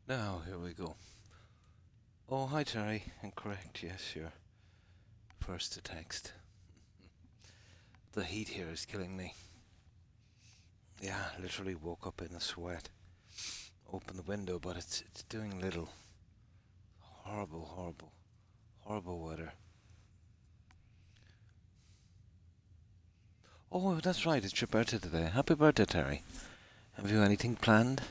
Now, here we go. Oh, hi, Terry. Incorrect. Yes, you're first to text. The heat here is killing me. Yeah, literally woke up in a sweat. Open the window, but it's doing little. Horrible, horrible, horrible weather. Oh, that's right. It's your birthday today. Happy birthday, Terry. Have you anything planned?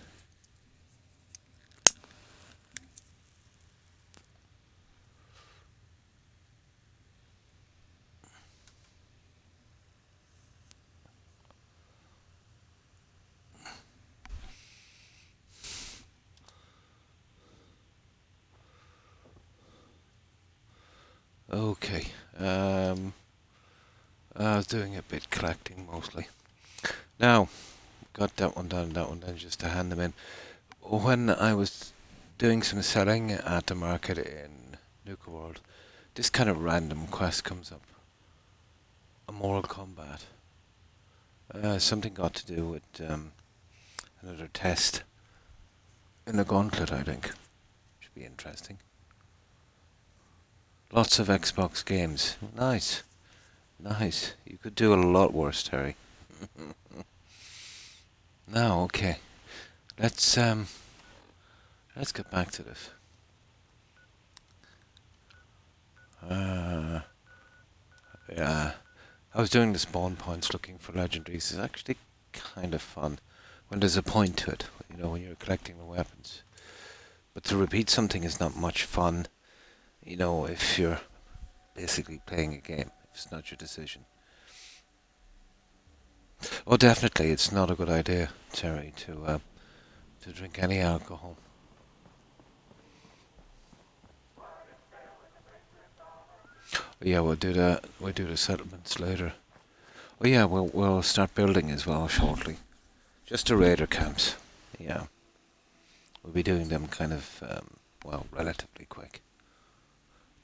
Okay. I was doing a bit collecting mostly. Now, got that one done, just to hand them in. When I was doing some selling at the market in Nuka World, this kind of random quest comes up. A moral combat. Something got to do with another test in the gauntlet, I think. Should be interesting. Lots of Xbox games. Nice. Nice. You could do a lot worse, Terry. Now, okay. Let's let's get back to this. Yeah. I was doing the spawn points looking for legendaries. It's actually kind of fun when there's a point to it, when you're collecting the weapons. But to repeat something is not much fun, if you're basically playing a game, if it's not your decision. Oh, definitely, it's not a good idea, Terry, to drink any alcohol. Yeah, we'll do the settlements later. Oh yeah, we'll start building as well shortly. Just the raider camps. Yeah, we'll be doing them kind of relatively quick.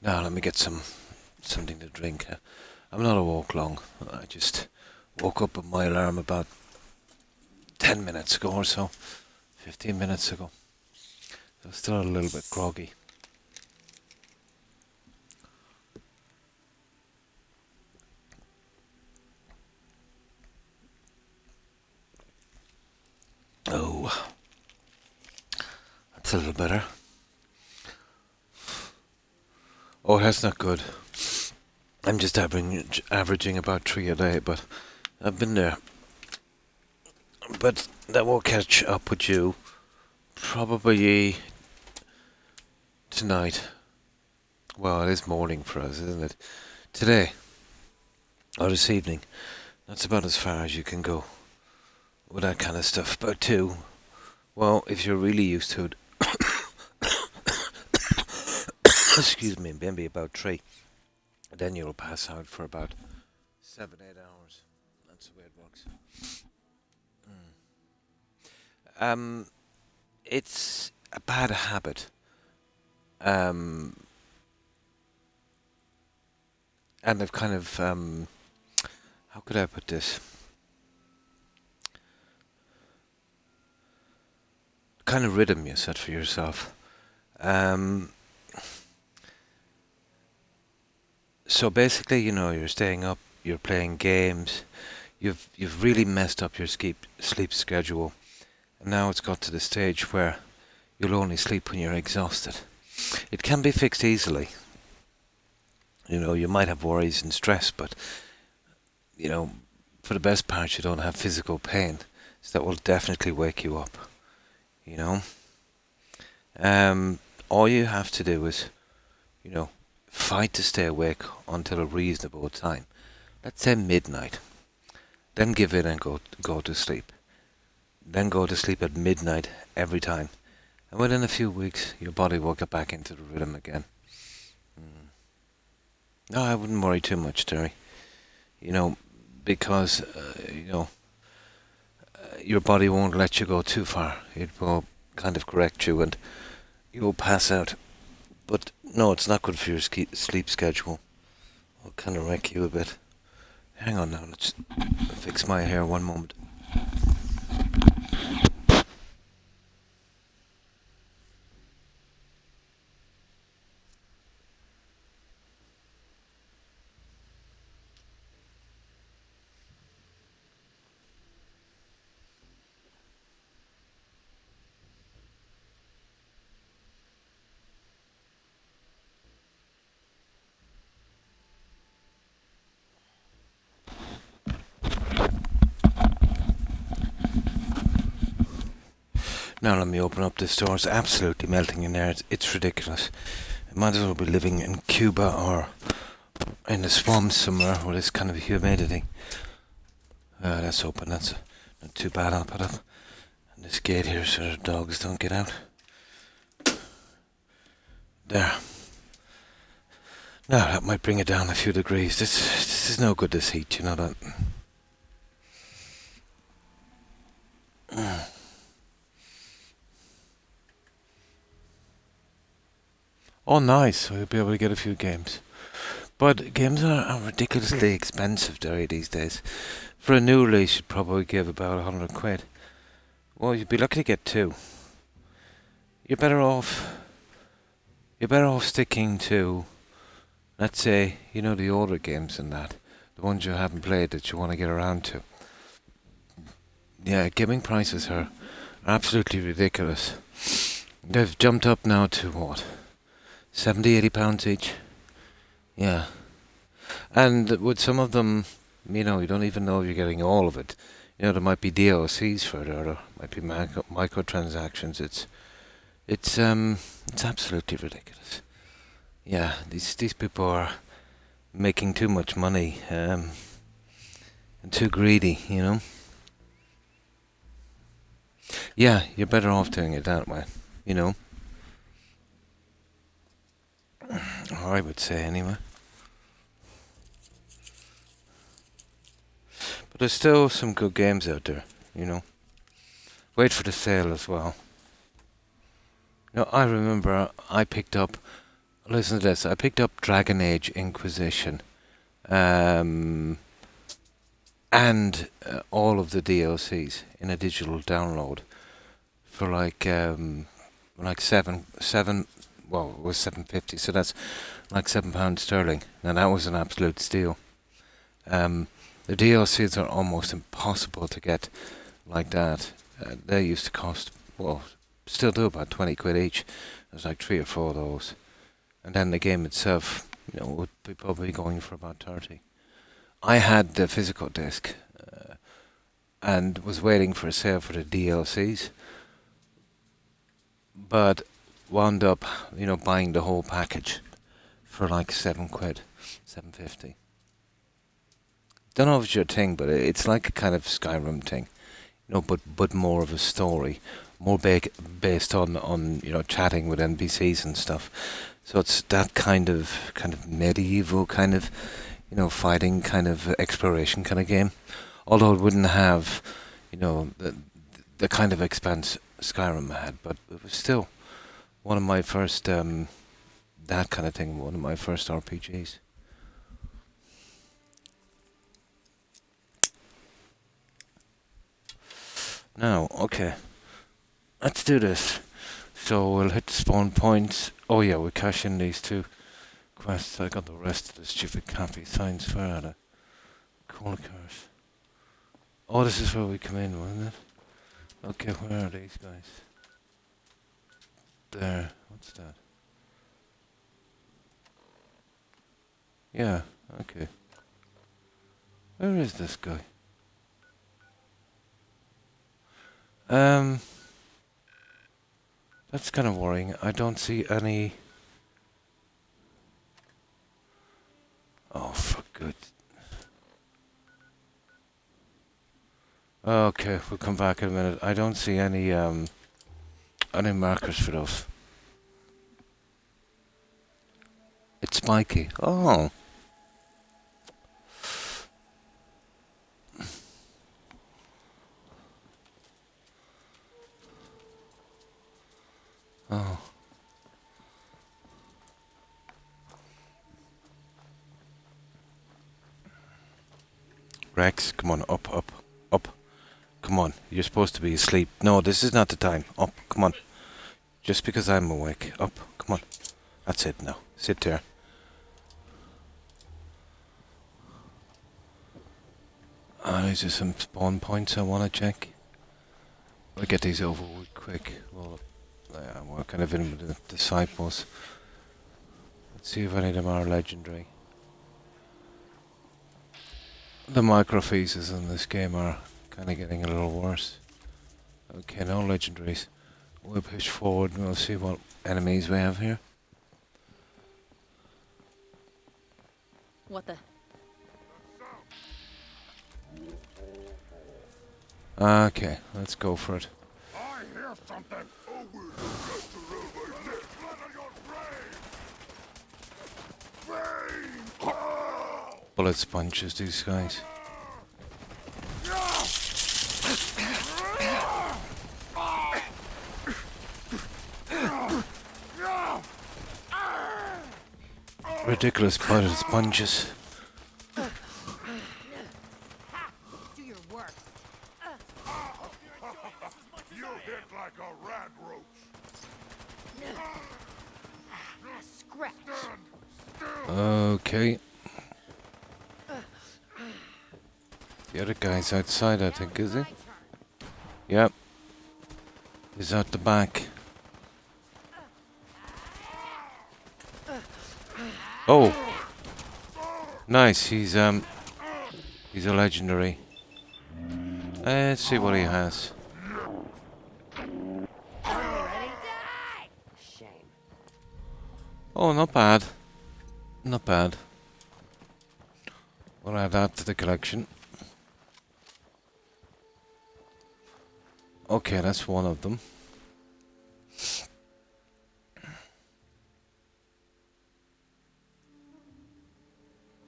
Now let me get something to drink. I'm not awoke long. I just woke up with my alarm about 10 minutes ago or so, 15 minutes ago. So still a little bit groggy. Oh, that's a little better. Oh, that's not good. I'm just averaging about 3 a day, but I've been there. But that will catch up with you probably tonight. Well, it is morning for us, isn't it? Today, or this evening. That's about as far as you can go with that kind of stuff. About 2. Well, if you're really used to it, excuse me, maybe about 3. Then you'll pass out for about 7, 8 hours. That's the way it works. Um, it's a bad habit. Um, and I've kind of, how could I put this? Kind of rhythm you set for yourself. So basically, you're staying up, you're playing games, you've really messed up your sleep schedule, and now it's got to the stage where you'll only sleep when you're exhausted. It can be fixed easily. You might have worries and stress, but for the best part, you don't have physical pain, so that will definitely wake you up. You know, all you have to do is, you know, fight to stay awake until a reasonable time. Let's say midnight. Then give in and go to sleep. Then go to sleep at midnight every time. And within a few weeks, your body will get back into the rhythm again. Mm. No, I wouldn't worry too much, Terry. Because, your body won't let you go too far. It will kind of correct you and you'll pass out. But no, it's not good for your sleep schedule. It'll kind of wreck you a bit. Hang on now, let's fix my hair one moment. Now let me open up this door. It's absolutely melting in there. It's ridiculous. I might as well be living in Cuba or in the swamps somewhere with this kind of humidity. That's open. That's not too bad. I'll put up this gate here so the dogs don't get out. There. Now that might bring it down a few degrees. This is no good, this heat, you know that. Oh nice, we'll be able to get a few games. But games are ridiculously expensive these days. For a new release you'd probably give about 100 quid. Well, you'd be lucky to get 2. You're better off sticking to, let's say, you know, the older games and that. The ones you haven't played that you want to get around to. Yeah, gaming prices are absolutely ridiculous. They've jumped up now to what? 70, 80 pounds each? Yeah. And with some of them, you know, you don't even know if you're getting all of it. You know, there might be DLCs for it, or there might be microtransactions. It's absolutely ridiculous. Yeah, these people are making too much money, and too greedy, you know. Yeah, you're better off doing it that way, you know. Or I would say anyway. But there's still some good games out there, you know. Wait for the sale as well. You know, I remember I picked up, listen to this, I picked up Dragon Age Inquisition. And all of the DLCs in a digital download for like seven. Well, it was £7.50, so that's like £7 sterling. Now that was an absolute steal. The DLCs are almost impossible to get like that. They used to cost, well, still do about 20 quid each. There's like 3 or 4 of those, and then the game itself, you know, would be probably going for about 30. I had the physical disc and was waiting for a sale for the DLCs, but wound up, you know, buying the whole package for like 7 quid, 7.50. Don't know if it's your thing, but it's like a kind of Skyrim thing, you know, but more of a story, more based on you know, chatting with NPCs and stuff. So it's that kind of medieval kind of, you know, fighting kind of exploration kind of game. Although it wouldn't have, you know, the kind of expanse Skyrim had, but it was still one of my first that kind of thing. One of my first RPGs. Now, okay, let's do this. So we'll hit the spawn points. Oh yeah, we'll cash in these 2 quests. I got the rest of the stupid campy signs for the corner cars. Oh, this is where we come in, wasn't it? Okay, where are these guys? There. What's that? Yeah, okay. Where is this guy? That's kind of worrying. I don't see any... Oh, for good... Okay, we'll come back in a minute. I don't see any markers for those. It's spiky. Oh. Oh. Rex, come on, up, up, up. Come on, you're supposed to be asleep. No, this is not the time. Up, come on. Just because I'm awake. Up, come on. That's it now. Sit there. These are some spawn points I want to check. I'll get these over with quick. Well, we're kind of in with the disciples. Let's see if any of them are legendary. The microphases in this game are kind of getting a little worse. Okay, no legendaries. We'll push forward and we'll see what enemies we have here. What the? Okay, let's go for it. I hear something. Oh, will you get to live like this? Blood on your brain! Brain! Bullet sponges, these guys. Ridiculous bullet sponges. Do your worst. You hit like a rat roach. Scratch. Okay. The other guy's outside, I think, is he? Yep. He's at the back. Oh! Nice, he's a legendary. Let's see what he has. Shame. Oh, not bad. Not bad. We'll add that to the collection. Okay, that's one of them.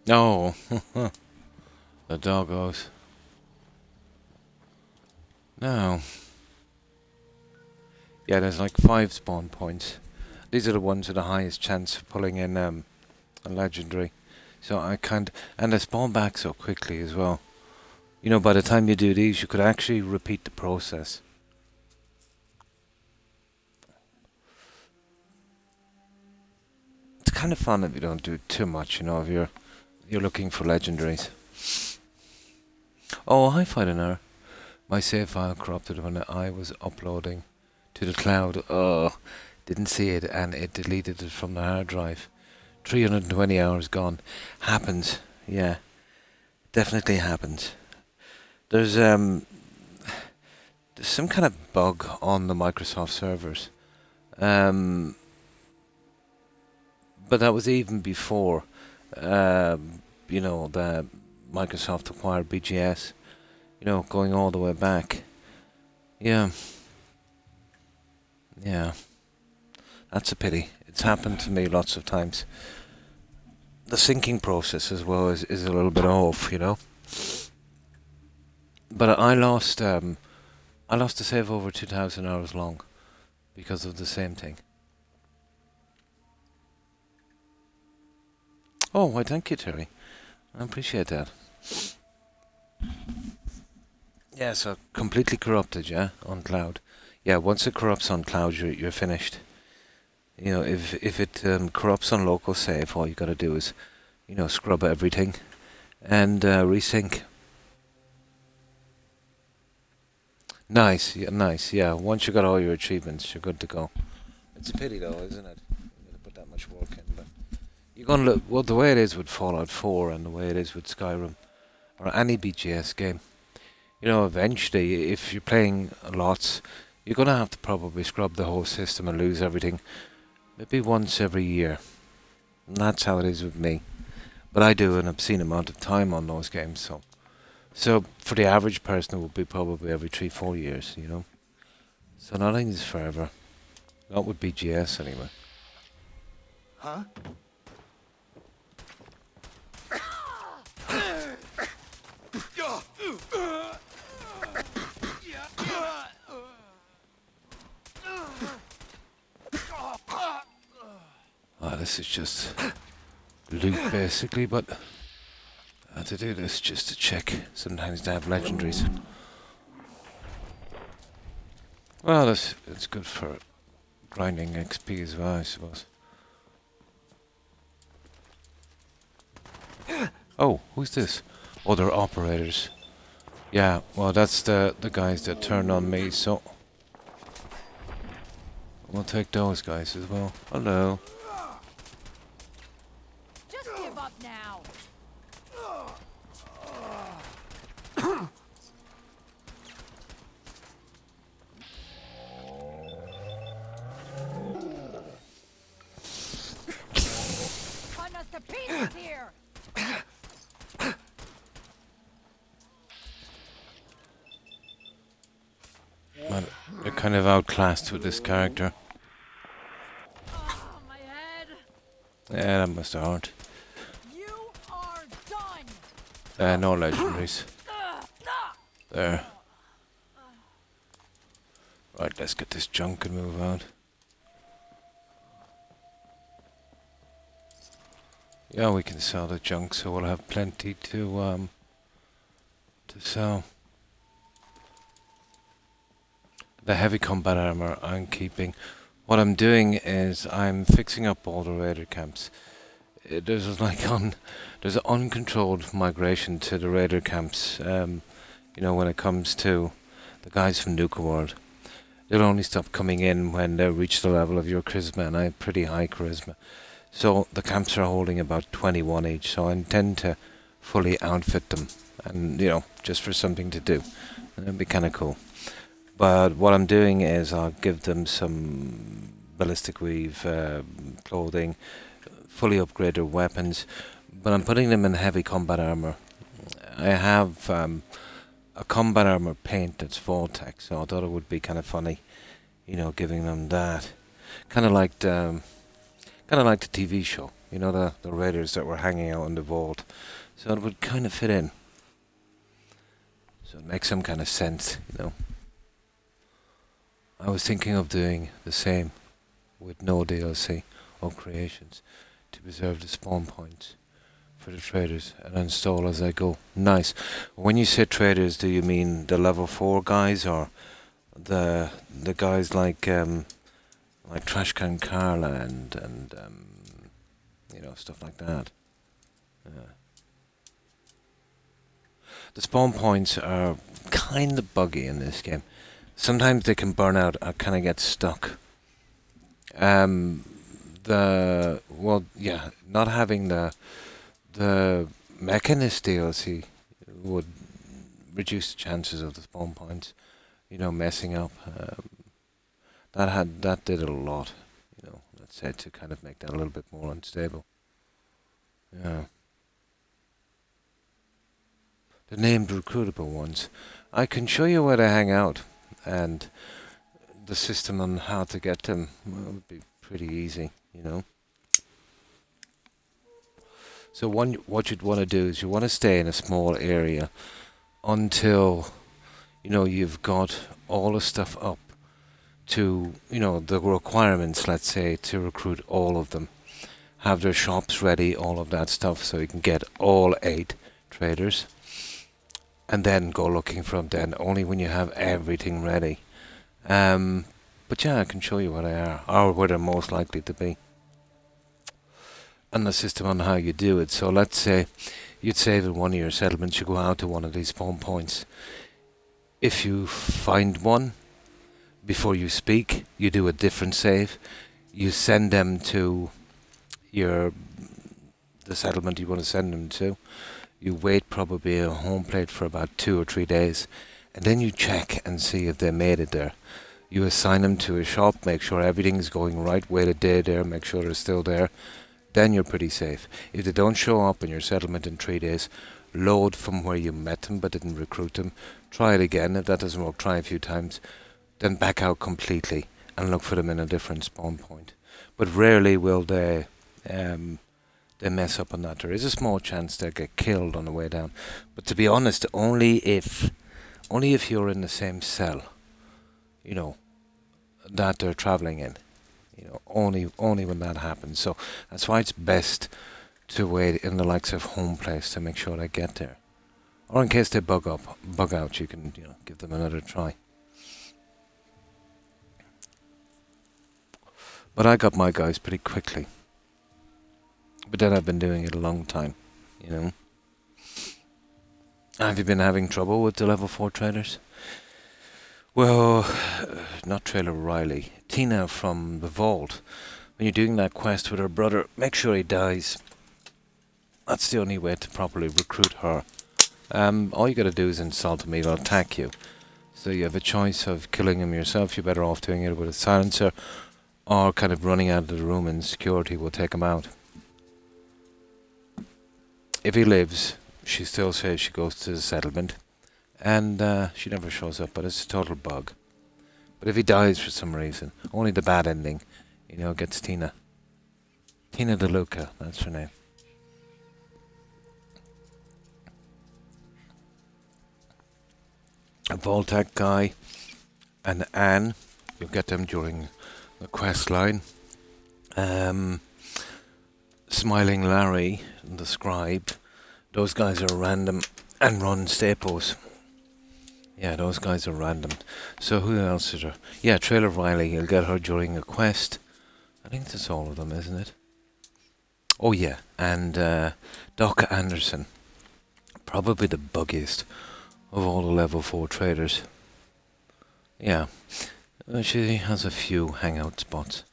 Oh, the doggos. No. Yeah, there's like 5 spawn points. These are the ones with the highest chance of pulling in a legendary. So I can't, and they spawn back so quickly as well. You know, by the time you do these, you could actually repeat the process. It's kind of fun if you don't do too much, you know, if you're looking for legendaries. Oh, hi Fighter. My save file corrupted when I was uploading to the cloud. Oh, didn't see it and it deleted it from the hard drive. 320 hours gone. Happens, yeah. Definitely happens. There's some kind of bug on the Microsoft servers. But that was even before, you know, the Microsoft acquired BGS. You know, going all the way back. Yeah. Yeah. That's a pity. It's happened to me lots of times. The syncing process as well is a little bit off, you know. But I lost a save over 2,000 hours long because of the same thing. Oh, why thank you, Terry. I appreciate that. Yeah, so completely corrupted, yeah, on cloud. Yeah, once it corrupts on cloud, you're finished. You know, if it corrupts on local save, all you got to do is, you know, scrub everything and resync. Nice, yeah, nice, yeah. Once you got all your achievements, you're good to go. It's a pity, though, isn't it? You gotta put that much work in, but you're gonna look. Well, the way it is with Fallout 4 and the way it is with Skyrim or any BGS game, you know, eventually, if you're playing lots, you're gonna have to probably scrub the whole system and lose everything. Maybe once every year. And that's how it is with me. But I do an obscene amount of time on those games, so for the average person it would be probably every 3-4 years, you know. So nothing is forever. Not with BGS anyway. Huh? Ah, this is just loot basically, but I have to do this just to check. Sometimes they have legendaries. Well, it's good for grinding XP as well, I suppose. Oh, who's this? Oh, they're operators. Yeah, well, that's the guys that turned on me, so we'll take those guys as well. Hello. Just give up now. kind of outclassed with this character. Oh, my head. Yeah, that must have hurt. You are done. No legendaries. There. Right, let's get this junk and move out. Yeah, we can sell the junk, so we'll have plenty to sell. The heavy combat armor I'm keeping. What I'm doing is I'm fixing up all the raider camps. There's there's an uncontrolled migration to the raider camps. You know, when it comes to the guys from Nuka World, they'll only stop coming in when they reach the level of your charisma, and I have pretty high charisma. So the camps are holding about 21 each, so I intend to fully outfit them, and you know, just for something to do. And it'd be kind of cool. But what I'm doing is I'll give them some ballistic weave clothing, fully upgrade their weapons, but I'm putting them in heavy combat armor. I have a combat armor paint that's Vortex, so I thought it would be kind of funny, you know, giving them that. Kind of like the TV show, you know, the raiders that were hanging out in the vault. So it would kind of fit in. So it makes some kind of sense, you know. I was thinking of doing the same with no DLC or creations to preserve the spawn points for the traders and install as I go. Nice. When you say traders, do you mean the level 4 guys or the guys like Trashcan Carla and you know, stuff like that? Yeah. The spawn points are kind of buggy in this game. Sometimes they can burn out or kind of get stuck. Not having the Mechanist DLC would reduce the chances of the spawn points, you know, messing up. That did a lot, you know, let's say, to kind of make that a little bit more unstable. Yeah. The named recruitable ones. I can show you where they hang out, and the system on how to get them would be pretty easy, you know. So what you'd want to do is you want to stay in a small area until, you know, you've got all the stuff up to, you know, the requirements, let's say, to recruit all of them. Have their shops ready, all of that stuff, so you can get all 8 traders. And then go looking for them then, only when you have everything ready. But yeah, I can show you where they are, or where they're most likely to be. And the system on how you do it. So let's say you'd save in one of your settlements, you go out to one of these spawn points. If you find one, before you speak, you do a different save. You send them to the settlement you want to send them to. You wait probably a home plate for about 2 or 3 days, and then you check and see if they made it there. You assign them to a shop, make sure everything's going right, wait a day there, make sure they're still there. Then you're pretty safe. If they don't show up in your settlement in 3 days, load from where you met them but didn't recruit them. Try it again. If that doesn't work, try a few times. Then back out completely and look for them in a different spawn point. But rarely will they mess up on that. There is a small chance they'll get killed on the way down. But to be honest, only if you're in the same cell, you know, that they're travelling in. You know, only when that happens. So that's why it's best to wait in the likes of home place to make sure they get there. Or in case they bug out, you can, you know, give them another try. But I got my guys pretty quickly. But then I've been doing it a long time, you know. Have you been having trouble with the level 4 traders? Well, not Trailer Riley. Tina from the Vault. When you're doing that quest with her brother, make sure he dies. That's the only way to properly recruit her. All you gotta do is insult him, he'll attack you. So you have a choice of killing him yourself. You're better off doing it with a silencer, or kind of running out of the room and security will take him out. If he lives, she still says she goes to the settlement, and she never shows up, but it's a total bug. But if he dies for some reason, only the bad ending, you know, gets Tina. Tina DeLuca, that's her name. A Voltec guy and Anne, you'll get them during the quest line. Smiling Larry, the scribe, those guys are random, and Ron Staples. Yeah, those guys are random. So who else is there? Yeah, Trailer Riley, you'll get her during a quest. I think that's all of them, isn't it? Oh yeah, and Doc Anderson. Probably the buggiest of all the level 4 traders. Yeah, she has a few hangout spots.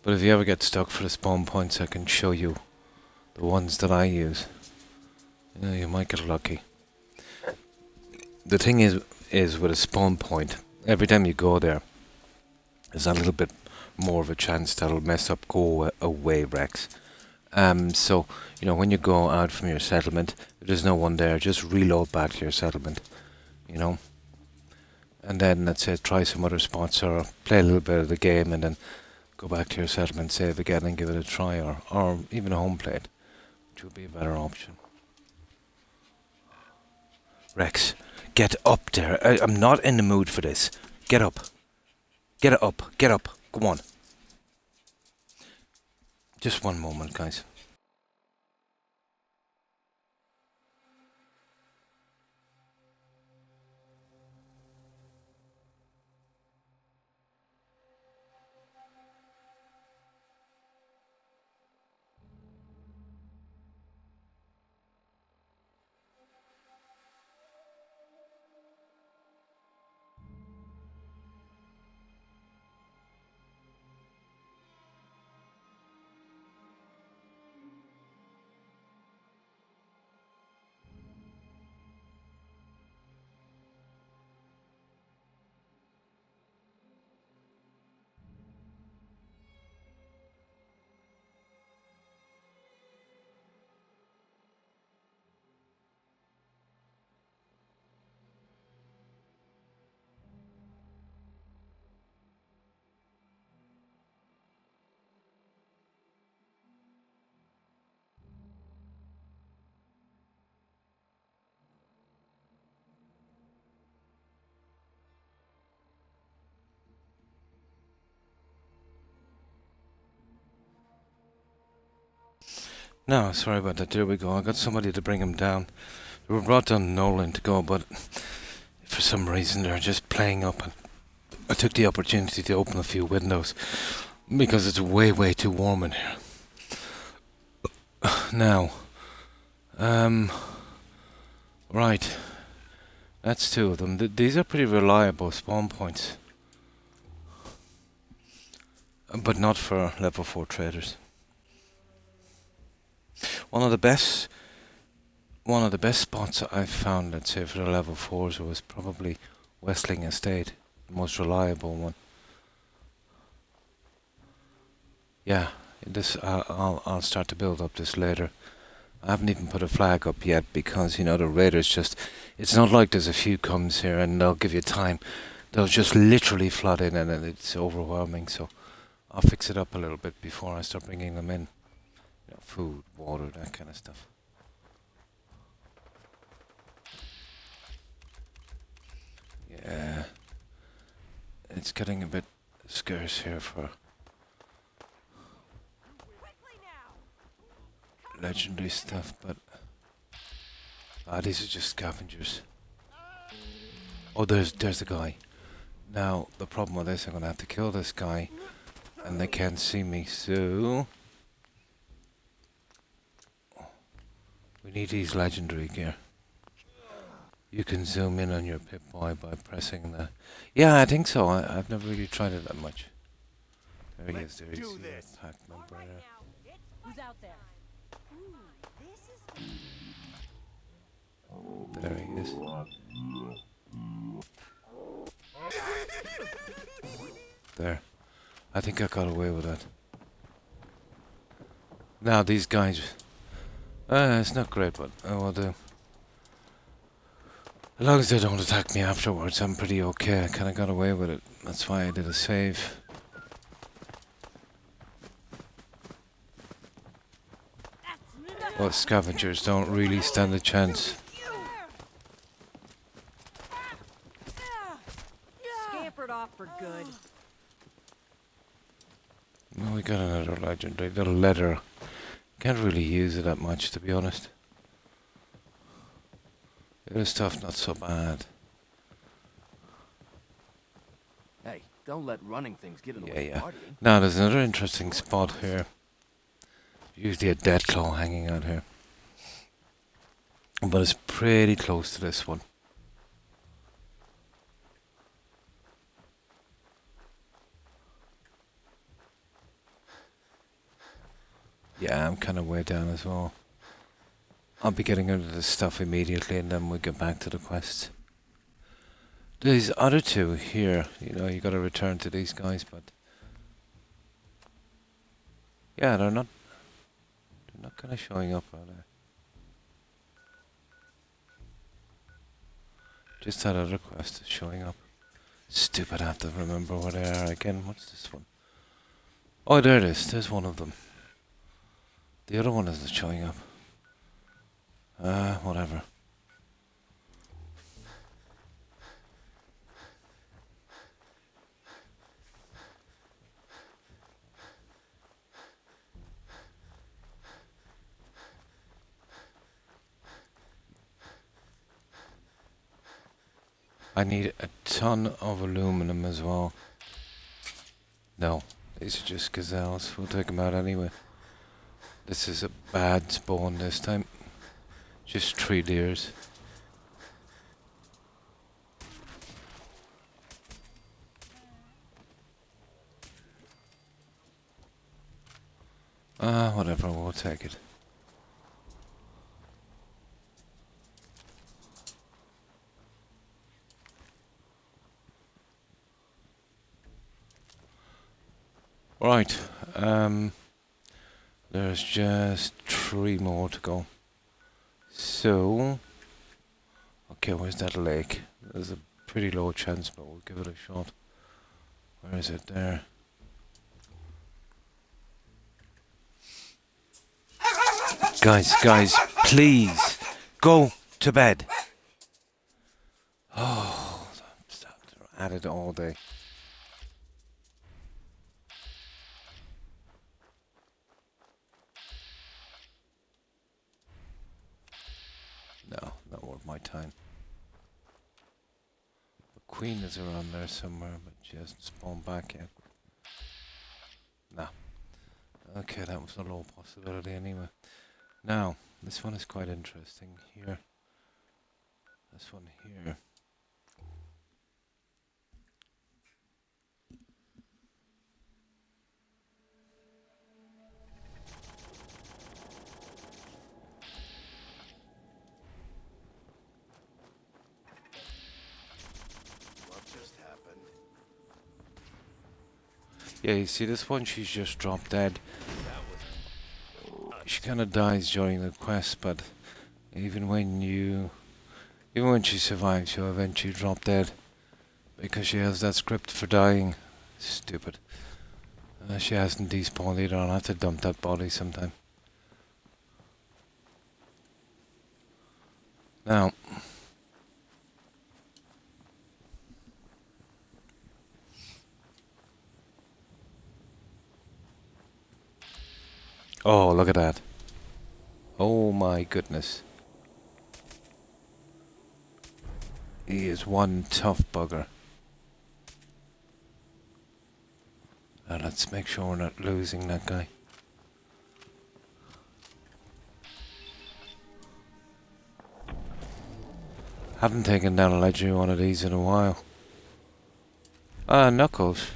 But if you ever get stuck for the spawn points, I can show you the ones that I use. You know, you might get lucky. The thing is with a spawn point, every time you go there, there's a little bit more of a chance that'll mess up go away Rex. So, you know, when you go out from your settlement, if there's no one there, just reload back to your settlement, you know. And then, let's say, try some other spots or play a little bit of the game and then go back to your settlement, save again and give it a try, or even a home plate, which would be a better option. Rex, get up there. I'm not in the mood for this. Get up. Get up. Get up. Go on. Just one moment, guys. No, sorry about that. There we go. I got somebody to bring him down. They were brought down Nolan to go, but for some reason they're just playing up. And I took the opportunity to open a few windows because it's way, way too warm in here. Now, right. That's two of them. These are pretty reliable spawn points, but not for level 4 traders. One of the best spots I've found, let's say, for the level 4s was probably Westling Estate, the most reliable one. Yeah, this I'll start to build up this later. I haven't even put a flag up yet because, you know, the raiders just, it's not like there's a few comes here and they'll give you time. They'll just literally flood in and it's overwhelming, so I'll fix it up a little bit before I start bringing them in. You know, food, water, that kind of stuff. Yeah, it's getting a bit scarce here for legendary stuff, but these are just scavengers. Oh, there's the guy. Now the problem with this, I'm gonna have to kill this guy, and they can't see me, so we need these legendary gear. You can zoom in on your Pip-Boy by pressing the... Yeah, I think so. I've never really tried it that much. There he is. There he is. Pack member there. Who's out there? There he is. There. I think I got away with that. Now these guys... it's not great, but I will do. As long as they don't attack me afterwards, I'm pretty okay. I kind of got away with it. That's why I did a save. But scavengers don't really stand a chance. Scampered off for good. Well, we got another legendary little letter. Can't really use it that much, to be honest. The other stuff not so bad. Hey, don't let running things get in the way Yeah. of partying. Now there's another interesting spot here. Usually a dead claw hanging out here. But it's pretty close to this one. Yeah, I'm kind of way down as well. I'll be getting into this stuff immediately and then we'll get back to the quests. These other two here, you know, you gotta return to these guys, but... Yeah, they're not kind of showing up, are they? Just that other quest is showing up. Stupid, I have to remember where they are again. What's this one? Oh, there it is. There's one of them. The other one isn't showing up. Whatever. I need a ton of aluminum as well. No, these are just gazelles. We'll take them out anyway. This is a bad spawn this time. Just 3 deers. Whatever, we'll take it. Right, there's just 3 more to go. So, okay, where's that lake? There's a pretty low chance, but we'll give it a shot. Where is it? There. Guys, please, go to bed. Oh, I'm at it all day. No, not worth my time. The queen is around there somewhere, but she hasn't spawned back yet. Nah. Okay, that was a low possibility anyway. Now, this one is quite interesting here. This one here. What just happened? Yeah, you see this one, she's just dropped dead. She kind of dies during the quest, but even when she survives, she'll eventually drop dead. Because she has that script for dying. Stupid. She hasn't despawned either, I'll have to dump that body sometime. Now, oh, look at that. Oh my goodness. He is one tough bugger. Now let's make sure we're not losing that guy. Haven't taken down a legendary one of these in a while. Knuckles.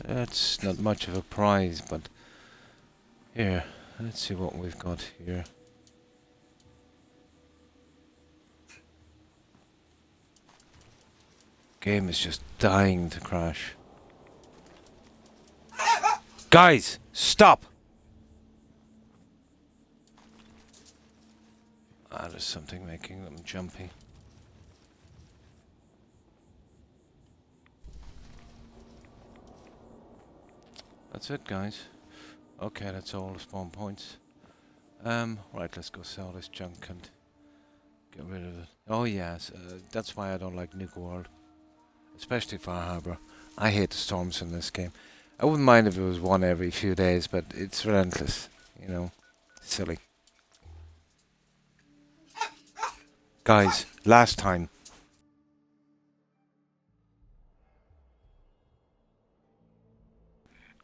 That's not much of a prize, but... Here, let's see what we've got here. Game is just dying to crash. Guys, stop! There's something making them jumpy. That's it, guys. Okay, that's all the spawn points. Right, let's go sell this junk and get rid of it. Oh yes, that's why I don't like Nuke World. Especially Far Harbor. I hate the storms in this game. I wouldn't mind if it was one every few days, but it's relentless. You know, silly. Guys, last time.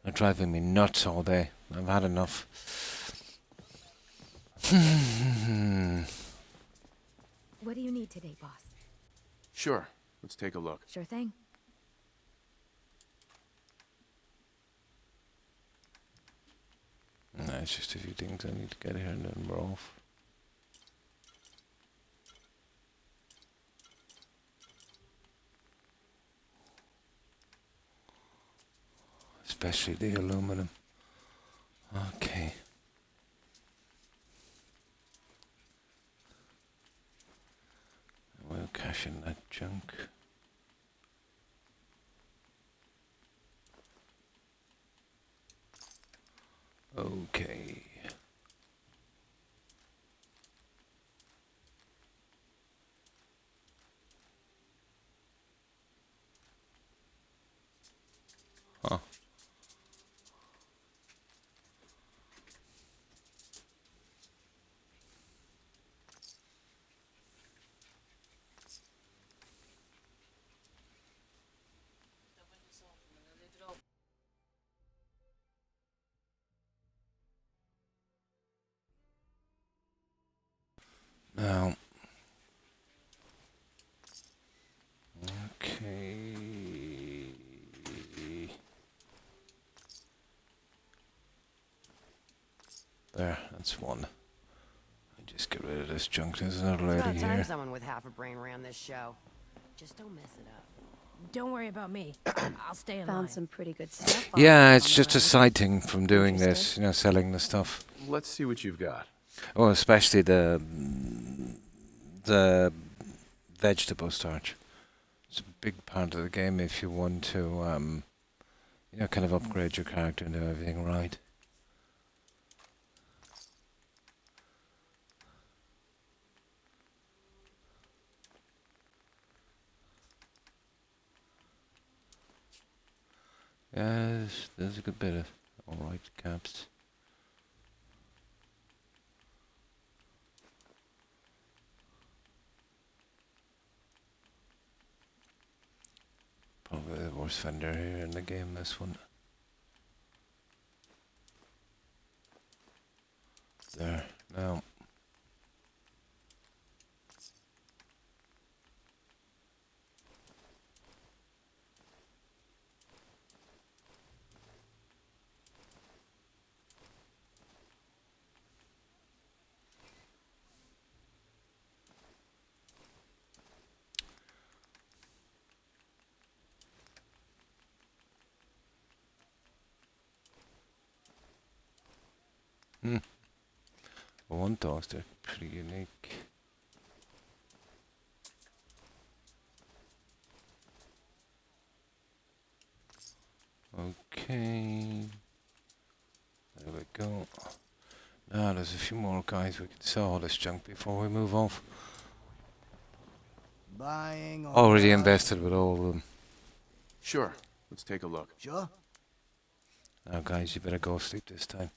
They're driving me nuts all day. I've had enough. What do you need today, boss? Sure. Let's take a look. Sure thing. Nah, it's just a few things I need to get here and then we're off. Especially the aluminum. Okay. We'll cash in that junk. Okay. Huh. Now. Okay. There, that's one. I just get rid of this junk. There's another It's lady about time here. someone with half a brain ran this show. Just don't mess it up. Don't worry about me. I'll stay in Found line. some pretty good stuff. Yeah, it's just a side thing from doing this, you know, selling the stuff. Let's see what you've got. Oh, especially the vegetable starch. It's a big part of the game if you want to, you know, kind of upgrade your character and do everything right. Yeah, there's a good bit of alright caps. Probably the worst vendor here in the game, this one. There, now. One dogs, they're pretty unique. Okay. There we go. Now there's a few more guys we can sell all this junk before we move off. Buying Already invested with all of them. Sure. Let's take a look. Sure. Now guys, you better go sleep this time.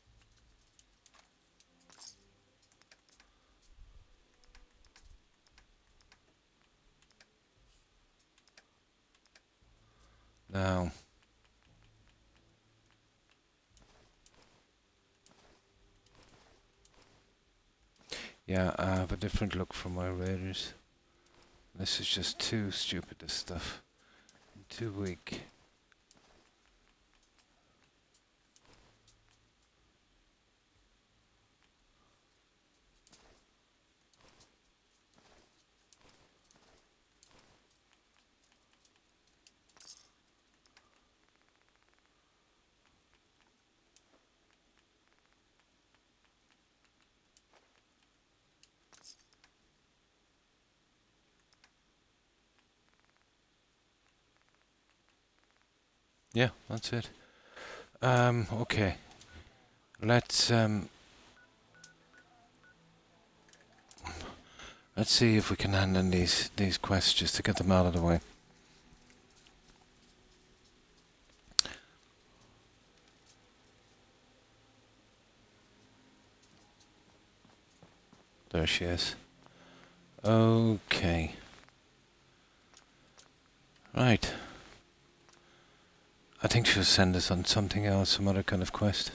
Now. Yeah, I have a different look for my raiders. This is just too stupid, this stuff. Too weak. Yeah, that's it. Okay. Let's see if we can hand in these quests just to get them out of the way. There she is. Okay. Right. I think she'll send us on something else, some other kind of quest.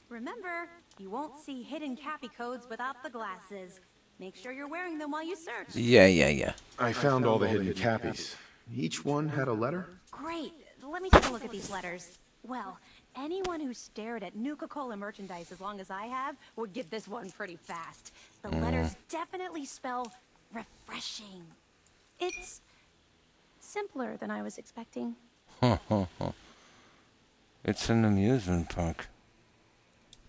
Remember, you won't see hidden Cappy codes without the glasses. Make sure you're wearing them while you search. Yeah. I found all the hidden cappies. Each one had a letter? Great. Let me take a look at these letters. Well, anyone who stared at Nuka-Cola merchandise as long as I have would get this one pretty fast. The letters definitely spell refreshing. It's simpler than I was expecting. It's an amusement park.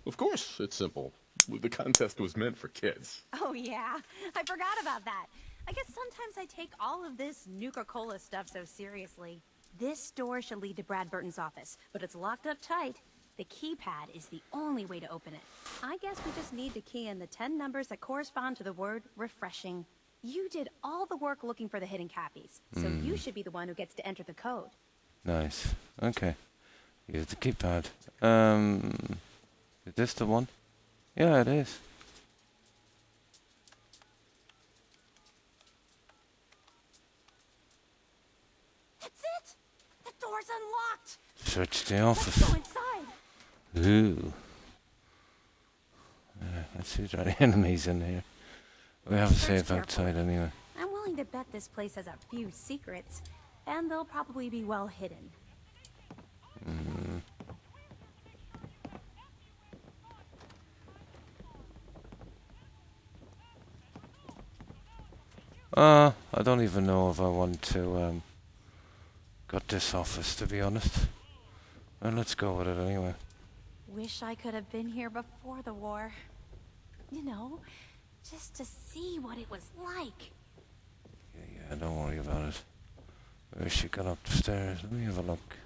Of course, it's simple. The contest was meant for kids. Oh yeah, I forgot about that. I guess sometimes I take all of this Nuka-Cola stuff so seriously. This door should lead to Brad Burton's office, but it's locked up tight. The keypad is the only way to open it. I guess we just need to key in the 10 numbers that correspond to the word refreshing. You did all the work looking for the hidden cappies, so you should be the one who gets to enter the code. Nice. Okay. Use the keypad. Is this the one? Yeah, it is. That's it! The door's unlocked! Search the Let's office. go inside! Ooh. Let's see if there are enemies in here. We have a Search safe carefully. outside anyway. I'm willing to bet this place has a few secrets, and they'll probably be well hidden. I don't even know if I want to got this office, to be honest. Well, let's go with it anyway. Wish I could have been here before the war. You know, just to see what it was like. Yeah, don't worry about it. Where's she gone up the stairs? Let me have a look.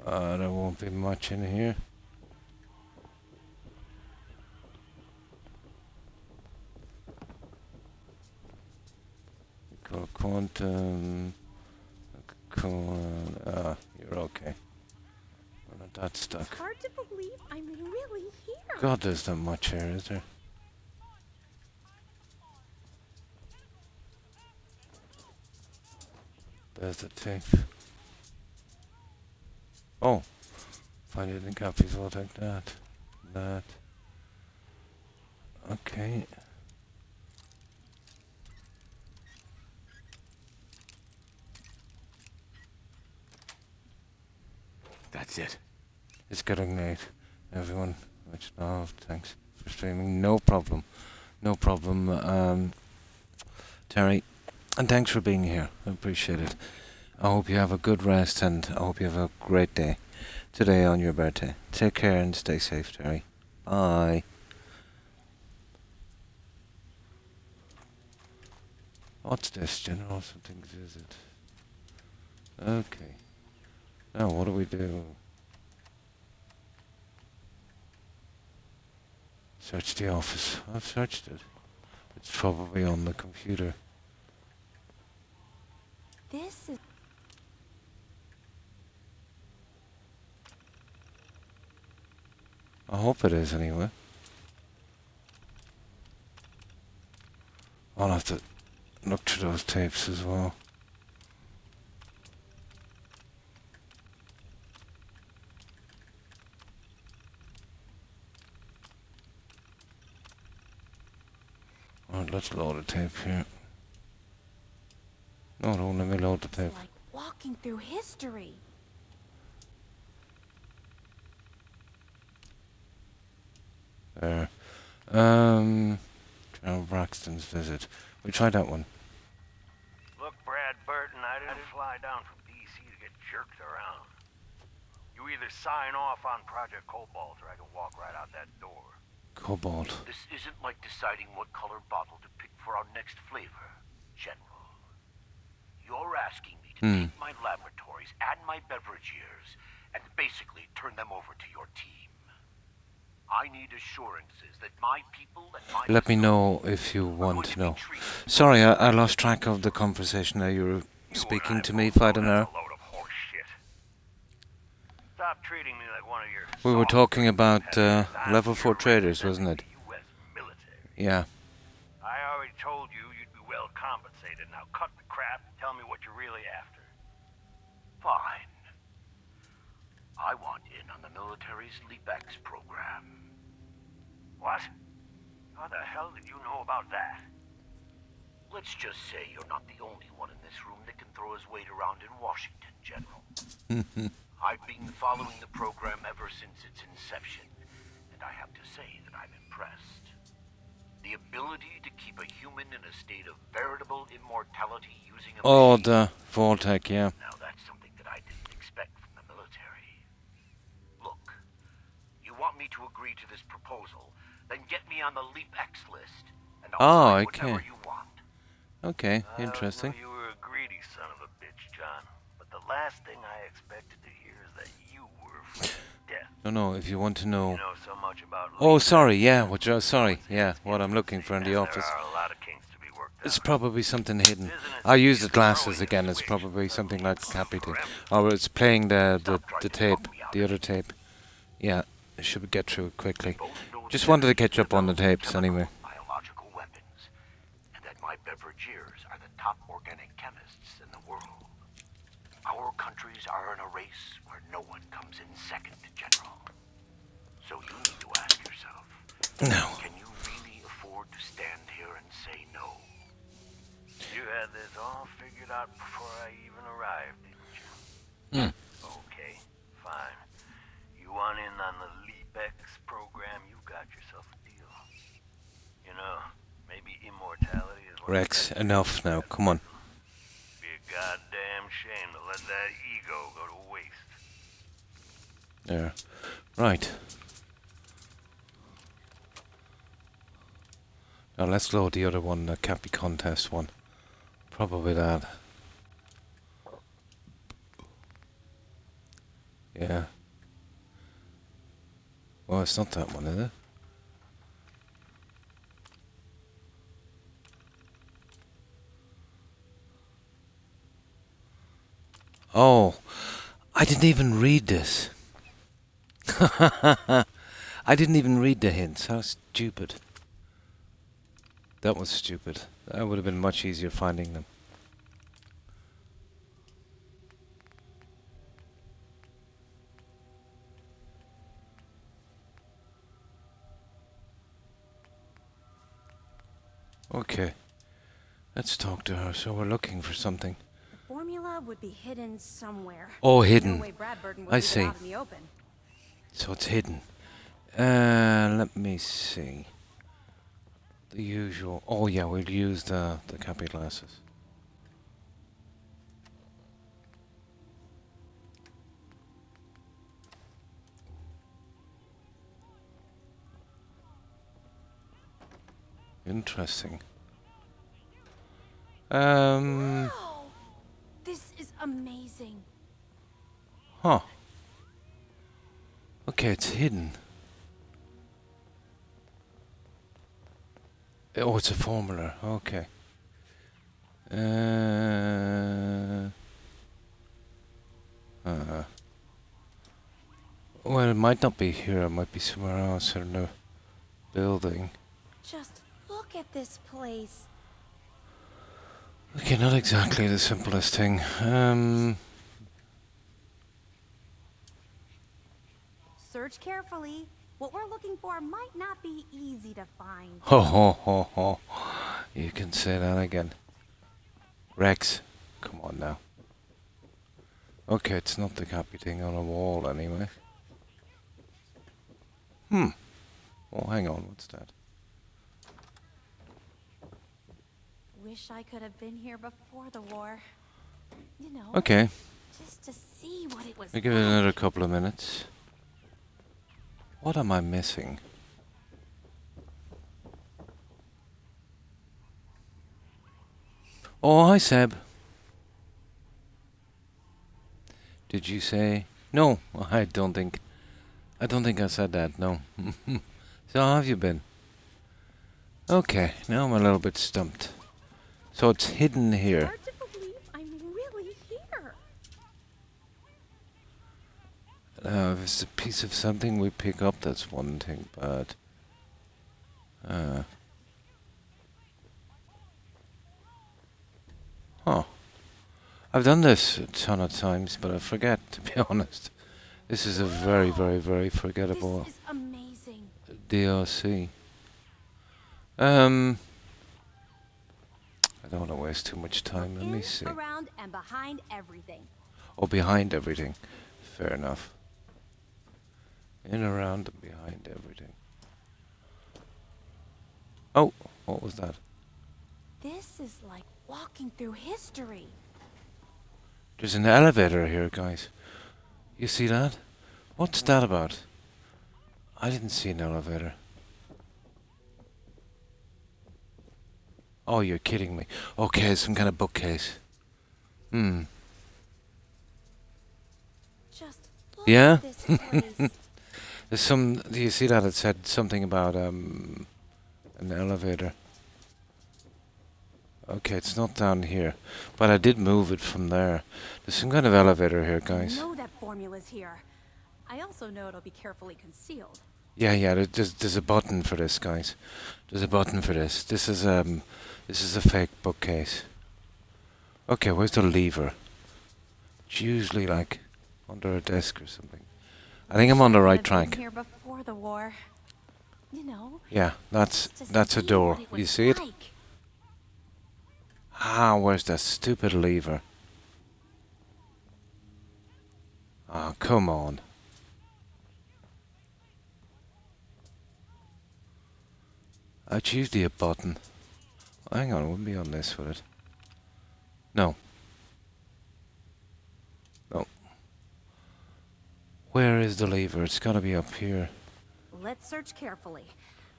There won't be much in here. Go quantum. You're okay. We're not that stuck. It's hard to believe I'm really here. God, there's not much here, is there? There's the tape. Oh, find it in copies. We'll take that. That. Okay. That's it. It's getting late. Everyone, which thanks for streaming. No problem. No problem. Terry, and thanks for being here. I appreciate it. I hope you have a good rest and I hope you have a great day today on your birthday. Take care and stay safe, Terry. Bye. What's this? General something visit. Okay. Now what do we do? Search the office. I've searched it. It's probably on the computer. This is... I hope it is anyway. I'll have to look through those tapes as well. Alright, let's load a tape here. No, don't let me load the tape. It's like walking through history. There. General Braxton's visit. We tried that one. Look, Brad Burton, I didn't fly down from D.C. to get jerked around. You either sign off on Project Cobalt or I can walk right out that door. Cobalt. This isn't like deciding what color bottle to pick for our next flavor, General. You're asking me to take my laboratory inventories and my beverage years, and basically turn them over to your team. I need assurances that my people and my Let me know if you want to know. Sorry, I lost track of the conversation there. You were speaking to me, Fidenair. Load of horse shit. Stop treating me like one of your We were soft talking about competitors. I'm level 4 here traders, wasn't it? representing the US military. Yeah. I already told you you'd be well compensated. Now cut the crap and tell me what you're really after. Fine. I want in on the military's LeapX program. What? How the hell did you know about that? Let's just say you're not the only one in this room that can throw his weight around in Washington, General. I've been following the program ever since its inception, and I have to say that I'm impressed. The ability to keep a human in a state of veritable immortality using a Oh, machine. the Voltec, yeah. Now that's something that I didn't expect from the military. Look, you want me to agree to this proposal, then get me on the LeapX list, and I'll sign whatever okay. you want. Okay, I interesting. always knew you were a greedy son of a bitch, John. But the last thing I expected to hear is that you were afraid of death. No, if you want to know... You know so much about Oh, LeapX. sorry, yeah, sorry, yeah, what I'm looking for in the There office. are a lot of kinks to be worked out. It's probably something hidden. Isn't it I'll use the easy glasses throwing a again, it's switch? probably something like the Forever. cappy or it's playing the Stop trying to tape, talk me out the of other it. tape. Yeah, I should get through it quickly. Both know Just that wanted to energy catch up on the develops tapes chemical, anyway. biological weapons, and that my beverageers are the top organic chemists in the world. Our countries are in a race where no one comes in second, General. So you need to ask yourself, No. can you really afford to stand here and say no? You had this all figured out before I even arrived, didn't you? Okay, fine. You want in on the LeapX program, you got yourself a deal. You know, maybe immortality is what Rex, enough now, come on. Be a goddamn shame to let that ego go to waste. There. Right. Now let's load the other one, the Cappy Contest one. Probably that. Yeah. Well, it's not that one, is it? Oh, I didn't even read this. I didn't even read the hints. How stupid. That was stupid. That would have been much easier finding them. Okay. Let's talk to her. So we're looking for something. The formula would be hidden somewhere. Oh, No hidden. way Bradburton would I leave see. it out in the open. So it's hidden. Let me see. The usual. Oh yeah, we'll use the Cappy glasses. Interesting. Wow! This is amazing. Huh. Okay, it's hidden. Oh, it's a formula. Okay. Well, it might not be here. It might be somewhere else in the building. Just look at this place. Okay, not exactly the simplest thing. Search carefully. What we're looking for might not be easy to find. Ho ho ho ho. You can say that again. Rex, come on now. Okay, it's not the Cappy thing on a wall anyway. Oh, hang on, what's that? Wish I could have been here before the war. You know, Okay, just to see what it was we give it like. another couple of minutes. What am I missing? Oh, hi Seb. Did you say? No, I don't think. I don't think I said that. No. So how have you been? Okay, now I'm a little bit stumped. So it's hidden here. Hard to believe I'm really here. If it's a piece of something we pick up, that's one thing, but... Huh. I've done this a ton of times, but I forget, to be honest. This is a very, very, very forgettable This is amazing. DLC. I don't want to waste too much time. Let me see. Around and behind everything. Oh, behind everything. Fair enough. In, around, and behind everything. Oh, what was that? This is like walking through history. There's an elevator here, guys. You see that? What's that about? I didn't see an elevator. Oh, you're kidding me. Okay, some kind of bookcase. Just look Yeah? at this place. There's some... Do you see that? It said something about, an elevator. Okay, it's not down here. But I did move it from there. There's some kind of elevator here, I guys. know that formula's here. I also know it'll be carefully concealed. Yeah, there's a button for this, guys. There's a button for this. This is a fake bookcase. Okay, where's the lever? It's usually like under a desk or something. I think I'm on the right I've been track. here before the war. You know. Yeah, that's to a see door. what it You was see it? like. Ah, where's that stupid lever? Ah, come on. It's usually a button. Hang on, it wouldn't be on this, would it? No. No. Where is the lever? It's gotta be up here. Let's search carefully.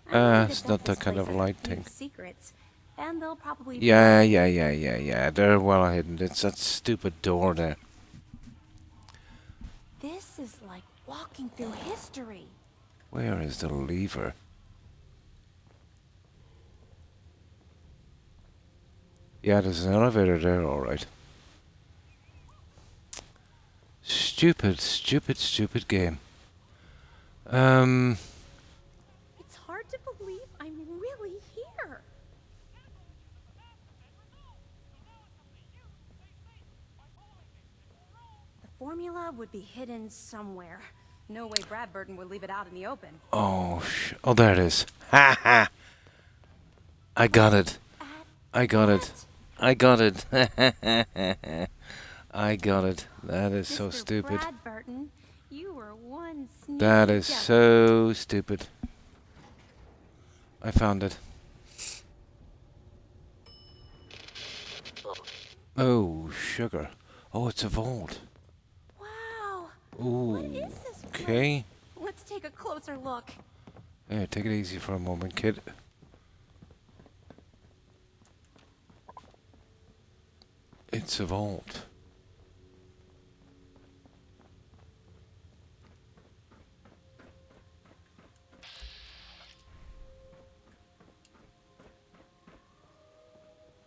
I know It's that not this that kind place of has a light few thing. Secrets, and they'll probably. Yeah. They're well hidden. It's that stupid door there. This is like walking through history. Where is the lever? Yeah, there's an elevator there, alright. Stupid game. It's hard to believe I'm really here. The formula would be hidden somewhere. No way Brad Burton would leave it out in the open. Oh, there it is. Ha ha! I got it. I got it. I got it. I got it. That is so Mr. stupid. Brad Burton, you were one sneaky That is devil. so stupid. I found it. Oh, sugar. Oh, it's a vault. Wow. Ooh. What is this place? Okay. Let's take a closer look. Yeah, take it easy for a moment, kid. It's a vault.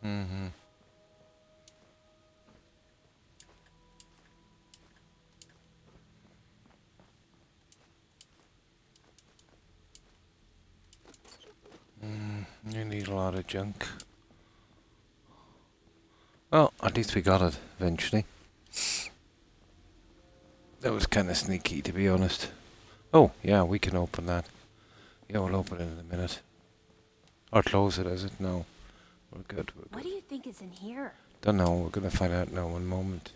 Mm-hmm. You need a lot of junk. Well, at least we got it eventually. That was kind of sneaky, to be honest. Oh, yeah, we can open that. Yeah, we'll open it in a minute. Or close it, is it? No. We're good, we're What good. do you think is in here? Don't know, we're gonna find out now in a moment.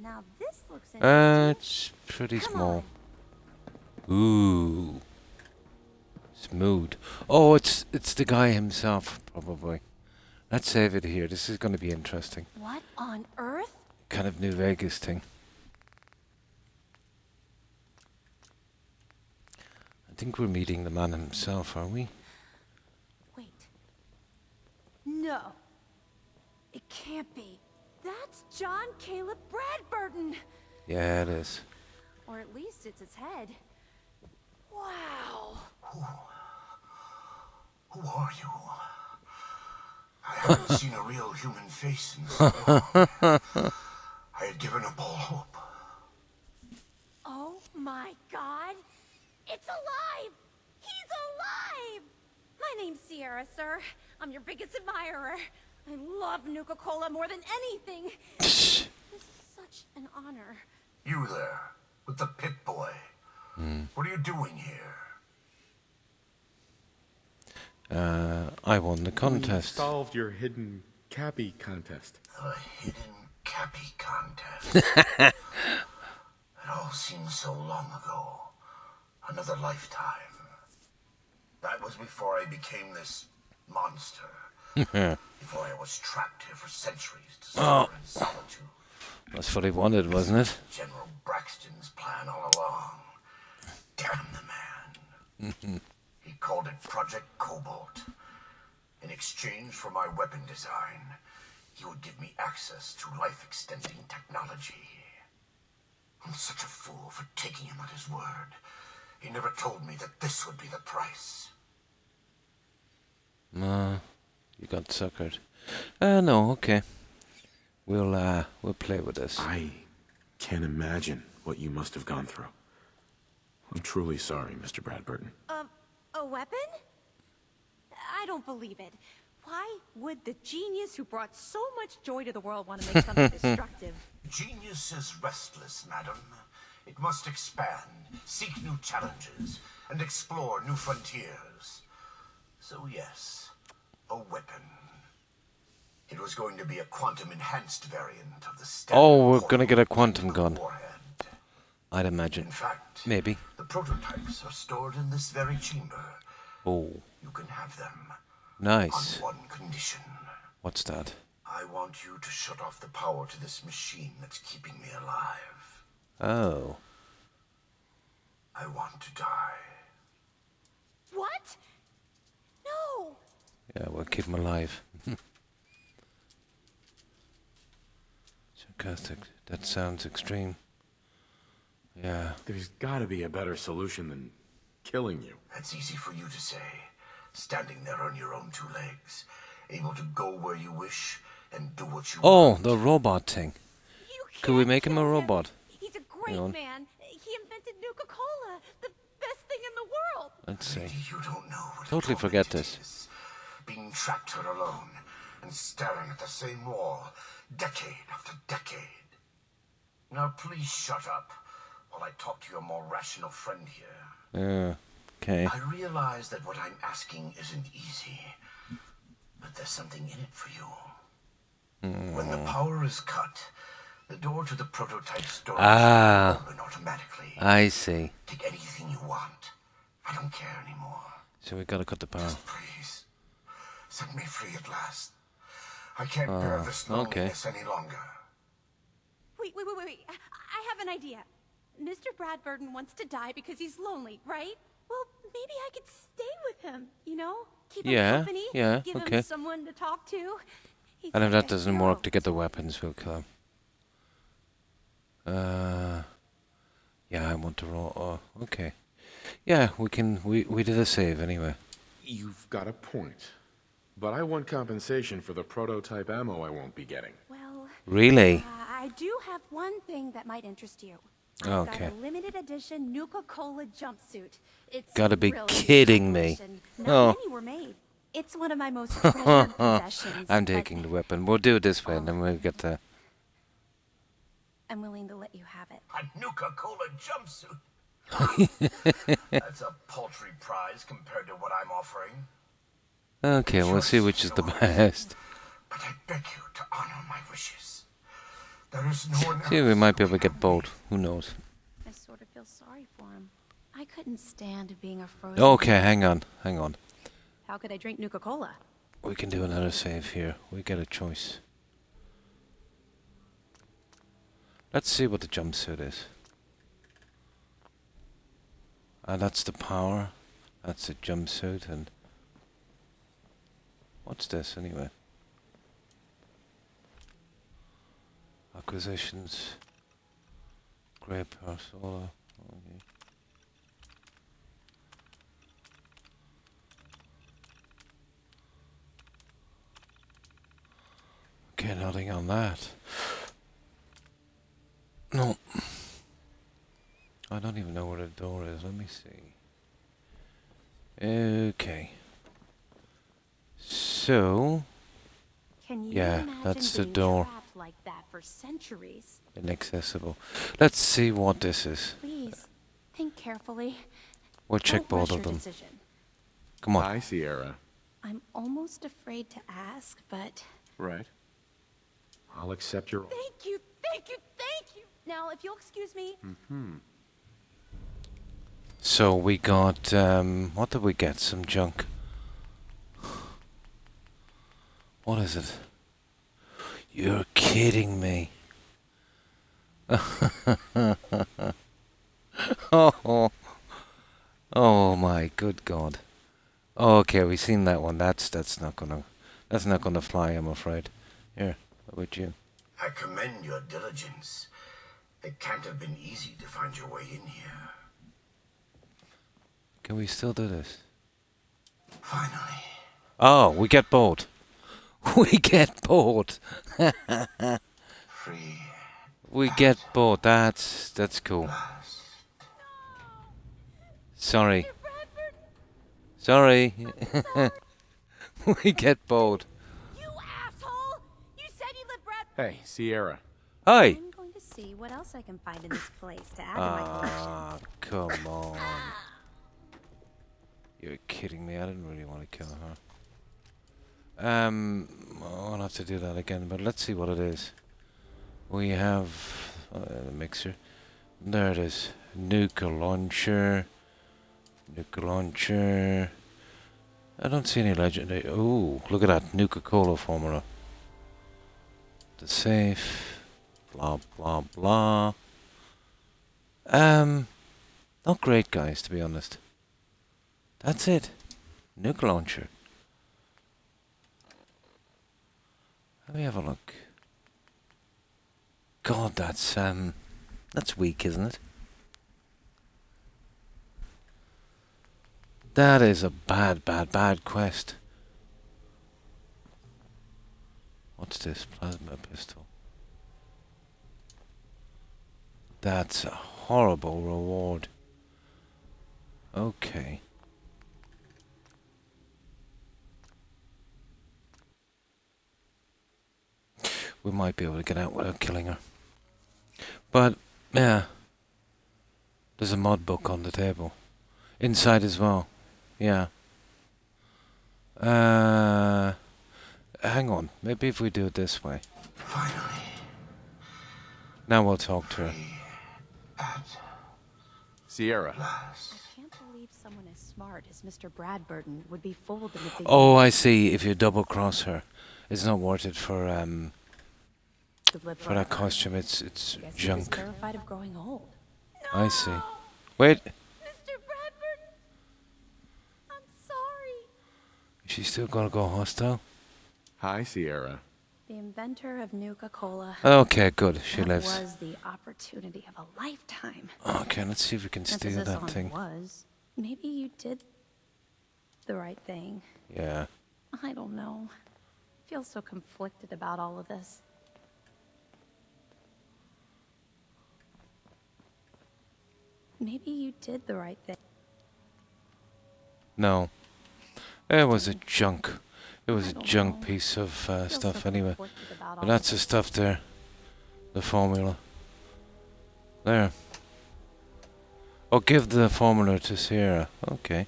Now this looks interesting. It's pretty Come small. Ooh. Smooth. Oh, it's the guy himself, probably. Let's save it here. This is going to be interesting. What on earth? Kind of New Vegas thing. I think we're meeting the man himself, are we? Wait. No. It can't be. That's John Caleb Bradburton! Yeah, it is. Or at least it's his head. Wow! Who are you? I haven't seen a real human face in so long. I had given up all hope. Oh my god! It's alive! He's alive! My name's Sierra, sir. I'm your biggest admirer. I love Nuka-Cola more than anything. This is such an honor. You there, with the pit boy. What are you doing here? I won the We contest. solved your hidden cappy contest. The hidden cappy contest. It all seems so long ago. Another lifetime. That was before I became this monster. Before I was trapped here for centuries to suffer in solitude. That's what he wanted, wasn't it? General Braxton's plan all along. Damn the man. He called it Project Cobalt. In exchange for my weapon design, he would give me access to life-extending technology. I'm such a fool for taking him at his word. He never told me that this would be the price. No, you got suckered. No, okay. We'll play with this. I can't imagine what you must have gone through. I'm truly sorry, Mr. Bradburton. A weapon? I don't believe it. Why would the genius who brought so much joy to the world want to make something destructive? Genius is restless, madam. It must expand, seek new challenges, and explore new frontiers. So yes, a weapon. It was going to be a quantum-enhanced variant of the standard. Oh, we're gonna get a quantum gun. warhead. I'd imagine. In fact, Maybe. the prototypes are stored in this very chamber. Oh, You can have them nice. on one condition. What's that? I want you to shut off the power to this machine that's keeping me alive. Oh. I want to die. What? No! Yeah, we'll keep him alive. Sarcastic. That sounds extreme. Yeah. There's gotta be a better solution than killing you. That's easy for you to say. Standing there on your own two legs, able to go where you wish and do what you Oh, want. the robot thing. You Could we can't make him a kill robot? He's a great know. man. He invented Nuka-Cola, the best thing in the world. Let's see. Maybe you don't know what a Totally forget torment this. it is. Being trapped here alone and staring at the same wall, decade after decade. Now please shut up while I talk to your more rational friend here. Okay. I realize that what I'm asking isn't easy, but there's something in it for you. When the power is cut, the door to the prototype storage will open automatically. I see. Take anything you want. I don't care anymore. So we gotta cut the power. Just please, set me free at last. I can't bear this loneliness any longer. Wait. I have an idea. Mr. Bradburton wants to die because he's lonely, right? Well, maybe I could stay with him, you know? Keep him Yeah, company, yeah, give okay. him someone to talk to. He's And if like that a doesn't hero. work to get the weapons, we'll kill him. Yeah, I want to roll. Oh, okay. Yeah, we can. We did a save anyway. You've got a point. But I want compensation for the prototype ammo I won't be getting. Well, Really? I do have one thing that might interest you. I've Okay. got a limited edition Nuka-Cola jumpsuit. It's Gotta be really kidding me. stylish and Oh. Not many were made. It's one of my most treasured possessions. I'm but taking the weapon. We'll do it this way, and then we'll get the. I'm willing to let you have it. A Nuka-Cola jumpsuit. That's a paltry prize compared to what I'm offering. Okay, we'll see which is the best. But I beg you to honor my wishes. There is no one else. See, we might be who able to can get both. Who knows? I sort of feel sorry for him. I couldn't stand being a frozen. Okay, hang on. How could I drink Nuka-Cola? We can do another save here. We get a choice. Let's see what the jumpsuit is. That's the power. That's the jumpsuit, and what's this anyway? acquisitions. Great Parsola. Okay. Okay, nothing on that. No. I don't even know where the door is. Let me see. Okay. So, Can you yeah, imagine that's the being door. trapped like that for centuries? Inaccessible. Let's see what this is. Please, think carefully. We'll check Don't both rush of your them. decision. Come on. Hi, Sierra. I'm almost afraid to ask, but Right. I'll accept your... thank you, thank you, thank you. Now, if you'll excuse me. So we got, what did we get? Some junk. What is it? You're kidding me. Oh, oh my good God. Okay, we've seen that one. That's not gonna fly, I'm afraid. Here, how about you? I commend your diligence. It can't have been easy to find your way in here. Can we still do this? Finally. Oh, we get bored. We get bored. Free. We get bored. That's cool. Sorry. Sorry. We get bored. You asshole! You said you lived Brad. Hey, Sierra. Hi. I'm going to see what else I can find in this place to add to my collection. Ah, come on. You're kidding me. I didn't really want to kill her. I'll have to do that again, but let's see what it is. We have the mixer. There it is. Nuka launcher. Nuka launcher. I don't see any legendary. Ooh, look at that Nuka-Cola formula. The safe. Blah blah blah. Not great, guys, to be honest. That's it. Nuka launcher. Let me have a look. God, that's weak, isn't it? That is a bad quest. What's this? Plasma pistol. That's a horrible reward. Okay. We might be able to get out without killing her. But, yeah. There's a mod book on the table. Inside as well. Yeah. Hang on. Maybe if we do it this way. Finally. Now we'll talk to her. Sierra. I can't believe someone as smart as Mr. Bradburton would be fooled into thinking Oh, I see. If you double cross her, it's not worth it for to live that forever. costume. It's Guess he was junk. terrified of growing old. I see. Wait. Mr. Bradburton! I'm sorry. Is she still gonna go hostile? Hi, Sierra. The inventor of Nuka-Cola. Okay, good. She That lives. was the opportunity of a lifetime. Okay, let's see if we can steal Emphasis that on thing. was. Maybe you did the right thing. Yeah. I don't know. I feel so conflicted about all of this. Maybe you did the right thing. No. It was a junk. It was I a don't junk know. piece of I feel stuff so anyway. conflicted about But all that's of the this. stuff there. The formula. There. Oh, give the formula to Sierra. Okay.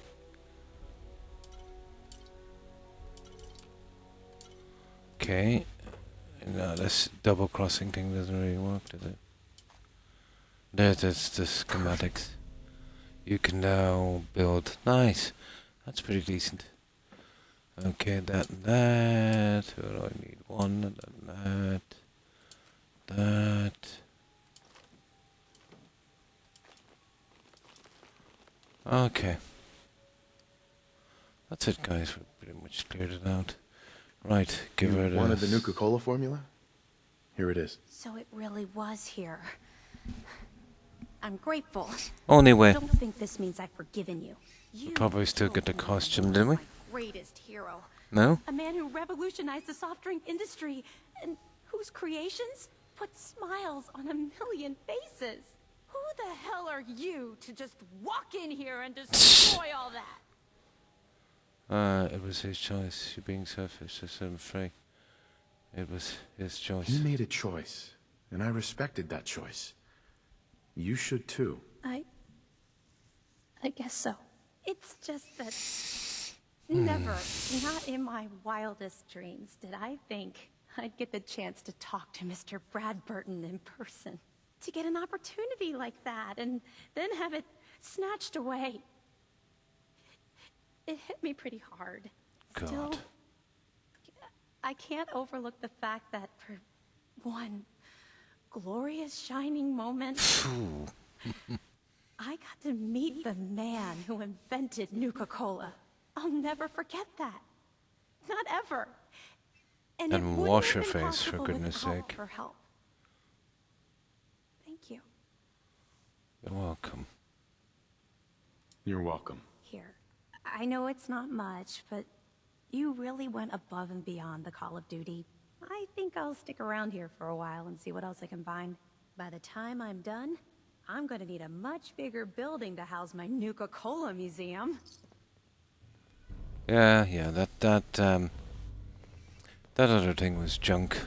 Okay. No, this double crossing thing doesn't really work, does it? That's the schematics. You can now build. Nice. That's pretty decent. Okay, that and that. What do I need? One and that. Okay. That's it, guys. We pretty much cleared it out. Right, give her You the... wanted the Nuka-Cola formula? Here it is. So it really was here. I'm grateful. Only way. I don't think this means I've forgiven you. You Probably still get the killed costume, my didn't we? greatest hero. No? A man who revolutionized the soft drink industry and whose creations put smiles on a million faces. Who the hell are you to just walk in here and destroy all that? It was his choice. You're being selfish to set him free. It was his choice. He made a choice, and I respected that choice. You should too. I guess so. It's just that never, not in my wildest dreams, did I think I'd get the chance to talk to Mr. Bradburton in person. To get an opportunity like that and then have it snatched away. It hit me pretty hard. God. Still, I can't overlook the fact that for one glorious shining moment, I got to meet the man who invented Nuka-Cola. I'll never forget that. Not ever. And it And wouldn't wash have your been face, for possible goodness without sake. her help. Thank you. You're welcome. You're welcome. Here. I know it's not much, but you really went above and beyond the Call of Duty. I think I'll stick around here for a while and see what else I can find. By the time I'm done, I'm gonna need a much bigger building to house my Nuka-Cola museum. Yeah, that other thing was junk.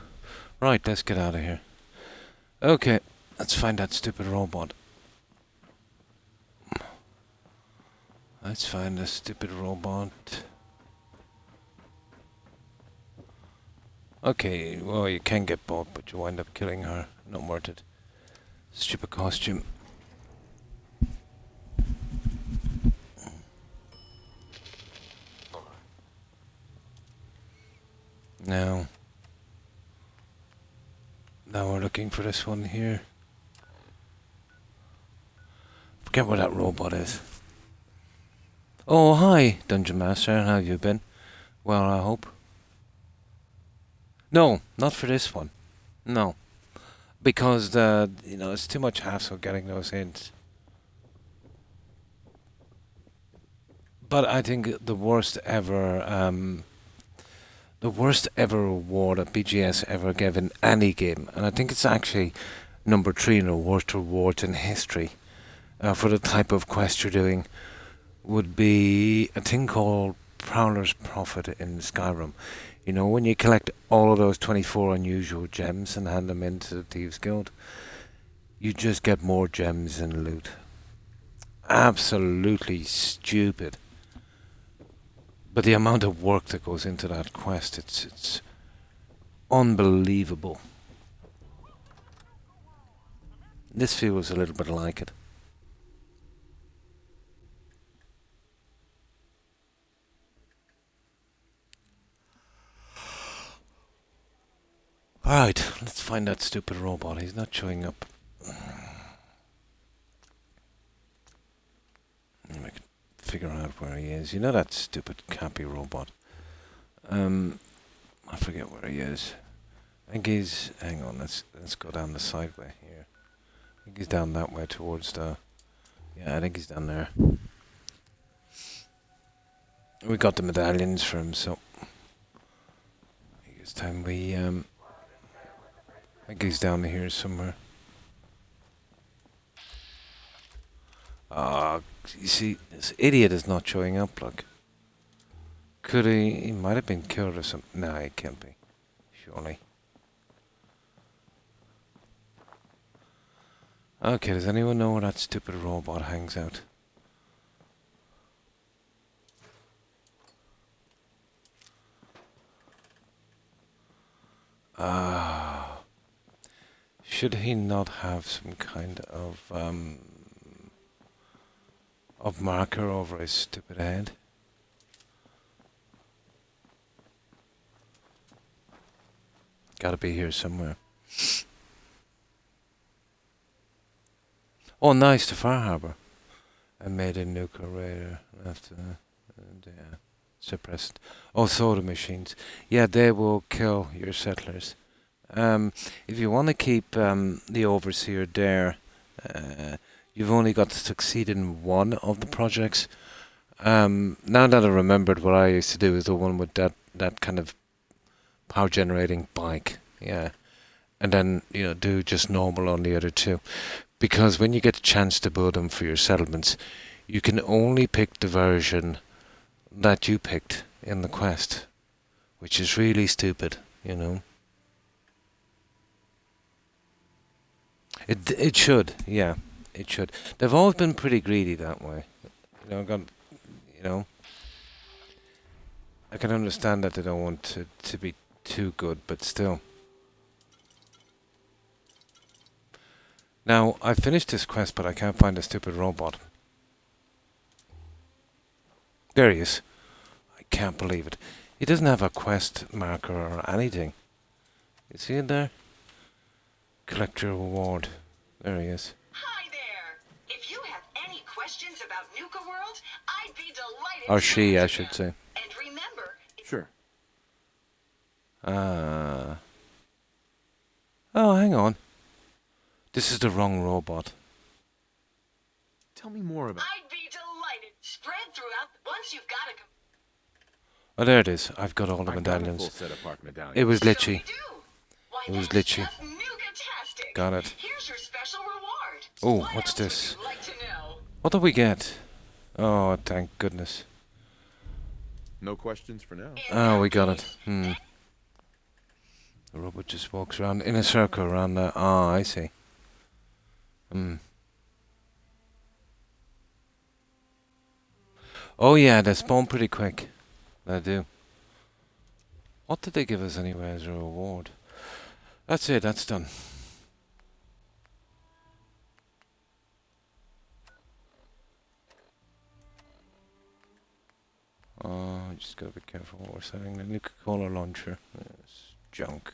Right, let's get out of here. Okay, let's find that stupid robot. Let's find the stupid robot. Okay, well, you can get bought, but you wind up killing her. Not worth it. Stupid costume. Now we're looking for this one here. Forget where that robot is. Oh, hi, Dungeon Master. How have you been? Well, I hope. No, not for this one. No. Because, it's too much hassle getting those hints. But I think the worst ever reward that BGS ever gave in any game, and I think it's actually number 3 in the worst rewards in history for the type of quest you're doing, would be a thing called Prowler's Profit in Skyrim. You know, when you collect all of those 24 unusual gems and hand them into the Thieves Guild, you just get more gems and loot. Absolutely stupid. But the amount of work that goes into that quest, it's unbelievable. This feels a little bit like it. Alright, let's find that stupid robot. He's not showing up. Maybe I can figure out where he is. You know that stupid campy robot. I forget where he is. I think he's... Hang on, let's go down the sideway here. I think he's down that way towards the... Yeah, I think he's down there. We got the medallions for him, so... I think it's time we... I think he's down here somewhere. You see, this idiot is not showing up, like. Could he... He might have been killed or something. No, he can't be. Surely. Okay, does anyone know where that stupid robot hangs out? Should he not have some kind of marker over his stupid head? Gotta be here somewhere. Oh, nice, the Far Harbor. I made a nuclear radar after suppressed. Oh, soda machines. Yeah, they will kill your settlers. If you want to keep the overseer there, you've only got to succeed in one of the projects. Now that I remembered, what I used to do is the one with that kind of power generating bike, yeah, and then do just normal on the other two, because when you get a chance to build them for your settlements, you can only pick the version that you picked in the quest, which is really stupid, It should, yeah, it should. They've always been pretty greedy that way, you know. I can understand that they don't want to be too good, but still. Now, I finished this quest, but I can't find the stupid robot. There he is. I can't believe it. He doesn't have a quest marker or anything. Is he in there? Collect your reward. There he is. Hi there. If you have any questions about Nuka World, I'd be delighted Or to she, I answer should them. say. And remember, Sure. Oh, hang on. This is the wrong robot. Tell me more about. I'd be delighted. Spread throughout. Once you've got a Oh, there it is. I've got all the I've got a full medallions. set of park medallions. It was So you glitchy. do. Why, It was that's glitchy. just Nuka-tastic. Got it. Here's your special reward. Oh, What what's else would this? you like to know? What did we get? Oh, thank goodness. No questions for now. Oh, we got it. The robot just walks around in a circle around there. Ah, I see. Oh yeah, they spawn pretty quick. They do. What did they give us anyway as a reward? That's it, that's done. Oh, just gotta be careful what we're saying. The Nuka-Cola launcher. It's junk.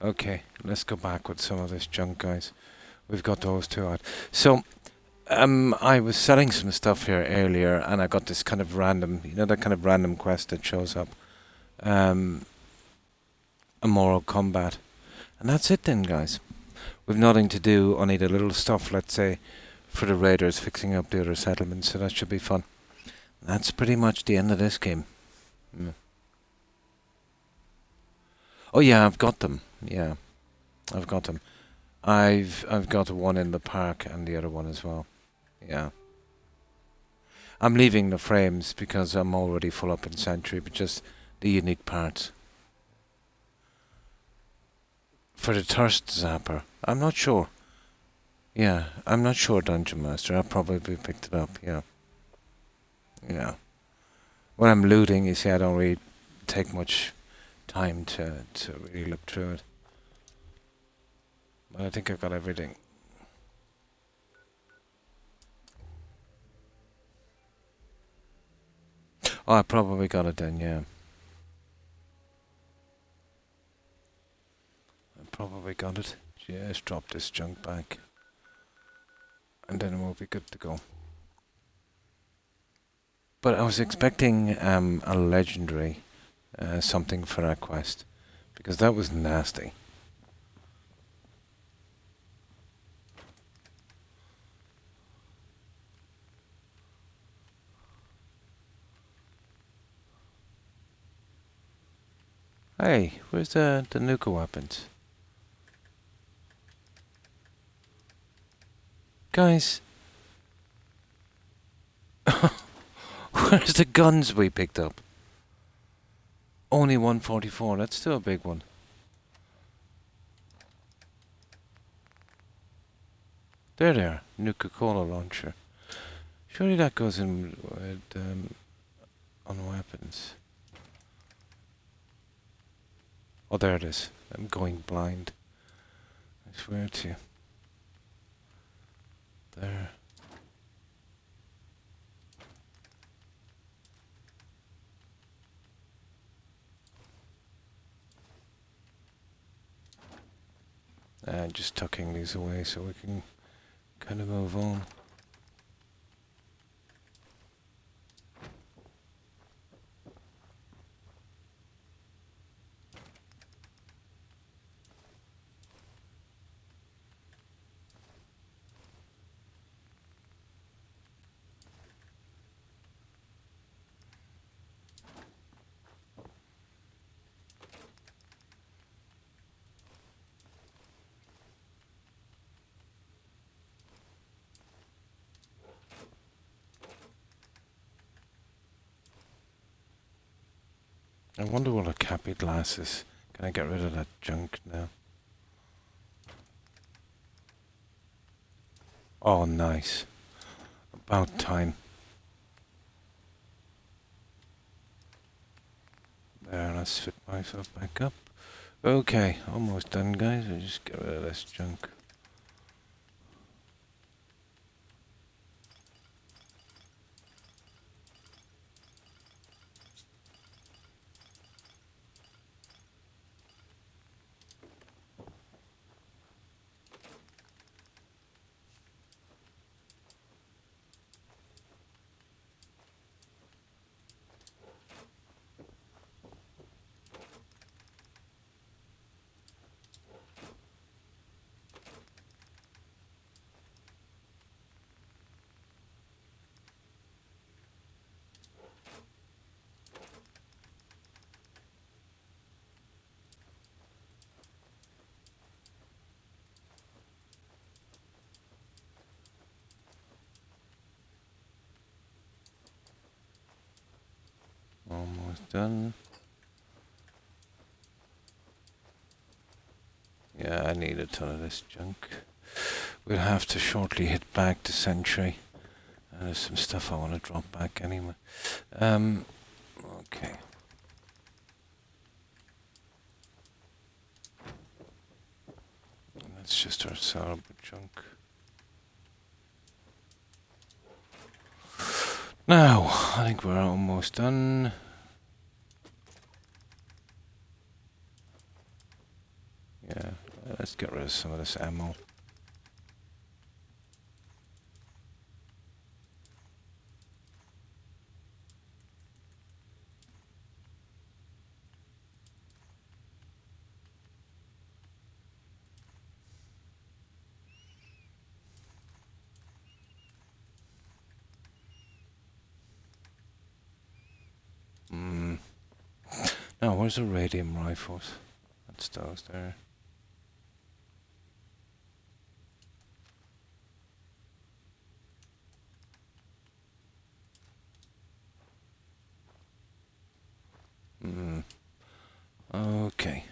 Okay, let's go back with some of this junk, guys. We've got those two out. So, I was selling some stuff here earlier, and I got this kind of random, that kind of random quest that shows up. A moral combat. And that's it then, guys. We've nothing to do, only the little stuff, let's say, for the raiders fixing up the other settlements, so that should be fun. That's pretty much the end of this game. Oh yeah, I've got them. Yeah, I've got them. I've got one in the park and the other one as well. Yeah. I'm leaving the frames because I'm already full up in Sentry, but just the unique parts. For the Thirst Zapper, I'm not sure. Yeah, I'm not sure, Dungeon Master. I'll probably picked it up, yeah. Yeah. When I'm looting, you see, I don't really take much time to really look through it. But I think I got everything. Oh, I probably got it then, yeah. I probably got it. Just drop this junk back. And then we'll be good to go. But I was expecting a legendary something for that quest. Because that was nasty. Hey, where's the Nuka weapons? Guys. Where's the guns we picked up? Only 144, that's still a big one. There, Nuka-Cola launcher. Surely that goes in with, on weapons. Oh, there it is. I'm going blind. I swear to you. There. Just tucking these away so we can kind of move on. I wonder what a cappy glass is. Can I get rid of that junk now? Oh, nice. About time. There, let's fit myself back up. Okay, almost done, guys. We'll just get rid of this junk. Almost done. Yeah, I need a ton of this junk. We'll have to shortly hit back to Sentry. There's some stuff I want to drop back anyway. Okay. That's just our salvage junk. Now, I think we're almost done. Yeah, let's get rid of some of this ammo. Now, where's the radium rifles? That's those there. Okay.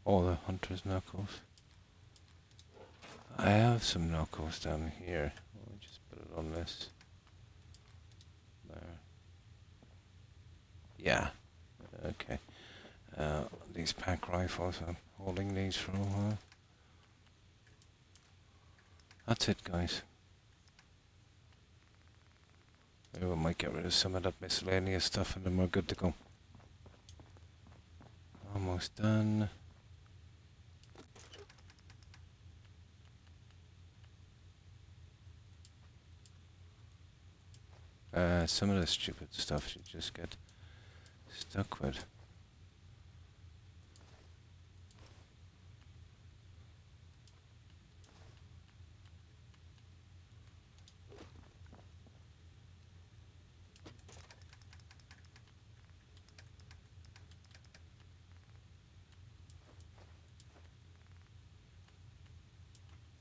Oh, the hunter's knuckles. I have some knuckles down here. I'll just put it on this. There. Yeah. Okay. These pack rifles, I'm holding these for a while. That's it, guys. Maybe we might get rid of some of that miscellaneous stuff and then we're good to go. Almost done. Some of the stupid stuff you just get stuck with.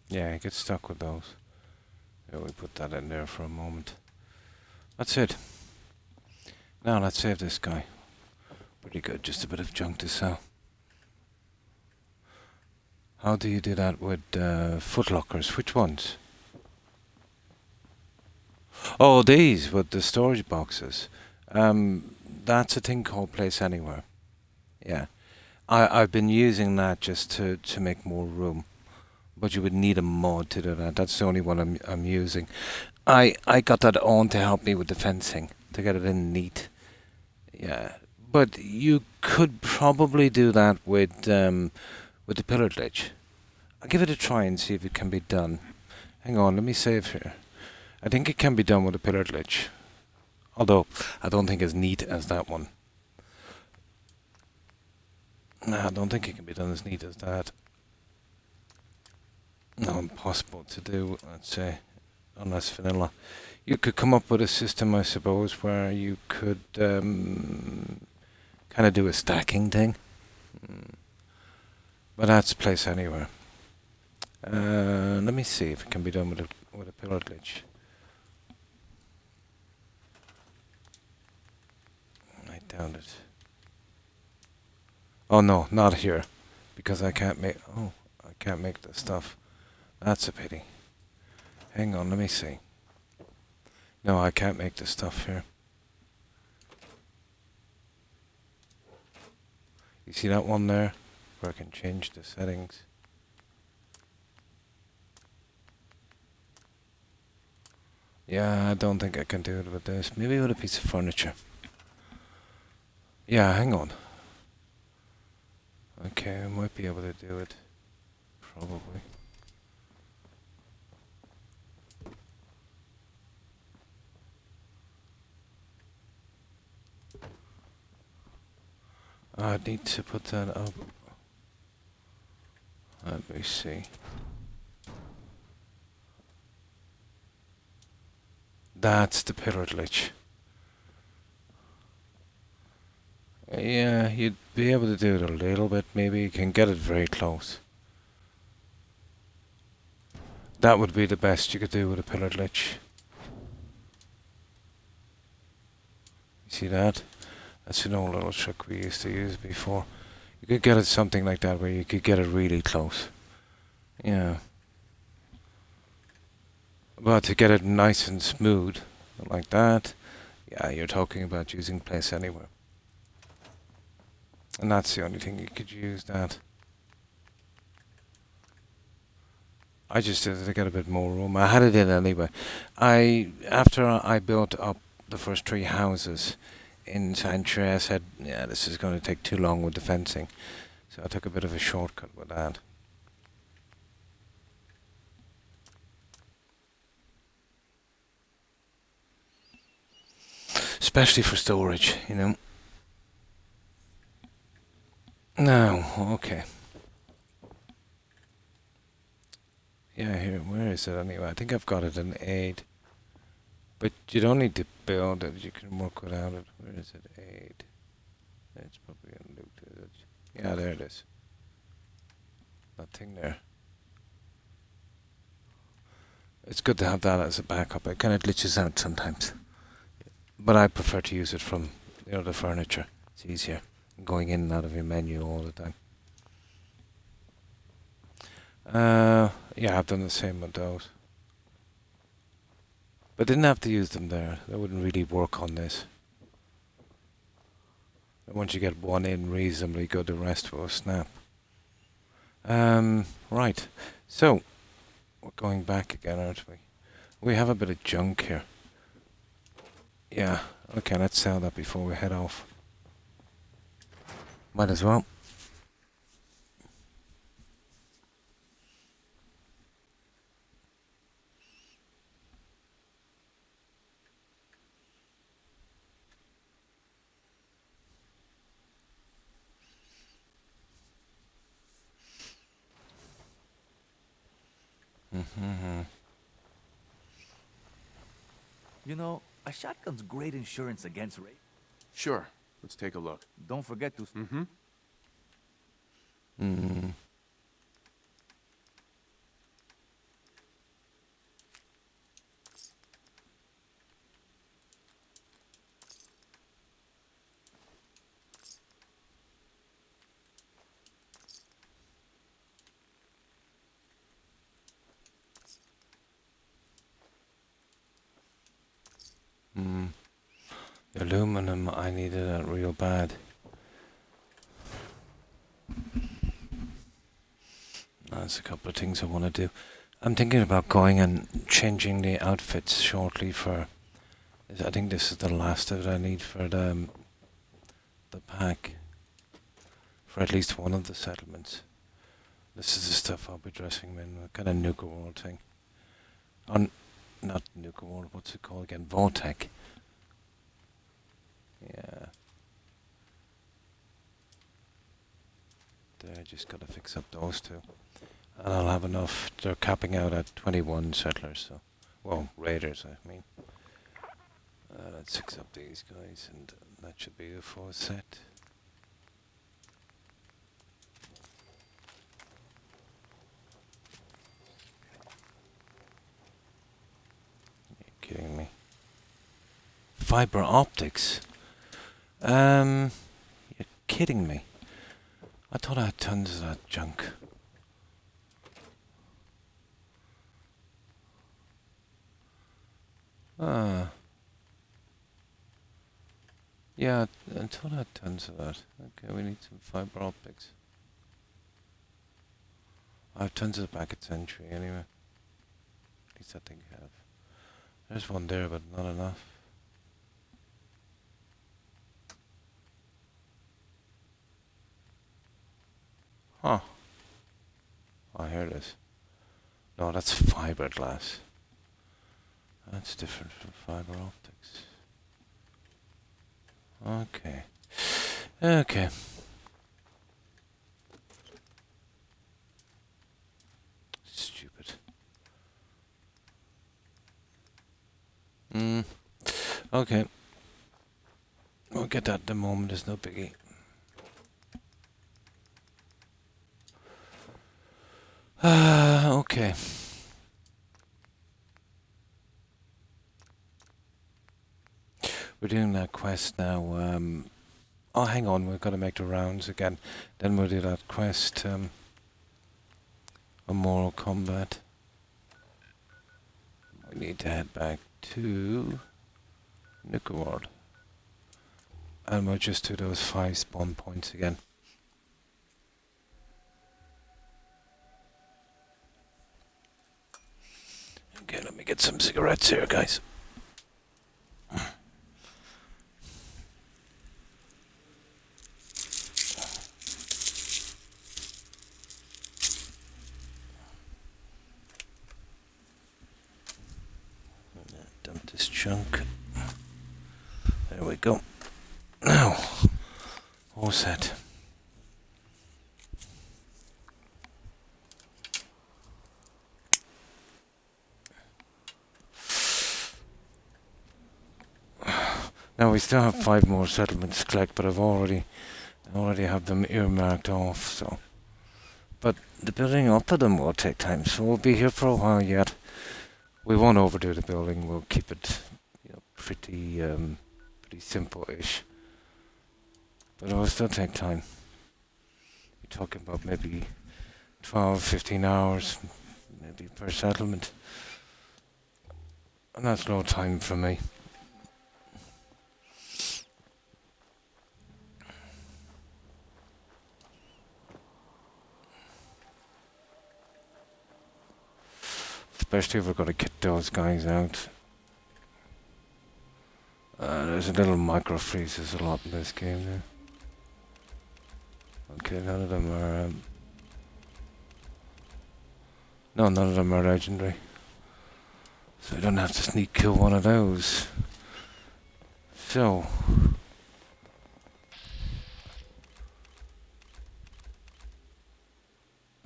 Yeah, I get stuck with those. Yeah, we put that in there for a moment. That's it. Now let's save this guy. Pretty good, just a bit of junk to sell. How do you do that with footlockers? Which ones? Oh, these with the storage boxes. That's a thing called Place Anywhere. Yeah. I've been using that just to make more room. But you would need a mod to do that. That's the only one I'm using. I got that on to help me with the fencing, to get it in neat. Yeah. But you could probably do that with the pillar glitch. I'll give it a try and see if it can be done. Hang on, let me save here. I think it can be done with a pillar glitch. Although, I don't think as neat as that one. No, I don't think it can be done as neat as that. No, impossible to do, I'd say, unless vanilla. You could come up with a system, I suppose, where you could kind of do a stacking thing. But that's Place Anywhere. Let me see if it can be done with a pillar glitch. doubt it. Oh no, not here. Because I can't make... Oh, I can't make the stuff. That's a pity. Hang on, let me see. No, I can't make the stuff here. You see that one there? Where I can change the settings. Yeah, I don't think I can do it with this. Maybe with a piece of furniture. Yeah, hang on. Okay, I might be able to do it. Probably. I need to put that up. Let me see. That's the pillar glitch. Yeah, you'd be able to do it a little bit, maybe. You can get it very close. That would be the best you could do with a pillar glitch. You see that? That's an old little trick we used to use before. You could get it something like that where you could get it really close. Yeah. But to get it nice and smooth, like that, yeah, you're talking about using place anywhere. And that's the only thing you could use that. I just did it to get a bit more room. I had it in anyway. After I built up the first 3 houses in Sanctuary, I said, yeah, this is going to take too long with the fencing. So I took a bit of a shortcut with that. Especially for storage, you know. No, okay. Yeah, here, where is it anyway? I think I've got it in 8. But you don't need to build it, you can work without it. Where is it? 8. It's probably in loot, is it? Yeah, there it is. That thing there. It's good to have that as a backup. It kind of glitches out sometimes. But I prefer to use it from the furniture. It's easier than going in and out of your menu all the time. Yeah, I've done the same with those. But didn't have to use them there. That wouldn't really work on this. And once you get one in reasonably good, the rest will snap. Right. So, we're going back again, aren't we? We have a bit of junk here. Yeah, okay, let's sell that before we head off. Might as well. You know, a shotgun's great insurance against rape. Sure. Let's take a look. Don't forget to... Aluminum, I needed that real bad. There's a couple of things I want to do. I'm thinking about going and changing the outfits shortly for... I think this is the last of it I need for the pack. For at least one of the settlements. This is the stuff I'll be dressing in, a kind of Nuka World thing. Not Nuka World, what's it called again? Voltec. Yeah. There, I just gotta fix up those 2. And I'll have enough. They're capping out at 21 settlers, so... Well, raiders, I mean. Let's fix up these guys, and that should be the full set. Are you kidding me? Fiber optics? You're kidding me. I thought I had tons of that junk. Ah. Yeah, I thought I had tons of that. Okay, we need some fiber optics. I have tons of packet entry anyway. At least I think I have. There's one there, but not enough. Huh. Oh, here it is. No, that's fiberglass. That's different from fiber optics. Okay. Okay. Stupid. Okay. We'll get that at the moment, there's no biggie. Okay. We're doing that quest now. Oh, hang on, we've got to make the rounds again. Then we'll do that quest, on Mortal Kombat. We need to head back to Nuka World. And we'll just do those 5 spawn points again. Okay, let me get some cigarettes here, guys. Dump this chunk. There we go. Now, all set. Now we still have 5 more settlements to collect, but I already have them earmarked off. So, but the building up of them will take time, so we'll be here for a while yet. We won't overdo the building. We'll keep it, pretty simple-ish. But it will still take time. We're talking about maybe 12, 15 hours, maybe per settlement, and that's no time for me. Especially if we're going to get those guys out. There's a little micro freezes a lot in this game there. Okay, none of them are... no, none of them are legendary. So we don't have to sneak kill one of those. So...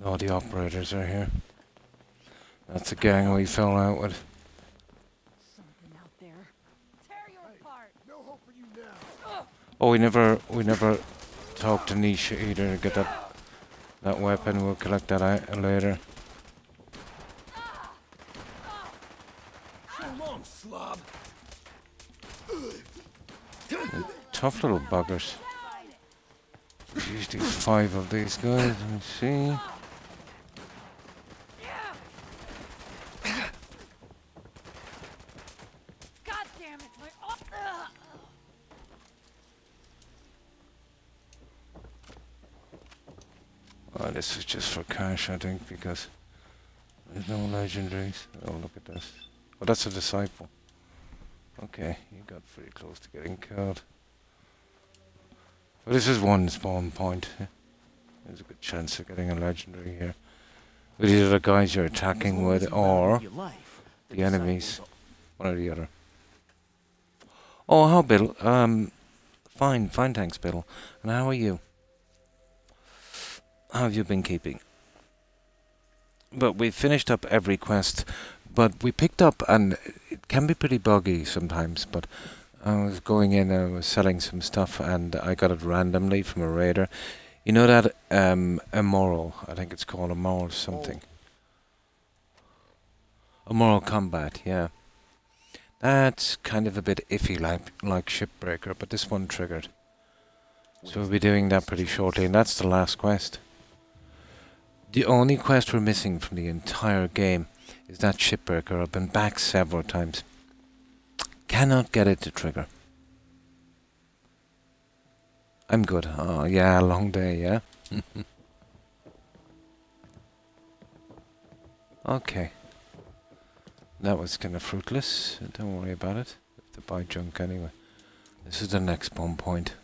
all the operators are here. That's the gang we fell out with. Something out there. Tear you apart. No hope for you now. Oh, we never talked to Nisha either to get that weapon. We'll collect that out later. So long, slob. Tough little buggers. Usually 5 of these guys. Let me see. God damn it! Oh, this is just for cash, I think, because there's no legendaries. Oh, look at this. Oh, that's a disciple. Okay, you got pretty close to getting killed. But this is one spawn point. There's a good chance of getting a legendary here. With either the guys you're attacking with or the enemies. One or the other. Oh, how Bill? Fine, thanks, Bill. And how are you? How have you been keeping? But we finished up every quest, but we picked up, and it can be pretty buggy sometimes, but I was going in, I was selling some stuff, and I got it randomly from a raider. You know that immoral, I think it's called immoral something. Immoral combat, yeah. That's kind of a bit iffy like Shipbreaker, but this one triggered. So we'll be doing that pretty shortly, and that's the last quest. The only quest we're missing from the entire game is that shipbreaker. I've been back several times. Cannot get it to trigger. I'm good. Oh yeah, long day, yeah? Okay. That was kind of fruitless. Don't worry about it. We have to buy junk anyway. This is the next spawn point.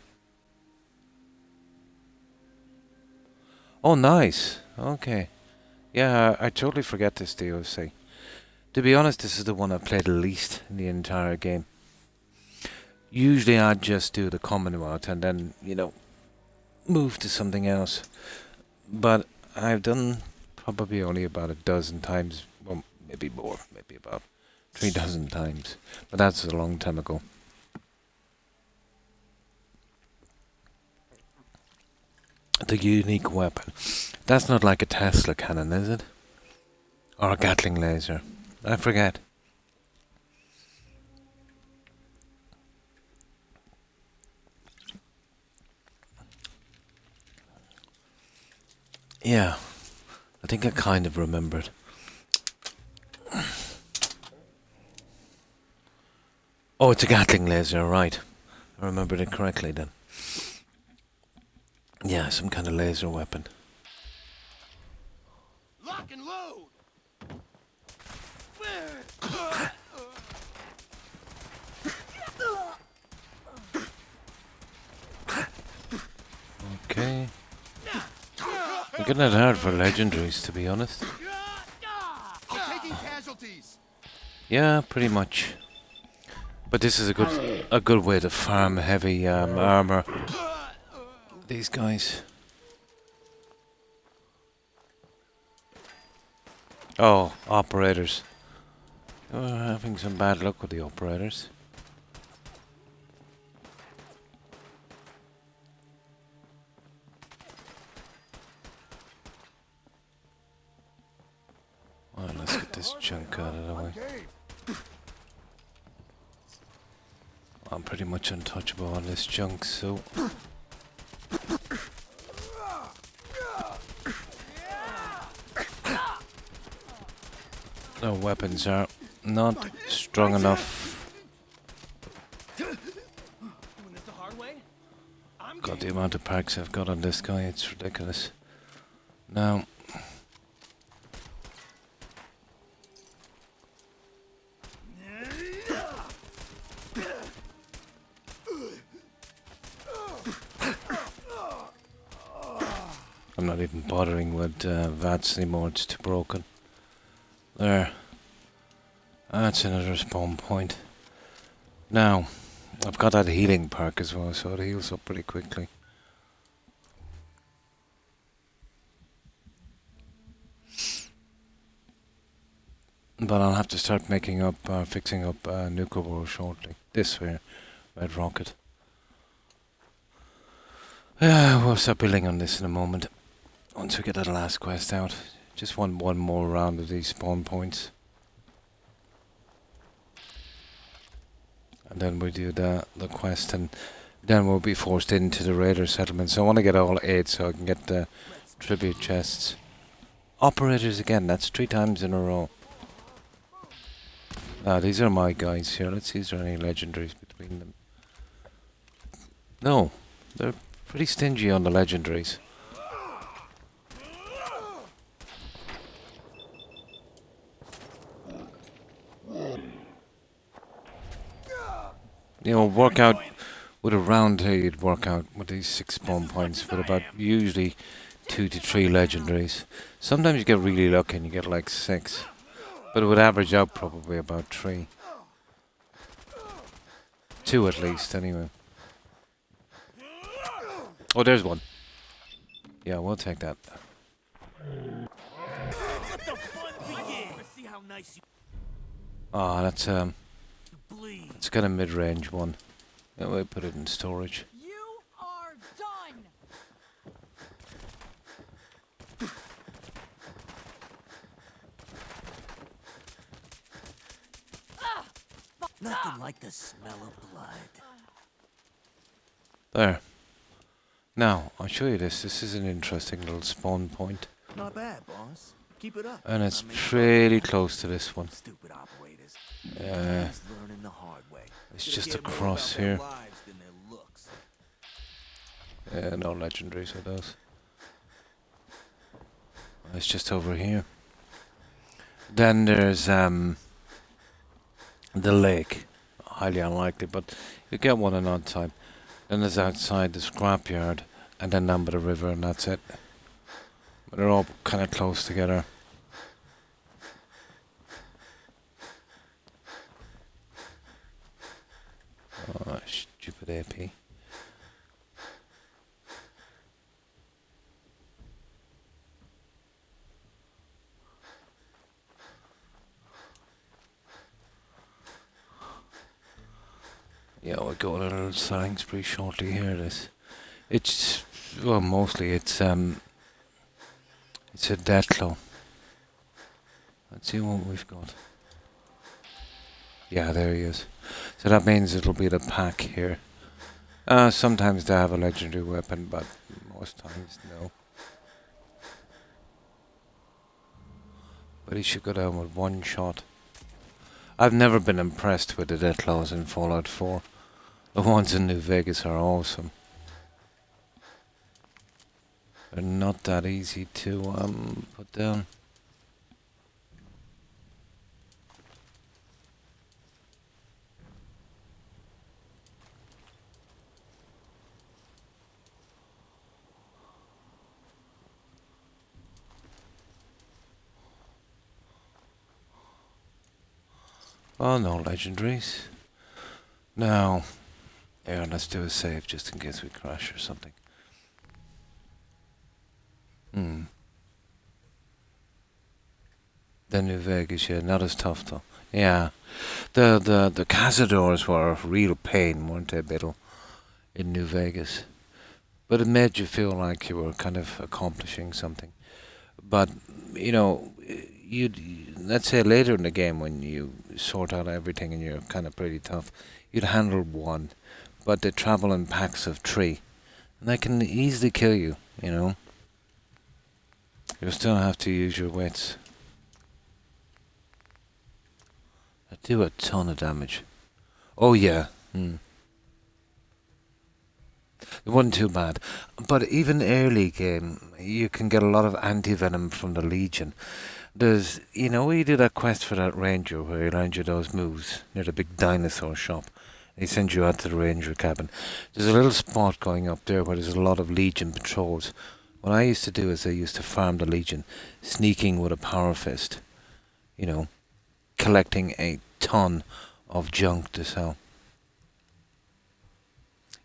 Oh, nice. Okay. Yeah, I totally forget this DLC. To be honest, this is the one I've played the least in the entire game. Usually I'd just do the Commonwealth and then, you know, move to something else. But I've done probably only about a dozen times. Well, maybe more. Maybe about 3 dozen times. But that's a long time ago. The unique weapon. That's not like a Tesla cannon, is it? Or a Gatling laser. I forget. Yeah. I think I kind of remembered. Oh, it's a Gatling laser, right. I remembered it correctly then. Yeah, some kind of laser weapon. Lock and load! Okay. I'm getting it hard for legendaries, to be honest. Taking casualties. Yeah, pretty much. But this is a good way to farm heavy armor. These guys. Oh, operators. We're having some bad luck with the operators. Well, let's get this junk out of the way. I'm pretty much untouchable on this junk, so... No, weapons are not strong enough. God, the amount of packs I've got on this guy, it's ridiculous. Now... I'm not even bothering with VATS anymore, it's too broken. There. That's another spawn point. Now, I've got that healing perk as well, so it heals up pretty quickly. But I'll have to start making up, fixing up Nuka World shortly. This way, Red Rocket. Yeah, we'll start building on this in a moment. Once we get that last quest out. Just want one more round of these spawn points. And then we do the quest, and then we'll be forced into the raider settlement. So I want to get all 8 so I can get the tribute chests. Operators again, that's 3 times in a row. These are my guys here. Let's see if there are any legendaries between them. No, they're pretty stingy on the legendaries. You know, work out with a round here, you'd work out with these 6 spawn points with about usually 2 to 3 legendaries. Sometimes you get really lucky and you get like 6, but it would average out probably about 3. 2 at least, anyway. Oh, there's one. Yeah, we'll take that. Oh, that's it's got a mid-range one. Yeah, we'll put it in storage. You are done. Nothing like the smell of blood. There. Now, I'll show you this. This is an interesting little spawn point. Not bad, boss. Keep it up. And it's I mean, pretty close to this one. Stupid operators. Uh, Always learning the hard way. it's Should just care more across about their here. lives than their looks. No legendaries with those. It's just over here. Then there's the lake. Highly unlikely, but you get one an odd time. Then there's outside the scrapyard, and then down by the river, and that's it. But they're all kind of close together. Oh, stupid AP. Yeah, we'll go to a little Sainsbury shortly here. It's well, mostly it's a Deathclaw. Let's see what we've got. Yeah, there he is. So that means it'll be the pack here. Sometimes they have a legendary weapon, but most times no. But he should go down with one shot. I've never been impressed with the Deathclaws in Fallout 4. The ones in New Vegas are awesome. They're not that easy to put down. Oh, no legendaries. Now, here, let's do a save just in case we crash or something. The New Vegas, yeah, not as tough though. Yeah, the cazadors were a real pain, weren't they, Biddle, in New Vegas? But it made you feel like you were kind of accomplishing something. But you know, let's say later in the game when you sort out everything and you're kind of pretty tough, you'd handle one, but they travel in packs of 3, and they can easily kill you. You know, you'll still have to use your wits. They do a ton of damage. Oh yeah. It wasn't too bad. But even early game, you can get a lot of anti-venom from the Legion. There's, you know, you do that quest for that ranger where he learns you those moves near the big dinosaur shop. He sends you out to the ranger cabin. There's a little spot going up there where there's a lot of Legion patrols. What I used to do is I used to farm the Legion, sneaking with a power fist. You know, collecting a ton of junk to sell.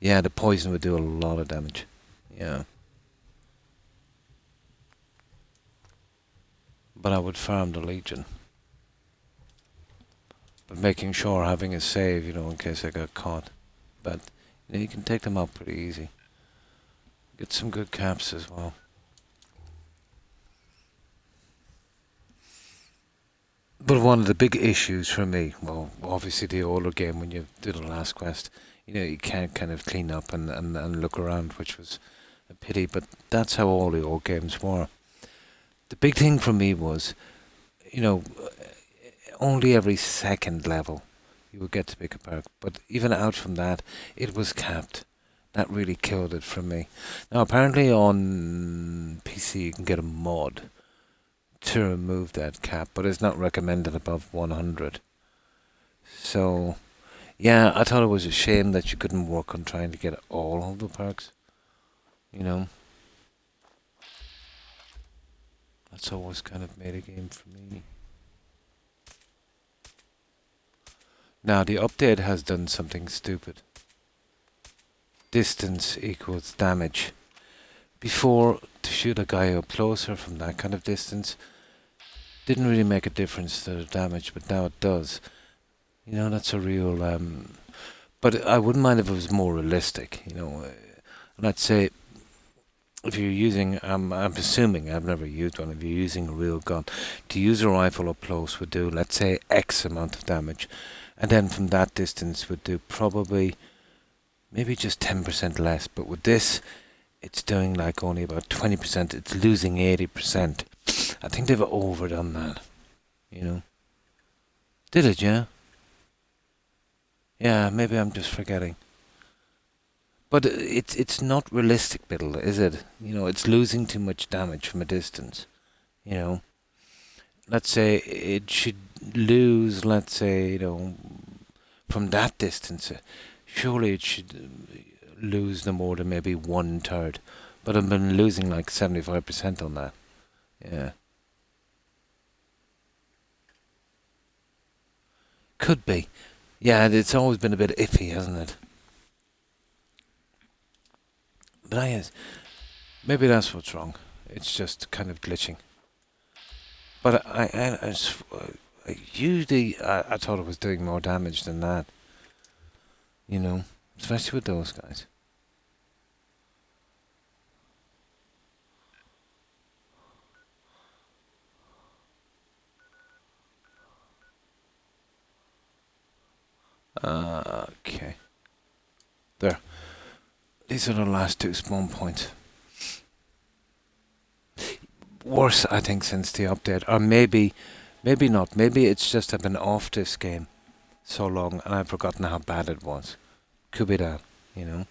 Yeah, the poison would do a lot of damage. Yeah. But I would farm the Legion. But making sure having a save, you know, in case I got caught. But you know, you can take them out pretty easy. Get some good caps as well. But one of the big issues for me, well, obviously the older game when you do the last quest, you know, you can't kind of clean up and look around, which was a pity, but that's how all the old games were. The big thing for me was, you know, only every second level you would get to pick a perk, but even out from that, it was capped. That really killed it for me. Now, apparently on PC you can get a mod to remove that cap, but it's not recommended above 100. So, yeah, I thought it was a shame that you couldn't work on trying to get all of the perks. You know, that's always kind of made a game for me. Now, the update has done something stupid. Distance equals damage. Before, to shoot a guy up closer from that kind of distance didn't really make a difference to the damage, but now it does. You know, that's a real... but I wouldn't mind if it was more realistic, you know. Let's say, if you're using... I'm assuming, I've never used one, if you're using a real gun, to use a rifle up close would do, let's say, X amount of damage. And then from that distance would do probably, maybe just 10% less. But with this, it's doing like only about 20%. It's losing 80%. I think they've overdone that. You know. Did it, yeah? Yeah, maybe I'm just forgetting. But it's not realistic, Biddle, is it? You know, it's losing too much damage from a distance. You know. Let's say it should lose, let's say, you know, from that distance. Surely it should lose no more than maybe 1/3. But I've been losing like 75% on that. Yeah. Could be. Yeah, it's always been a bit iffy, hasn't it? But maybe that's what's wrong. It's just kind of glitching. But usually I thought it was doing more damage than that. You know, especially with those guys. Okay. There. These are the last 2 spawn points. Worse, I think, since the update. Or maybe not. Maybe it's just I've been off this game so long and I've forgotten how bad it was. Could be that, you know.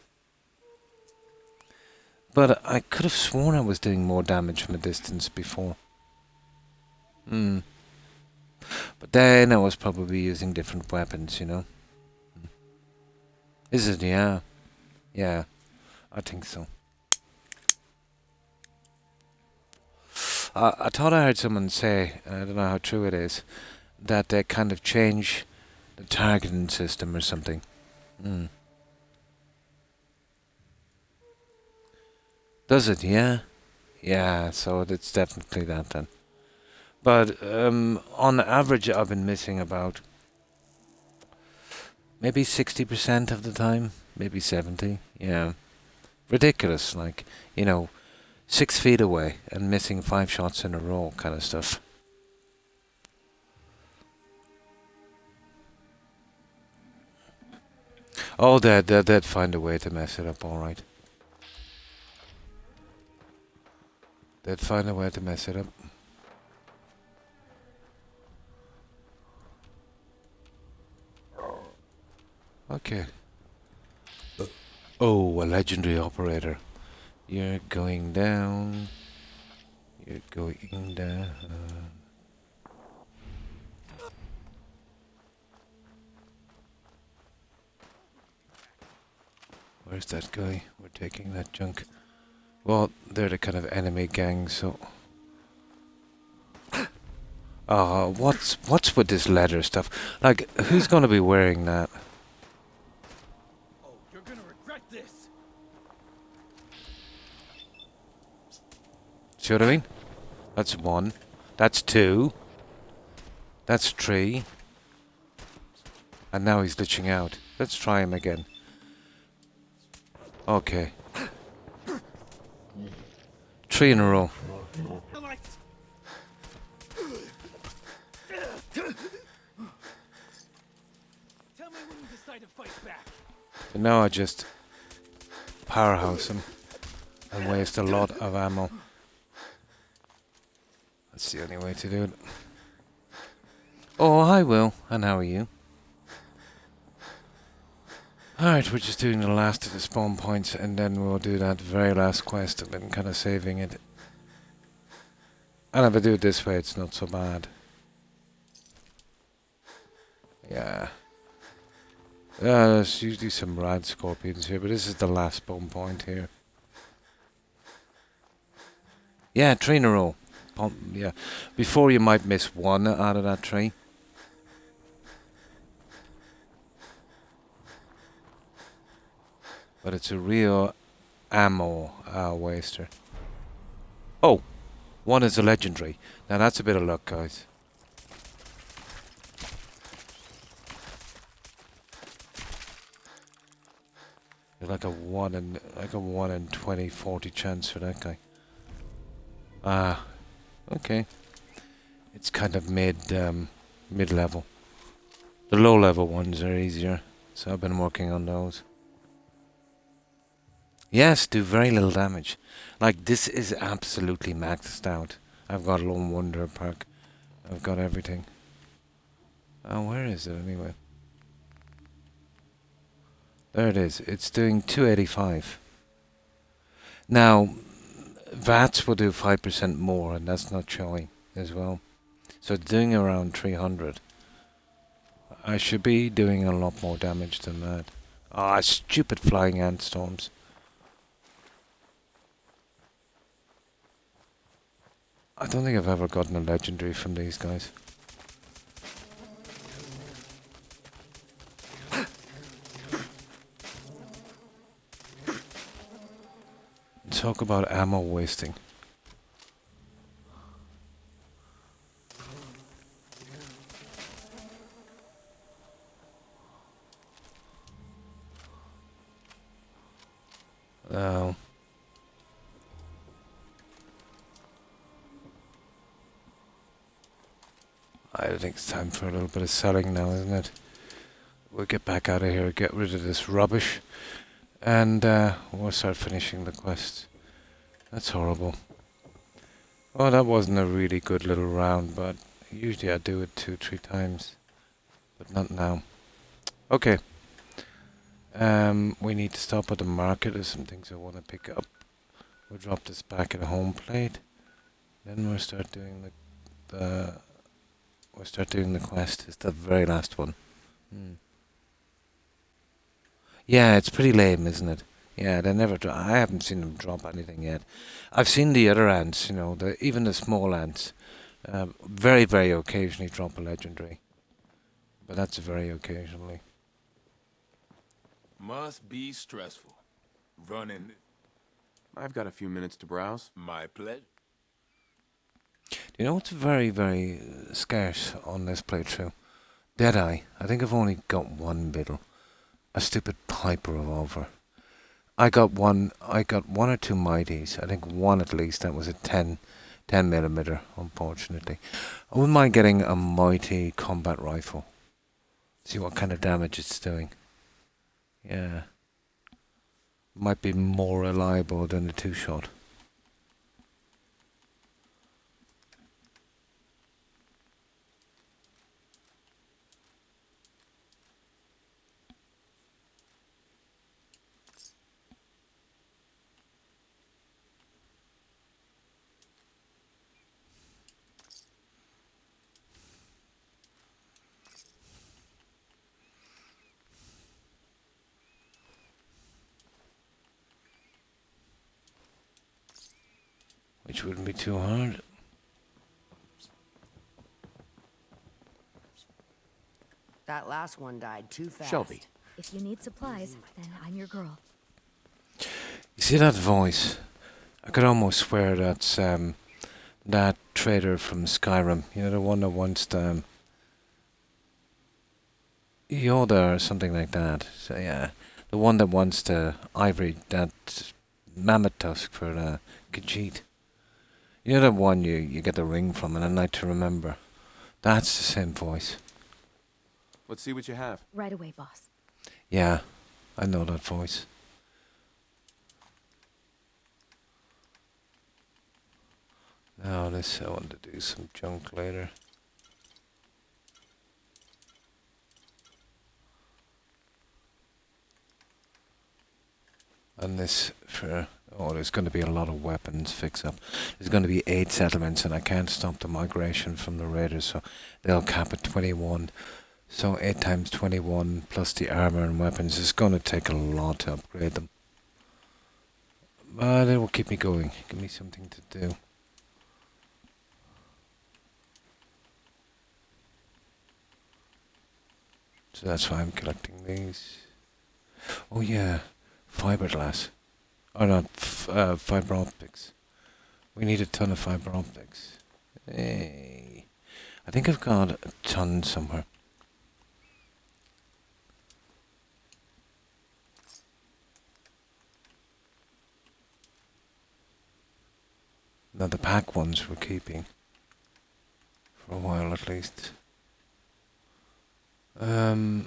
But I could have sworn I was doing more damage from a distance before. But then I was probably using different weapons, you know. Is it? Yeah. Yeah. I think so. I thought I heard someone say, I don't know how true it is, that they kind of change the targeting system or something. Does it? Yeah? Yeah, so it's definitely that then. But on average I've been missing about maybe 60% of the time. Maybe 70. Yeah. Ridiculous, like, you know, 6 feet away and missing 5 shots in a row kind of stuff. Oh, they'd find a way to mess it up, alright. They'd find a way to mess it up. Okay. Oh, a legendary operator. You're going down. You're going down. Where's that guy? We're taking that junk. Well, they're the kind of enemy gang, so... what's with this leather stuff? Like, who's gonna be wearing that? Oh, you're gonna regret this. See what I mean? That's 1. That's 2. That's 3. And now he's glitching out. Let's try him again. Okay. 3 in a row. Tell me when you decide to fight back. But now I just powerhouse him and waste a lot of ammo. That's the only way to do it. Oh, hi Will, and how are you? Alright, we're just doing the last of the spawn points and then we'll do that very last quest. I've been kind of saving it. And if I do it this way, it's not so bad. Yeah. There's usually some rad scorpions here, but this is the last spawn point here. Yeah, 3 in a row. Yeah. Before you might miss 1 out of that 3. But it's a real ammo waster. Oh! 1 is a legendary. Now that's a bit of luck, guys. There's like a 1 in 20, 40 chance for that guy. Ah, okay. It's kind of mid-level. The low-level ones are easier, so I've been working on those. Yes, do very little damage. Like, this is absolutely maxed out. I've got Lone Wonder Perk. I've got everything. Oh, where is it anyway? There it is. It's doing 285. Now, VATS will do 5% more, and that's not showing as well. So it's doing around 300. I should be doing a lot more damage than that. Ah, stupid flying ant storms. I don't think I've ever gotten a legendary from these guys. Talk about ammo wasting. Now, I think it's time for a little bit of selling now, isn't it? We'll get back out of here, get rid of this rubbish, and we'll start finishing the quest. That's horrible. Oh, that wasn't a really good little round, but usually I do it 2-3 times, but not now. Okay. We need to stop at the market. There's some things I want to pick up. We'll drop this back at home plate. Then we'll start doing we'll start doing the quest. It's the very last one. Yeah, it's pretty lame, isn't it? Yeah, they never. I haven't seen them drop anything yet. I've seen the other ants, you know, even the small ants, very, very occasionally drop a legendary. But that's very occasionally. Must be stressful. Running. I've got a few minutes to browse. My pleasure. You know what's very, very scarce on this playthrough? Deadeye. I think I've only got one biddle. A stupid piper revolver. I got one or two mighties. I think one at least. That was a 10 millimeter, unfortunately. I wouldn't mind getting a mighty combat rifle. See what kind of damage it's doing. Yeah. Might be more reliable than the 2-shot. Which wouldn't be too hard. That last one died too fast. Shelby. If you need supplies, then I'm your girl. You see that voice? I could almost swear that's that trader from Skyrim. You know, the one that wants to Yoda or something like that. So yeah, the one that wants to ivory that mammoth tusk for Khajiit. You know the one you get the ring from and a night to remember. That's the same voice. Let's see what you have. Right away, boss. Yeah, I know that voice. Now this, I want to do some junk later. And this for, oh, there's going to be a lot of weapons fix up. There's going to be 8 settlements and I can't stop the migration from the raiders, so they'll cap at 21. So 8 times 21 plus the armor and weapons is going to take a lot to upgrade them. But it will keep me going, give me something to do. So that's why I'm collecting these. Oh yeah, fiberglass. Oh not, fiber optics. We need a ton of fiber optics. Hey. I think I've got a ton somewhere. Now the pack ones we're keeping. For a while at least. Oh,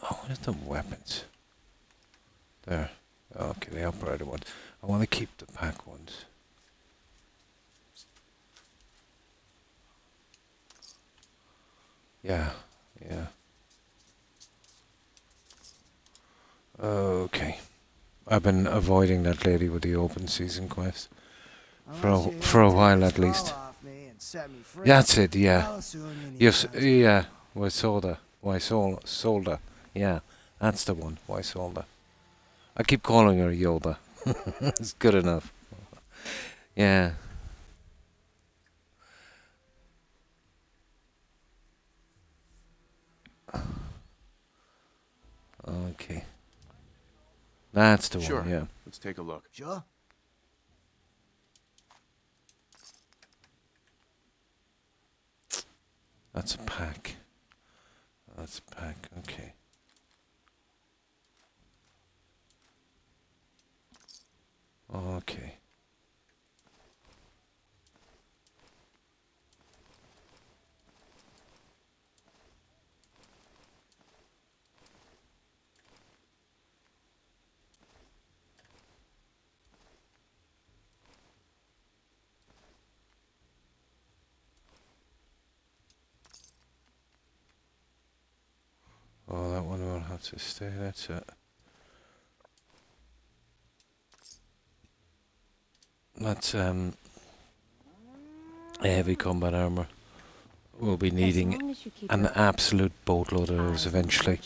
what is the weapons? There. Okay, the operator ones. I want to keep the pack ones. Yeah, yeah. Okay. I've been avoiding that lady with the open season quest for a while at least. That's it, yeah. Yes, yeah. Solda. Yeah, that's the one. Why Solda? I keep calling her Yoda. It's good enough. Yeah. Okay. That's the Sure. one, yeah. Let's take a look. Sure. That's a pack. That's a pack, okay. Okay. Oh, that one will have to stay, that's it. That's heavy combat armor. We'll be needing an absolute boatload of those eventually.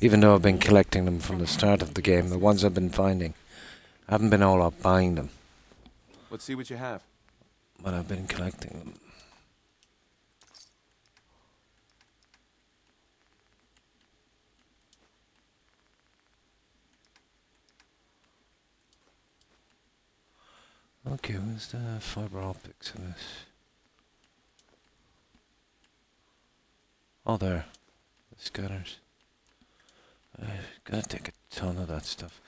Even though I've been collecting them from the start of the game, the ones I've been finding. I haven't been all out buying them, Let's see what you have. but I've been collecting them. Okay, where's the fiber optics in this? Oh, there. The scanners. Gotta take a ton of that stuff.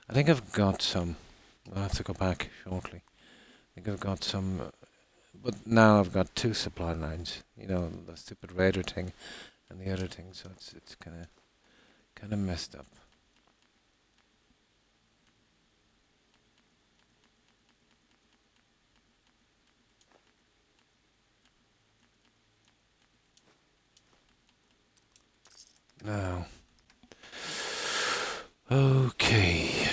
I think I've got some. I'll have to go back shortly. I think I've got some, but now I've got two supply lines. You know, the stupid Raider thing and the other thing, so it's kind of messed up. Now, okay.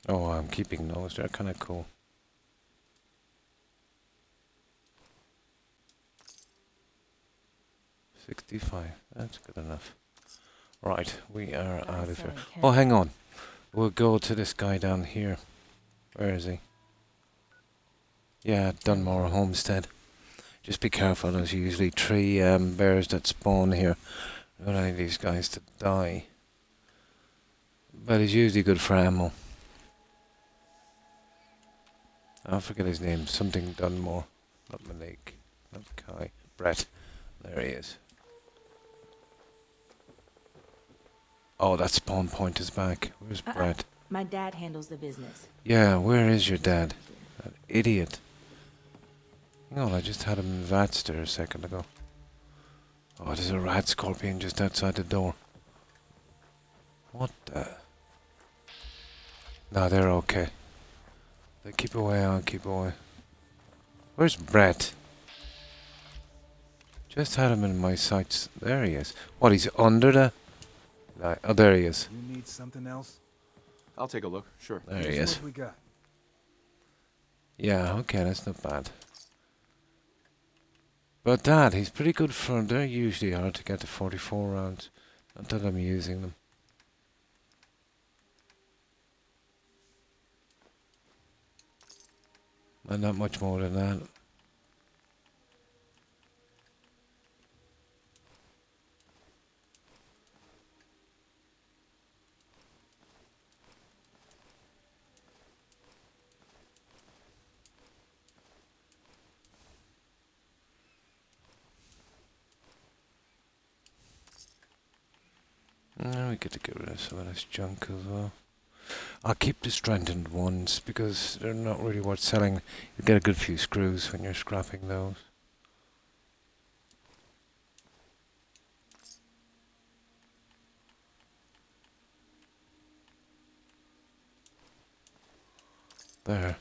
Oh, I'm keeping those. They're kind of cool. $65. That's good enough. Right, we are out of here. Oh, hang on. We'll go to this guy down here. Where is he? Yeah, Dunmore Homestead. Just be careful, there's usually 3 bears that spawn here. I don't want any of these guys to die. But he's usually good for ammo. I forget his name. Something Dunmore. Not Malik. Not Kai. Brett. There he is. Oh, that spawn point is back. Where's Brett? My dad handles the business. Yeah, where is your dad? That idiot. Hang on, I just had him in VATS there a second ago. Oh, there's a rat scorpion just outside the door. What the? No, they're okay. They keep away, I'll keep away. Where's Brett? Just had him in my sights. There he is. What, he's under the... Oh, there he is. You need something else? I'll take a look, sure. There he is. What we got? Yeah, okay, that's not bad. But Dad, he's pretty good for... They're usually hard to get to 44 rounds. Not that I'm using them. And not much more than that. We get to get rid of some of this junk as well. I'll keep the strengthened ones because they're not really worth selling. You get a good few screws when you're scrapping those. There.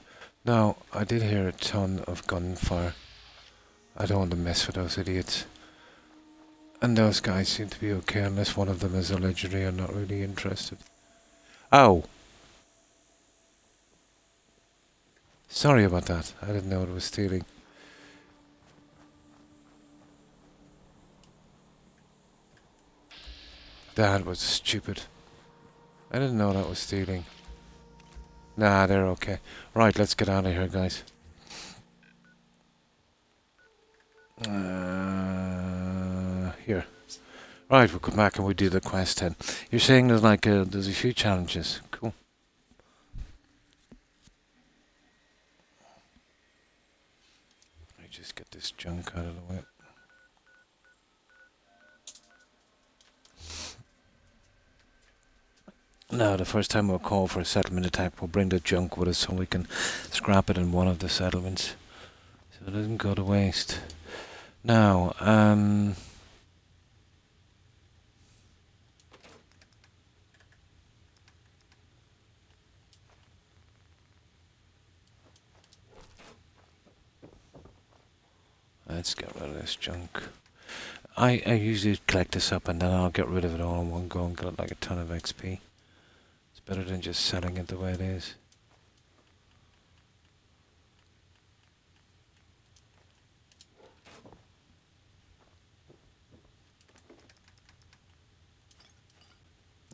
Now, I did hear a ton of gunfire. I don't want to mess with those idiots. And those guys seem to be okay unless one of them is a legendary. I'm not really interested. Oh! Sorry about that. I didn't know it was stealing. That was stupid. I didn't know that was stealing. Nah, they're okay. Right, let's get out of here, guys. Here. Right, we'll come back and we'll do the quest then. You're saying there's like there's a few challenges. Cool. Let me just get this junk out of the way. Now, the first time we'll call for a settlement attack, we'll bring the junk with us so we can scrap it in one of the settlements. So it doesn't go to waste. Now, let's get rid of this junk. I usually collect this up and then I'll get rid of it all in one go and get like a ton of XP. It's better than just selling it the way it is.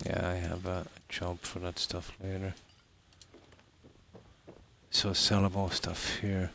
Yeah, I have a job for that stuff later. So sellable stuff here.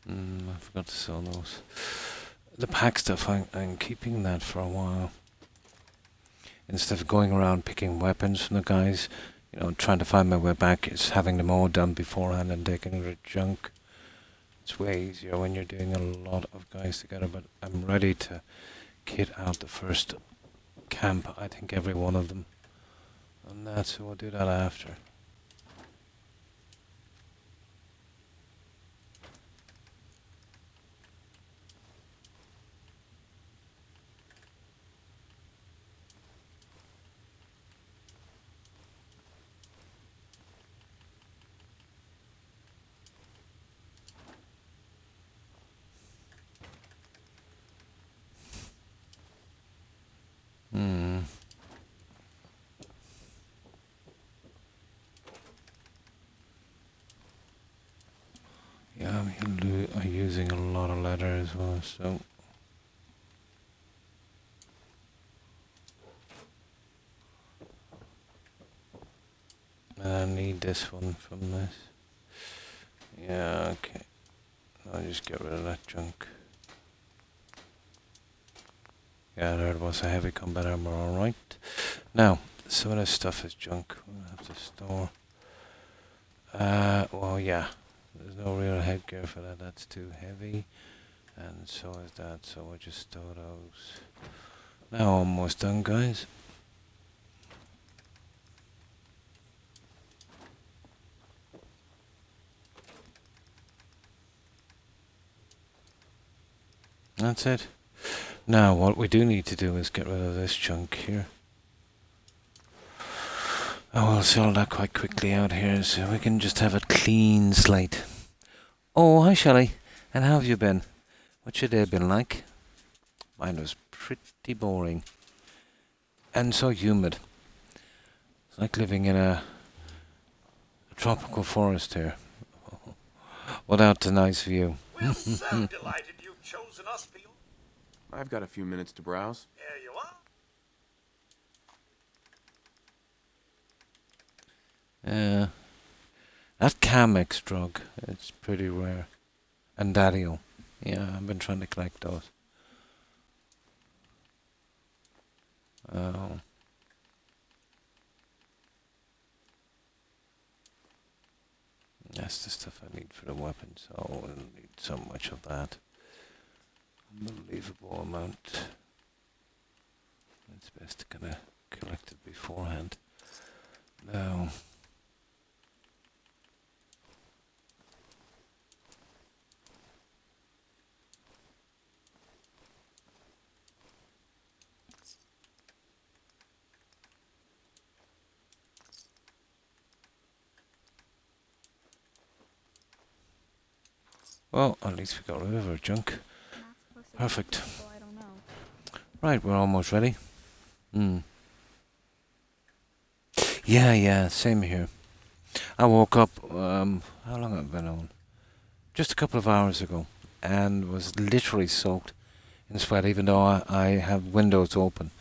I forgot to sell those. The pack stuff, I'm keeping that for a while. Instead of going around picking weapons from the guys, you know, trying to find my way back, it's having them all done beforehand and taking the junk. It's way easier when you're doing a lot of guys together, but I'm ready to kit out the first camp, I think every one of them. And that's, so we'll do that after. Yeah, I'm using a lot of leather as well, so... And I need this one from this. Yeah, okay. I'll just get rid of that junk. Yeah, there it was, a heavy combat armor, alright. Now, some of this stuff is junk. We'll have to store. Well, yeah. There's no real headgear for that. That's too heavy. And so is that, so we'll just store those. Now, almost done, guys. That's it. Now, what we do need to do is get rid of this junk here. Oh, we'll sell that quite quickly out here, so we can just have a clean slate. Oh, hi Shelley. And how have you been? What's your day been like? Mine was pretty boring. And so humid. It's like living in a tropical forest here. Without the nice view. We're so delighted you've chosen us for your... I've got a few minutes to browse. There you are. That Camex drug, it's pretty rare. And Daddio. Yeah, I've been trying to collect those. Oh. That's the stuff I need for the weapon, so I'll need so much of that. Unbelievable amount. It's best to kind of collect it beforehand. Now. Well, at least we got rid of our junk. Perfect. Right, we're almost ready. Yeah, same here. I woke up, how long have I been on? Just a couple of hours ago, and was literally soaked in sweat, even though I have windows open,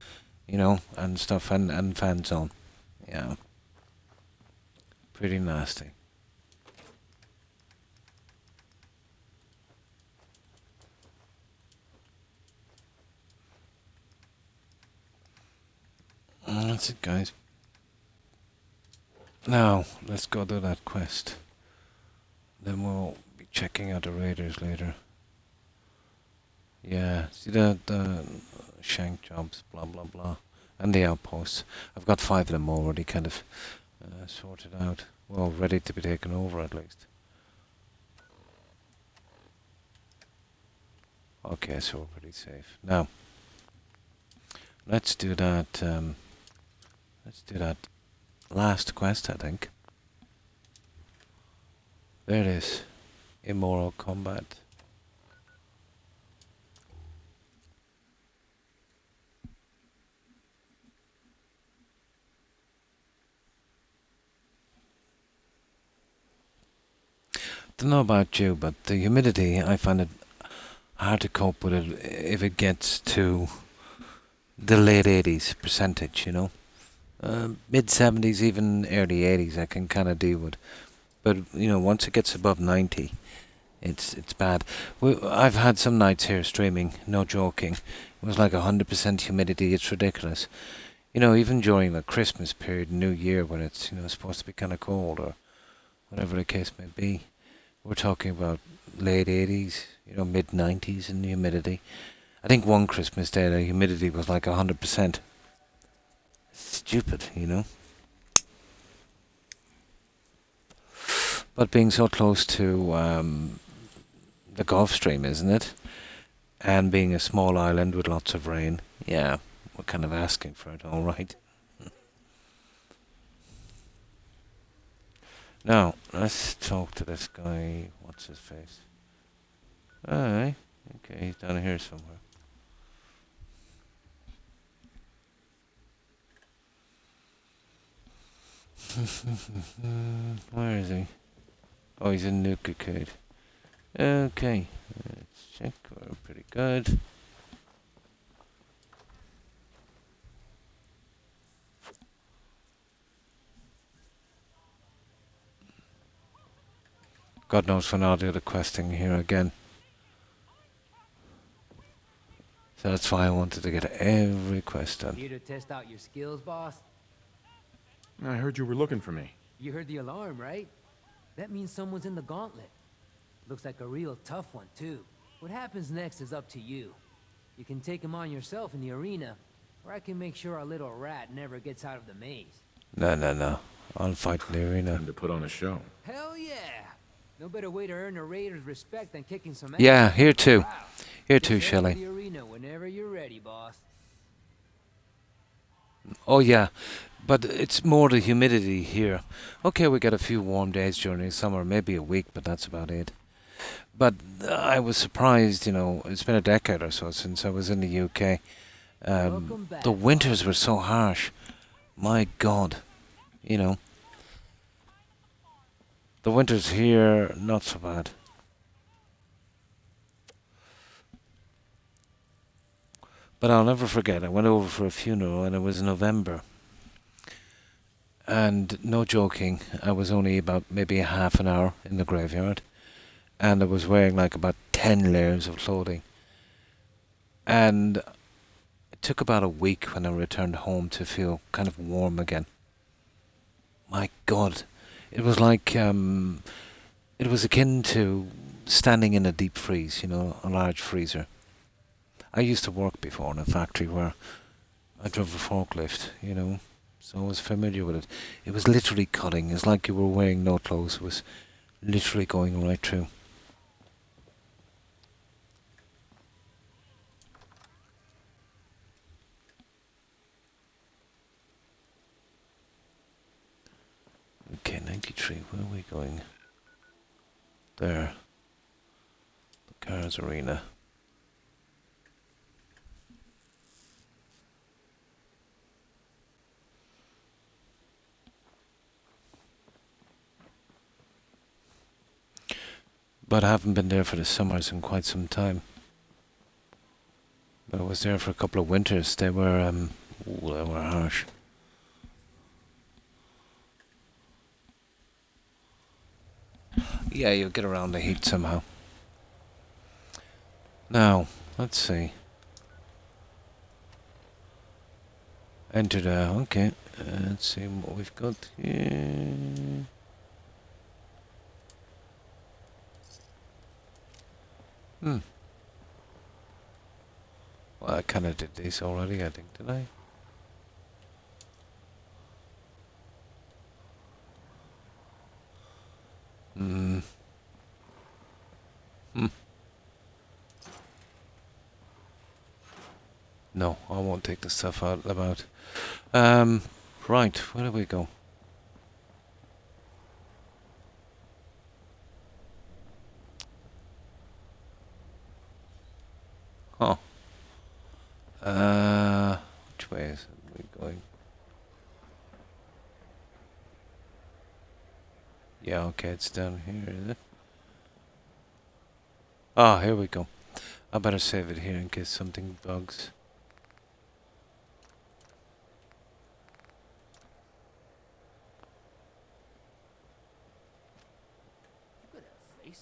you know, and stuff, and fans on. Yeah. Pretty nasty. That's it, guys. Now, let's go do that quest. Then we'll be checking out the raiders later. Yeah, see the shank jobs, blah blah blah, and the outposts. I've got 5 of them already kind of sorted out. Well, ready to be taken over at least. Okay, so we're pretty safe. Now, let's do that. Let's do that last quest, I think. There it is. Immoral combat. Don't know about you, but the humidity, I find it hard to cope with it if it gets to the late 80s percentage, you know. Mid 70s, even early 80s, I can kind of deal with. But, you know, once it gets above 90, it's bad. I've had some nights here streaming, no joking. It was like 100% humidity, it's ridiculous. You know, even during the Christmas period, New Year, when it's, you know, supposed to be kind of cold or whatever the case may be. We're talking about late 80s, you know, mid 90s in humidity. I think one Christmas day the humidity was like 100%. Stupid, you know. But being so close to the Gulf Stream, isn't it? And being a small island with lots of rain, yeah, we're kind of asking for it, all right. Now, let's talk to this guy. What's his face? Aye. Okay, he's down here somewhere. Where is he? Oh, he's in Nukakade. Okay, let's check. We're pretty good. God knows when I'll do the questing here again. So that's why I wanted to get every quest done. Here to test out your skills, boss? I heard you were looking for me. You heard the alarm, right? That means someone's in the gauntlet. Looks like a real tough one, too. What happens next is up to you. You can take him on yourself in the arena, or I can make sure our little rat never gets out of the maze. No. I'll fight in the arena. Time to put on a show. Hell yeah! No better way to earn a raider's respect than kicking some ass. Yeah, here too. Wow. Here too, Just head to Shelley. the arena whenever you're ready, boss. Oh yeah, but it's more the humidity here. Okay, we get a few warm days during the summer, maybe a week, but that's about it. But I was surprised, you know, it's been a decade or so since I was in the UK. The winters were so harsh. My God, you know. The winters here, not so bad. But I'll never forget, I went over for a funeral and it was November. And no joking, I was only about maybe a half an hour in the graveyard, and I was wearing like about 10 layers of clothing. And it took about a week when I returned home to feel kind of warm again. My God, it was like, it was akin to standing in a deep freeze, you know, a large freezer. I used to work before in a factory where I drove a forklift, you know, so I was familiar with it. It was literally cutting. It's like you were wearing no clothes. It was literally going right through. Okay, 93. Where are we going? There. The Cars Arena. But I haven't been there for the summers in quite some time. But I was there for a couple of winters. They were harsh. Yeah, you'll get around the heat somehow. Now, let's see. Enter the... Okay, let's see what we've got here. Well, I kind of did this already, I think, did I? No, I won't take the stuff out about. Right, where do we go? Huh. Which way is we going? Yeah, okay, it's down here, is it? Ah, here we go. I better save it here in case something bugs.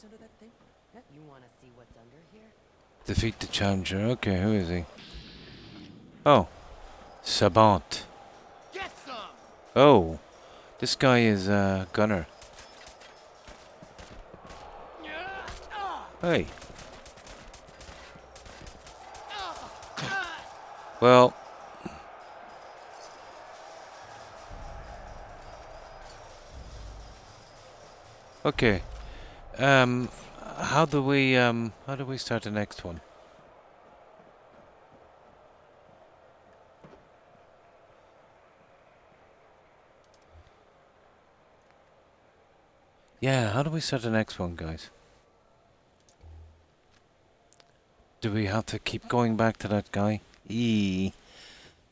Under that thing? You want to see what's under here? Defeat the challenger. Okay, who is he? Oh, Sabant. Get some! Oh, this guy is a gunner. Hey. Well. Okay. How do we start the next one? Yeah, how do we start the next one, guys? Do we have to keep going back to that guy? Okay,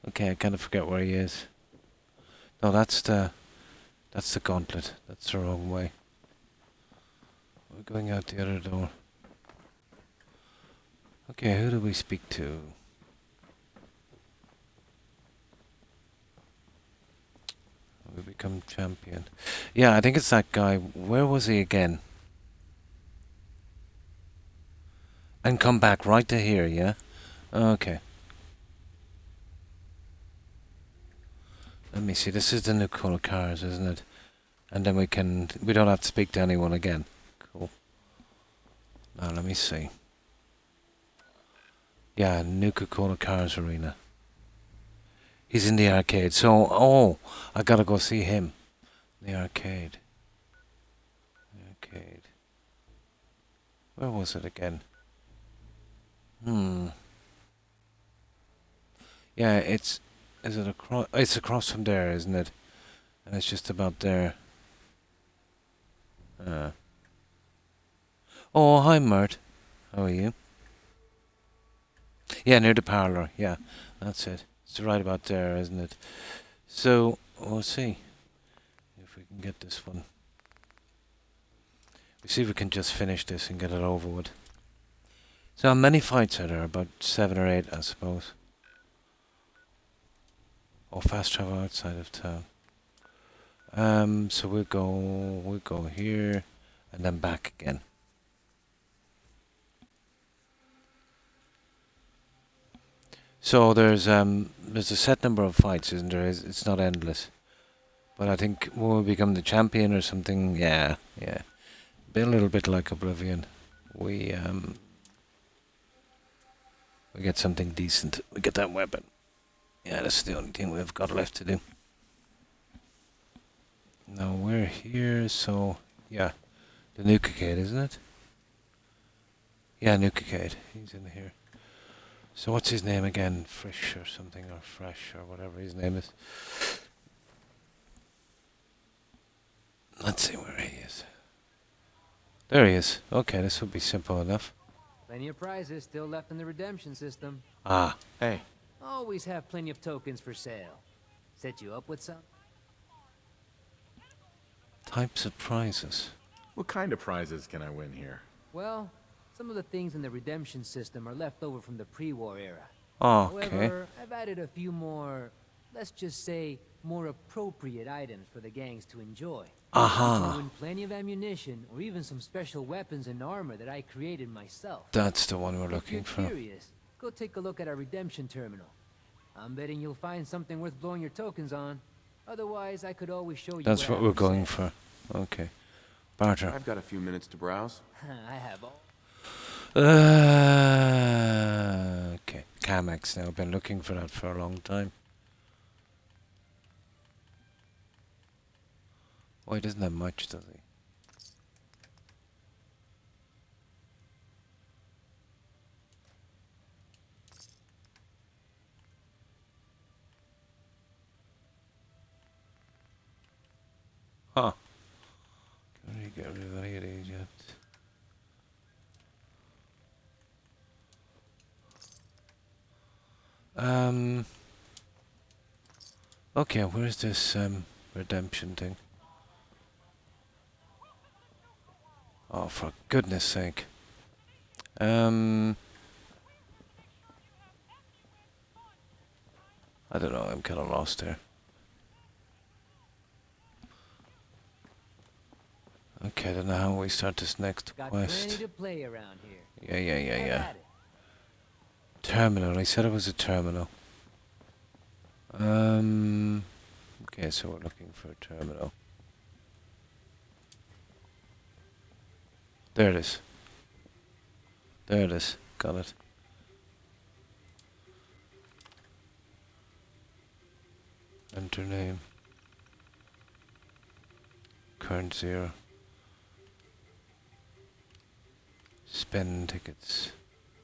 I kind of forget where he is. No, that's the gauntlet. That's the wrong way. We're going out the other door. Okay, who do we speak to? We become champion. Yeah, I think it's that guy. Where was he again? And come back right to here, yeah? Okay. Let me see. This is the new color cars, isn't it? And then we don't have to speak to anyone again. Cool. Now, let me see. Yeah, new Coca-Cola Cars Arena. He's in the arcade. So, I gotta go see him. The arcade. Where was it again? Yeah, is it across? It's across from there, isn't it? And it's just about there. Oh, hi, Mert. How are you? Yeah, near the parlor. Yeah, that's it. It's right about there, isn't it? So, we'll see if we can get this one. We'll see if we can just finish this and get it over with. So, how many fights are there? About 7 or 8, I suppose. Or fast travel outside of town. So we'll go here and then back again. So there's a set number of fights, isn't there? It's not endless. But I think when we become the champion or something, yeah. Be a little bit like Oblivion. We get something decent. We get that weapon. Yeah, that's the only thing we've got left to do. Now we're here, so yeah, the Nukicade, isn't it? Yeah, Nukicade. He's in here. So what's his name again? Frisch or something, or Fresh or whatever his name is. Let's see where he is. There he is. Okay, this will be simple enough. Plenty of prizes still left in the redemption system. Ah. Hey. Always have plenty of tokens for sale. Set you up with some? Types of prizes. What kind of prizes can I win here? Well, some of the things in the redemption system are left over from the pre-war era. Oh, okay. However, I've added a few more, let's just say, more appropriate items for the gangs to enjoy. Aha. You can win plenty of ammunition, or even some special weapons and armor that I created myself. That's the one we're looking If you're for. curious, go take a look at our redemption terminal. I'm betting you'll find something worth blowing your tokens on. Otherwise, I could always show you. That's what we're going for. Okay. Barter. I've got a few minutes to browse. I have all. Okay. Camex now. I've been looking for that for a long time. Oh, he doesn't have much, does he? Huh. Can we get rid of any of these yet? Okay, where's this redemption thing? Oh, for goodness sake. I don't know, I'm kind of lost here. Okay, I don't know how we start this next Got quest. plenty to play around here. Yeah. Have at it. Terminal, he said it was a terminal. Okay, so we're looking for a terminal. There it is. There it is. Got it. Enter name. Current 0. Spend tickets.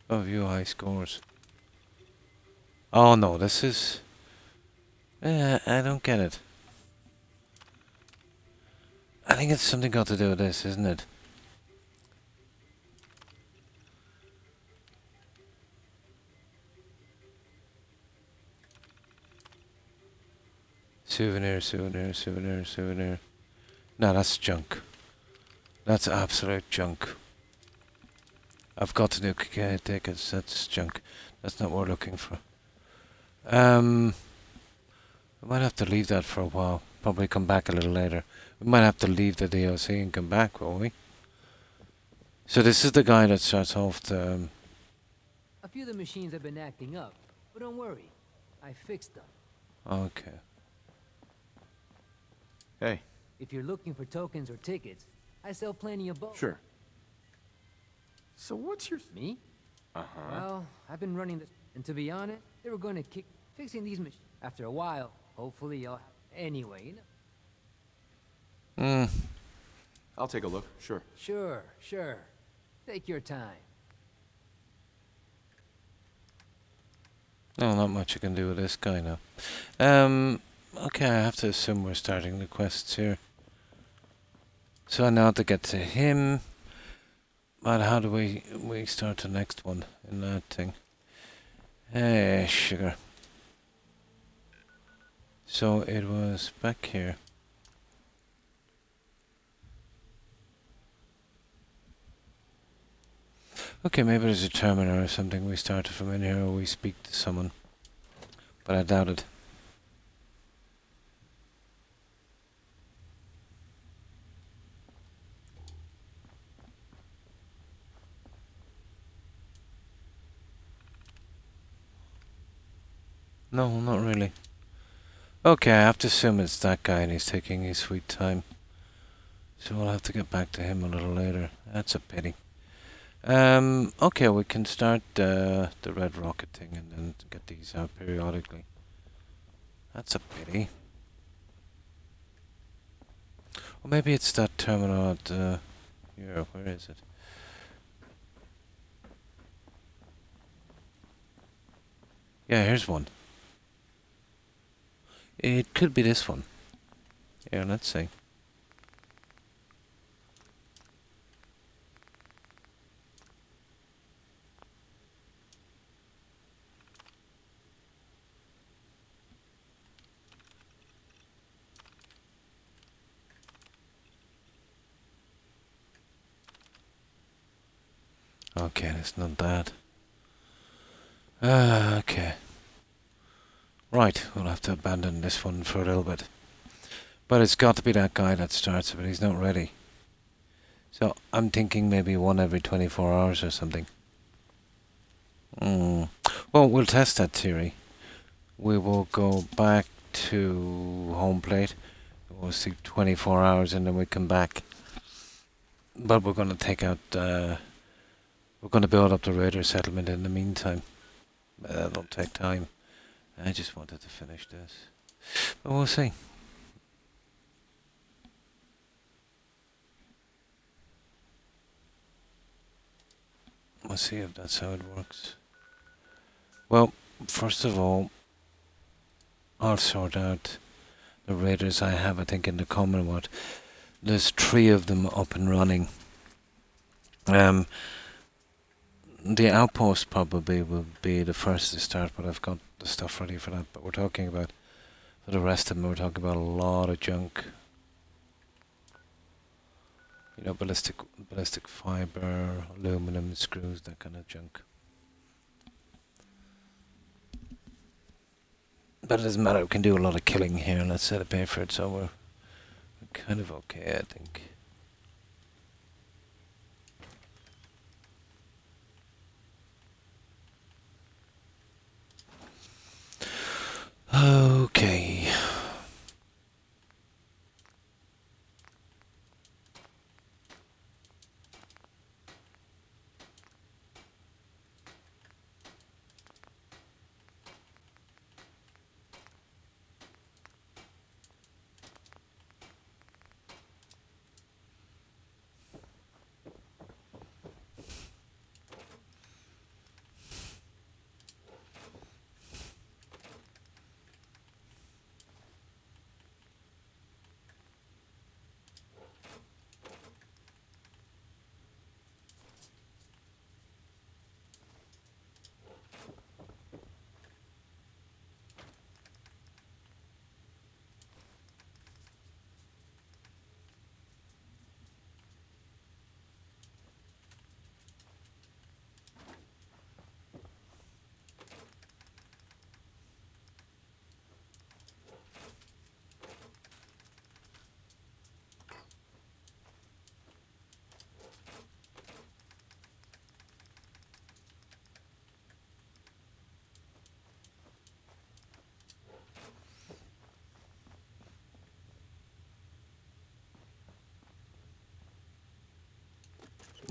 Oh, view high scores. Oh no, this is... I don't get it. I think it's something got to do with this, isn't it? Souvenir. No, that's junk. That's absolute junk. I've got the new tickets, that's junk. That's not what we're looking for. We might have to leave that for a while. Probably come back a little later. We might have to leave the DLC and come back, will we? So this is the guy that starts off the... A few of the machines have been acting up, but don't worry. I fixed them. Okay. Hey. If you're looking for tokens or tickets, I sell plenty of both. Sure. So what's your... Me? Uh-huh. Well, I've been running this, and to be honest, they were going to kick fixing these machines. After a while, hopefully you'll... Anyway, you know. I'll take a look, sure. Sure. Take your time. No, not much I can do with this guy now. Okay, I have to assume we're starting the quests here. So now to get to him. But how do we start the next one in that thing? Hey, sugar. So it was back here. Okay, maybe there's a terminal or something. We started from in here or we speak to someone. But I doubt it. No, not really. Okay, I have to assume it's that guy and he's taking his sweet time. So we'll have to get back to him a little later. That's a pity. Okay, we can start the red rocket thing and then get these out periodically. That's a pity. Or maybe it's that terminal at here. Where is it? Yeah, here's one. It could be this one. Yeah, let's see. Okay, it's not that. Okay. Right, we'll have to abandon this one for a little bit. But it's got to be that guy that starts it, but he's not ready. So I'm thinking maybe one every 24 hours or something. Well, we'll test that theory. We will go back to home plate. We'll see 24 hours and then we come back. But we're going to take out... we're going to build up the raider settlement in the meantime. That'll take time. I just wanted to finish this. But we'll see. We'll see if that's how it works. Well, first of all, I'll sort out the raiders I have, I think, in the Commonwealth. There's 3 of them up and running. The outpost probably will be the first to start, but I've got the stuff ready for that. But we're talking about, for the rest of them, we're talking about a lot of junk. You know, ballistic fiber, aluminum screws, that kind of junk. But it doesn't matter, we can do a lot of killing here, and let's set a pay for it, so we're kind of okay, I think. Okay.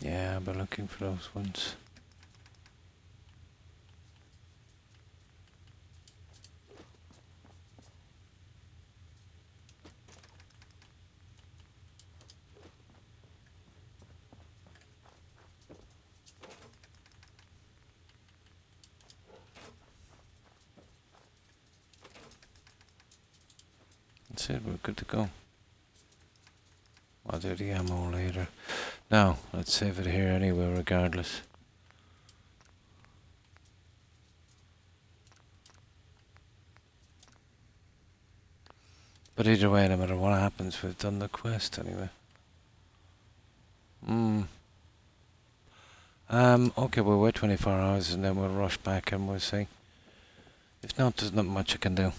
Yeah, I've been looking for those ones. That's it, we're good to go. I'll do the ammo later. Now, let's save it here anyway, regardless. But either way, no matter what happens, we've done the quest anyway. Okay, we'll wait 24 hours and then we'll rush back and we'll see. If not, there's not much I can do.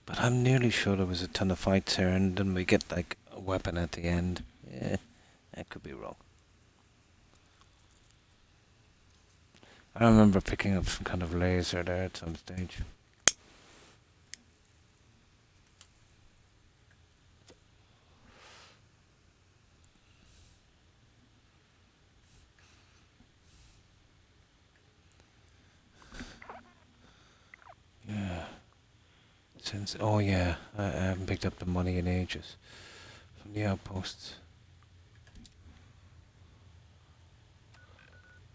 But I'm nearly sure there was a ton of fights here and then we get like a weapon at the end. Yeah, that could be wrong. I remember picking up some kind of laser there at some stage. Yeah. Since oh yeah, I haven't picked up the money in ages from the outposts.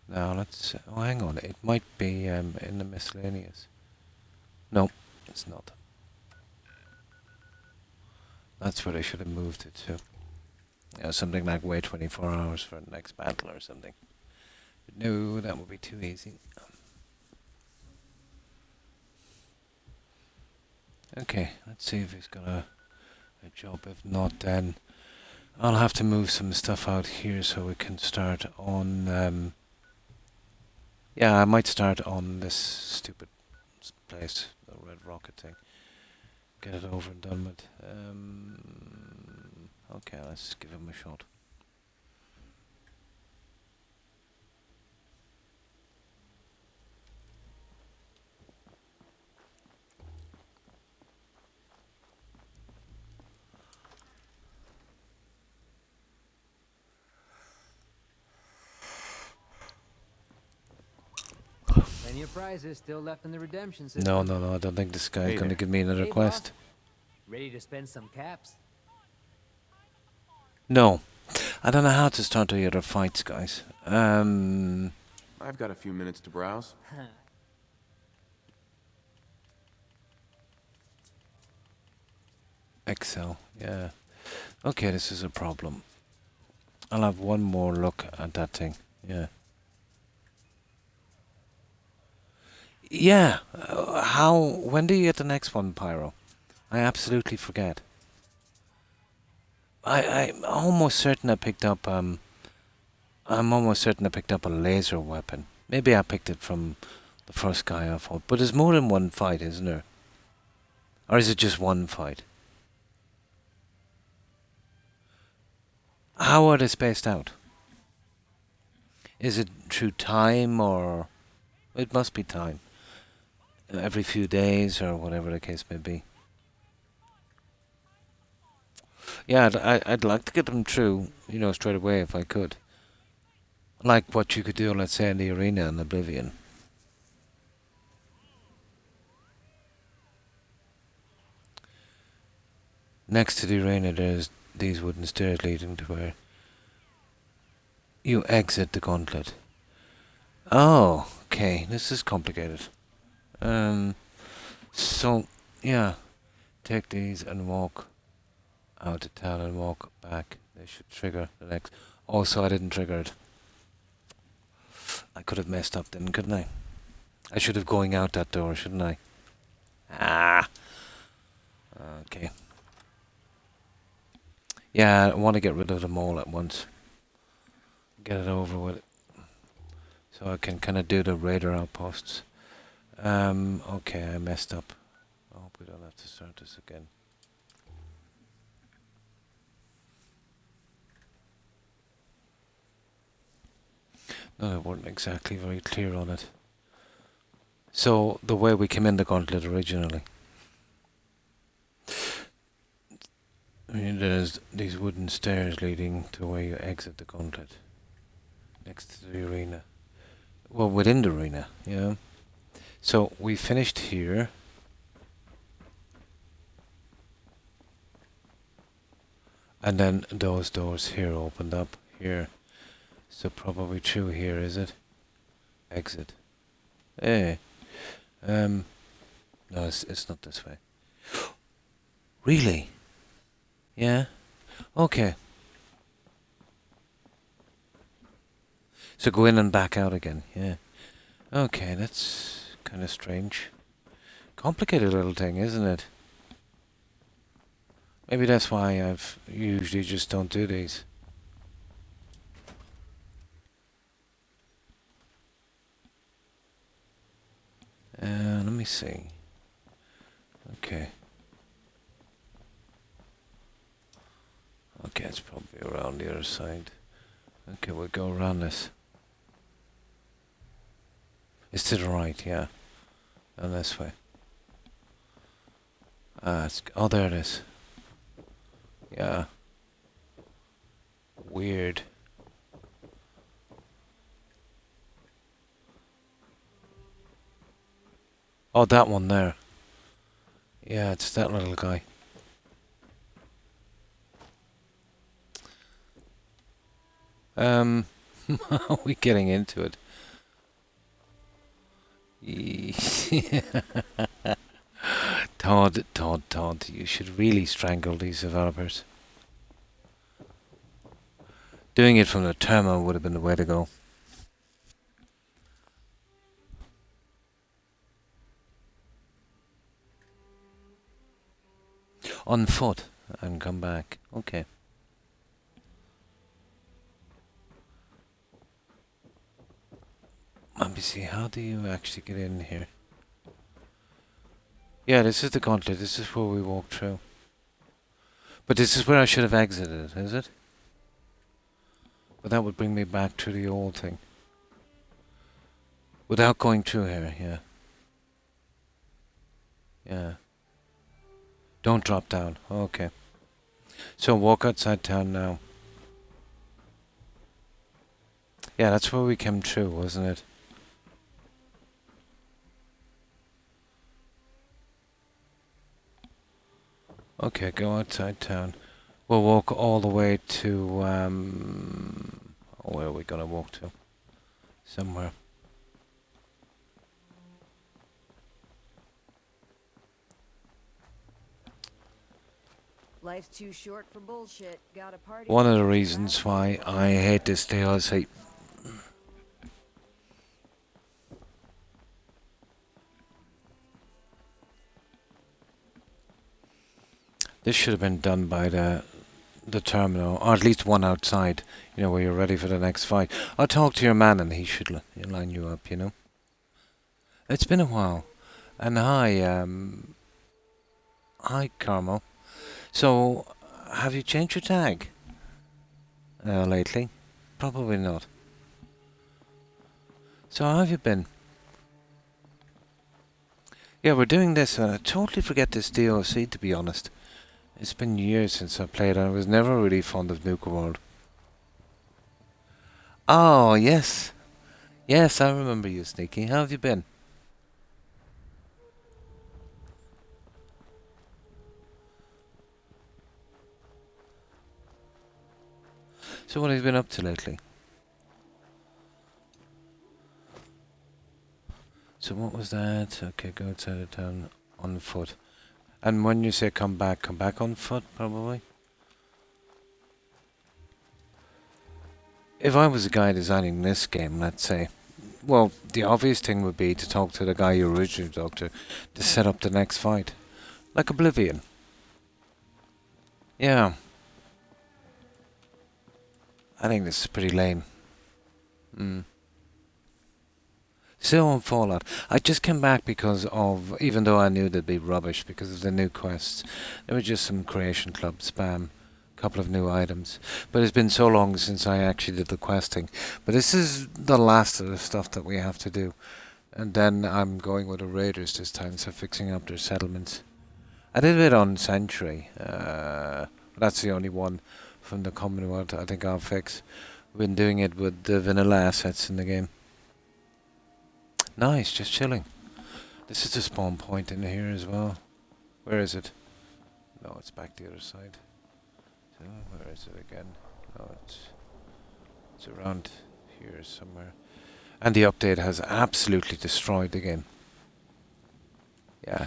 Now let's. Oh, hang on. It might be in the miscellaneous. No, it's not. That's where I should have moved it to. Yeah, something like wait 24 hours for the next battle or something. But no, that would be too easy. Okay, let's see if he's got a job. If not, then I'll have to move some stuff out here so we can start on. Yeah, I might start on this stupid place, the red rocket thing. Get it over and done with. Okay, let's give him a shot. Plenty of prizes still left in the redemption system. No, I don't think this guy's going to give me another Hey, quest. boss. Ready to spend some caps? No. I don't know how to start the other fights, guys. I've got a few minutes to browse. Excel, yeah. Okay, this is a problem. I'll have one more look at that thing, yeah. Yeah, when do you get the next one, Pyro? I absolutely forget. I'm almost certain I picked up, I'm almost certain I picked up a laser weapon. Maybe I picked it from the first guy I fought, but there's more than one fight, isn't there? Or is it just one fight? How are they spaced out? Is it through time or... It must be time. Every few days or whatever the case may be. Yeah, I'd like to get them through, you know, straight away if I could. Like what you could do, let's say, in the arena in Oblivion. Next to the arena there's these wooden stairs leading to where you exit the gauntlet. Oh, okay, this is complicated. So, yeah, take these and walk out of town and walk back. They should trigger the next. Also, I didn't trigger it. I could have messed up then, couldn't I? I should have going out that door, shouldn't I? Ah. Okay. Yeah, I want to get rid of them all at once. Get it over with. So I can kind of do the raider outposts. Okay, I messed up. I hope we don't have to start this again. No, they weren't exactly very clear on it. So, the way we came in the gauntlet originally. I mean, there's these wooden stairs leading to where you exit the gauntlet. Next to the arena. Well, within the arena, yeah. So, we finished here. And then those doors here opened up here. So probably through here, is it? Exit. Hey. No, it's not this way. Really? Yeah? Okay. So go in and back out again, yeah. Okay, that's kind of strange. Complicated little thing, isn't it? Maybe that's why I've usually just don't do these. Let me see. Okay. Okay, it's probably around the other side. Okay, we'll go around this. It's to the right, yeah. And this way. Oh, there it is. Yeah. Weird. Oh, that one there. Yeah, it's that little guy. How are we getting into it? Todd, you should really strangle these developers. Doing it from the terminal would have been the way to go. On foot and come back. Okay. Let me see, how do you actually get in here? Yeah, this is the gauntlet. This is where we walk through. But this is where I should have exited, is it? But that would bring me back to the old thing. Without going through here, yeah. Yeah. Don't drop down. Okay. So walk outside town now. Yeah, that's where we came through, wasn't it? Okay, go outside town. We'll walk all the way to, where are we gonna walk to? Somewhere. Life's too short for bullshit. Gotta party. One of the reasons why I hate this DLC. This should have been done by the terminal, or at least one outside, you know, where you're ready for the next fight. I'll talk to your man and he should line you up, you know. It's been a while. And hi Carmel. So, have you changed your tag? Lately? Probably not. So how have you been? Yeah, we're doing this, and I totally forget this DLC, to be honest. It's been years since I played, and I was never really fond of Nuka World. Oh, yes. Yes, I remember you, Sneaky. How have you been? So what have you been up to lately? So what was that? Okay, go outside of town on foot. And when you say come back on foot, probably? If I was the guy designing this game, let's say, well, the obvious thing would be to talk to the guy you originally talked to set up the next fight. Like Oblivion. Yeah. I think this is pretty lame. Still on Fallout. I just came back because of, even though I knew they'd be rubbish because of the new quests, there were just some creation club spam, a couple of new items. But it's been so long since I actually did the questing. But this is the last of the stuff that we have to do. And then I'm going with the raiders this time, so fixing up their settlements. I did a bit on Century. That's the only one from the Commonwealth I think I'll fix. I've been doing it with the vanilla assets in the game. Nice, just chilling. This is the spawn point in here as well. Where is it? No, it's back the other side. So, where is it again? No, it's around here somewhere. And the update has absolutely destroyed the game. Yeah.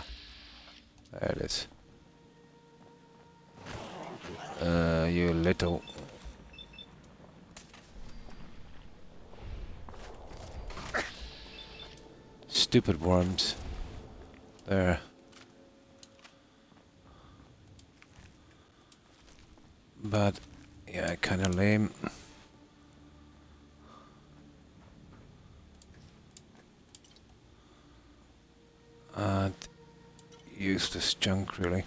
There it is. You little... Stupid worms. There. But, yeah, kinda lame. And useless junk, really.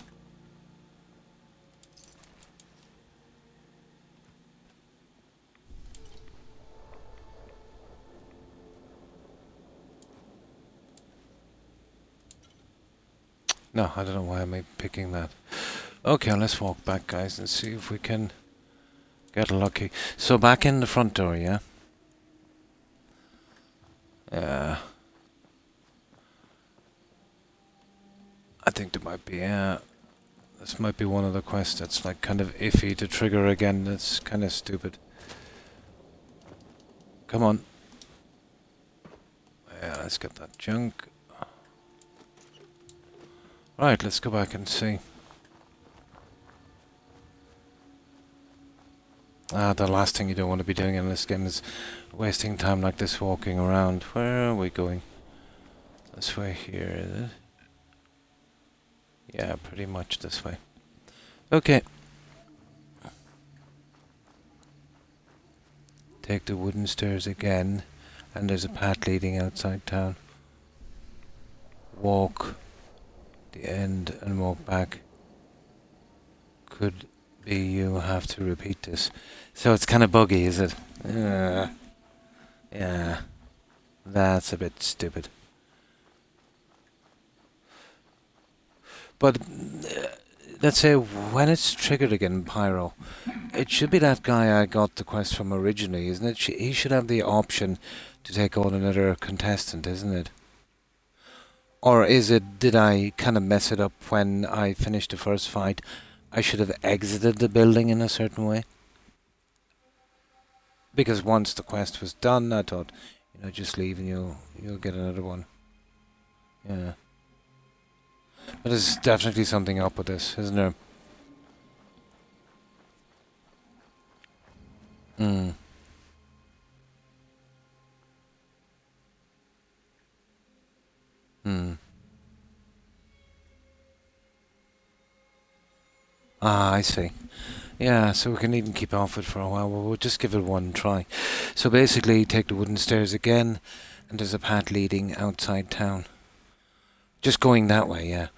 No, I don't know why I'm picking that. Okay, let's walk back, guys, and see if we can get lucky. So back in the front door, yeah? Yeah. I think there might be, this might be one of the quests that's like kind of iffy to trigger again. That's kind of stupid. Come on. Yeah, let's get that junk. Right, let's go back and see. The last thing you don't want to be doing in this game is wasting time like this walking around. Where are we going? This way here, is it? Yeah, pretty much this way. Okay. Take the wooden stairs again, and there's a path leading outside town. Walk the end and walk back. Could be you have to repeat this. So it's kind of buggy, is it? Yeah. That's a bit stupid. But let's say when it's triggered again, Pyro, it should be that guy I got the quest from originally, isn't it? He should have the option to take on another contestant, isn't it? Or is it, did I kind of mess it up when I finished the first fight? I should have exited the building in a certain way. Because once the quest was done, I thought, you know, just leave and you'll get another one. Yeah. But there's definitely something up with this, isn't there? Hmm. Ah, I see. Yeah, so we can even keep off it for a while. We'll just give it one try. So basically, take the wooden stairs again, and there's a path leading outside town. Just going that way, yeah.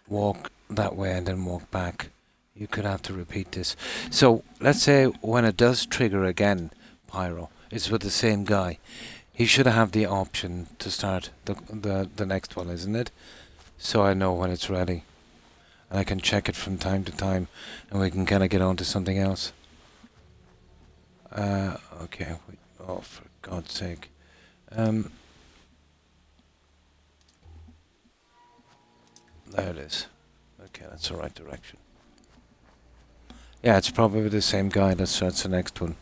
Walk that way and then walk back. You could have to repeat this. So, let's say when it does trigger again, Pyro, it's with the same guy. He should have the option to start the next one, isn't it? So I know when it's ready. And I can check it from time to time, and we can kind of get on to something else. Okay. Oh, for God's sake. There it is. Okay, that's the right direction. Yeah, it's probably the same guy that starts the next one.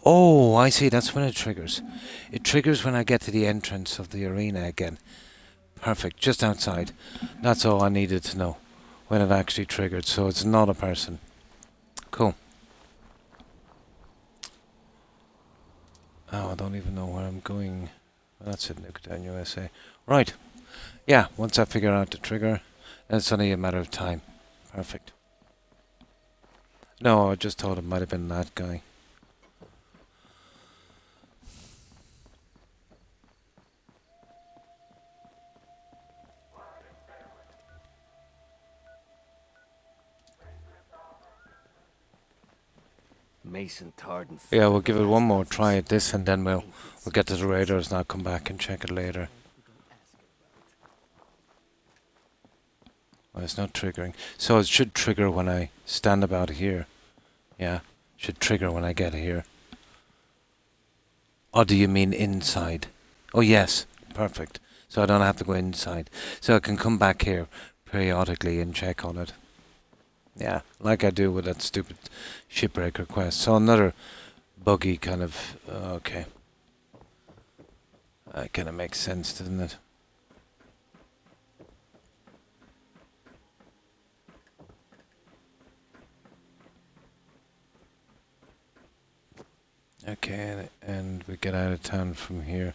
Oh, I see, that's when it triggers. It triggers when I get to the entrance of the arena again. Perfect, just outside. That's all I needed to know. When it actually triggered, so it's not a person. Cool. Oh, I don't even know where I'm going. That's it, Nuketown, USA. Right. Yeah, once I figure out the trigger, it's only a matter of time. Perfect. No, I just thought it might have been that guy. Mason Tardan. Yeah, we'll give it one more try at this, and then we'll get to the radars and I'll come back and check it later. Well, it's not triggering. So it should trigger when I stand about here. Yeah, should trigger when I get here. Or do you mean inside? Oh yes, perfect. So I don't have to go inside. So I can come back here periodically and check on it. Yeah, like I do with that stupid shipbreaker quest. So another buggy kind of... okay. That kind of makes sense, doesn't it? Okay, and we get out of town from here.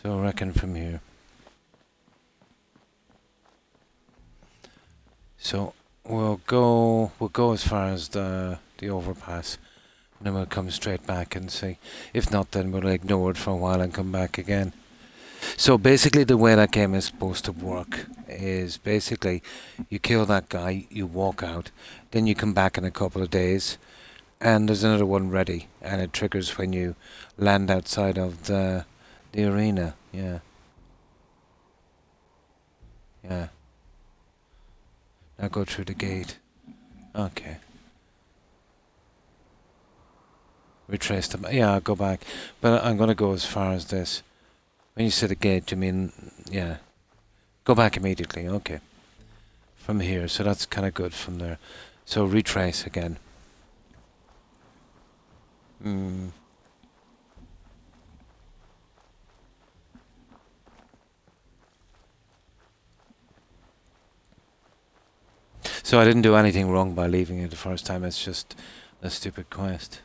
So I reckon from here. So we'll go as far as the overpass, and then we'll come straight back and see. If not, then we'll ignore it for a while and come back again. So basically the way that game is supposed to work is basically you kill that guy, you walk out, then you come back in a couple of days, and there's another one ready, and it triggers when you land outside of the The arena, yeah. Yeah. Now go through the gate. Okay. Retrace them. Yeah, I'll go back. But I'm going to go as far as this. When you say the gate, you mean, yeah. Go back immediately, okay. From here, so that's kind of good from there. So retrace again. So I didn't do anything wrong by leaving it the first time, it's just a stupid quest.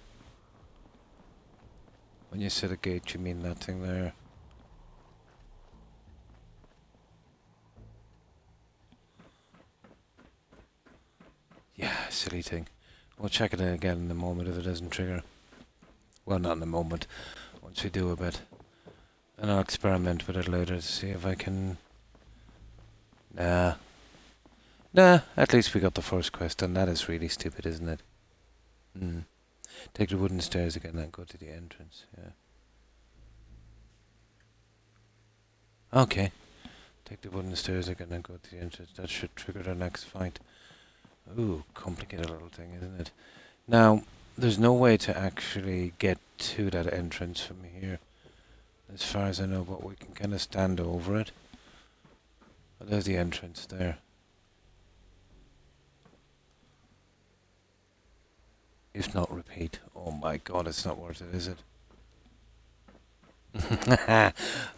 When you say the gate, you mean that thing there. Yeah, silly thing. We'll check it again in a moment if it doesn't trigger. Well, not in a moment. Once we do a bit. And I'll experiment with it later to see if I can... Nah. Nah, at least we got the first quest done. That is really stupid, isn't it? Take the wooden stairs again and go to the entrance, yeah. Okay. Take the wooden stairs again and go to the entrance. That should trigger the next fight. Ooh, complicated little thing, isn't it? Now, there's no way to actually get to that entrance from here. As far as I know, but we can kind of stand over it. Oh, there's the entrance there. If not, repeat. Oh my god, it's not worth it, is it?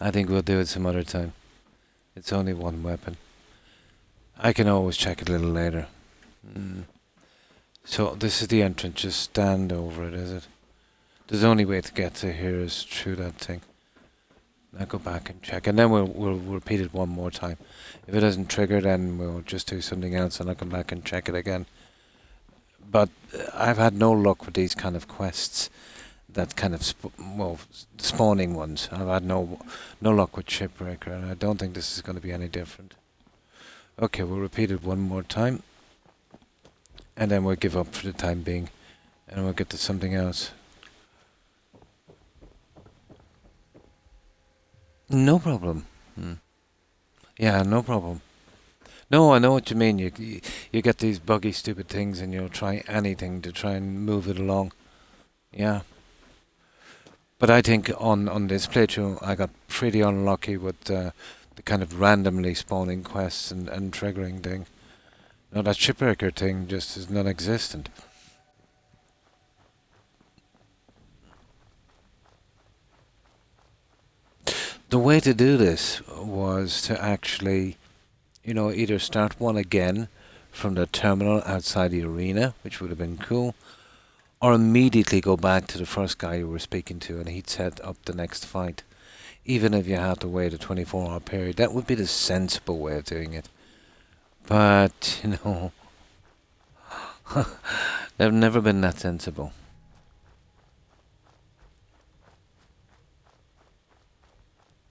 I think we'll do it some other time. It's only one weapon. I can always check it a little later. So this is the entrance, just stand over it, is it? There's the only way to get to here is through that thing. Now go back and check, and then we'll repeat it one more time. If it doesn't trigger, then we'll just do something else and I'll come back and check it again. But I've had no luck with these kind of quests, that kind of spawning ones. I've had no luck with Shipbreaker, and I don't think this is going to be any different. Okay, we'll repeat it one more time, and then we'll give up for the time being, and we'll get to something else. No problem. Yeah, no problem. No, I know what you mean. You get these buggy, stupid things, and you'll try anything to try and move it along. Yeah. But I think on this playthrough, I got pretty unlucky with the kind of randomly spawning quests and triggering thing. No, that Shipbreaker thing just is non-existent. The way to do this was to actually, you know, either start one again from the terminal outside the arena, which would have been cool, or immediately go back to the first guy you were speaking to and he'd set up the next fight. Even if you had to wait a 24-hour period, that would be the sensible way of doing it. But, you know, they've never been that sensible.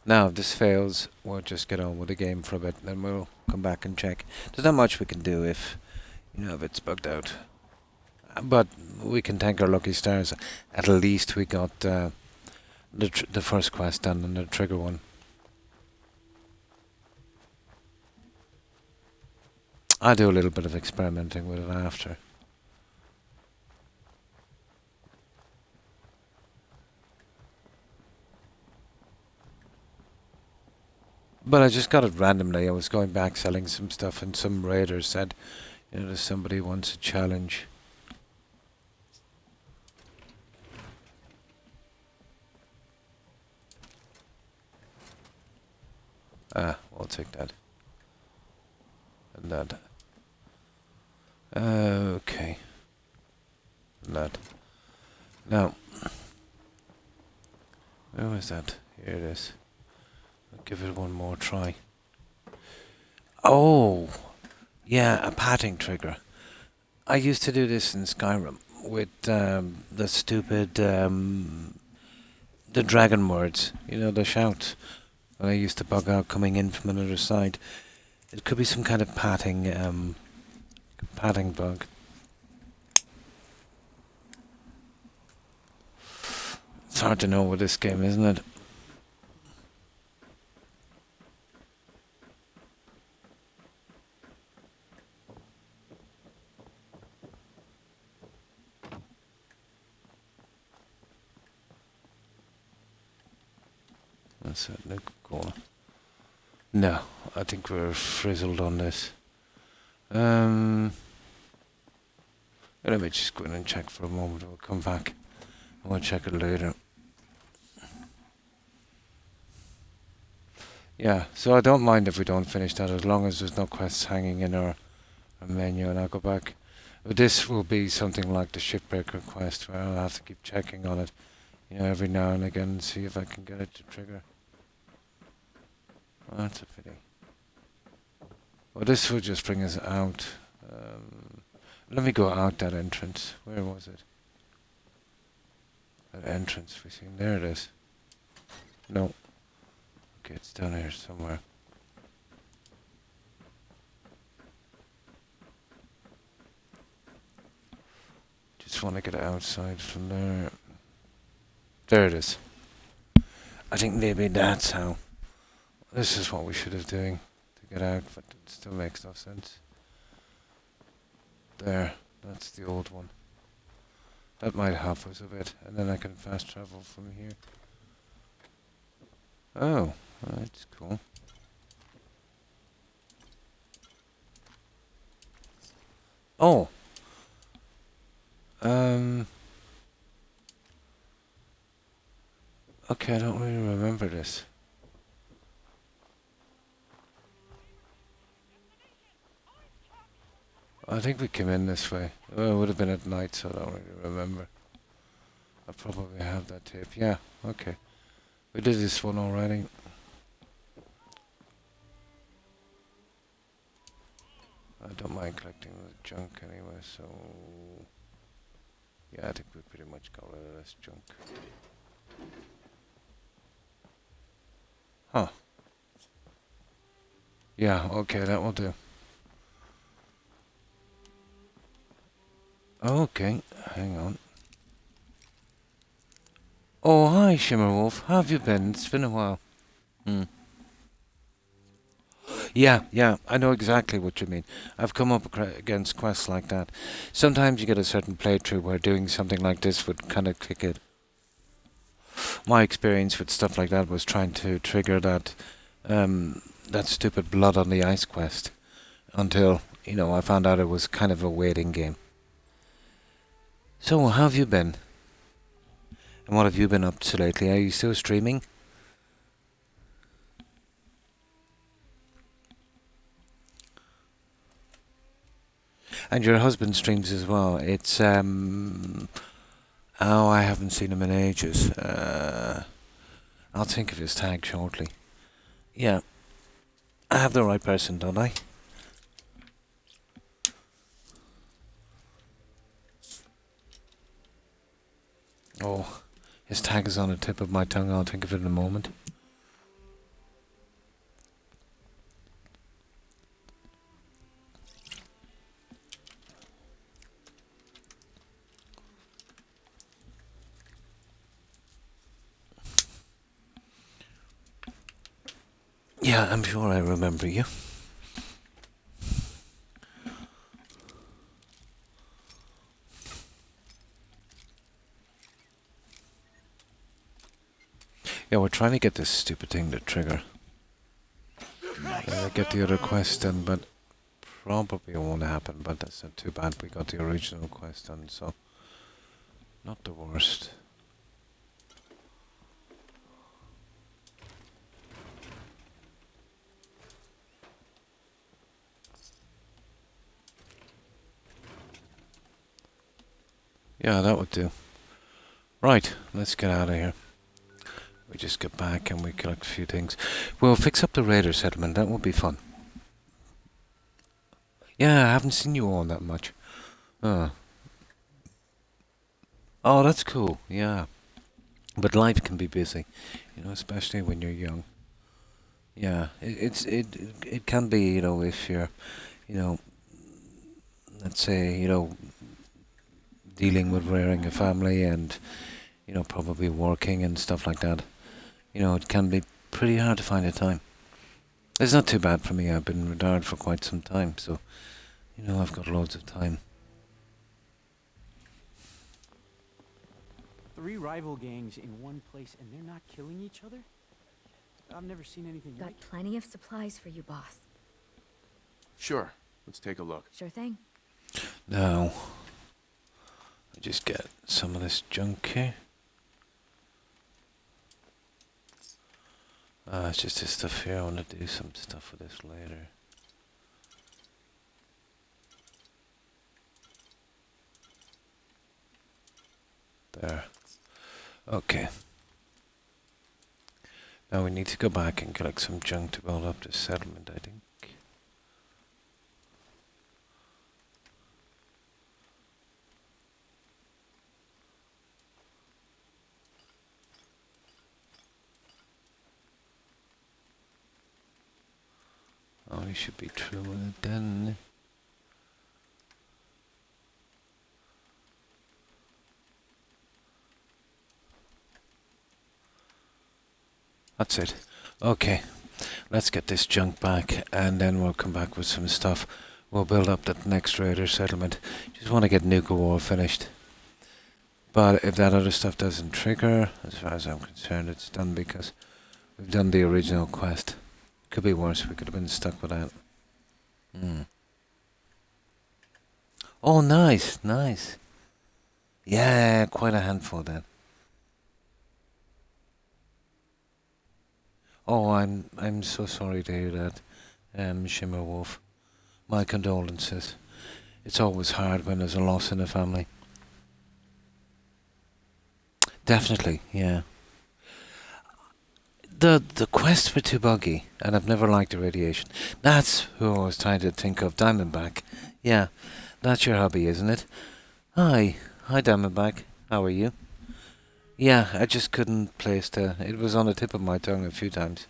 Now, if this fails, we'll just get on with the game for a bit, then we'll come back and check. There's not much we can do if, you know, if it's bugged out. But we can thank our lucky stars. At least we got the first quest done and the trigger one. I'll do a little bit of experimenting with it after. But I just got it randomly. I was going back selling some stuff and some raiders said, you know, there's somebody wants a challenge. We'll take that. And that. Okay. And that. Now. Where was that? Here it is. I'll give it one more try. Oh! Yeah, a patting trigger. I used to do this in Skyrim with the stupid the dragon words, you know, the shouts. When I used to bug out coming in from another side. It could be some kind of patting bug. It's hard to know with this game, isn't it? That's it. No cola. No, I think we're frizzled on this. Let me just go in and check for a moment. We'll come back. We'll check it later. Yeah, so I don't mind if we don't finish that as long as there's no quests hanging in our menu, and I'll go back. But this will be something like the Shipbreaker quest where I'll have to keep checking on it, you know, every now and again and see if I can get it to trigger. Oh, that's a pity. Well, this will just bring us out. Let me go out that entrance. Where was it? That entrance we seen. There it is. No. Okay, it's down here somewhere. Just want to get outside from there. There it is. I think maybe that's how. This is what we should have doing to get out, but it still makes no sense. There, that's the old one. That might help us a bit, and then I can fast travel from here. Oh, that's cool. Oh! Okay, I don't really remember this. I think we came in this way. Well, it would have been at night, so I don't really remember. I probably have that tape. Yeah, okay. We did this one already. I don't mind collecting the junk anyway, so... Yeah, I think we pretty much got rid of this junk. Huh. Yeah, okay, that will do. Okay, hang on. Oh, hi, Shimmerwolf. How have you been? It's been a while. Yeah, I know exactly what you mean. I've come up against quests like that. Sometimes you get a certain playthrough where doing something like this would kind of kick it. My experience with stuff like that was trying to trigger that that stupid blood on the ice quest until, you know, I found out it was kind of a waiting game. So, how have you been? And what have you been up to lately? Are you still streaming? And your husband streams as well. It's, oh, I haven't seen him in ages. I'll think of his tag shortly. Yeah. I have the right person, don't I? Oh, his tag is on the tip of my tongue. I'll think of it in a moment. Yeah, I'm sure I remember you. Yeah, we're trying to get this stupid thing to trigger. Get the other quest done, but probably it won't happen, but that's not too bad. We got the original quest done, so not the worst. Yeah, that would do. Right, let's get out of here. We just get back and we collect a few things. We'll fix up the raider settlement. That will be fun. Yeah, I haven't seen you all that much. Oh, that's cool. Yeah. But life can be busy, you know, especially when you're young. Yeah, it can be, you know, if you're, you know, let's say, you know, dealing with rearing a family and, you know, probably working and stuff like that. You know, it can be pretty hard to find a time. It's not too bad for me. I've been retired for quite some time, so, you know, I've got loads of time. 3 rival gangs in one place and they're not killing each other? I've never seen anything Got like it. plenty of supplies for you, boss. Sure. Let's take a look. Sure thing. Now, I just get some of this junk here. It's just this stuff here. I want to do some stuff with this later. There. Okay. Now we need to go back and collect some junk to build up this settlement, I think. Oh, we should be through with it then. That's it. Okay, let's get this junk back and then we'll come back with some stuff. We'll build up that next raider settlement. Just want to get Nuka War finished. But if that other stuff doesn't trigger, as far as I'm concerned, it's done because we've done the original quest. Could be worse, we could have been stuck with that. Oh, nice, nice. Yeah, quite a handful then. Oh, I'm so sorry to hear that, Shimmer Wolf. My condolences. It's always hard when there's a loss in the family. Definitely, yeah. The quest were too buggy, and I've never liked the radiation. That's who I was trying to think of, Diamondback. Yeah, that's your hobby, isn't it? Hi Diamondback. How are you? Yeah, I just couldn't place the... It was on the tip of my tongue a few times.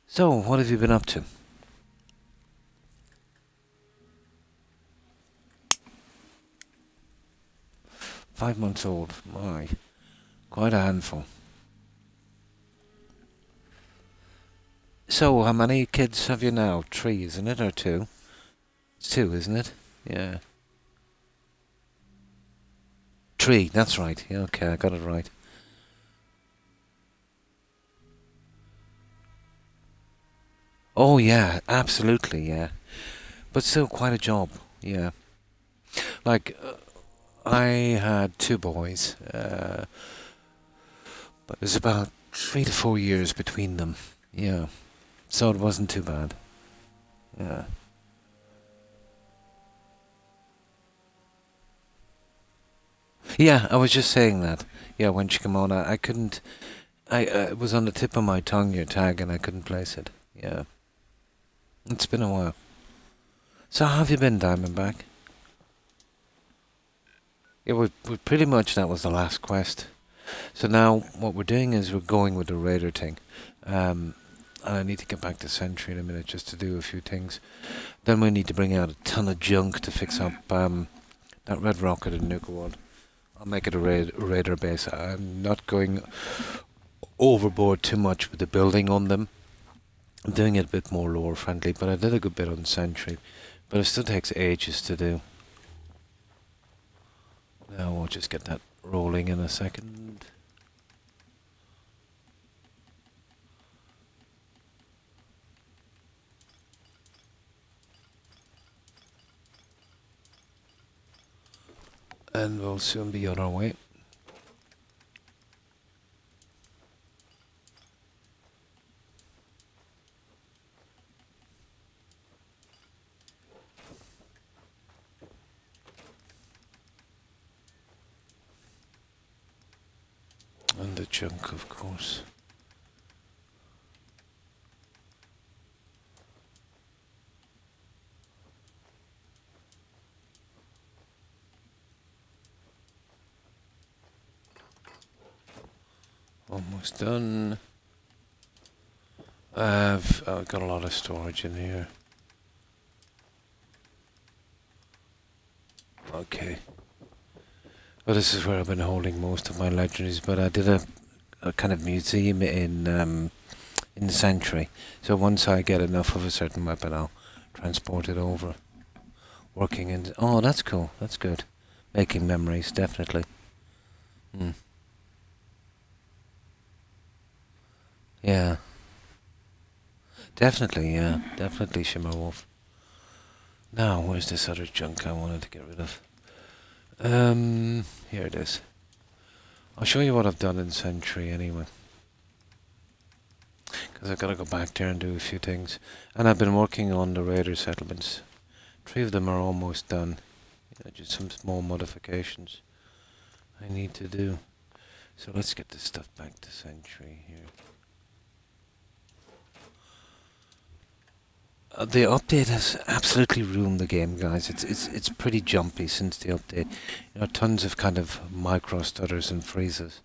So, what have you been up to? "5 months old. My, quite a handful. So, how many kids have you now? 3, isn't it? Or 2? It's 2, isn't it? Yeah. 3, that's right. Yeah, okay, I got it right. Oh, yeah, absolutely, yeah. But still quite a job, yeah. Like, I had 2 boys, but there's about 3 to 4 years between them, yeah. So it wasn't too bad, yeah. Yeah, I was just saying that. Yeah, when she came on, I couldn't... it was on the tip of my tongue, your tag, and I couldn't place it. Yeah. It's been a while. So how have you been, Diamondback? Yeah, we pretty much, that was the last quest. So now, what we're doing is we're going with the raider thing. And I need to get back to Sentry in a minute just to do a few things. Then we need to bring out a ton of junk to fix up that red rocket in Nuka World. I'll make it a raider base. I'm not going overboard too much with the building on them. I'm doing it a bit more lore friendly, but I did a good bit on Sentry. But it still takes ages to do. Now we'll just get that rolling in a second. And we'll soon be on our way. And the junk, of course. Almost done. I've got a lot of storage in here. Okay. Well, this is where I've been holding most of my legendaries, but I did a kind of museum in Sentry. So once I get enough of a certain weapon, I'll transport it over. Working in... Oh, that's cool. That's good. Making memories, definitely. Yeah. Definitely, yeah. Definitely Shimmer Wolf. Now, where's this other junk I wanted to get rid of? Here it is. I'll show you what I've done in Sentry anyway. Because I've got to go back there and do a few things. And I've been working on the raider settlements. 3 of them are almost done. Just some small modifications I need to do. So let's get this stuff back to Sentry here. The update has absolutely ruined the game, guys. It's pretty jumpy since the update. Tons of kind of micro stutters and freezes.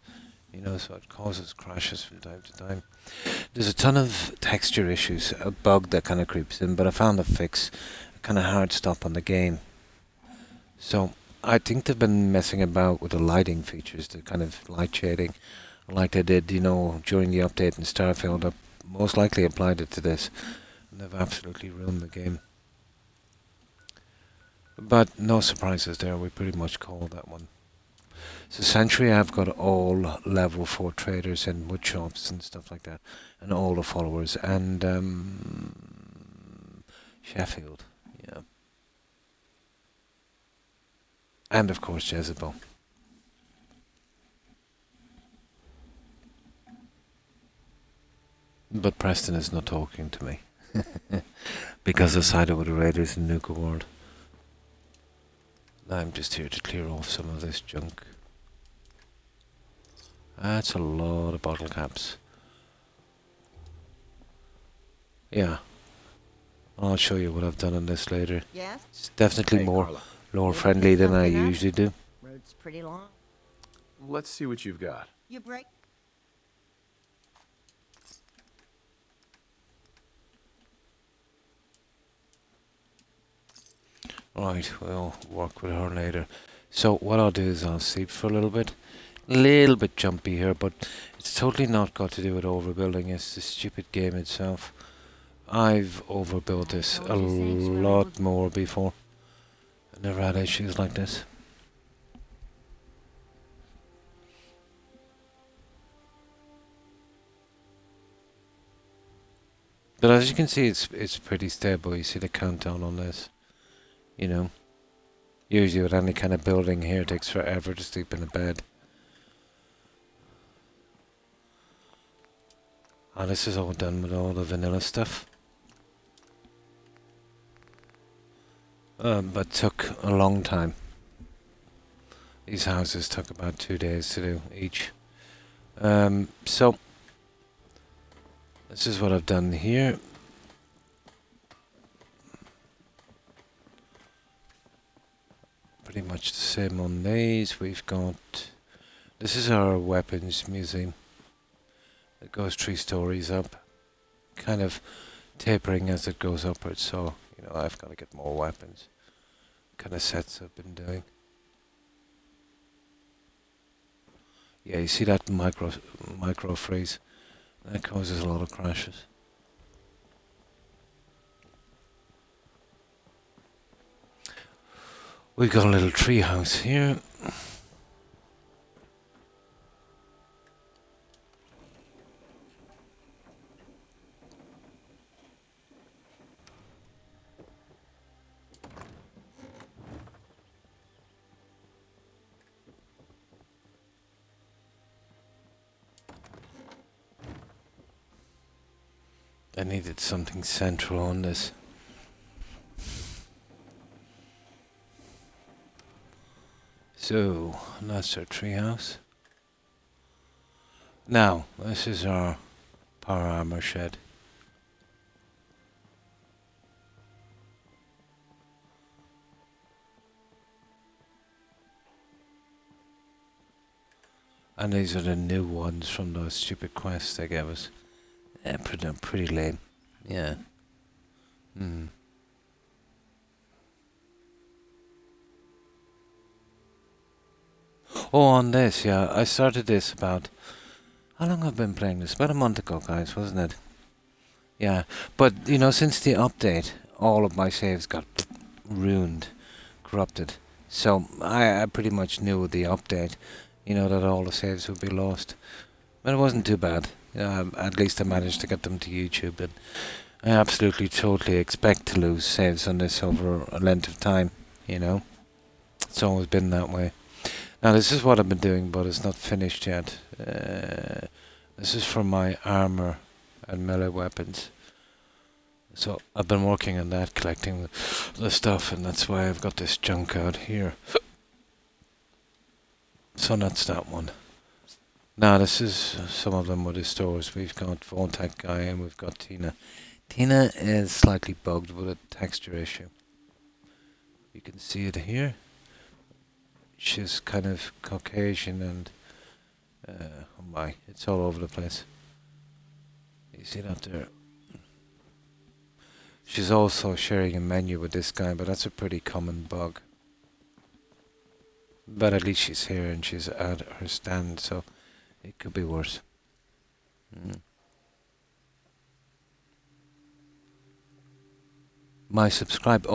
So it causes crashes from time to time. There's a ton of texture issues, a bug that kind of creeps in, but I found a fix, a kind of hard stop on the game. So I think they've been messing about with the lighting features, the kind of light shading, like they did, during the update in Starfield. I most likely applied it to this, and they've absolutely ruined the game. But no surprises there, we pretty much called that one. So Sentry, I've got all level 4 traders and wood shops and stuff like that, and all the followers, and Sheffield, yeah. And of course Jezebel. But Preston is not talking to me. Because I sided with the raiders in Nuka World. I'm just here to clear off some of this junk. That's a lot of bottle caps. Yeah. I'll show you what I've done on this later. Yes? It's definitely more lore friendly than I usually do. Road's pretty long. Let's see what you've got. You break. Right, we'll work with her later. So what I'll do is I'll sleep for a little bit. Little bit jumpy here, but it's totally not got to do with overbuilding. It's the stupid game itself. I've overbuilt this a lot more before. I never had issues like this. But as you can see, it's pretty stable. You see the countdown on this. Usually with any kind of building here, it takes forever to sleep in a bed. And this is all done with all the vanilla stuff. But took a long time. These houses took about 2 days to do each. So this is what I've done here. Pretty much the same on these. We've got... This is our weapons museum. It goes 3 stories up. Kind of tapering as it goes upwards, so, I've got to get more weapons. Kind of sets I've been doing. Yeah, you see that micro freeze? That causes a lot of crashes. We've got a little tree house here. I needed something central on this. So, that's our treehouse. Now, this is our power armor shed. And these are the new ones from those stupid quests they gave us. Pretty lame. Yeah. Oh, on this, yeah. I started this about... How long have I been playing this? About a month ago, guys, wasn't it? Yeah. But, since the update, all of my saves got ruined, corrupted. So, I pretty much knew with the update, that all the saves would be lost. But it wasn't too bad. At least I managed to get them to YouTube. And I absolutely, totally expect to lose saves on this over a length of time, you know. It's always been that way. Now this is what I've been doing, but it's not finished yet. This is for my armor and melee weapons. So I've been working on that, collecting the stuff, and that's why I've got this junk out here. So that's that one. Now this is some of them with the stores. We've got Voltac Guy and we've got Tina. Tina is slightly bugged with a texture issue. You can see it here. She's kind of Caucasian and oh my, it's all over the place. You see that there? She's also sharing a menu with this guy, but that's a pretty common bug. But at least she's here and she's at her stand, so it could be worse. My subscribe to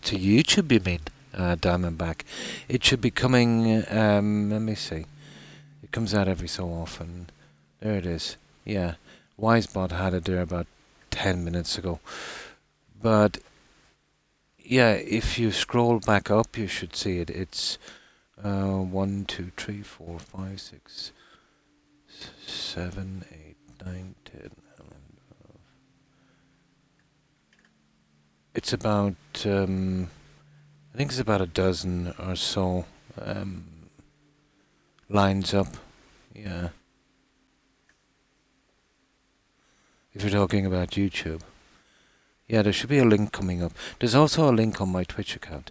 YouTube, you mean, Diamondback? It should be coming. Let me see. It comes out every so often. There it is. Yeah, Wisebot had it there about 10 minutes ago. But yeah, if you scroll back up, you should see it. It's 1, 2, 3, 4, 5, 6, 7, 8, 9, 10, 11, 12. It's about I think it's about a dozen or so lines up. Yeah. If you're talking about YouTube. Yeah, there should be a link coming up. There's also a link on my Twitch account.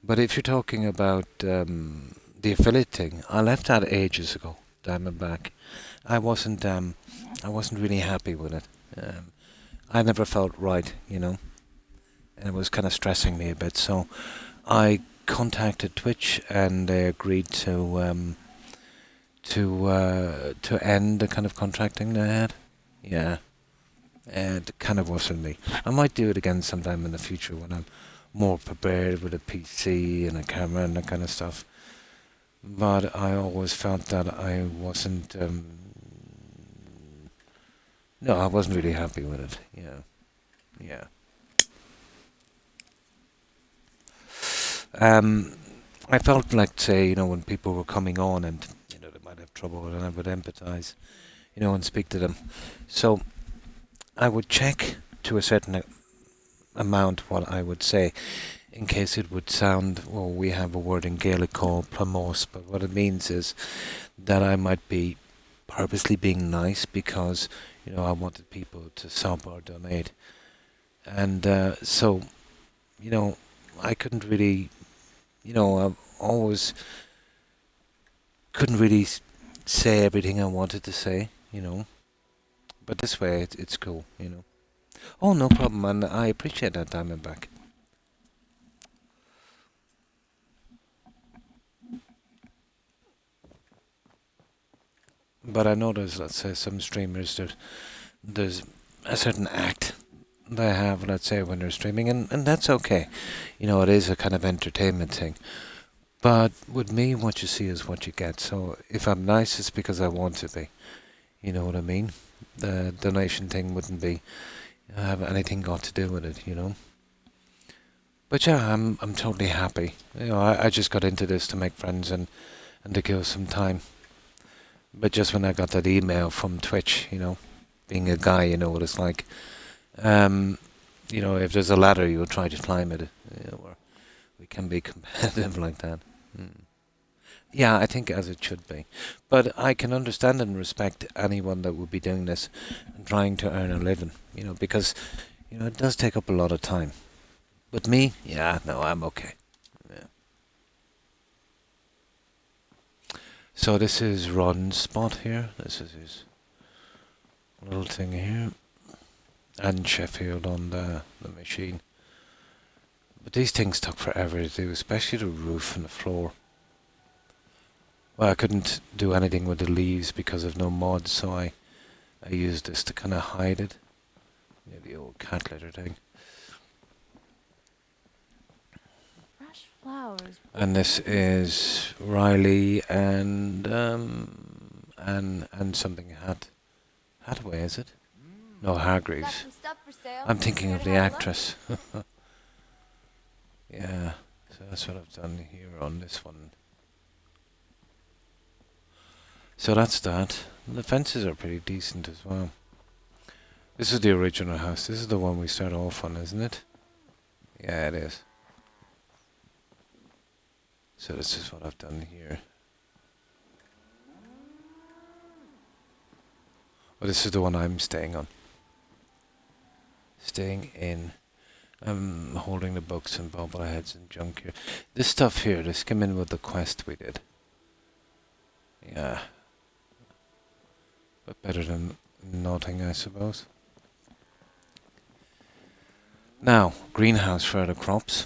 But if you're talking about the affiliate thing, I left that ages ago. Diamondback. I wasn't really happy with it. I never felt right, you know, and it was kind of stressing me a bit. So I contacted Twitch, and they agreed to end the kind of contracting they had. Yeah. And it kind of wasn't me. I might do it again sometime in the future when I'm more prepared with a PC and a camera and that kind of stuff. But I always felt that I wasn't. No, I wasn't really happy with it. Yeah, yeah. I felt like, say, you know, when people were coming on and you know they might have trouble, and I would empathize, you know, and speak to them. So I would check to a certain amount what I would say, in case it would sound, well, we have a word in Gaelic called plumose, but what it means is that I might be purposely being nice because, you know, I wanted people to sub or donate. And so, you know, I couldn't really, you know, I always couldn't really say everything I wanted to say, you know. But this way, it's cool, you know. Oh, no problem, and I appreciate that, Diamondback. But I know there's, let's say, some streamers, there's a certain act they have, let's say, when they're streaming, and that's okay. You know, it is a kind of entertainment thing. But with me, what you see is what you get. So if I'm nice, it's because I want to be. You know what I mean? The donation thing wouldn't be have anything got to do with it, you know. But yeah, I'm totally happy. You know, I just got into this to make friends and to kill some time. But just when I got that email from Twitch, you know, being a guy, you know what it's like. You know, if there's a ladder, you'll try to climb it. You know, or we can be competitive like that. Yeah, I think as it should be. But I can understand and respect anyone that would be doing this and trying to earn a living, you know, because, you know, it does take up a lot of time. But me, yeah, no, I'm okay. Yeah. So this is Ron's spot here. This is his little thing here. And Sheffield on the machine. But these things took forever to do, especially the roof and the floor. Well, I couldn't do anything with the leaves because of no mods, so I used this to kind of hide it. Yeah, the old cat litter thing. Fresh flowers. And this is Riley and something Hathaway, is it? No, Hargreaves. Got some stuff for sale? I'm thinking Care of to the have a look? actress. Yeah, so that's what I've done here on this one. So that's that. The fences are pretty decent as well. This is the original house. This is the one we start off on, isn't it? Yeah, it is. So this is what I've done here. Well, this is the one I'm staying on. Staying in. I'm holding the books and bobbleheads and junk here. This stuff here, this came in with the quest we did. Yeah. But better than nothing, I suppose. Now, greenhouse for the crops.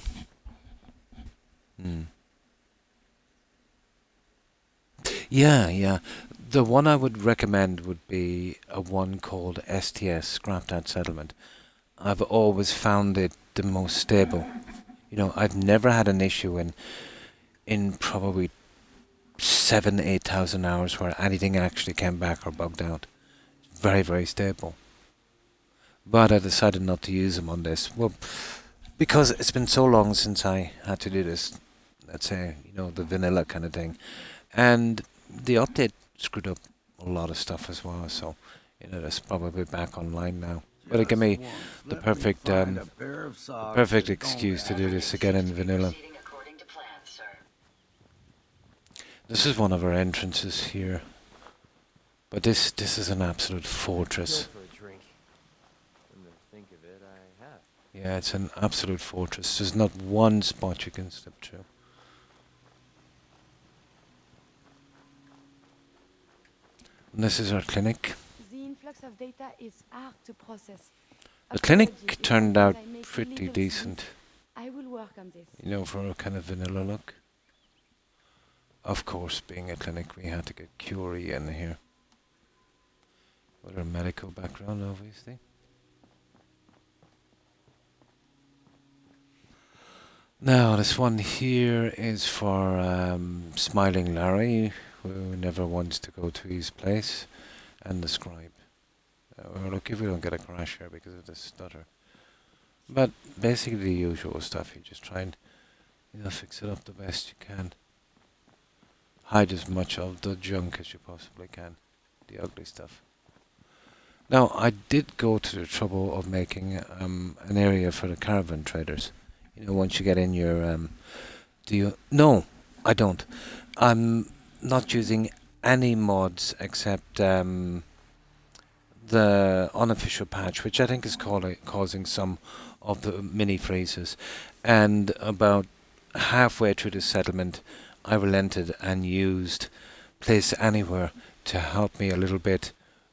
Yeah. The one I would recommend would be a one called STS, Scrapyard Settlement. I've always found it the most stable. You know, I've never had an issue in probably 8,000 hours where anything actually came back or bugged out. Very, very stable. But I decided not to use them on this. Well, because it's been so long since I had to do this, let's say, you know, the vanilla kind of thing. And the update screwed up a lot of stuff as well, so, you know, it's probably back online now. But it gave me the perfect excuse to do this again in vanilla. This is one of our entrances here. But this is an absolute fortress. Yeah, it's an absolute fortress. There's not one spot you can step through. And this is our clinic. The influx of data is hard to process. The clinic Apologies, turned but out I make pretty legal decent. sense. I will work on this. You know, for a kind of vanilla look. Of course, being a clinic, we had to get Curie in here. With her medical background, obviously. Now, this one here is for Smiling Larry, who never wants to go to his place, and the scribe. We're lucky if we don't get a crash here because of the stutter. But basically the usual stuff. You just try and, you know, fix it up the best you can. Hide as much of the junk as you possibly can. The ugly stuff. Now, I did go to the trouble of making an area for the caravan traders. You know, once you get in your... No, I don't. I'm not using any mods except the unofficial patch, which I think is causing some of the mini freezes. And about halfway through the settlement, I relented and used Place Anywhere to help me a little bit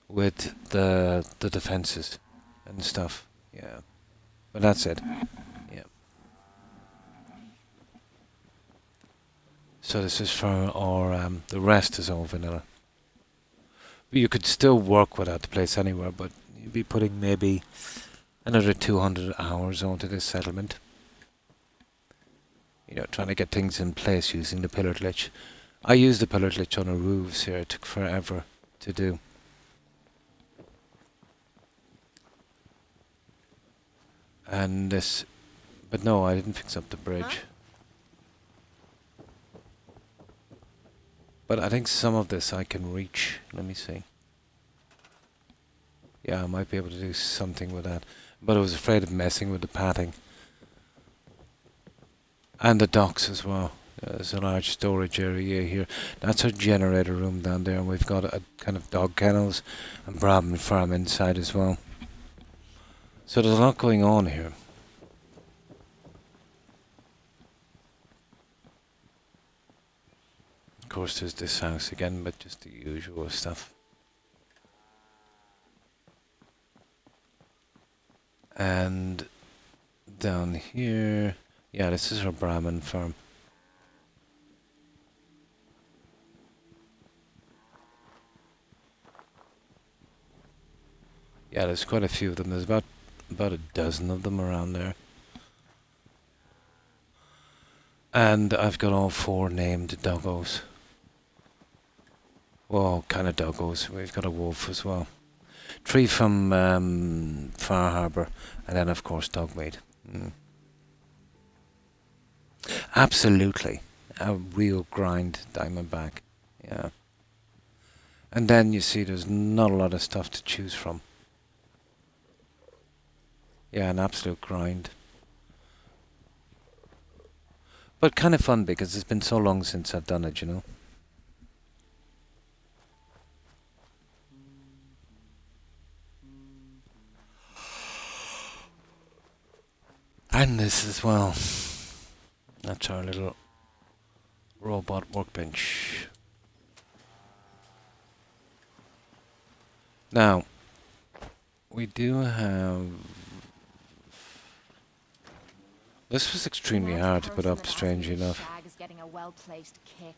with the defenses and stuff. Yeah, but that's it. Yeah. So this is for our the rest is all vanilla. But you could still work without the Place Anywhere, but you'd be putting maybe another 200 hours onto this settlement. You know, trying to get things in place using the pillar glitch. I used the pillar glitch on the roofs here. It took forever to do. And this... But no, I didn't fix up the bridge. Huh? But I think some of this I can reach. Let me see. Yeah, I might be able to do something with that. But I was afraid of messing with the padding. And the docks as well. There's a large storage area here. That's our generator room down there. And we've got a kind of dog kennels and Brahmin farm inside as well. So there's a lot going on here. Of course there's this house again, but just the usual stuff. And down here, yeah, this is our Brahmin farm. Yeah, there's quite a few of them. There's about a dozen of them around there. And I've got all 4 named doggos. Well, kind of doggos. We've got a wolf as well. 3 from Far Harbour, and then of course Dogmeat. Absolutely, a real grind Diamondback. Yeah. And then you see there's not a lot of stuff to choose from. Yeah, an absolute grind. But kind of fun because it's been so long since I've done it, you know. And this as well. That's our little robot workbench. Now, we do have... This was extremely hard to put up, strangely enough. Shag is getting a well-placed kick,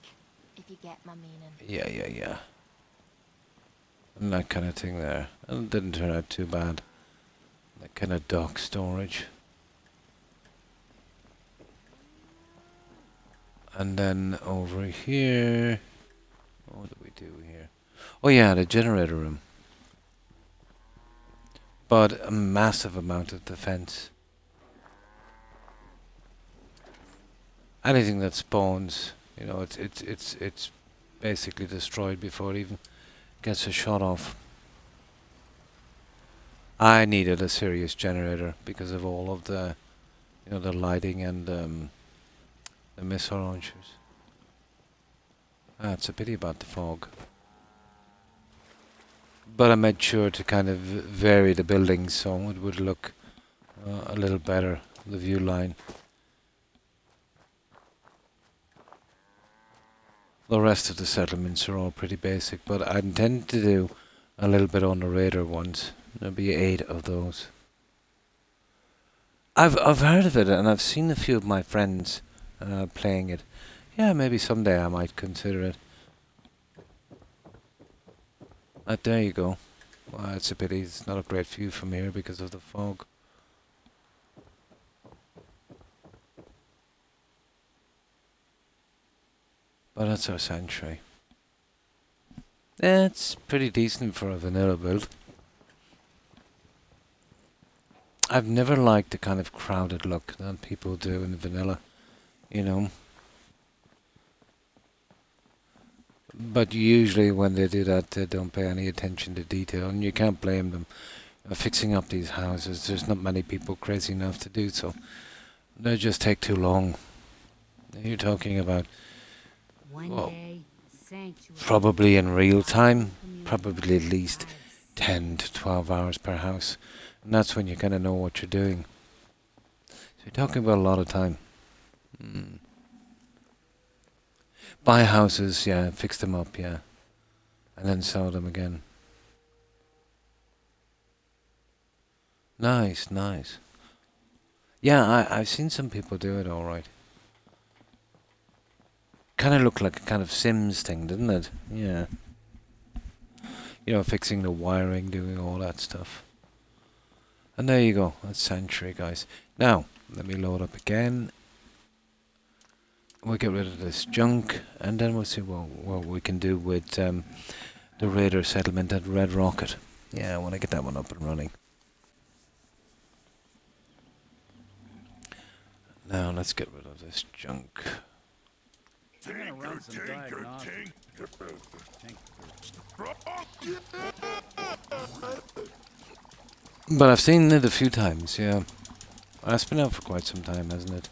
if you get my meaning. Yeah. And that kind of thing there. And it didn't turn out too bad. That kind of dock storage. And then over here... What do we do here? Oh yeah, the generator room. But a massive amount of defense. Anything that spawns, you know, it's basically destroyed before it even gets a shot off. I needed a serious generator because of all of the, you know, the lighting and the missile launchers. It's a pity about the fog. But I made sure to kind of vary the buildings so it would look a little better, the view line. The rest of the settlements are all pretty basic, but I intend to do a little bit on the radar ones. There'll be 8 of those. I've heard of it, and I've seen a few of my friends playing it. Yeah, maybe someday I might consider it. There you go. Well, it's a pity it's not a great view from here because of the fog. But that's our sanctuary. It's pretty decent for a vanilla build. I've never liked the kind of crowded look that people do in vanilla, you know. But usually when they do that, they don't pay any attention to detail, and you can't blame them. Fixing up these houses, there's not many people crazy enough to do so. They just take too long. You're talking about, well, probably in real time, probably at least 10 to 12 hours per house. And that's when you kind of know what you're doing. So you're talking about a lot of time. Buy houses, yeah, fix them up, yeah. And then sell them again. Nice. Yeah, I've seen some people do it alright. Kind of looked like a kind of Sims thing, didn't it? Yeah. You know, fixing the wiring, doing all that stuff. And there you go. That's Sanctuary, guys. Now, let me load up again. We'll get rid of this junk, and then we'll see what we can do with the Raider settlement at Red Rocket. Yeah, I want to get that one up and running. Now, let's get rid of this junk. But I've seen it a few times, yeah. Well, it's been out for quite some time, hasn't it?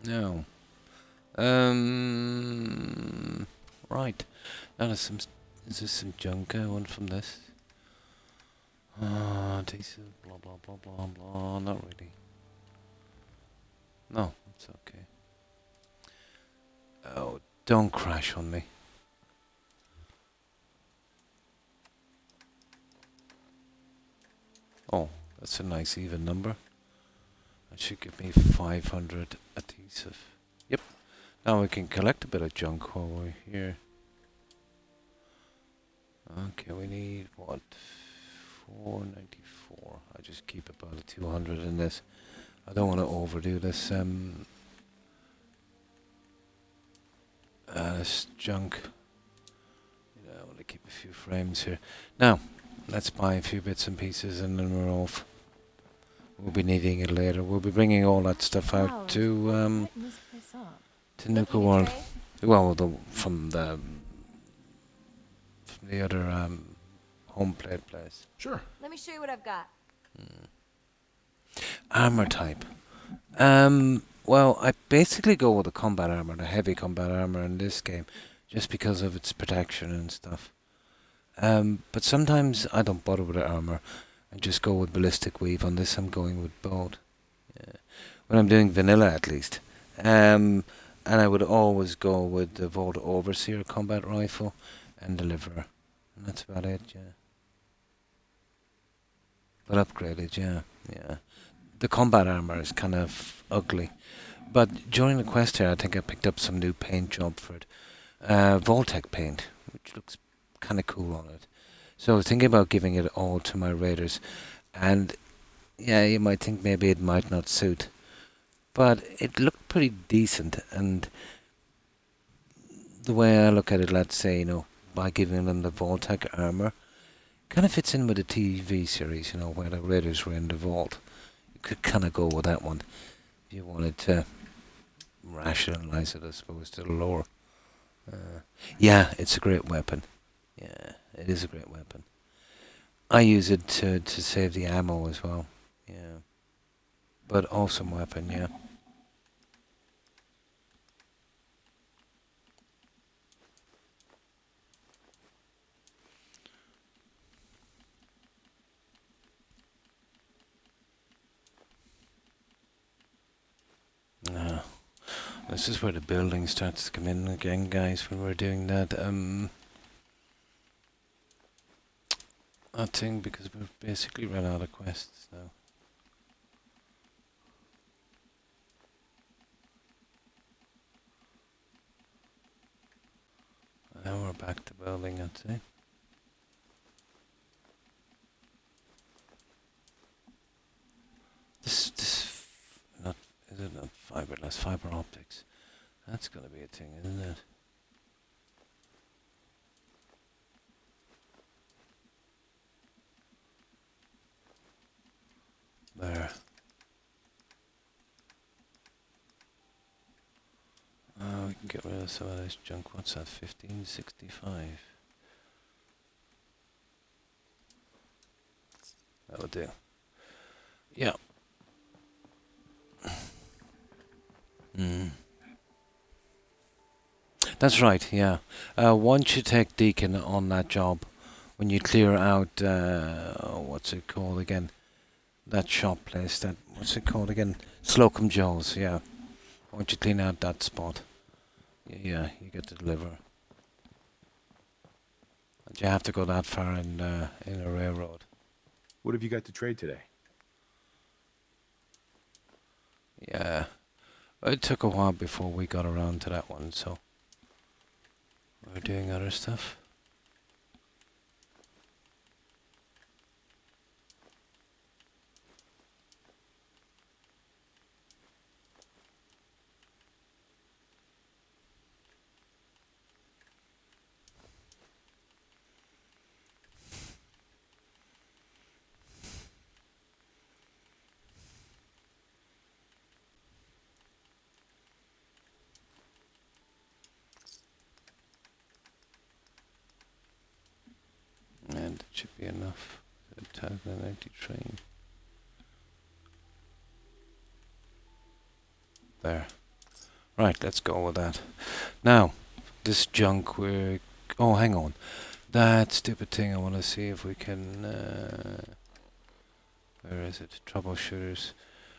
No. Right. Now there's some. Is there some junk I want from this? Decent. Blah blah blah blah blah. Not really. No, it's okay. Oh, don't crash on me. Oh, That's a nice even number. That should give me 500 adhesive. Yep. Now we can collect a bit of junk while we're here. Okay, we need what? 494. I just keep about 200 in this. I don't want to overdo this. This junk. You know, I want to keep a few frames here. Now, let's buy a few bits and pieces, and then we're off. We'll be needing it later. We'll be bringing all that stuff out to Nuka World. Well, from the other home plate place. Sure. Let me show you what I've got. Armor type. Well, I basically go with the combat armor, the heavy combat armor in this game, just because of its protection and stuff. But sometimes I don't bother with the armor. I just go with ballistic weave. On this, I'm going with both. Yeah. When I'm doing vanilla, at least. And I would always go with the Vault Overseer combat rifle and deliverer. And that's about it, yeah. But upgraded, yeah. The combat armor is kind of ugly. But during the quest here, I think I picked up some new paint job for it. Voltec paint, which looks kind of cool on it. So I was thinking about giving it all to my raiders. And yeah, you might think maybe it might not suit. But it looked pretty decent. And the way I look at it, let's say, by giving them the Voltec armor, kind of fits in with the TV series, where the raiders were in the vault. You could kind of go with that one if you wanted to rationalize it, I suppose, to the lore. Yeah, it's a great weapon. Yeah, it is a great weapon. I use it to save the ammo as well. Yeah. But awesome weapon, yeah. This is where the building starts to come in again, guys, when we're doing that. That thing, because we've basically run out of quests now. Now we're back to building, I'd say. Is it not fiberglass? Fiber optics. That's gonna be a thing, isn't it? There. We can get rid of some of this junk. What's that? 1565. That would do. Yeah. That's right, yeah. Once you take Deacon on that job, when you clear out, what's it called again? That shop place, what's it called again? Slocum Joe's, yeah. Once you clean out that spot, yeah, you get to deliver. And you have to go that far in a railroad. What have you got to trade today? Yeah. It took a while before we got around to that one, so we're doing other stuff. And it should be enough. A 1080 train. There. Right, let's go with that. Now, this junk we're... Oh, hang on. That stupid thing, I want to see if we can... where is it? Troubleshooters.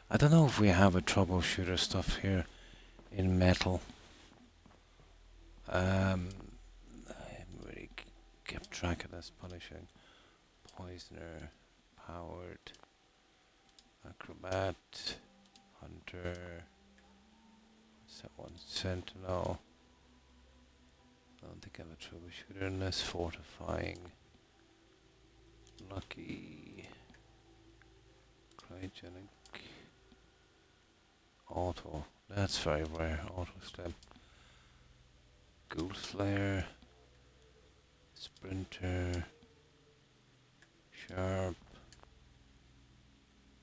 I don't know if we have a troubleshooter stuff here in metal. I haven't really kept track of this. Punishing. Poisoner. Powered. Acrobat, Hunter, what's that one? Sentinel. I don't think I have a troubleshooter unless fortifying. Lucky. Cryogenic. Auto. That's very rare. Auto slim. Ghoul Slayer. Sprinter. Sharp.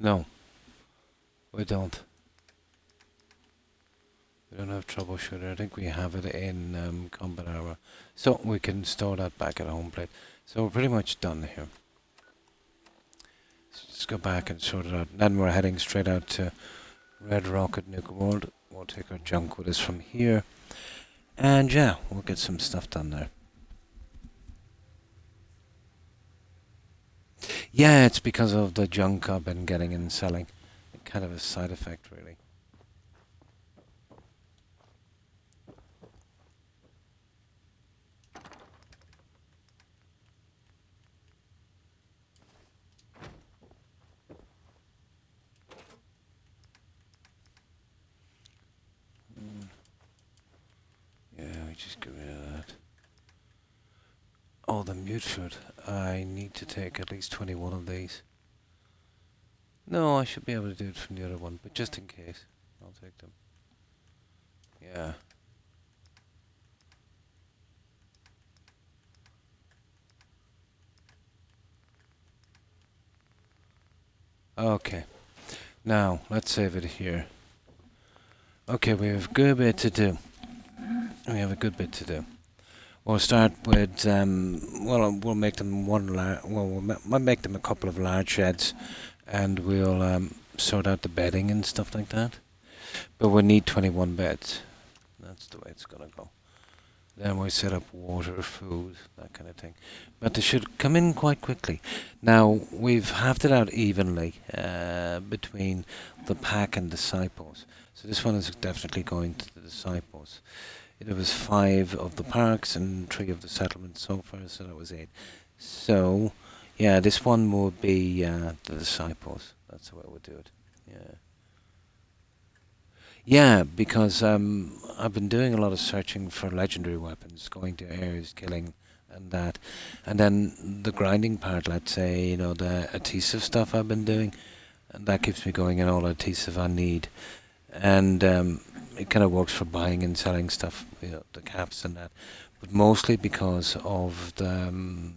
No. We don't. We don't have troubleshooter. I think we have it in combat armor. So we can store that back at home plate. So we're pretty much done here. So let's go back and sort it out. Then we're heading straight out to Red Rocket Nuke World. We'll take our junk with us from here. And yeah, we'll get some stuff done there. Yeah, it's because of the junk I've been getting and selling. Kind of a side effect, really. Yeah, we just get rid of that. Oh, the mute food. I need to take at least 21 of these. No, I should be able to do it from the other one, but just in case, I'll take them. Yeah. Okay. Now, let's save it here. Okay, we have a good bit to do. We have a good bit to do. We'll start with, well, we'll make them we'll make them a couple of large sheds, and we'll sort out the bedding and stuff like that. But we need 21 beds. That's the way it's gonna go. Then we set up water, food, that kind of thing. But they should come in quite quickly. Now, we've halved it out evenly between the pack and disciples. So this one is definitely going to the disciples. There was 5 of the parks and 3 of the settlements so far, so that was 8. So, yeah, this one will be the disciples. That's the way we'll do it. Yeah. Yeah, because I've been doing a lot of searching for legendary weapons, going to areas, killing, and that. And then the grinding part, let's say, you know, the adhesive stuff I've been doing, and that keeps me going in all the adhesive I need. And it kind of works for buying and selling stuff, you know, the caps and that. But mostly because of the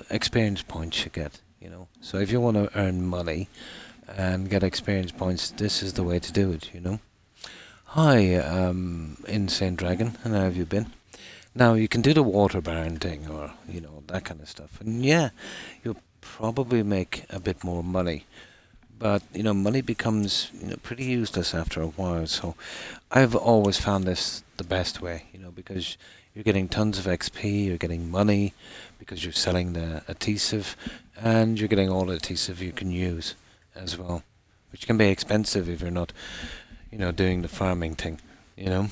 experience points you get, you know. So if you want to earn money and get experience points, this is the way to do it, you know. Hi, Insane Dragon, and how have you been? Now, you can do the water baron thing, or, you know, that kind of stuff. And yeah, you'll probably make a bit more money. But, you know, money becomes, you know, pretty useless after a while. So I've always found this the best way, you know, because you're getting tons of XP, you're getting money, because you're selling the adhesive, and you're getting all the adhesive you can use as well, which can be expensive if you're not, you know, doing the farming thing, you know,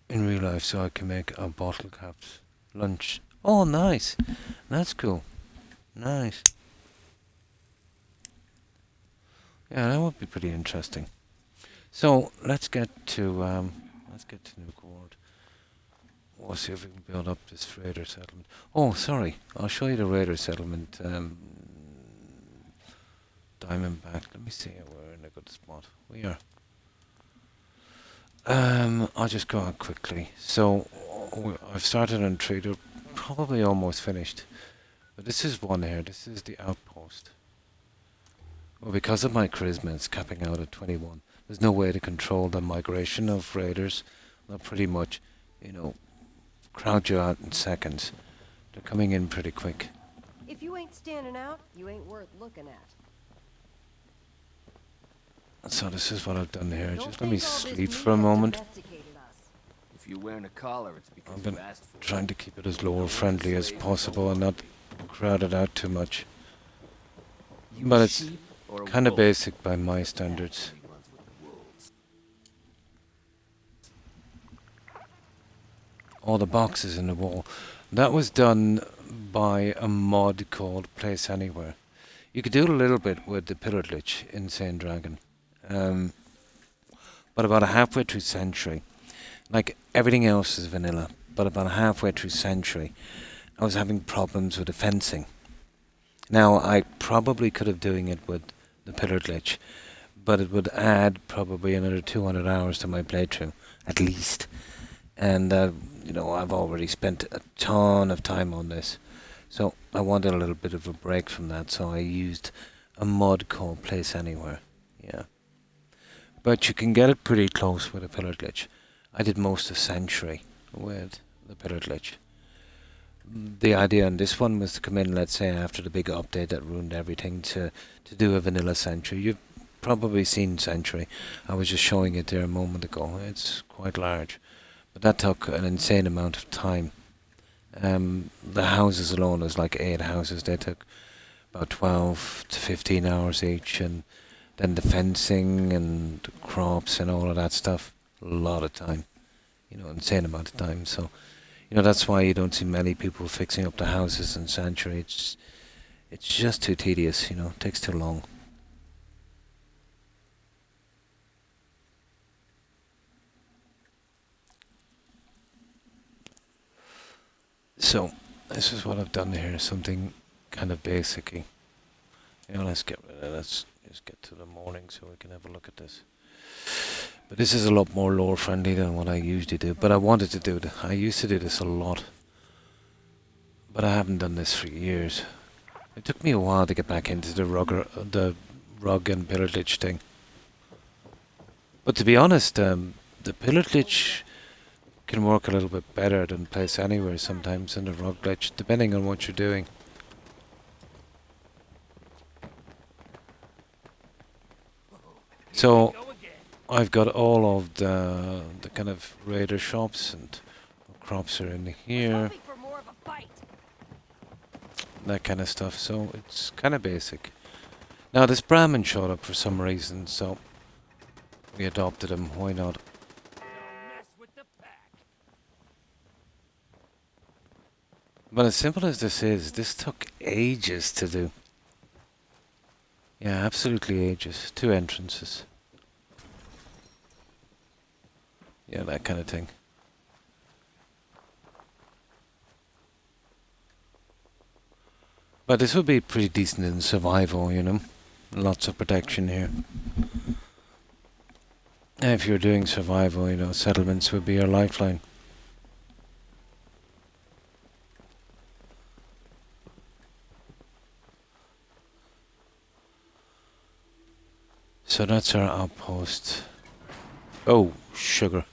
in real life. So I can make a bottle caps lunch. Oh, nice. That's cool. Nice. Yeah, that would be pretty interesting. So let's get to Nuke World. We'll see if we can build up this raider settlement. Oh, sorry, I'll show you the raider settlement. Diamondback. Let me see. We're in a good spot. We are. I'll just go out quickly. So I've started on trader, probably almost finished. But this is one here. This is the outpost. Well, because of my charisma, it's capping out at 21. There's no way to control the migration of raiders. They'll pretty much, you know, crowd you out in seconds. They're coming in pretty quick. If you ain't standing out, you ain't worth looking at. So this is what I've done here. Just let me sleep for a moment. If you're wearing a collar, it's because I've been you asked for it. trying to keep it as lower friendly as possible and not crowd it out too much. But it's kind of basic by my standards. All the boxes in the wall. That was done by a mod called Place Anywhere. You could do a little bit with the Pillared Lich, Insane Dragon. But about halfway through Century, like everything else is vanilla, but about halfway through Century, I was having problems with the fencing. Now, I probably could have doing it with the Pillared Lich, but it would add probably another 200 hours to my playthrough, at least. And, I've already spent a ton of time on this. So I wanted a little bit of a break from that, so I used a mod called Place Anywhere. Yeah. But you can get it pretty close with a Pillared Lich. I did most of Century with the Pillared Lich. The idea on this one was to come in, let's say, after the big update that ruined everything, to do a vanilla Century. You've probably seen Century. I was just showing it there a moment ago. It's quite large. But that took an insane amount of time. The houses alone was like 8 houses. They took about 12 to 15 hours each, and then the fencing and the crops and all of that stuff. A lot of time. Insane amount of time. So, that's why you don't see many people fixing up the houses in Sanctuary. It's just too tedious, it takes too long. So, this is what I've done here, something kind of basic-y. Let's get rid of it. Let's just get to the morning so we can have a look at this. But this is a lot more lore friendly than what I usually do. But I wanted to do it. I used to do this a lot. But I haven't done this for years. It took me a while to get back into the rug and Pillared Lich thing. But to be honest, the Pillared Lich can work a little bit better than Place Anywhere sometimes than the rug lich, depending on what you're doing. So I've got all of the kind of raider shops, and crops are in here, that kind of stuff. So it's kind of basic. Now this Brahmin showed up for some reason, so we adopted him. Why not? But as simple as this is, this took ages to do. Yeah, absolutely ages. 2 entrances. Yeah, that kind of thing. But this would be pretty decent in survival, Lots of protection here. And if you're doing survival, settlements would be your lifeline. So that's our outpost. Oh, sugar.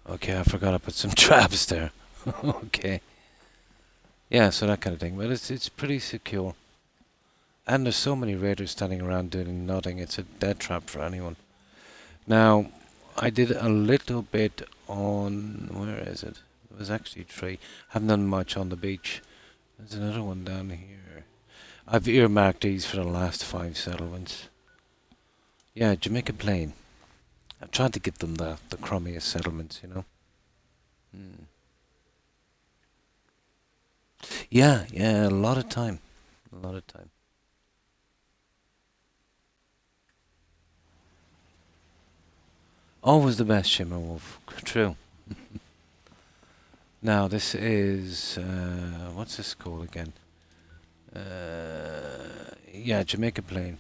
Okay, I forgot I put some traps there. Okay. Yeah, so that kind of thing. But it's pretty secure. And there's so many raiders standing around doing nothing. It's a death trap for anyone. Now, I did a little bit on... Where is it? It was actually 3. Haven't done much on the beach. There's another one down here. I've earmarked these for the last 5 settlements. Yeah, Jamaican Plain. I've tried to give them the crummiest settlements, Yeah, a lot of time. A lot of time. Always the best, Shimmer Wolf. True. Now, this is... what's this called again? Yeah, Jamaican Plain.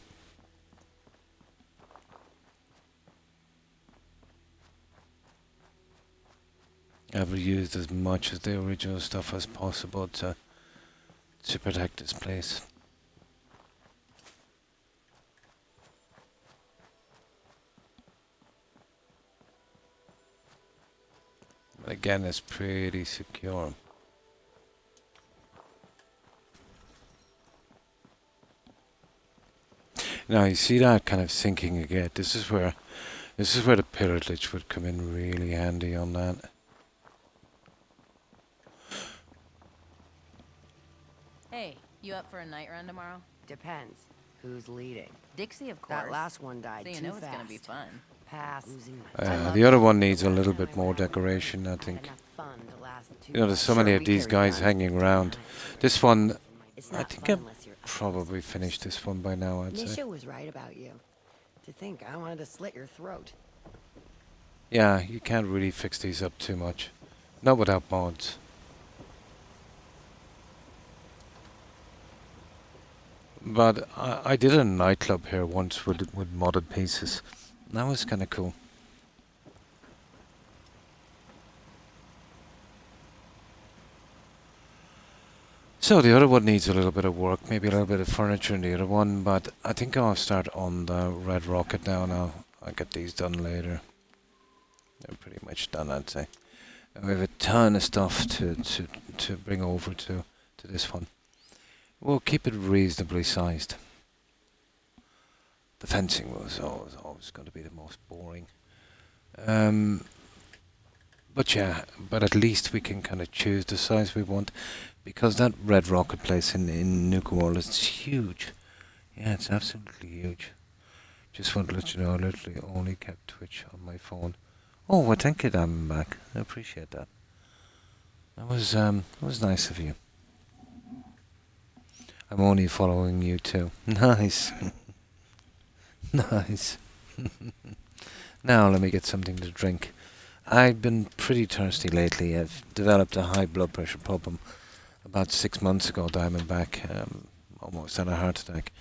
I've reused as much of the original stuff as possible to protect this place. But again, it's pretty secure. Now you see that kind of sinking again. This is where the Pillared Lich would come in really handy on that. Hey, you up for a night run tomorrow? Depends. Who's leading? Dixie, of course. That last one died so too you know fast. it's gonna be fun. Pass. The other one needs a little bit more decoration, I think. You know, there's so many of these guys hanging around. This one, I think I've probably finished this one by now, I'd say. Nisha was right about you. To think I wanted to slit your throat. Yeah, you can't really fix these up too much. Not without mods. But I did a nightclub here once with modded pieces. That was kind of cool. So the other one needs a little bit of work, maybe a little bit of furniture in the other one, but I think I'll start on the Red Rocket now, and I'll get these done later. They're pretty much done, I'd say. And we have a ton of stuff to bring over to this one. We'll keep it reasonably sized. The fencing was always going to be the most boring. But yeah, but at least we can kind of choose the size we want, because that Red Rocket place in Nuka World is huge. Yeah, it's absolutely huge. Just want to let you know, I literally only kept Twitch on my phone. Oh, well, thank you, Diamondback. I appreciate that. That was nice of you. I'm only following you too. Nice. Nice. Now let me get something to drink. I've been pretty thirsty lately. I've developed a high blood pressure problem about 6 months ago, Diamondback. Almost had a heart attack.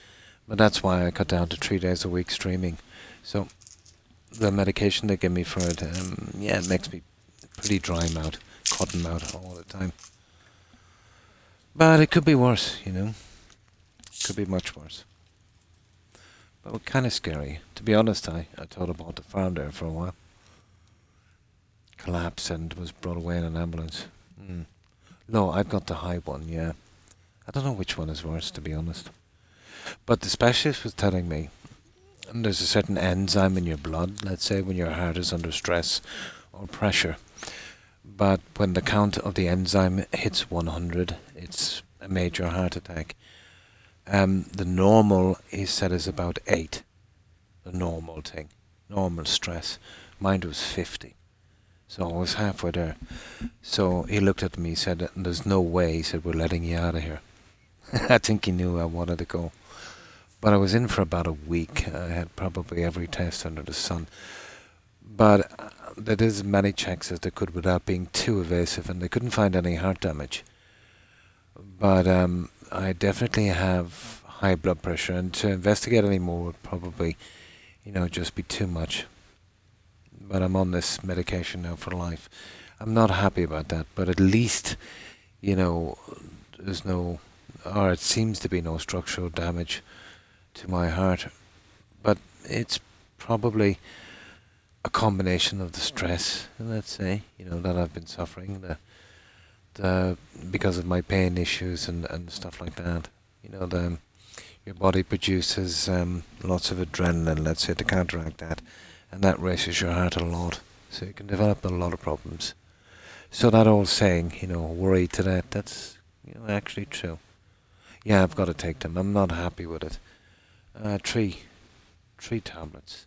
But that's why I cut down to 3 days a week streaming. So the medication they give me for it, yeah, it makes me pretty dry mouth, cotton mouth all the time. But it could be worse, you know. Could be much worse. But kind of scary. To be honest, I thought about the farm there for a while. Collapsed and was brought away in an ambulance. No, I've got the high one, yeah. I don't know which one is worse, to be honest. But the specialist was telling me, and there's a certain enzyme in your blood, let's say, when your heart is under stress or pressure. But when the count of the enzyme hits 100, it's a major heart attack. The normal, he said, is about 8. The normal thing. Normal stress. Mine was 50. So I was halfway there. So he looked at me, he said, there's no way, he said, we're letting you out of here. I think he knew I wanted to go. But I was in for about a week. I had probably every test under the sun. But they did as many checks as they could without being too invasive, and they couldn't find any heart damage. But I definitely have high blood pressure, and to investigate any more would probably, you know, just be too much. But I'm on this medication now for life. I'm not happy about that, but at least, you know, there's no, or it seems to be no structural damage to my heart. But it's probably a combination of the stress, let's say, you know, that I've been suffering, the because of my pain issues and stuff like that. You know, your body produces lots of adrenaline, let's say, to counteract that, and that races your heart a lot, so you can develop a lot of problems. So that old saying, you know, worry to death, that's, you know, actually true. Yeah, I've got to take them. I'm not happy with it. 3 tablets,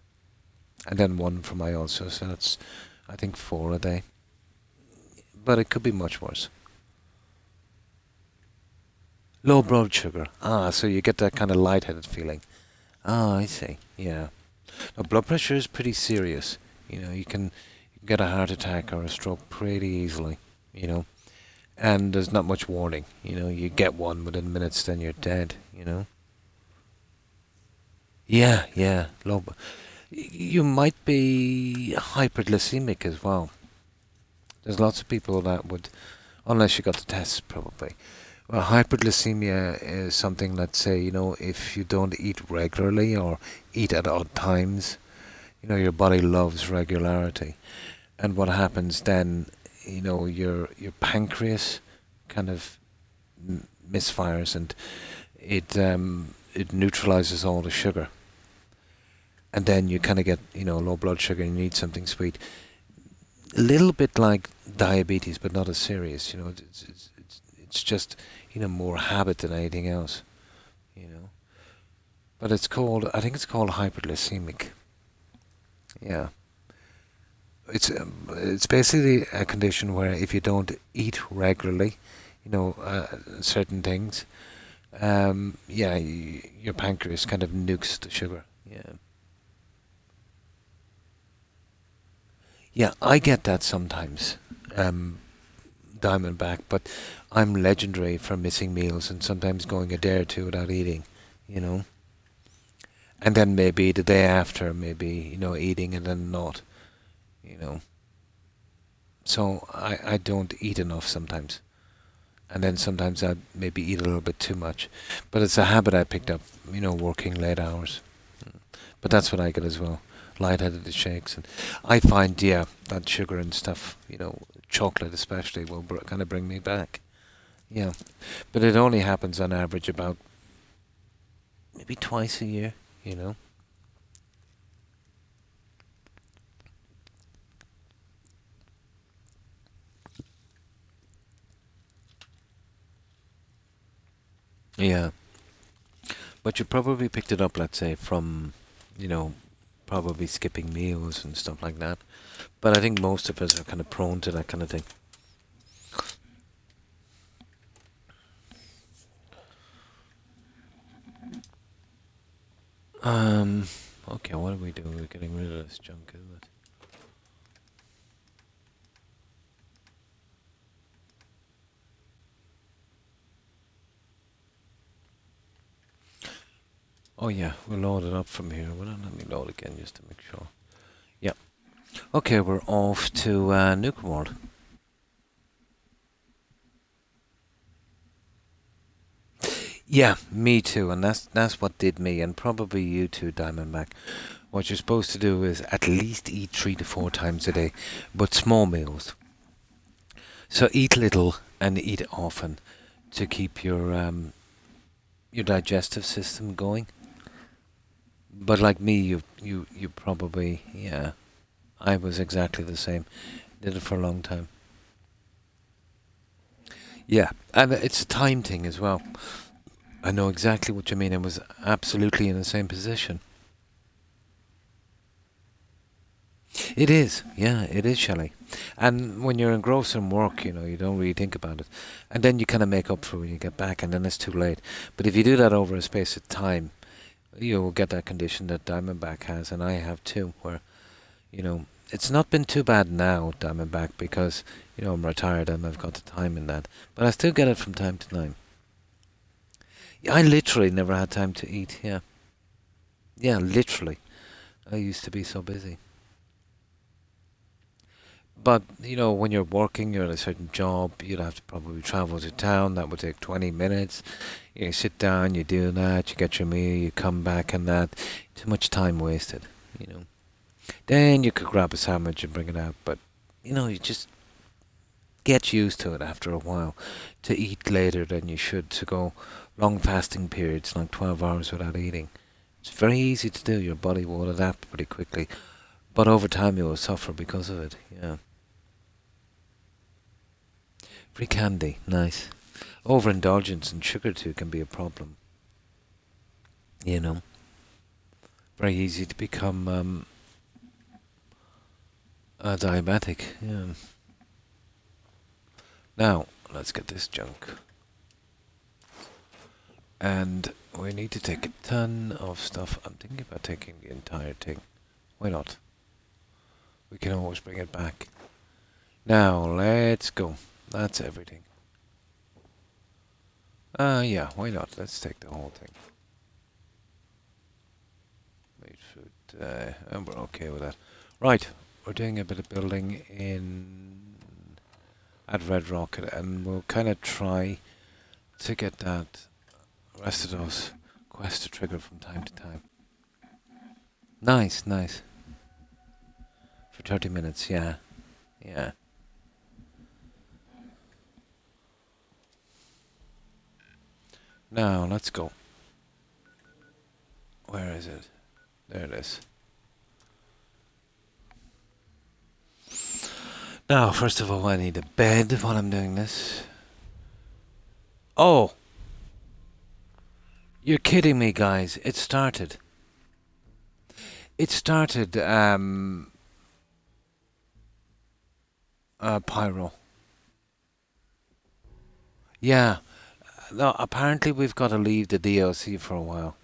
and then 1 for my ulcer, so that's, I think, 4 a day. But it could be much worse. Low blood sugar. Ah, so you get that kind of lightheaded feeling. Ah, I see. Yeah. Now, blood pressure is pretty serious. You know, you can get a heart attack or a stroke pretty easily, you know. And there's not much warning. You know, you get one within minutes, then you're dead, you know. Yeah, low. You might be hyperglycemic as well. There's lots of people that would, unless you got the tests probably. Well, hyperglycemia is something, let's say, you know, if you don't eat regularly or eat at odd times, you know, your body loves regularity. And what happens then, you know, your pancreas kind of misfires, and it neutralizes all the sugar. And then you kind of get, you know, low blood sugar and you need something sweet. A little bit like diabetes, but not as serious, you know. It's just, you know, more habit than anything else, you know. But it's called, I think it's called hyperglycemic. Yeah. It's basically a condition where if you don't eat regularly, certain things, your pancreas kind of nukes the sugar. Yeah. Yeah, I get that sometimes, Diamondback, but I'm legendary for missing meals and sometimes going a day or two without eating, you know. And then maybe the day after, maybe, eating and then not, you know. So I don't eat enough sometimes. And then sometimes I maybe eat a little bit too much. But it's a habit I picked up, working late hours. But that's what I get as well. Lightheaded shakes. And I find, yeah, that sugar and stuff, chocolate especially, will kind of bring me back. Yeah. But it only happens on average about maybe twice a year, you know. Yeah. But you probably picked it up, let's say, from, probably skipping meals and stuff like that. But I think most of us are kind of prone to that kind of thing. Okay, what do we do? We're getting rid of this junk, isn't it? Oh yeah, we'll load it up from here. Well, let me load again just to make sure. Yeah. Okay, we're off to Nuke World. Yeah, me too, and that's what did me, and probably you too, Diamondback. What you're supposed to do is at least eat 3 to 4 times a day, but small meals. So eat little and eat often to keep your digestive system going. But like me, you probably, yeah, I was exactly the same. Did it for a long time. Yeah, and it's a time thing as well. I know exactly what you mean. I was absolutely in the same position. It is, yeah, it is, Shelley. And when you're engrossed in work, you don't really think about it. And then you kind of make up for it when you get back, and then it's too late. But if you do that over a space of time, you'll get that condition that Diamondback has, and I have too, where, it's not been too bad now, Diamondback, because, I'm retired and I've got the time in that. But I still get it from time to time. I literally never had time to eat, yeah. Yeah, literally. I used to be so busy. But, when you're working, you're at a certain job, you'd have to probably travel to town. That would take 20 minutes. You sit down, you do that, you get your meal, you come back and that. Too much time wasted, Then you could grab a sandwich and bring it out. But, you just get used to it after a while. To eat later than you should. To go long fasting periods, like 12 hours without eating. It's very easy to do. Your body will adapt pretty quickly. But over time you will suffer because of it, yeah. Free candy, nice. Overindulgence in sugar too can be a problem. Very easy to become a diabetic, yeah. Now, let's get this junk. And we need to take a ton of stuff. I'm thinking about taking the entire thing. Why not? We can always bring it back. Now, let's go. That's everything. Yeah, why not? Let's take the whole thing. Made food, and we're okay with that. Right, we're doing a bit of building at Red Rocket, and we'll kind of try to get that rest of those quests to trigger from time to time. Nice. For 30 minutes, yeah. Yeah. Now, let's go. Where is it? There it is. Now, first of all, I need a bed while I'm doing this. Oh! You're kidding me, guys. It started. It started Pyro. Yeah. No, apparently we've got to leave the DLC for a while.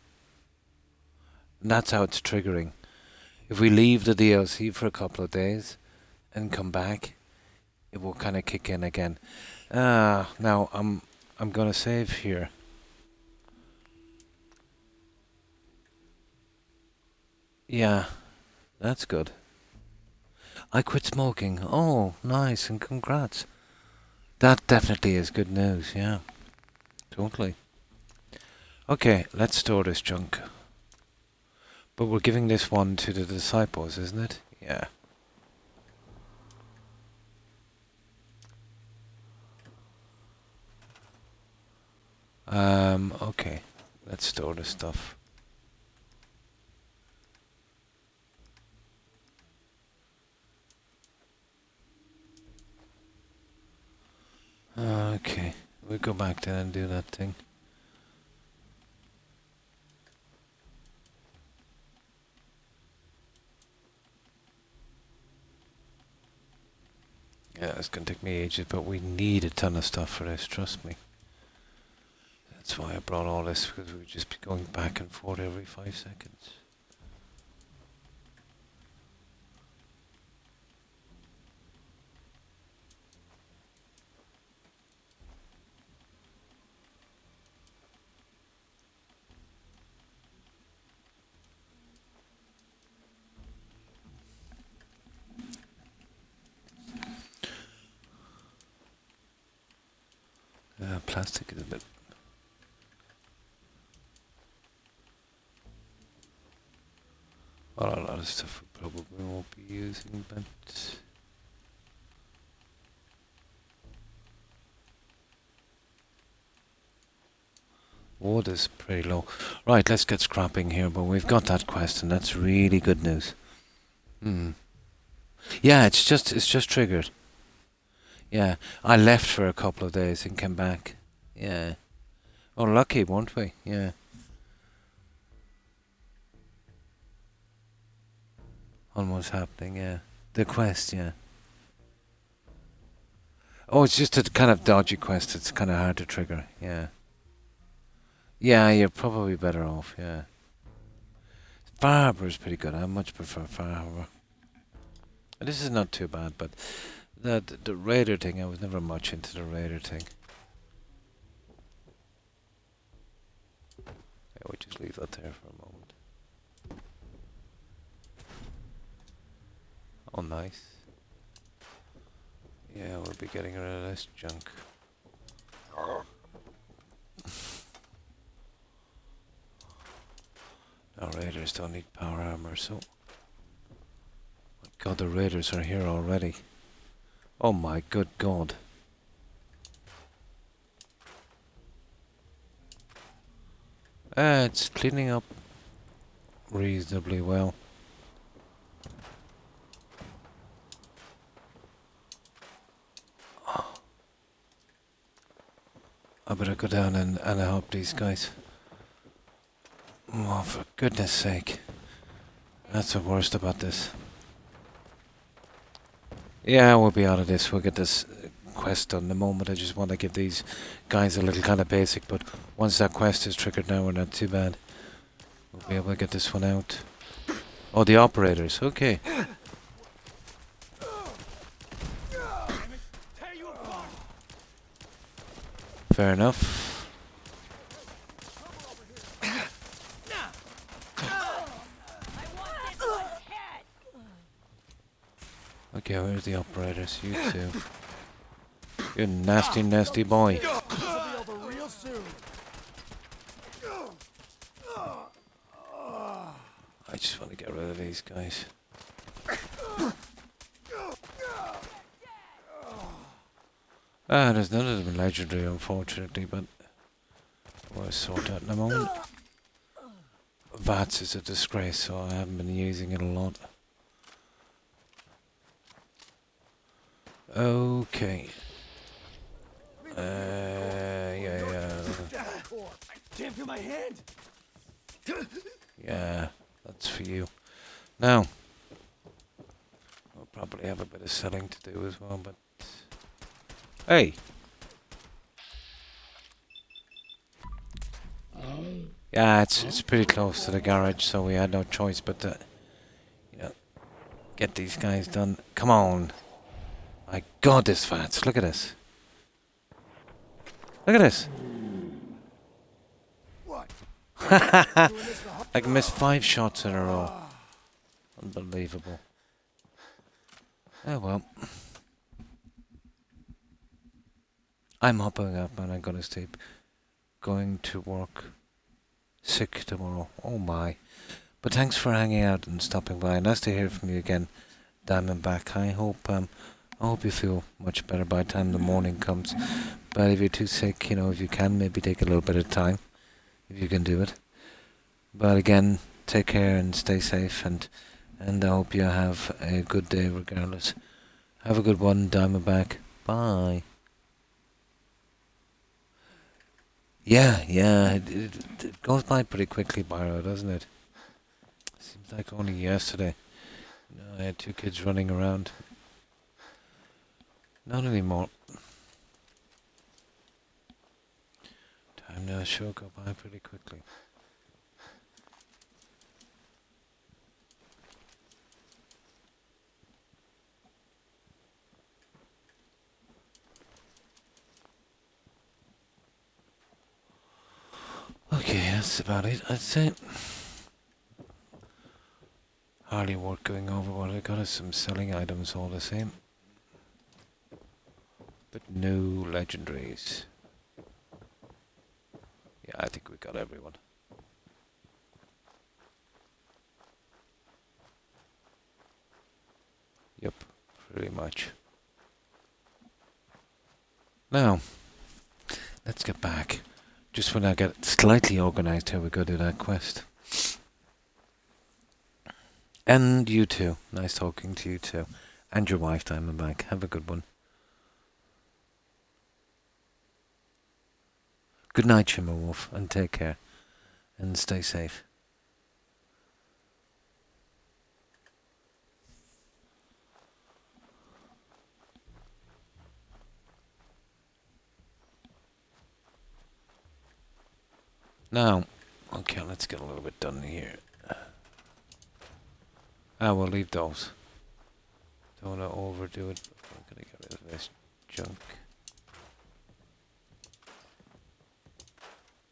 And that's how it's triggering. If we leave the DLC for a couple of days and come back, it will kind of kick in again. Now I'm gonna save here. Yeah, that's good. I quit smoking. Oh, nice, and congrats. That definitely is good news, yeah. Totally. Okay, let's store this junk. But we're giving this one to the disciples, isn't it? Yeah. Okay. Let's store this stuff. Okay. We'll go back then and do that thing. Yeah, it's gonna take me ages, but we need a ton of stuff for this, trust me. That's why I brought all this, because we'd just be going back and forth every 5 seconds. Plastic is a bit... Well, a lot of stuff we probably won't be using, but... Wood is pretty low. Right, let's get scrapping here, but we've got that quest, and that's really good news. Yeah, it's just triggered. Yeah, I left for a couple of days and came back. Yeah. Oh, lucky, weren't we? Yeah. On what's happening, yeah. The quest, yeah. Oh, it's just a kind of dodgy quest. It's kind of hard to trigger, yeah. Yeah, you're probably better off, yeah. Far Harbor is pretty good. I much prefer Far Harbor. This is not too bad, but the raider thing, I was never much into the raider thing. Yeah, we'll just leave that there for a moment. Oh, nice. Yeah, we'll be getting rid of this junk. Now raiders don't need power armor, so... My god, the raiders are here already. Oh my good god. It's cleaning up reasonably well. I better go down and help these guys. Oh, for goodness sake. That's the worst about this. Yeah, we'll be out of this. We'll get this quest done in a moment. I just want to give these guys a little kind of basic, but once that quest is triggered now, we're not too bad. We'll be able to get this one out. Oh, the operators. Okay. Fair enough. Okay, where's the operators? You two. You nasty, nasty boy. I just want to get rid of these guys. There's none of them legendary, unfortunately, but we'll sort that in a moment. VATS is a disgrace, so I haven't been using it a lot. Okay. Yeah. Can't feel my hand. Yeah, that's for you. Now, we'll probably have a bit of selling to do as well, but... Hey! Yeah, it's pretty close to the garage, so we had no choice but to, you know, get these guys done. Come on! My God, this fats! Look at this! Look at this! What? I can miss 5 shots in a row. Unbelievable. Oh well. I'm hopping up and I'm gonna sleep. Going to work. Sick tomorrow. Oh my. But thanks for hanging out and stopping by. Nice to hear from you again, Diamondback. I hope you feel much better by the time the morning comes. But if you're too sick, you know, if you can, maybe take a little bit of time. If you can do it. But again, take care and stay safe, and I hope you have a good day regardless. Have a good one, Diamondback. Bye. Yeah, it goes by pretty quickly, Byro, doesn't it? Seems like only yesterday. You know, I had 2 kids running around. Not anymore. Time now sure go by pretty quickly. Okay, that's about it, I'd say. Hardly worth going over what I got is some selling items all the same. But no legendaries. Yeah, I think we got everyone. Yep, pretty much. Now, let's get back. Just when I get slightly organised here, we go do that quest. And you too. Nice talking to you too. And your wife, Diamondback. Have a good one. Good night, Shimmerwolf, and take care. And stay safe. Now, okay, let's get a little bit done here. We'll leave those. Don't want to overdo it. I'm gonna get rid of this junk.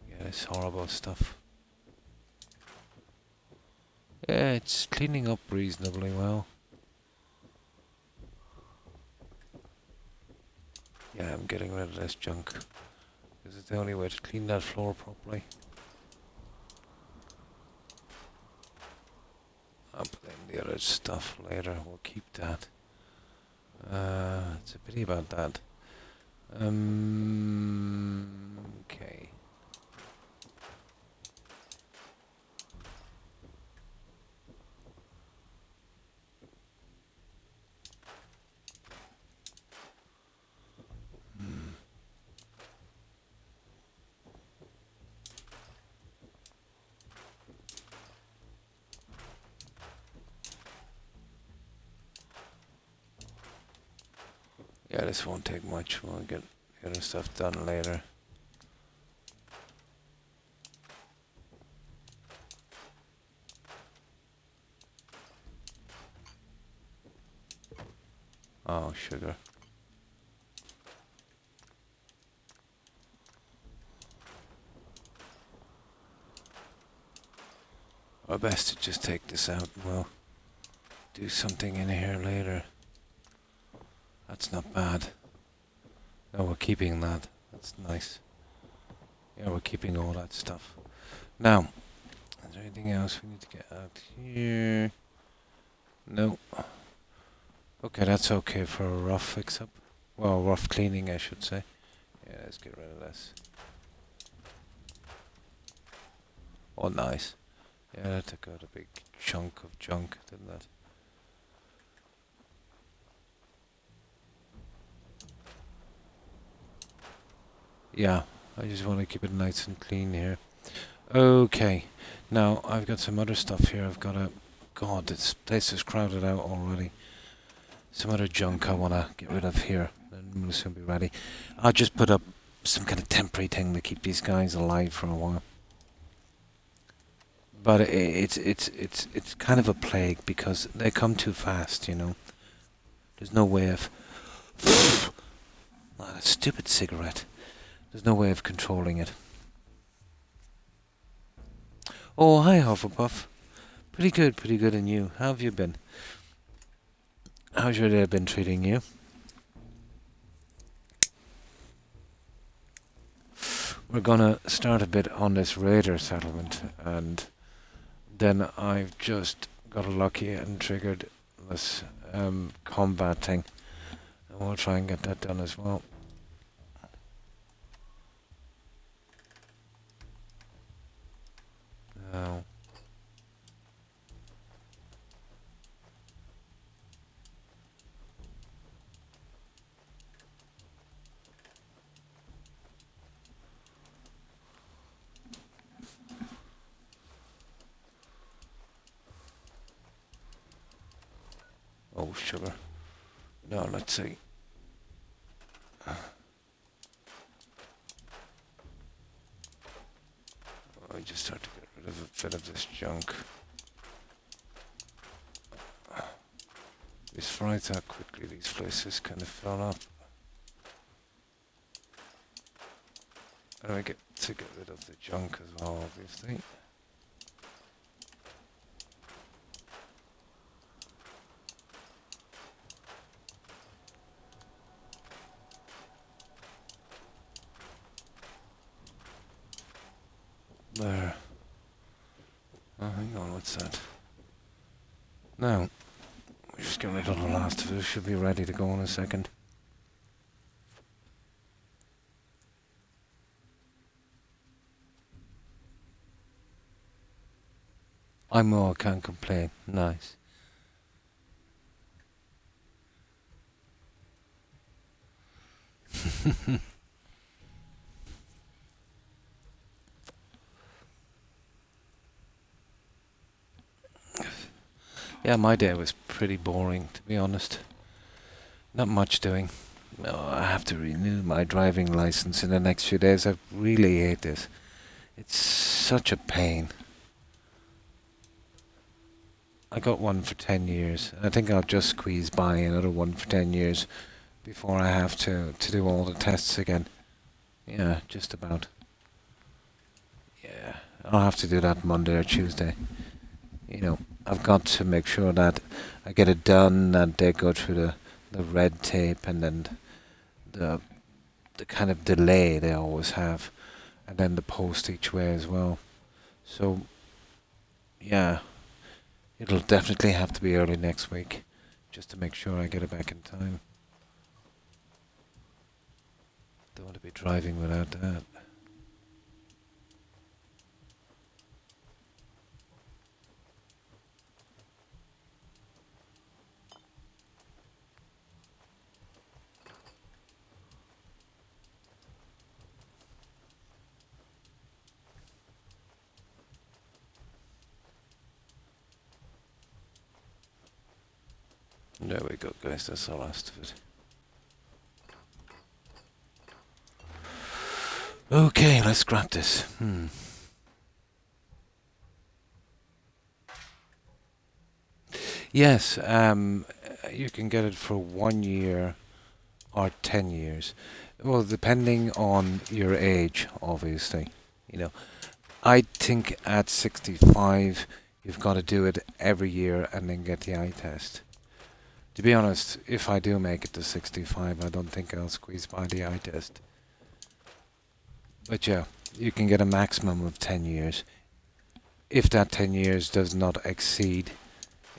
Yeah, this horrible stuff. Yeah, it's cleaning up reasonably well. Yeah, I'm getting rid of this junk. This is the only way to clean that floor properly. I'll put in the other stuff later. We'll keep that. It's a pity about that. Okay. Yeah, this won't take much. We'll get the other stuff done later. Oh, sugar. Or best to just take this out and we'll do something in here later. That's not bad. No, we're keeping that. That's nice. Yeah, we're keeping all that stuff. Now, is there anything else we need to get out here? No. Okay, that's okay for a rough fix-up. Well, rough cleaning, I should say. Yeah, let's get rid of this. Oh, nice. Yeah, that took out a big chunk of junk, didn't it? Yeah, I just want to keep it nice and clean here. Okay, now I've got some other stuff here I've got to God, this place is crowded out already. Some other junk I want to get rid of here. Then we'll soon be ready. I'll just put up some kind of temporary thing to keep these guys alive for a while. But it's kind of a plague because they come too fast, you know. There's no way of... Oh, that stupid cigarette. There's no way of controlling it. Oh, hi Hufflepuff. Pretty good, and you? How have you been? How's your day been treating you? We're gonna start a bit on this raider settlement, and then I've just got lucky and triggered this combat thing, and we'll try and get that done as well. Now, oh, sugar. No, let's see. I just start to get rid of a bit of this junk. It's surprised how quickly these places kind of fill up. And I get to get rid of the junk as well, obviously. There. Oh, hang on, what's that? Now, we're just getting rid of the last of it. Should be ready to go in a second. I can't complain. Nice. Yeah, my day was pretty boring, to be honest. Not much doing. Oh, I have to renew my driving license in the next few days. I really hate this. It's such a pain. I got one for 10 years. I think I'll just squeeze by another one for 10 years before I have to do all the tests again. Yeah, just about. Yeah, I'll have to do that Monday or Tuesday. You know, I've got to make sure that I get it done, that they go through the red tape and then the kind of delay they always have, and then the post each way as well. So, yeah, it'll definitely have to be early next week, just to make sure I get it back in time. Don't want to be driving without that. There we go, guys. That's the last of it. Okay, let's scrap this. Yes, you can get it for 1 year or 10 years. Well, depending on your age, obviously. You know, I think at 65, you've got to do it every year and then get the eye test. To be honest, if I do make it to 65, I don't think I'll squeeze by the eye test. But yeah, you can get a maximum of 10 years. If that 10 years does not exceed,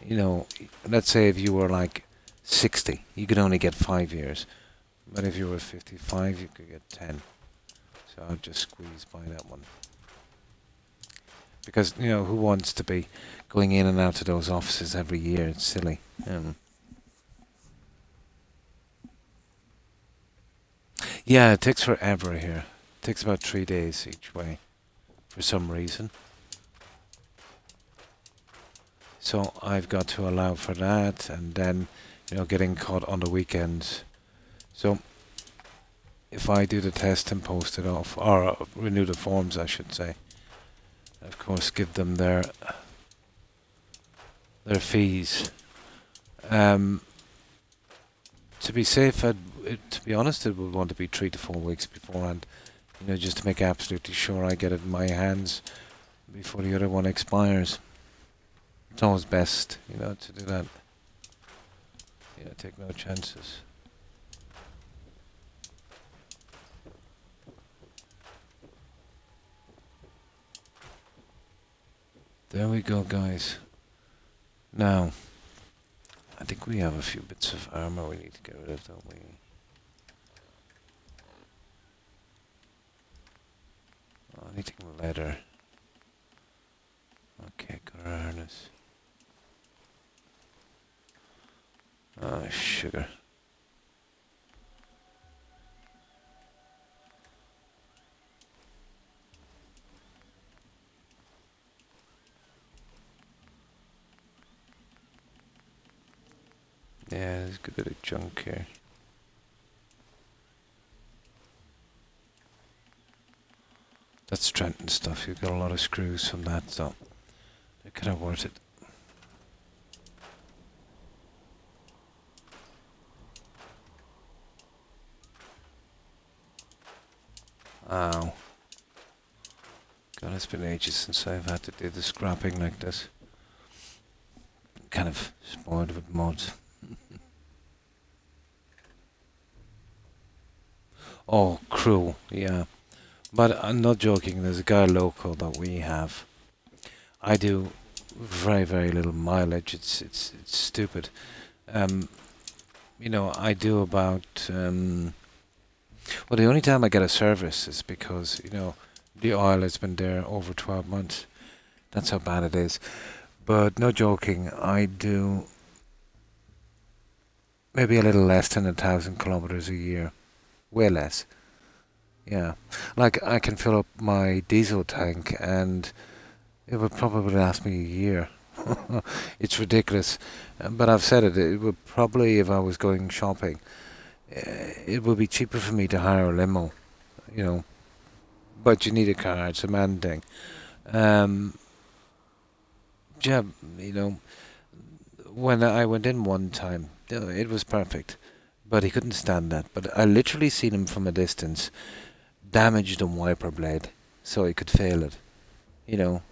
you know, let's say if you were like 60, you could only get 5 years. But if you were 55, you could get 10. So I'll just squeeze by that one. Because, you know, who wants to be going in and out of those offices every year? It's silly. Yeah, it takes forever here. It takes about 3 days each way, for some reason. So I've got to allow for that, and then, getting caught on the weekends. So if I do the test and post it off, or renew the forms, I should say, of course, give them their fees. To be safe, to be honest, it would want to be 3 to 4 weeks beforehand, just to make absolutely sure I get it in my hands before the other one expires. It's always best, to do that. Take no chances. There we go, guys. Now, I think we have a few bits of armor we need to get rid of, don't we? Oh, anything leather. Okay, got our harness. Oh, sugar. Yeah, there's a good bit of junk here. That's Trenton stuff. You've got a lot of screws from that, so they're kind of worth it. Ow. God, it's been ages since I've had to do the scrapping like this. Kind of spoiled with mods. Oh, cruel, yeah. But I'm not joking, there's a guy local that we have. I do very, very little mileage. It's stupid. I do about... well, the only time I get a service is because, the oil has been there over 12 months. That's how bad it is. But no joking, I do maybe a little less than 1,000 kilometers a year. Way less. Yeah. Like, I can fill up my diesel tank and it would probably last me a year. It's ridiculous. But I've said it, it would probably, if I was going shopping, it would be cheaper for me to hire a limo, But you need a car, it's a man thing. Yeah, when I went in one time, it was perfect. But he couldn't stand that. But I literally seen him from a distance damage the wiper blade so he could fail it.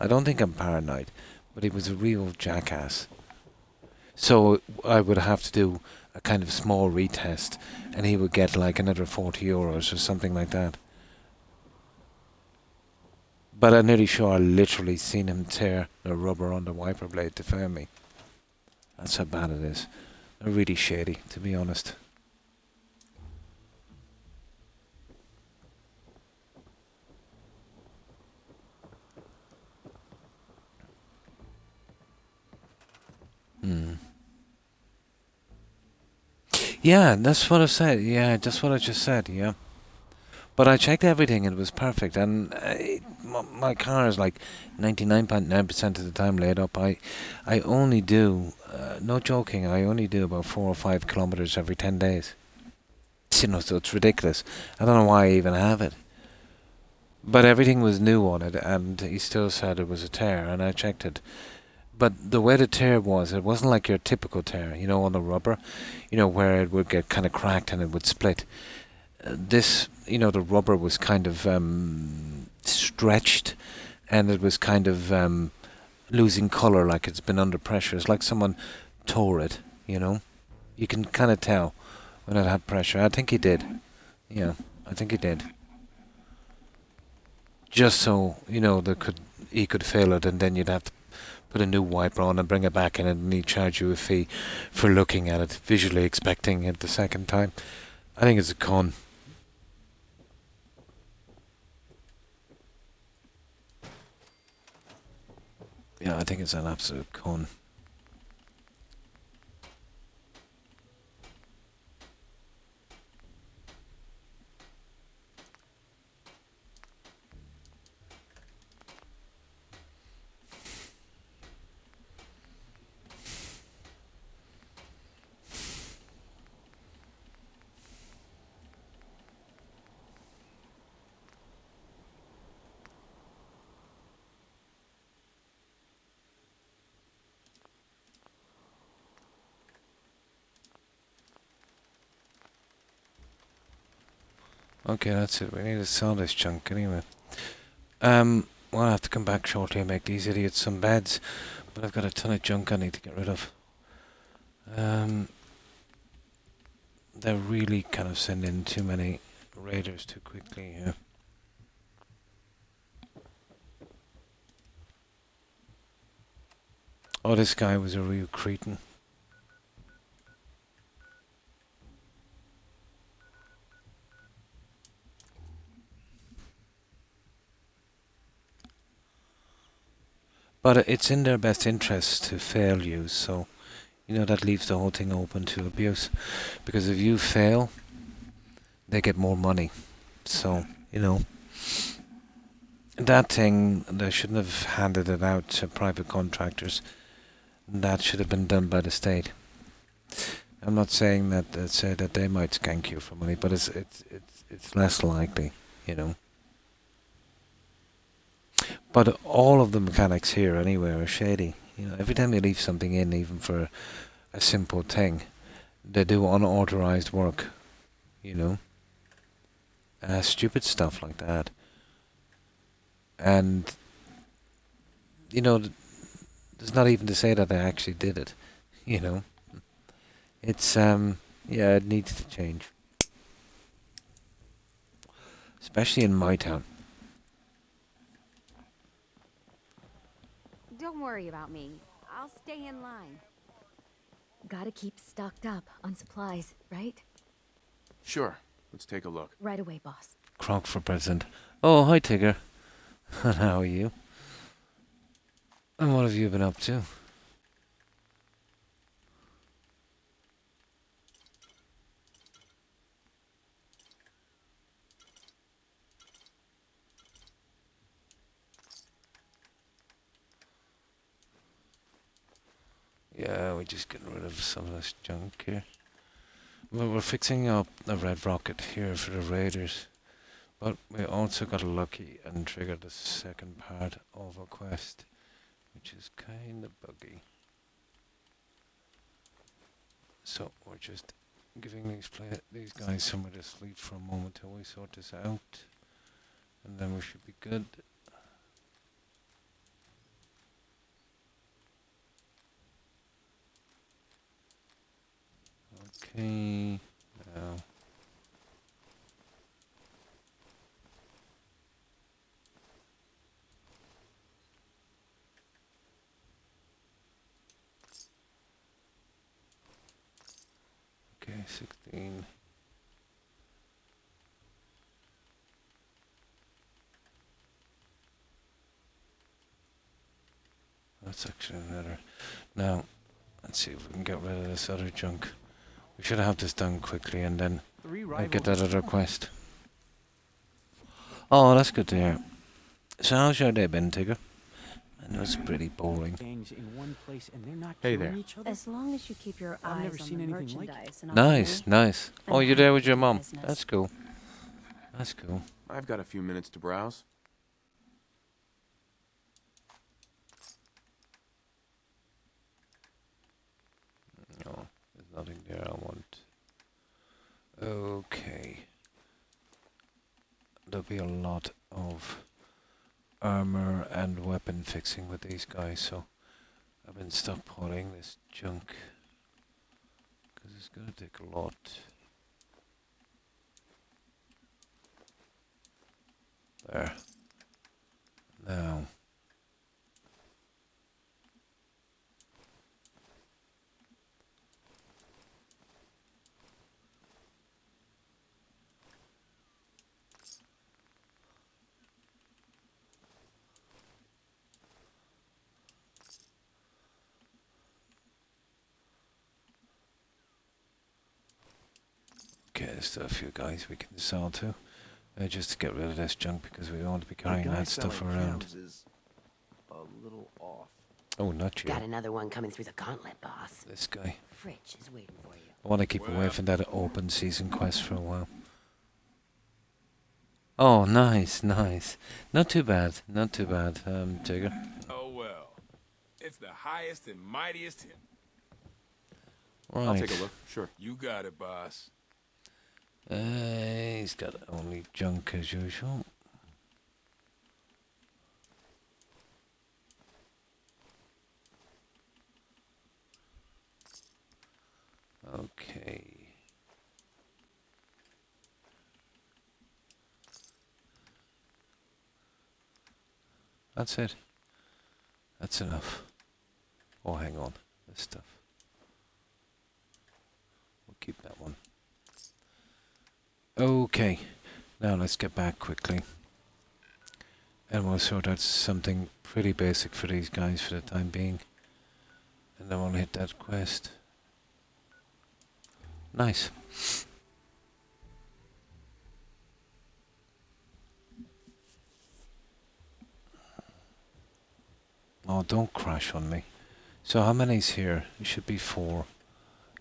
I don't think I'm paranoid, but he was a real jackass. So I would have to do a kind of small retest, and he would get like another €40 or something like that. But I'm nearly sure I literally seen him tear the rubber on the wiper blade to fail me. That's how bad it is. They're really shady, to be honest. Yeah, that's what I said. Yeah, that's what I just said. Yeah, but I checked everything and it was perfect. And my car is like 99.9% of the time laid up. I only do, no joking, I only do about 4 or 5 kilometers every 10 days. So it's ridiculous. I don't know why I even have it. But everything was new on it, and he still said it was a tear, and I checked it. But the way the tear was, it wasn't like your typical tear, on the rubber, where it would get kind of cracked and it would split. This, the rubber was kind of stretched, and it was kind of losing colour, like it's been under pressure. It's like someone tore it, You can kind of tell when it had pressure. I think he did. Yeah, I think he did. Just so, he could fail it, and then you'd have to put a new wiper on and bring it back in, and he'd charge you a fee for looking at it, visually expecting it the second time. I think it's a con. Yeah, I think it's an absolute con. Okay, that's it. We need to sell this junk anyway. We'll have to come back shortly and make these idiots some beds. But I've got a ton of junk I need to get rid of. They're really kind of sending too many raiders too quickly here. Oh, this guy was a real cretin. But it's in their best interest to fail you, so, you know, that leaves the whole thing open to abuse. Because if you fail, they get more money. So, you know, that thing, they shouldn't have handed it out to private contractors. That should have been done by the state. I'm not saying that they might skank you for money, but it's less likely, you know. But all of the mechanics here anyway are shady. You know, every time they leave something in, even for a simple thing, they do unauthorized work. You know, stupid stuff like that. And you know, there's not even to say that they actually did it. You know, it's yeah, it needs to change, especially in my town. Don't worry about me. I'll stay in line. Gotta keep stocked up on supplies, right? Sure. Let's take a look. Right away, boss. Croc for president. Oh, hi, Tigger. How are you? And what have you been up to? Yeah, we're just getting rid of some of this junk here. Well, we're fixing up a red rocket here for the raiders. But we also got lucky and triggered the second part of a quest, which is kind of buggy. So we're just giving these guys somewhere to sleep for a moment till we sort this out. And then we should be good. Okay, now. Okay, 16. That's actually another. Now, let's see if we can get rid of this other junk. We should have this done quickly and then get that other quest. Oh, that's good to hear. So how's your day been, Tigger? I know it's pretty boring. Hey there. As long as you keep your eyes on the merchandise and Nice, nice. Oh, you're there with your mom. That's cool. That's cool. I've got a few minutes to browse. No, there's nothing there I want. Okay. There'll be a lot of armor and weapon fixing with these guys, so I've been stockpiling this junk because it's gonna take a lot. There. Now. Okay, there's still a few guys we can sell to. Just to get rid of this junk because we don't want to be carrying that stuff around. Is a little off. Oh, not you. Got another one coming through the gauntlet, boss. This guy. Fridge is waiting for you. I want to keep away from that open season quest for a while. Oh, nice, nice. Not too bad, not too bad, Tigger. Oh well. It's the highest and mightiest hit. Right. I'll take a look, sure. You got it, boss. He's got only junk as usual. Okay. That's it. That's enough. Oh, hang on. This stuff. We'll keep that one. Okay. Now let's get back quickly. And we'll sort out something pretty basic for these guys for the time being. And then we'll hit that quest. Nice. Oh, don't crash on me. So how many's here? It should be 4.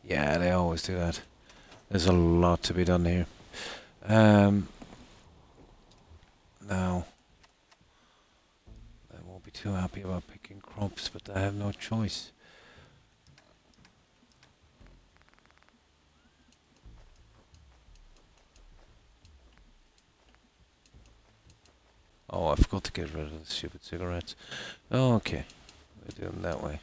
Yeah, they always do that. There's a lot to be done here. Now, I won't be too happy about picking crops, but I have no choice. Oh, I forgot to get rid of the stupid cigarettes. Oh, okay. We'll do them that way.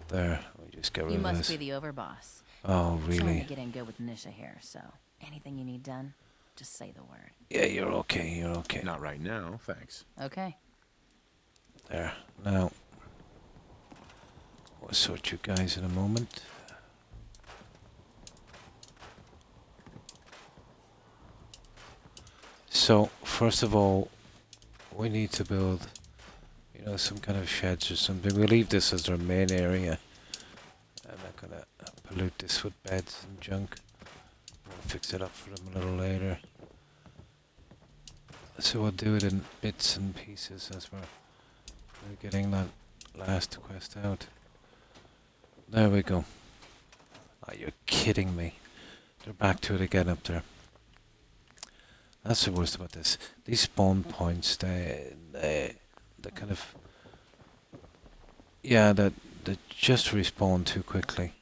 There, we just get rid You of must this. be the overboss. Oh, Trying really? to get in good with Nisha here, so anything you need done, just say the word. Yeah, you're okay, you're okay. Not right now, thanks. Okay. There, now, we'll sort you guys in a moment. So, first of all, we need to build, you know, some kind of sheds or something. We'll leave this as our main area. I'm not gonna pollute this with beds and junk. We'll fix it up for them a little later. So we'll do it in bits and pieces as we're getting that last quest out. There we go. Oh, you're kidding me. They're back to it again up there. That's the worst about this. These spawn points, they kind of, yeah, they just respawn too quickly.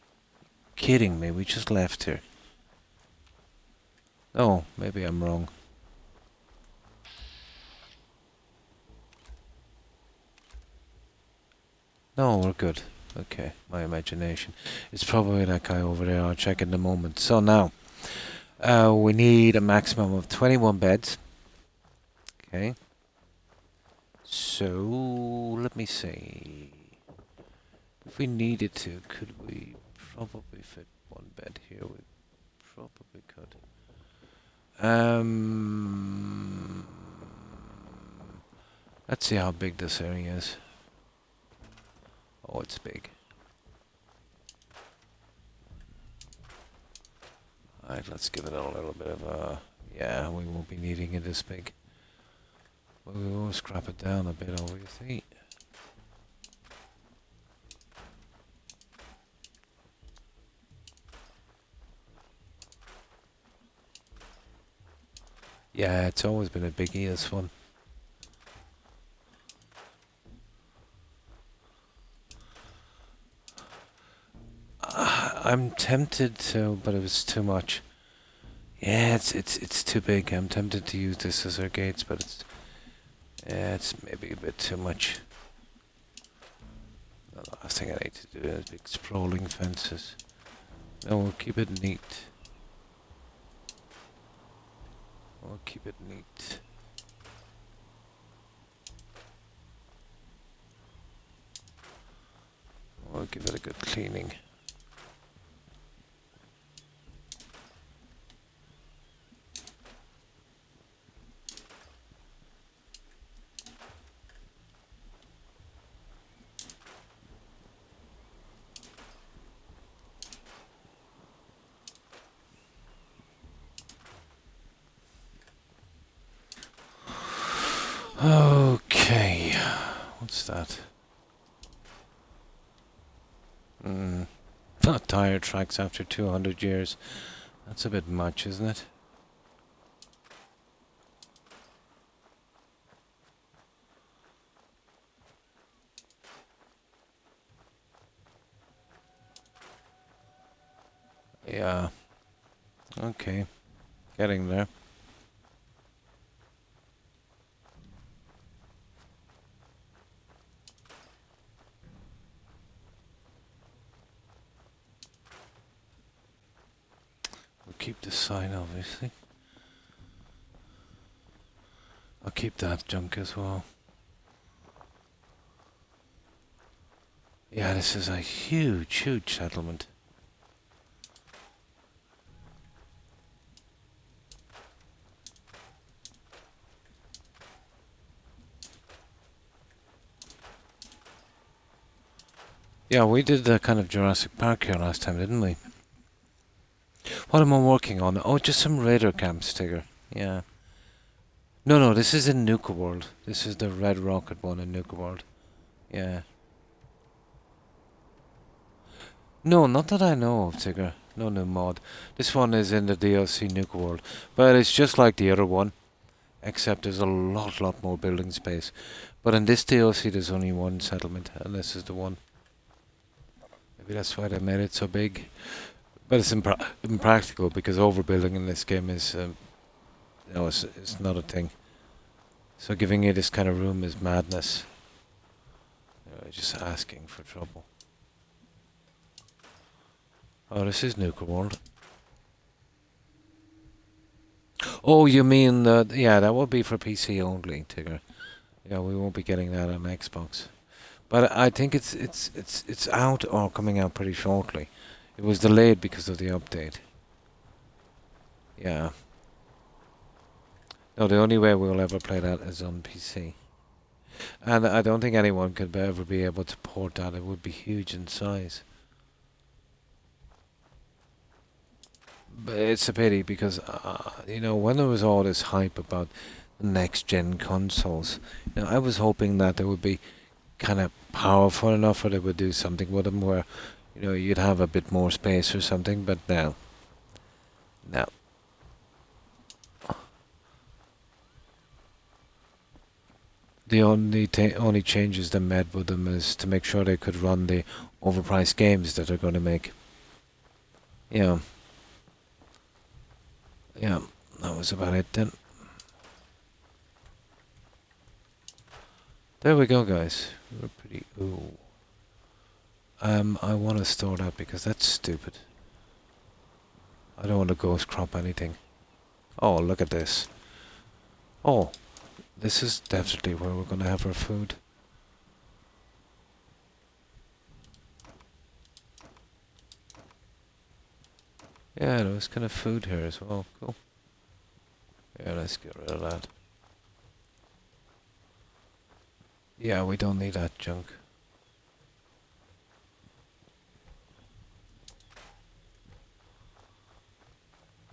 Kidding me? We just left here. Oh, maybe I'm wrong. No, we're good. Okay, my imagination. It's probably that guy over there. I'll check in a moment. So now, we need a maximum of 21 beds. Okay. So, let me see. If we needed to, could we probably fit one bed here? We probably could. Let's see how big this area is. Oh, it's big. Alright, let's give it a little bit of a... Yeah, we won't be needing it this big. But we will scrap it down a bit over, you see. Yeah, it's always been a biggie, this one. I'm tempted to, but it was too much. Yeah, it's too big. I'm tempted to use this as our gates, but it's maybe a bit too much. The last thing I need to do is big sprawling fences. No, we'll keep it neat. We'll keep it neat. We'll give it a good cleaning. Okay, what's that? Not tire tracks after 200 years. That's a bit much, isn't it? Yeah. Okay. Getting there. We'll keep the sign, obviously. I'll keep that junk as well. Yeah, this is a huge, huge settlement. Yeah, we did the kind of Jurassic Park here last time, didn't we? What am I working on? Oh, just some raider camps, Tigger. Yeah. No, this is in Nuka World. This is the Red Rocket one in Nuka World. Yeah. No, not that I know of, Tigger. No new mod. This one is in the DLC Nuka World. But it's just like the other one. Except there's a lot more building space. But in this DLC there's only one settlement. And this is the one. Maybe that's why they made it so big. But it's impractical because overbuilding in this game is... it's not a thing. So giving you this kind of room is madness. Just asking for trouble. Oh, this is Nuka World. Oh, you mean yeah, that would be for PC only, Tigger. Yeah, we won't be getting that on Xbox. But I think it's out or coming out pretty shortly. It was delayed because of the update. Yeah. No, the only way we'll ever play that is on PC. And I don't think anyone could ever be able to port that. It would be huge in size. But it's a pity because, when there was all this hype about next-gen consoles, I was hoping that they would be kind of powerful enough or they would do something with them where, you'd have a bit more space or something, but no. No. The only changes they made with them is to make sure they could run the overpriced games that they're going to make. Yeah. Yeah, that was about it then. There we go, guys. We're pretty... Ooh. I want to store that because that's stupid. I don't want to ghost crop anything. Oh, look at this. Oh, this is definitely where we're going to have our food. Yeah, there was kind of food here as well. Cool. Yeah, let's get rid of that. Yeah, we don't need that junk.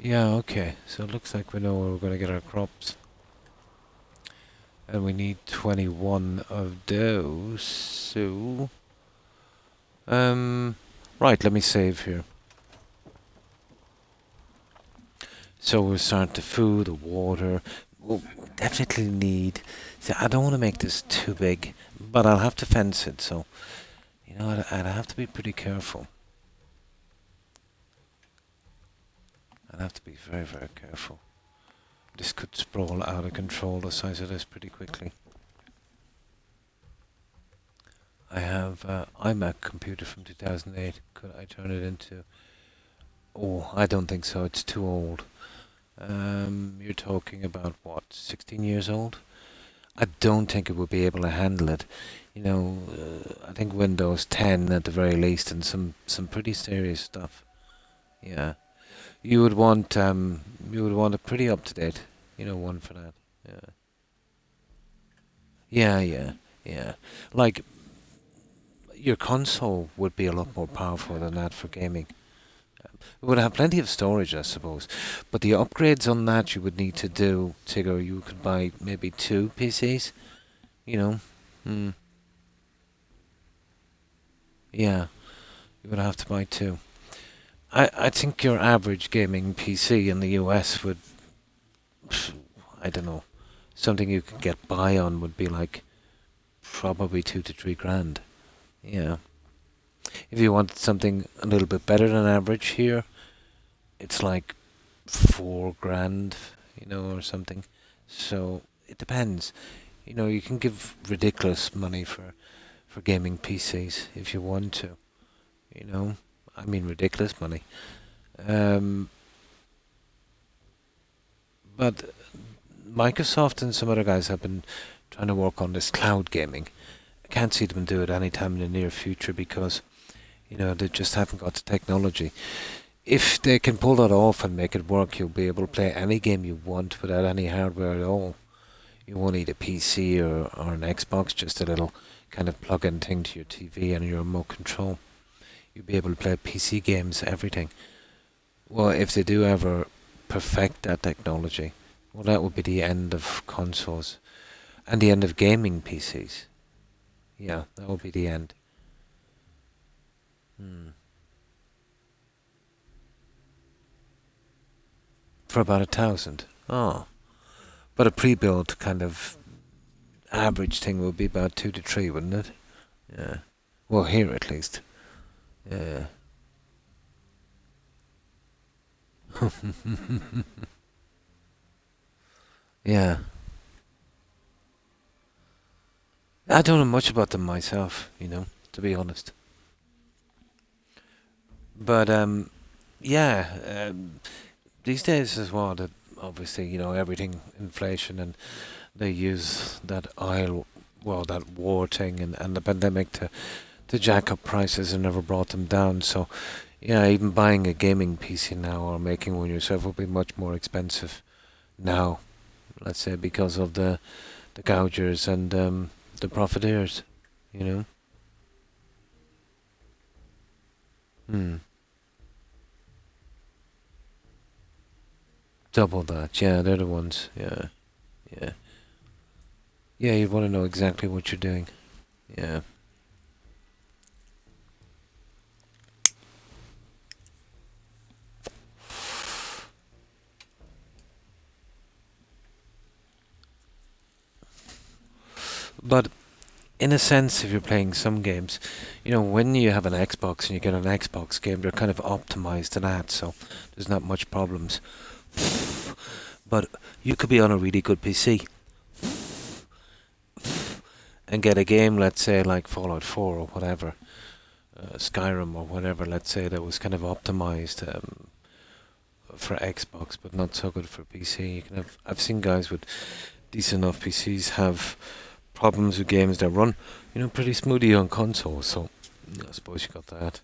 Yeah, okay. So it looks like we know where we're going to get our crops. And we need 21 of those, so... right, let me save here. So we'll start the food, the water. We'll definitely need... See, I don't want to make this too big, but I'll have to fence it, so... I'd have to be pretty careful. I'd have to be very, very careful. This could sprawl out of control, the size of this, pretty quickly. I have iMac computer from 2008. Could I turn it into... Oh, I don't think so. It's too old. You're talking about, what, 16 years old? I don't think it would be able to handle it. I think Windows 10 at the very least, and some pretty serious stuff. Yeah. You would want a pretty up-to-date, one for that. Yeah. Like, your console would be a lot more powerful than that for gaming. It would have plenty of storage, I suppose. But the upgrades on that you would need to do, Tigger, you could buy maybe 2 PCs. Yeah, you would have to buy 2. I think your average gaming PC in the US would, I don't know, something you could get by on would be like probably 2 to 3 grand. Yeah. If you wanted something a little bit better than average here, it's like 4 grand, or something. So it depends. You can give ridiculous money for gaming PCs if you want to. I mean ridiculous money. But Microsoft and some other guys have been trying to work on this cloud gaming. I can't see them do it anytime in the near future because, they just haven't got the technology. If they can pull that off and make it work, you'll be able to play any game you want without any hardware at all. You won't need a PC or an Xbox, just a little kind of plug-in thing to your TV and your remote control. You'll be able to play PC games, everything. Well, if they do ever perfect that technology, well, that would be the end of consoles and the end of gaming PCs. Yeah, that would be the end. For about 1,000. Oh. But a pre-built kind of average thing would be about 2 to 3, wouldn't it? Yeah. Well, here at least. Yeah. Yeah. I don't know much about them myself, to be honest. But yeah, these days as well, that obviously everything inflation, and they use that that war thing and the pandemic to jack up prices and never brought them down. So yeah, even buying a gaming PC now or making one yourself will be much more expensive now. Let's say because of the gougers and the profiteers, Double that, yeah, they're the ones, yeah. Yeah, you want to know exactly what you're doing, yeah. But in a sense, if you're playing some games, when you have an Xbox and you get an Xbox game, they're kind of optimized to that, so there's not much problems. But you could be on a really good PC and get a game, let's say, like Fallout 4 or whatever, Skyrim or whatever, let's say, that was kind of optimized for Xbox, but not so good for PC. I've seen guys with decent enough PCs have problems with games that run, pretty smoothly on console, so I suppose you got that.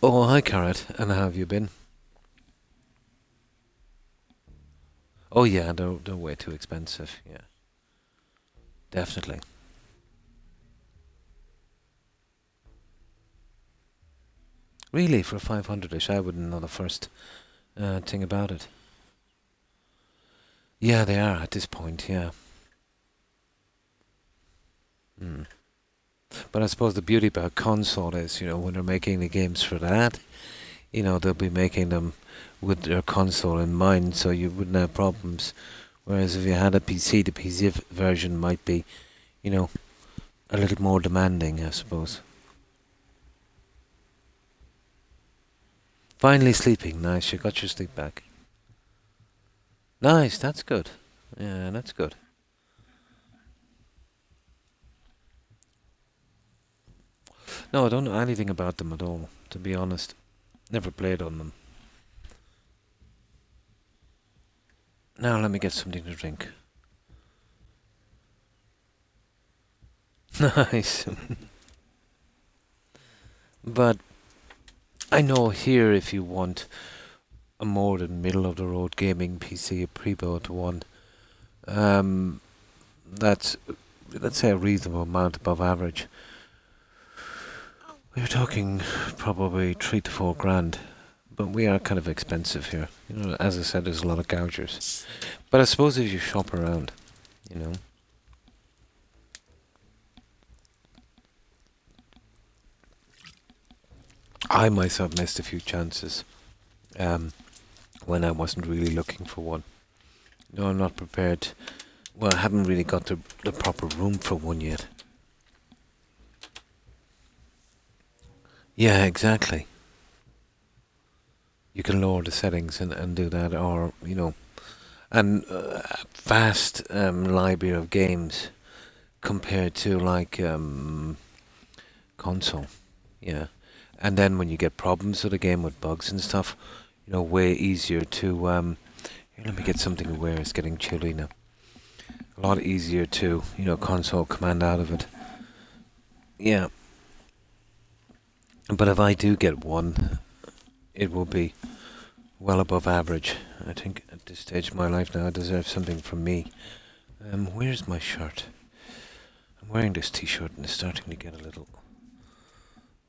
Oh, hi, Carrot, and how have you been? Oh yeah, they're way too expensive, yeah. Definitely. Really, for 500ish, I wouldn't know the first thing about it. Yeah, they are at this point, yeah. But I suppose the beauty about console is, when they're making the games for that, they'll be making them with their console in mind, so you wouldn't have problems. Whereas if you had a PC, the PC version might be, a little more demanding, I suppose. Finally sleeping, nice, you got your sleep back. Nice, that's good. Yeah, that's good. No, I don't know anything about them at all, to be honest. Never played on them. Now let me get something to drink. Nice. But I know here, if you want a more than middle of the road gaming PC, a pre-built one, that's, let's say, a reasonable amount above average. We're talking probably 3 to 4 grand, but we are kind of expensive here. As I said, there's a lot of gougers. But I suppose if you shop around, I myself missed a few chances when I wasn't really looking for one. I'm not prepared. Well, I haven't really got the proper room for one yet. Yeah, exactly. you can lower the settings and do that, or and vast library of games compared to like console, yeah. And then when you get problems with a game with bugs and stuff, way easier to here, let me get something where it's getting chilly now. A lot easier to console command out of it. Yeah. But if I do get one, it will be well above average. I think at this stage of my life now, I deserve something from me. Where's my shirt? I'm wearing this t-shirt and it's starting to get a little...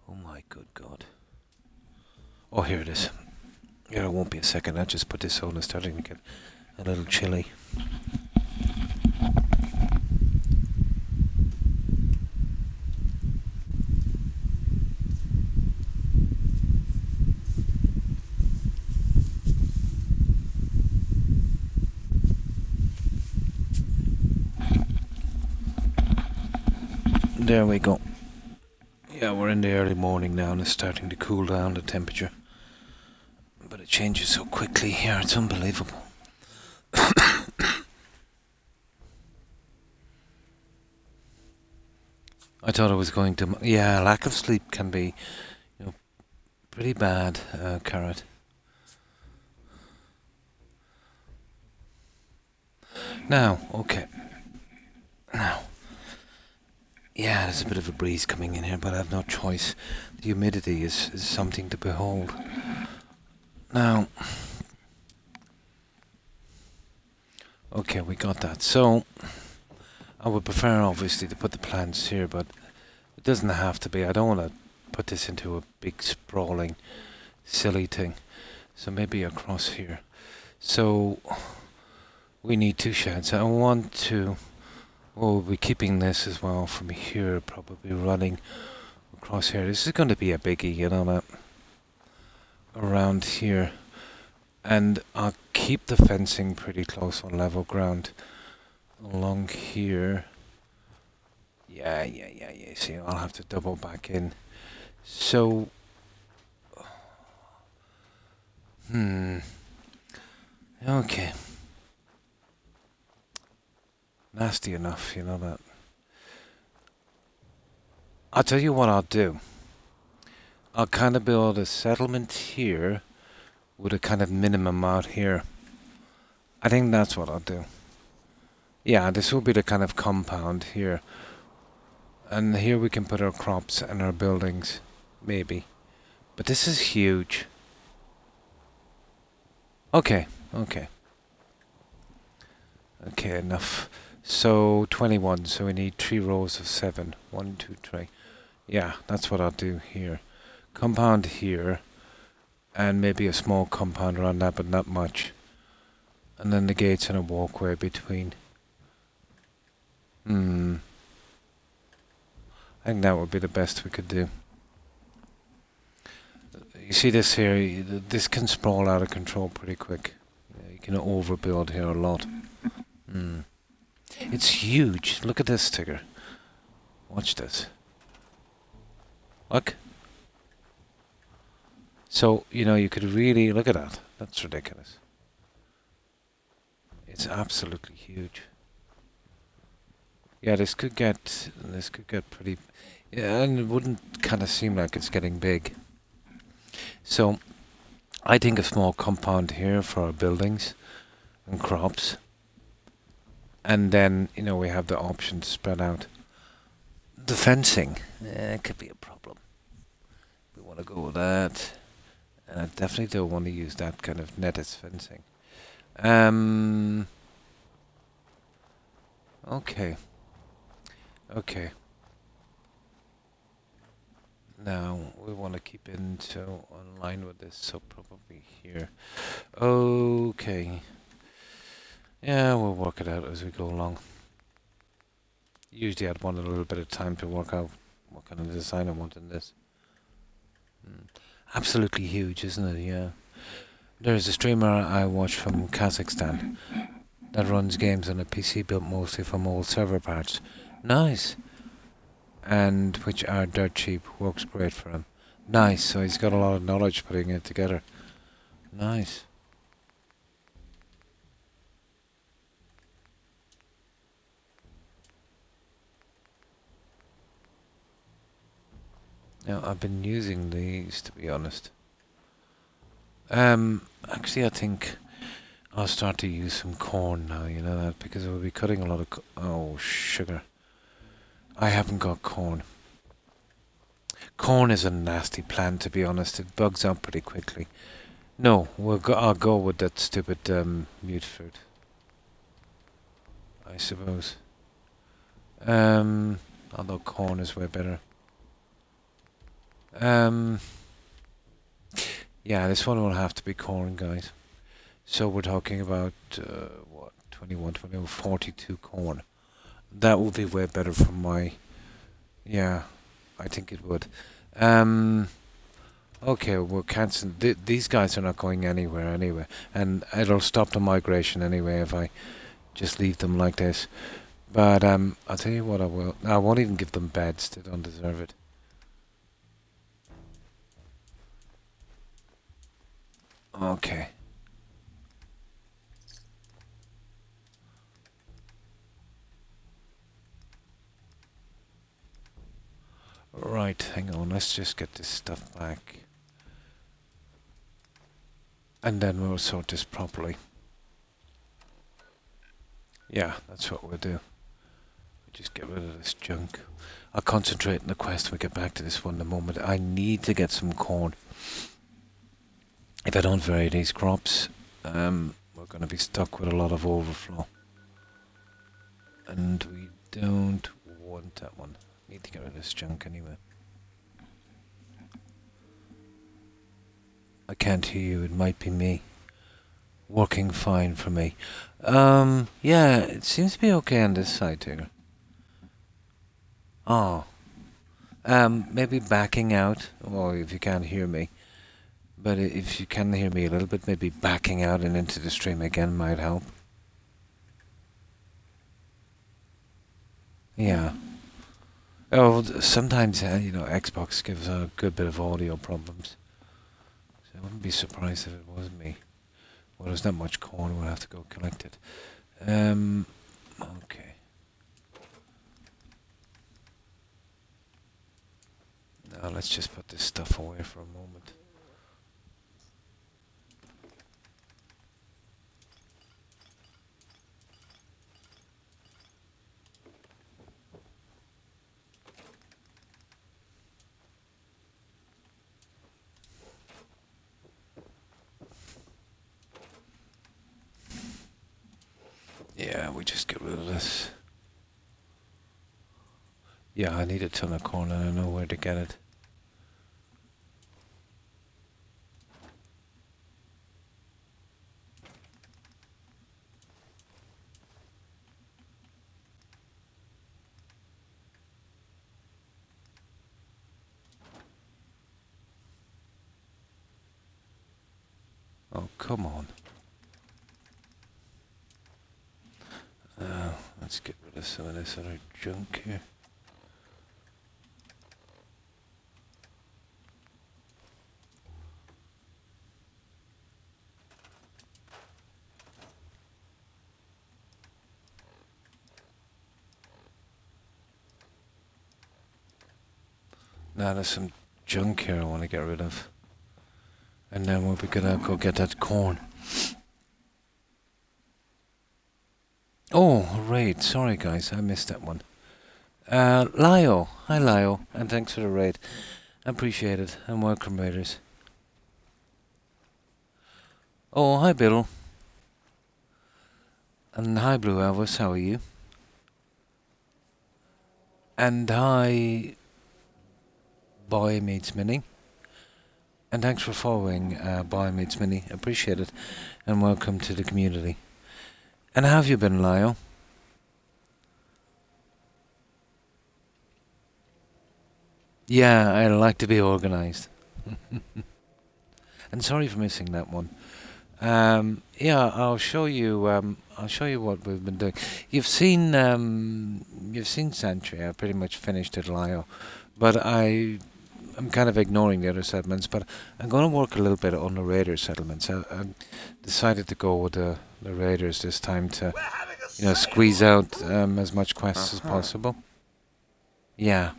Oh my good God. Oh, here it is. Here, it won't be a second. I just put this on and it's starting to get a little chilly. There we go. Yeah, we're in the early morning now and it's starting to cool down, the temperature. But it changes so quickly here, it's unbelievable. I thought I was going to... Yeah, lack of sleep can be, pretty bad, Carrot. Now, okay. Now. Yeah, there's a bit of a breeze coming in here, but I have no choice. The humidity is something to behold. Now, okay, we got that. So, I would prefer, obviously, to put the plants here, but it doesn't have to be. I don't want to put this into a big, sprawling, silly thing. So maybe across here. So, we need 2 sheds. I want to... We'll be keeping this as well from here, probably running across here. This is going to be a biggie, that around here. And I'll keep the fencing pretty close on level ground along here. Yeah. See, I'll have to double back in. So, okay. Nasty enough, that. I'll tell you what I'll do. I'll kind of build a settlement here with a kind of minimum out here. I think that's what I'll do. Yeah, this will be the kind of compound here. And here we can put our crops and our buildings, maybe. But this is huge. Okay. Okay, enough. So 21, so we need 3 rows of 7. 1, 2, 3. Yeah, that's what I'll do here. Compound here, and maybe a small compound around that, but not much. And then the gates and a walkway between. I think that would be the best we could do. You see this here, this can sprawl out of control pretty quick. You can overbuild here a lot. It's huge. Look at this sticker. Watch this. Look. So, you could really... Look at that. That's ridiculous. It's absolutely huge. Yeah, this could get pretty... Yeah, and it wouldn't kind of seem like it's getting big. So, I think a small compound here for our buildings and crops. And then, we have the option to spread out. The fencing, it could be a problem. We want to go with that. And I definitely don't want to use that kind of netted fencing. Okay. Now, we want to keep online with this, so probably here. Okay. Yeah, we'll work it out as we go along. Usually I'd want a little bit of time to work out what kind of design I want in this. Absolutely huge, isn't it? Yeah. There's a streamer I watch from Kazakhstan that runs games on a PC built mostly from old server parts. Nice. And which are dirt cheap. Works great for him. Nice. So he's got a lot of knowledge putting it together. Nice. Now, I've been using these, to be honest. Actually, I think I'll start to use some corn now, you know that, because I will be cutting a lot of... Oh, sugar. I haven't got corn. Corn is a nasty plant, to be honest. It bugs out pretty quickly. No, I'll go with that stupid mute fruit, I suppose. Although corn is way better. Yeah, this one will have to be corn, guys. So we're talking about, what, 21, 42 corn. That would be way better for my... Yeah, I think it would. Okay, we're cancelling. These guys are not going anywhere anyway. And it'll stop the migration anyway if I just leave them like this. But I'll tell you what I will. I won't even give them beds. They don't deserve it. Okay. Right, hang on. Let's just get this stuff back. And then we'll sort this properly. Yeah, that's what we'll do. Just get rid of this junk. I'll concentrate on the quest when we get back to this one in a moment. I need to get some corn. If I don't vary these crops, we're going to be stuck with a lot of overflow. And we don't want that one. Need to get rid of this junk anyway. I can't hear you, it might be me. Working fine for me. Yeah, it seems to be okay on this side here. Oh. Maybe backing out, or if you can't hear me. But if you can hear me a little bit, maybe backing out and into the stream again might help. Yeah. Oh, sometimes, you know, Xbox gives a good bit of audio problems. So I wouldn't be surprised if it was me. Well, there's not much corn, we'll have to go collect it. Okay. Now let's just put this stuff away for a moment. Yeah, we just get rid of this. Yeah, I need a ton of corn and I know where to get it. Oh, come on. Let's get rid of some of this other junk here. Now there's some junk here I want to get rid of. And then we'll be gonna go get that corn. Oh, raid. Sorry guys, I missed that one. Lio. Hi Lio, and thanks for the raid. I appreciate it, and welcome raiders. Oh, hi Bill. And hi Blue Elvis, how are you? And hi Boy Meets Mini. And thanks for following Boy Meets Mini, appreciate it. And welcome to the community. And how have you been, Lyle? Yeah, I like to be organised. And sorry for missing that one. Yeah, I'll show you what we've been doing. You've seen Sentry. I pretty much finished it, Lyle. But I I'm kind of ignoring the other settlements, but I'm going to work a little bit on the raider settlements. I decided to go with the raiders this time to, squeeze out as much quests as possible. Yeah.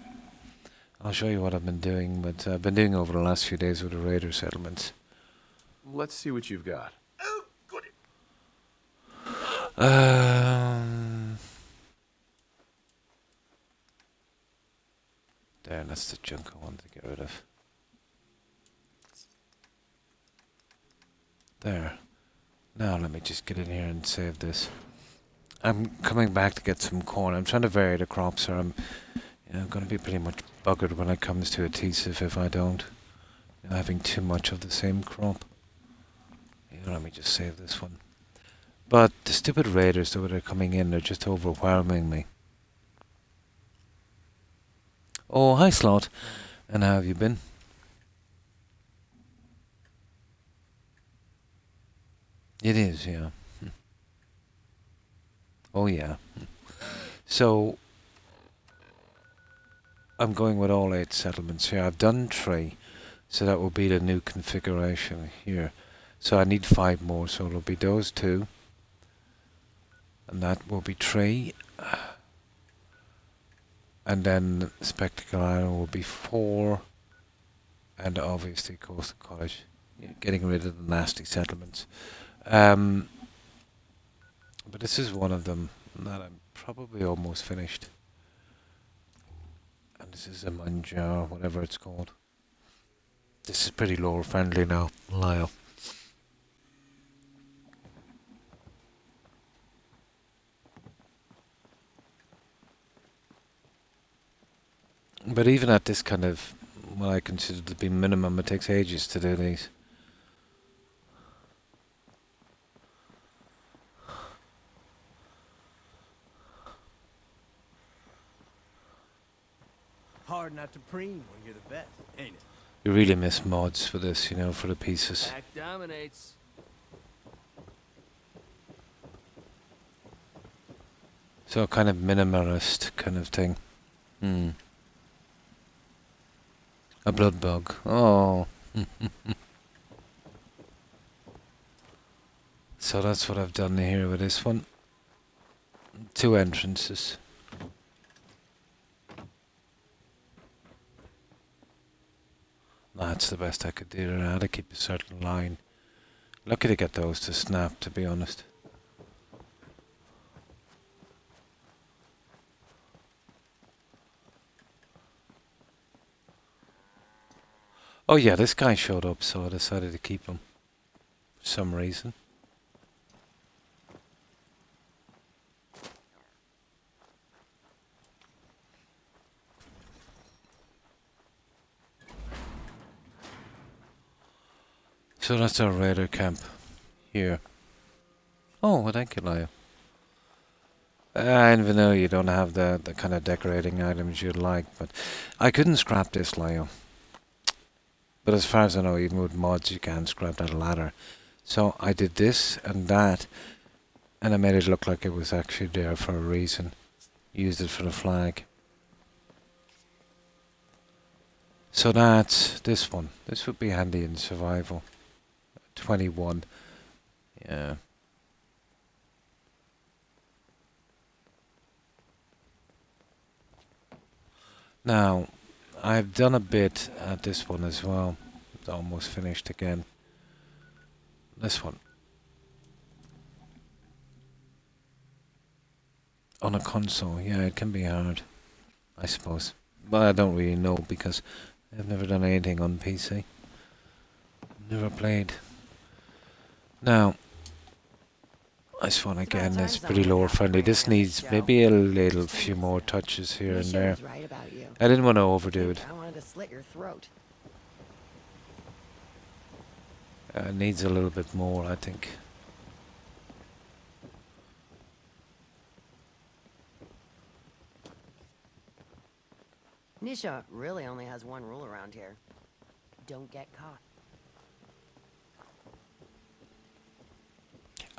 I'll show you what I've been doing, but I've been doing over the last few days with the raider settlements. Let's see what you've got. There, that's the junk I wanted to get rid of. There. Now let me just get in here and save this. I'm coming back to get some corn. I'm trying to vary the crops, or I'm going to be pretty much buggered when it comes to adhesive if I don't. Having too much of the same crop. Let me just save this one. But the stupid raiders, the way they're coming in, they're just overwhelming me. Oh, hi Slot. And how have you been? It is, yeah. Oh, yeah. So, I'm going with all 8 settlements here. I've done 3, so that will be the new configuration here. So I need 5 more, so it'll be those 2. And that will be 3. And then Spectacle Island will be 4. And obviously Coastal Cottage. Getting rid of the nasty settlements. But this is one of them that I'm probably almost finished. And this is a Manjar, whatever it's called. This is pretty lore friendly now, Lyle. But even at this kind of, what I consider to be minimum, it takes ages to do these. Hard not to preen when you're the best, ain't it? You really miss mods for this, for the pieces. Back dominates. So kind of minimalist kind of thing. A blood bug. Oh. So that's what I've done here with this one. 2 entrances. That's the best I could do. I had to keep a certain line. Lucky to get those to snap, to be honest. Oh yeah, this guy showed up, so I decided to keep him. For some reason. So that's our raider camp here. Oh, well, thank you, Lyle. I even know you don't have the kind of decorating items you'd like, but I couldn't scrap this, Lyle. But as far as I know, even with mods, you can't scrap that ladder. So I did this and that, and I made it look like it was actually there for a reason. Used it for the flag. So that's this one. This would be handy in survival. 21. Yeah. Now, I've done a bit at this one as well. It's almost finished again. This one. On a console, yeah, it can be hard, I suppose. But I don't really know because I've never done anything on PC. Never played. Now, this one again is pretty lore friendly. This needs maybe a little few more touches here and there. I didn't want to overdo it. I wanted to slit your throat. It needs a little bit more, I think. Nisha really only has one rule around here. Don't get caught.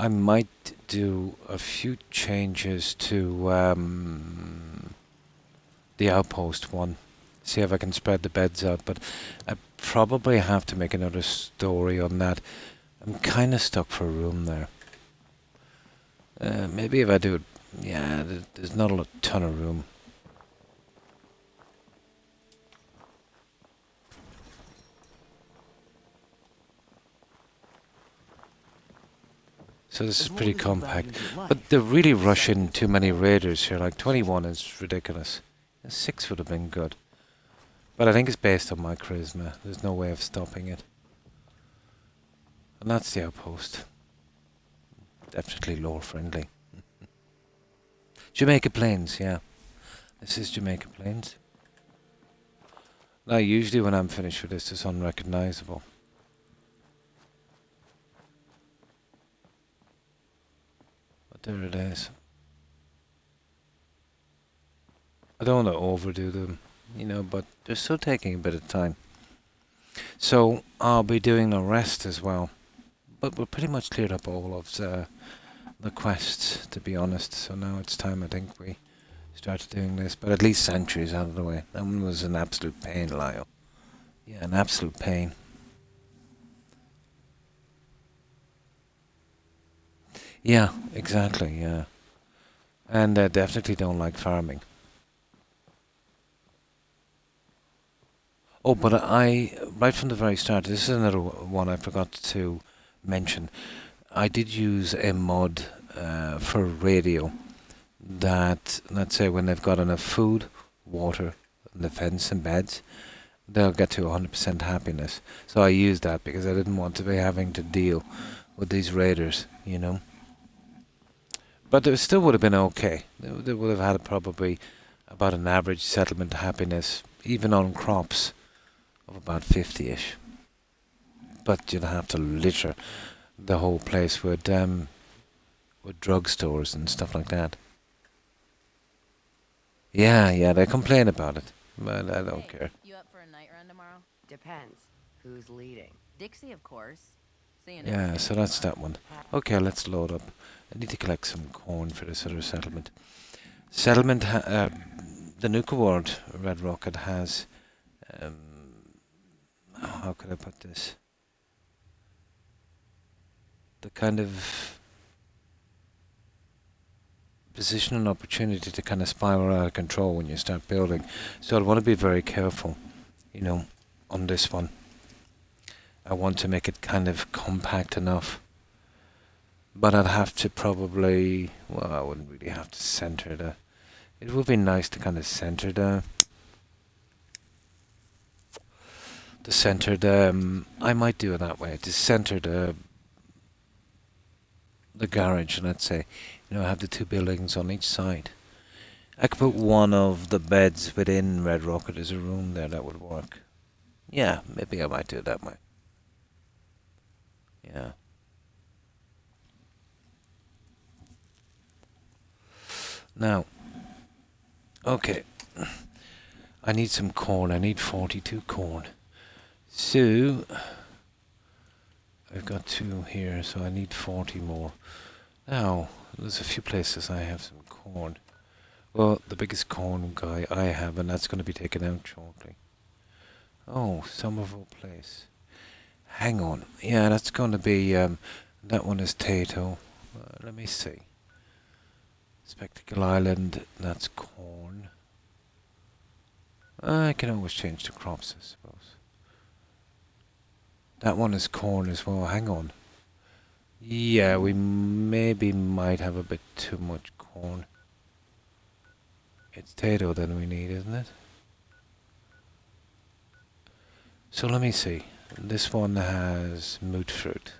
I might do a few changes to the outpost one. See if I can spread the beds out, but I probably have to make another story on that. I'm kind of stuck for a room there. Maybe if I do it, yeah, there's not a ton of room. So this is pretty compact, but they're really rushing too many raiders here. Like 21 is ridiculous. 6 would have been good, but I think it's based on my charisma. There's no way of stopping it. And that's the outpost. Definitely lore friendly. Jamaica Plains, yeah. This is Jamaica Plains. Now, usually when I'm finished with this, it's unrecognizable. But there it is. I don't want to overdo them, you know, but they're still taking a bit of time. So I'll be doing the rest as well. But we're pretty much cleared up all of the quests, to be honest. So now it's time, I think, we started doing this. But at least Sanctuary's out of the way. That one was an absolute pain, Lyle. Yeah, an absolute pain. Yeah, exactly, yeah. And I definitely don't like farming. Oh, but right from the very start, this is another one I forgot to mention. I did use a mod for radio that, let's say, when they've got enough food, water, defense and beds, they'll get to 100% happiness. So I used that because I didn't want to be having to deal with these raiders, you know. But it still would have been okay. They would have had probably about an average settlement happiness, even on crops, of about 50-ish. But you'd have to litter the whole place with drugstores and stuff like that. Yeah, they complain about it, but I don't care. You up for a night run tomorrow? Depends. Who's leading? Dixie, of course. Yeah, so that's that one. Okay, let's load up. I need to collect some corn for this other settlement. The Nuka World Red Rocket has, how could I put this? The kind of position and opportunity to kind of spiral out of control when you start building. So I want to be very careful, you know, on this one. I want to make it kind of compact enough. But I'd have to probably, well, I wouldn't really have to center the, it would be nice to kind of center the I might do it that way, to center the garage, let's say, you know, have the two buildings on each side. I could put one of the beds within Red Rocket as a room there, that would work. Yeah, maybe I might do it that way. Yeah. Now, okay, I need some corn. I need 42 corn. So, I've got 2 here, so I need 40 more. Now, there's a few places I have some corn. Well, the biggest corn guy I have, and that's going to be taken out shortly. Oh, Somerville Place. Hang on. Yeah, that's going to be, that one is Tato. Let me see. Spectacle Island, that's corn. I can always change the crops, I suppose. That one is corn as well. Hang on. Yeah, we maybe might have a bit too much corn. It's Tato then we need, isn't it? So let me see. This one has moot fruit.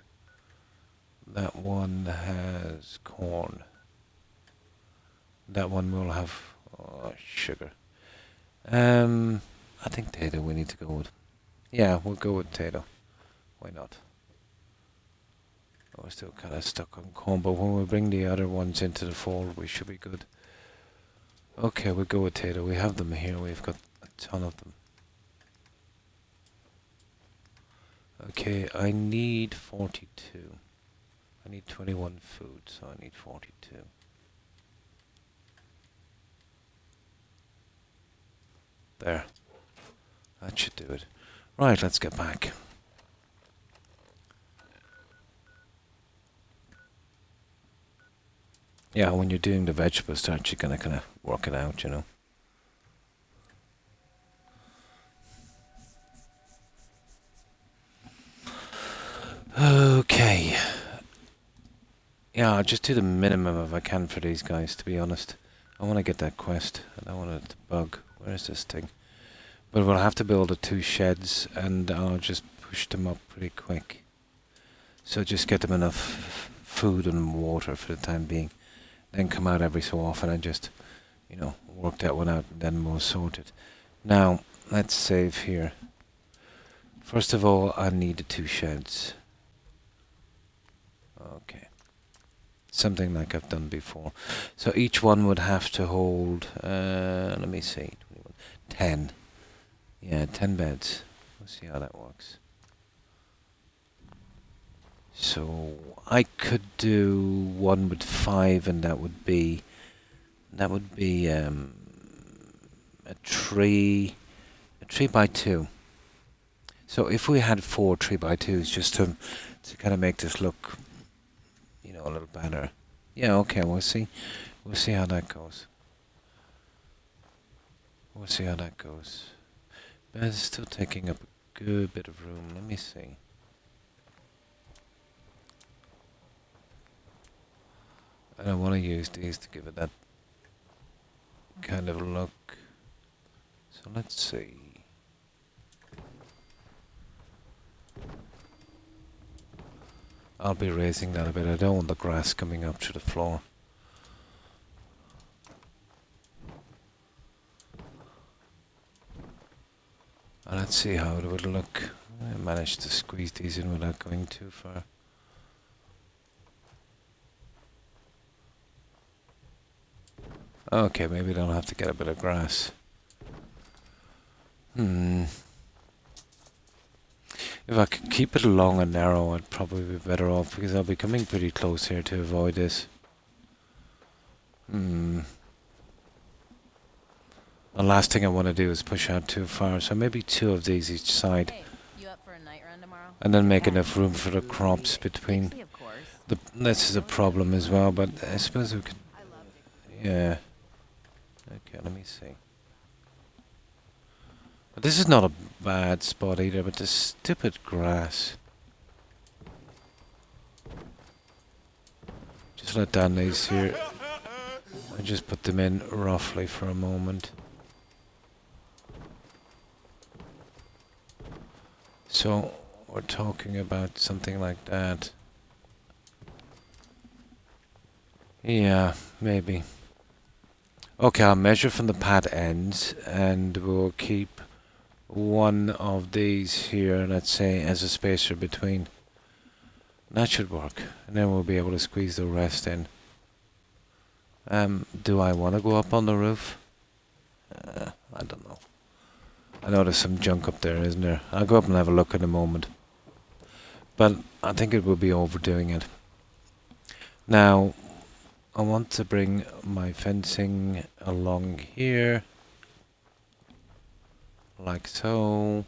That one has corn. That one will have sugar. I think Tato we need to go with. Yeah, we'll go with Tato. Why not? We're still kind of stuck on corn, but when we bring the other ones into the fold, we should be good. Okay, we'll go with Tato. We have them here. We've got a ton of them. Okay, I need 42. I need 21 food, so I need 42. There. That should do it. Right, let's get back. Yeah, when you're doing the vegetable starch, you're gonna kind of work it out, you know. Okay. Yeah, I'll just do the minimum if I can for these guys, to be honest. I want to get that quest. I don't want it to bug. Where's this thing? But we'll have to build the 2 sheds, and I'll just push them up pretty quick. So just get them enough food and water for the time being. Then come out every so often and just, you know, work that one out, and then we'll sort it. Now, let's save here. First of all, I need the 2 sheds. Okay. Something like I've done before. So each one would have to hold, let me see, 10. Yeah, 10 beds. Let's see how that works. So I could do one with 5, and that would be a 3x2. So if we had 4 3x2s, just to kind of make this look, you know, a little better. Yeah, okay, we'll see how that goes. We'll see how that goes. But it's still taking up a good bit of room. Let me see. And I want to use these to give it that kind of look. So let's see. I'll be raising that a bit. I don't want the grass coming up to the floor. Let's see how it would look. I managed to squeeze these in without going too far. Okay, maybe I'll have to get a bit of grass. If I could keep it long and narrow, I'd probably be better off, because I'll be coming pretty close here to avoid this. The last thing I want to do is push out too far, so maybe 2 of these each side. Hey, you up for a night run tomorrow? And then make enough room for the crops between. This is a problem as well, but I suppose we could. Yeah. Okay, let me see. But this is not a bad spot either, but this stupid grass. Just let down these here. I just put them in roughly for a moment. So we're talking about something like that. Yeah, maybe. Okay, I'll measure from the pad ends, and we'll keep one of these here, let's say, as a spacer between. That should work, and then we'll be able to squeeze the rest in. Do I want to go up on the roof? I don't know. I know there's some junk up there, isn't there? I'll go up and have a look in a moment. But I think it will be overdoing it. Now, I want to bring my fencing along here. Like so.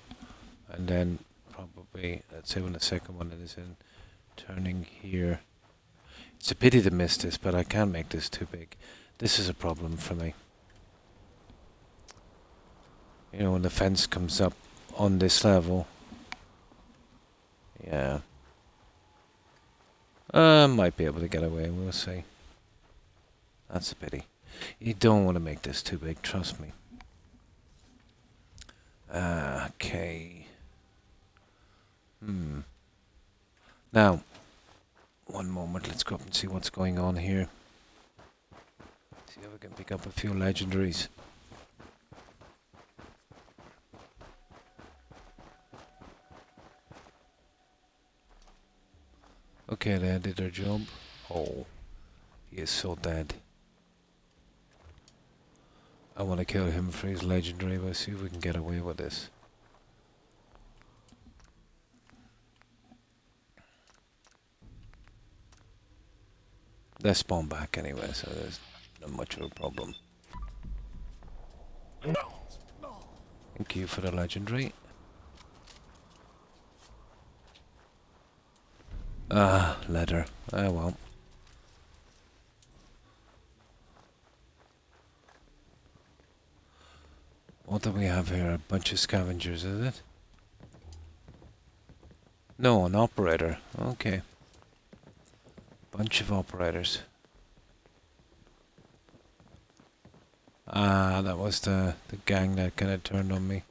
And then probably, let's say when the second one is in, turning here. It's a pity to miss this, but I can't make this too big. This is a problem for me. You know, when the fence comes up on this level. Yeah. Might be able to get away, we'll see. That's a pity. You don't want to make this too big, trust me. Okay. Now, one moment, let's go up and see what's going on here. See if we can pick up a few legendaries. Okay, they did their job. Oh, he is so dead. I want to kill him for his legendary, but see if we can get away with this. They spawn back anyway, so there's not much of a problem. Thank you for the legendary. Ah, leather. Oh well. What do we have here? A bunch of scavengers, is it? No, an operator. Okay. Bunch of operators. Ah, that was the gang that kind of turned on me.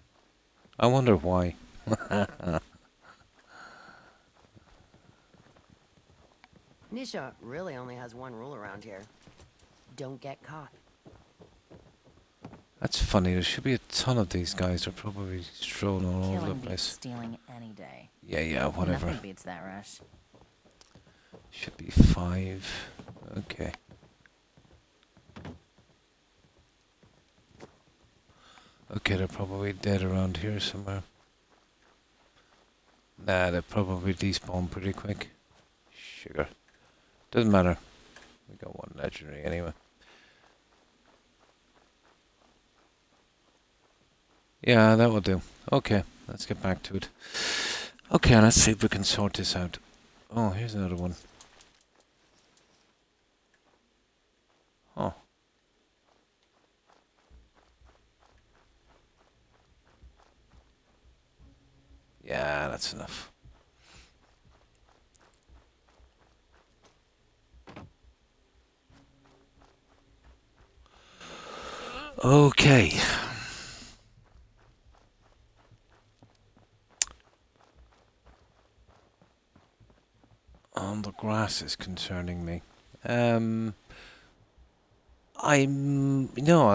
I wonder why. Nisha really only has one rule around here. Don't get caught. That's funny. There should be a ton of these guys. They're probably strolling all over the Killing beats place. stealing any day. Yeah, whatever. Nothing beats that rush. Should be 5. Okay. Okay, they're probably dead around here somewhere. Nah, they probably despawn pretty quick. Sugar. Doesn't matter. We got one legendary anyway. Yeah, that will do. Okay, let's get back to it. Okay, let's see if we can sort this out. Oh, here's another one. Oh. Yeah, that's enough. Okay. The grass is concerning me. I'll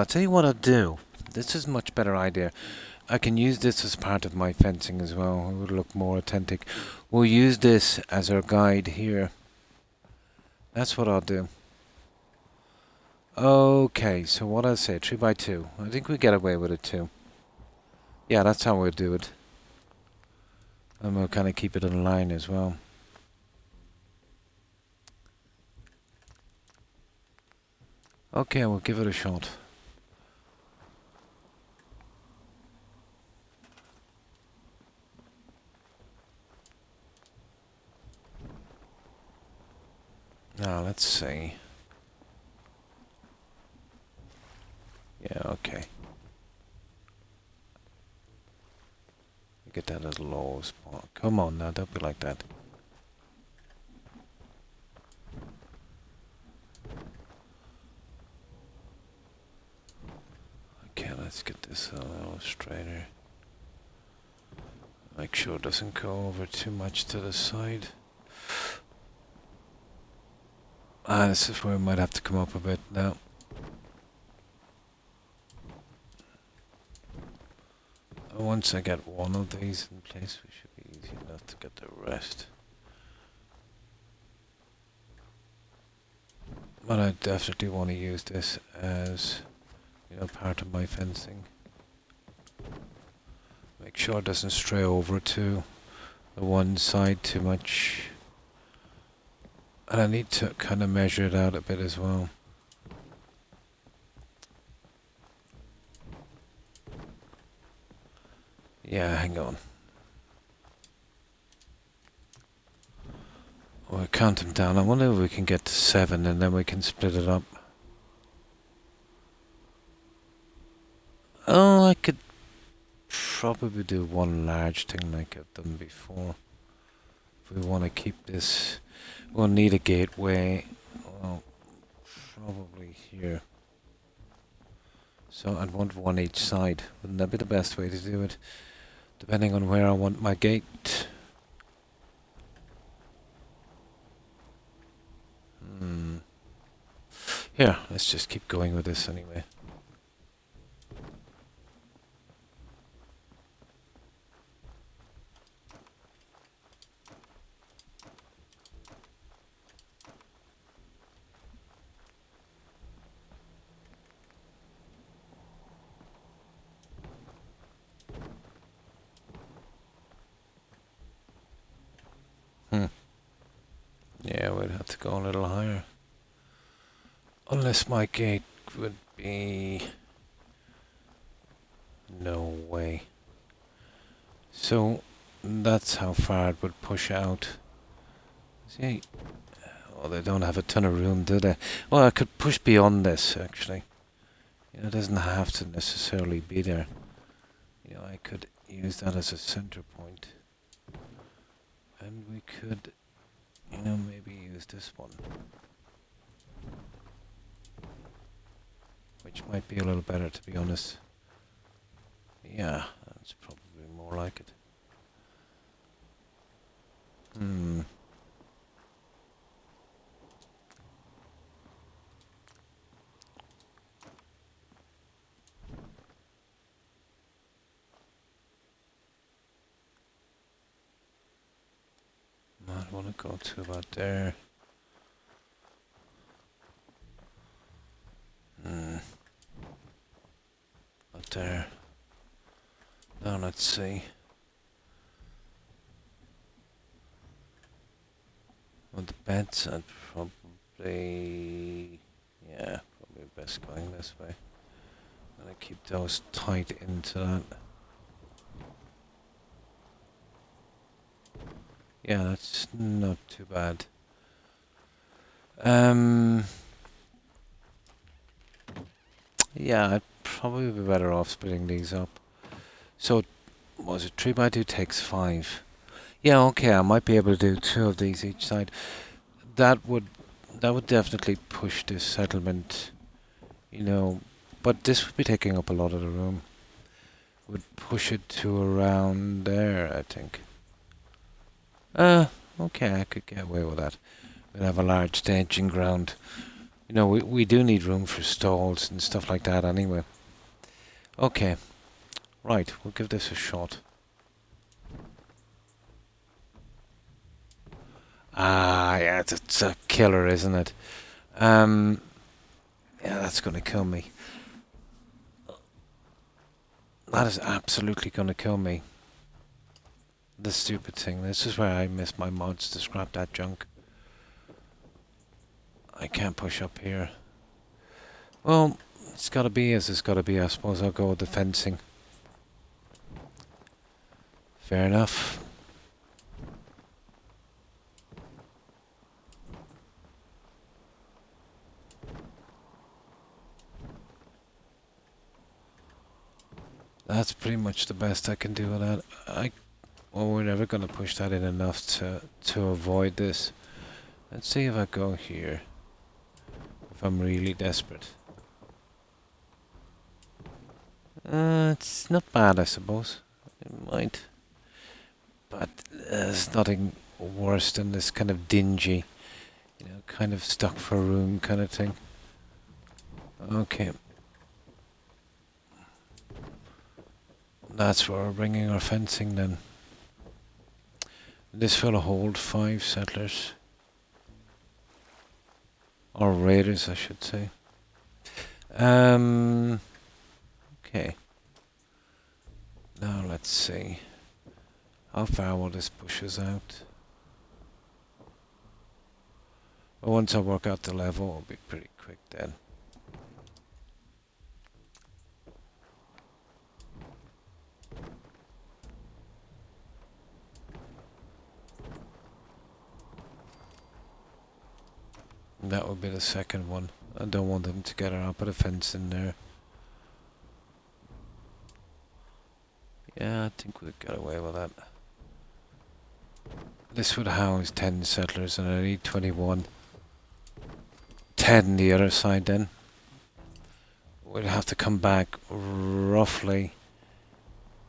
tell you what I'll do. This is a much better idea. I can use this as part of my fencing as well. It would look more authentic. We'll use this as our guide here. That's what I'll do. Okay, so what I'll say, 3x2. I think we get away with it too. Yeah, that's how we'll do it. And we'll kind of keep it in line as well. Okay, we'll give it a shot. Now, let's see. Yeah, okay. Get that as low as possible. Come on now, don't be like that. Okay, let's get this a little straighter. Make sure it doesn't go over too much to the side. Ah, this is where we might have to come up a bit now. Once I get one of these in place, we should be easy enough to get the rest. But I definitely want to use this as, part of my fencing. Make sure it doesn't stray over to the one side too much. And I need to kind of measure it out a bit as well. Yeah, hang on. We'll count them down. I wonder if we can get to 7 and then we can split it up. Oh, I could probably do one large thing like I've done before. If we want to keep this, we'll need a gateway. Well, probably here. So I'd want one each side. Wouldn't that be the best way to do it? Depending on where I want my gate. Here, let's just keep going with this anyway. Yeah, we'd have to go a little higher. Unless my gate would be no way. So that's how far it would push out. See, well, they don't have a ton of room, do they? Well, I could push beyond this, actually. You know, it doesn't have to necessarily be there. You know, I could use that as a center point. And we could, you know, maybe use this one. Which might be a little better, to be honest. Yeah, that's probably more like it. Might want to go to about there. About there. Now let's see. Well, the beds, I'd probably... Yeah, probably best going this way. I'm gonna keep those tight into that. Yeah, that's not too bad. Yeah, I'd probably be better off splitting these up. So, was it 3x2 takes 5? Yeah, okay, I might be able to do 2 of these each side. That would definitely push this settlement, you know, but this would be taking up a lot of the room. Would push it to around there, I think. Okay, I could get away with that. We'd have a large staging ground. You know, we do need room for stalls and stuff like that anyway. Okay, right, we'll give this a shot. Ah, yeah, it's a killer, isn't it? Yeah, that's gonna kill me. That is absolutely gonna kill me. The stupid thing. This is where I miss my mods to scrap that junk. I can't push up here. Well, it's gotta be as it's gotta be. I suppose I'll go with the fencing. Fair enough. That's pretty much the best I can do with that. Well, we're never gonna push that in enough to avoid this. Let's see if I go here. If I'm really desperate. It's not bad, I suppose. It might. But there's nothing worse than this kind of dingy, you know, kind of stuck for room kind of thing. Okay. That's where we're bringing our fencing then. This will hold 5 settlers. Or raiders, I should say. Okay. Now let's see. How far will this push us out? Well, once I work out the level, it'll be pretty quick then. That would be the second one. I don't want them together. I'll put a fence in there. Yeah, I think we'd get away with that. This would house 10 settlers and I need 21. 10 the other side then. We'd have to come back roughly,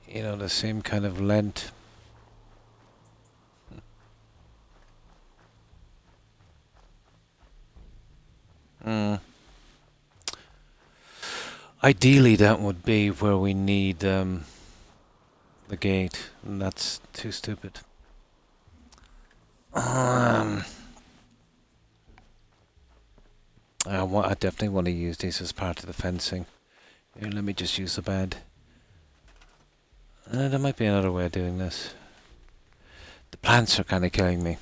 you know, the same kind of length. Ideally, that would be where we need the gate, and that's too stupid. I definitely want to use these as part of the fencing. Here, let me just use the bed. There might be another way of doing this. The plants are kind of killing me.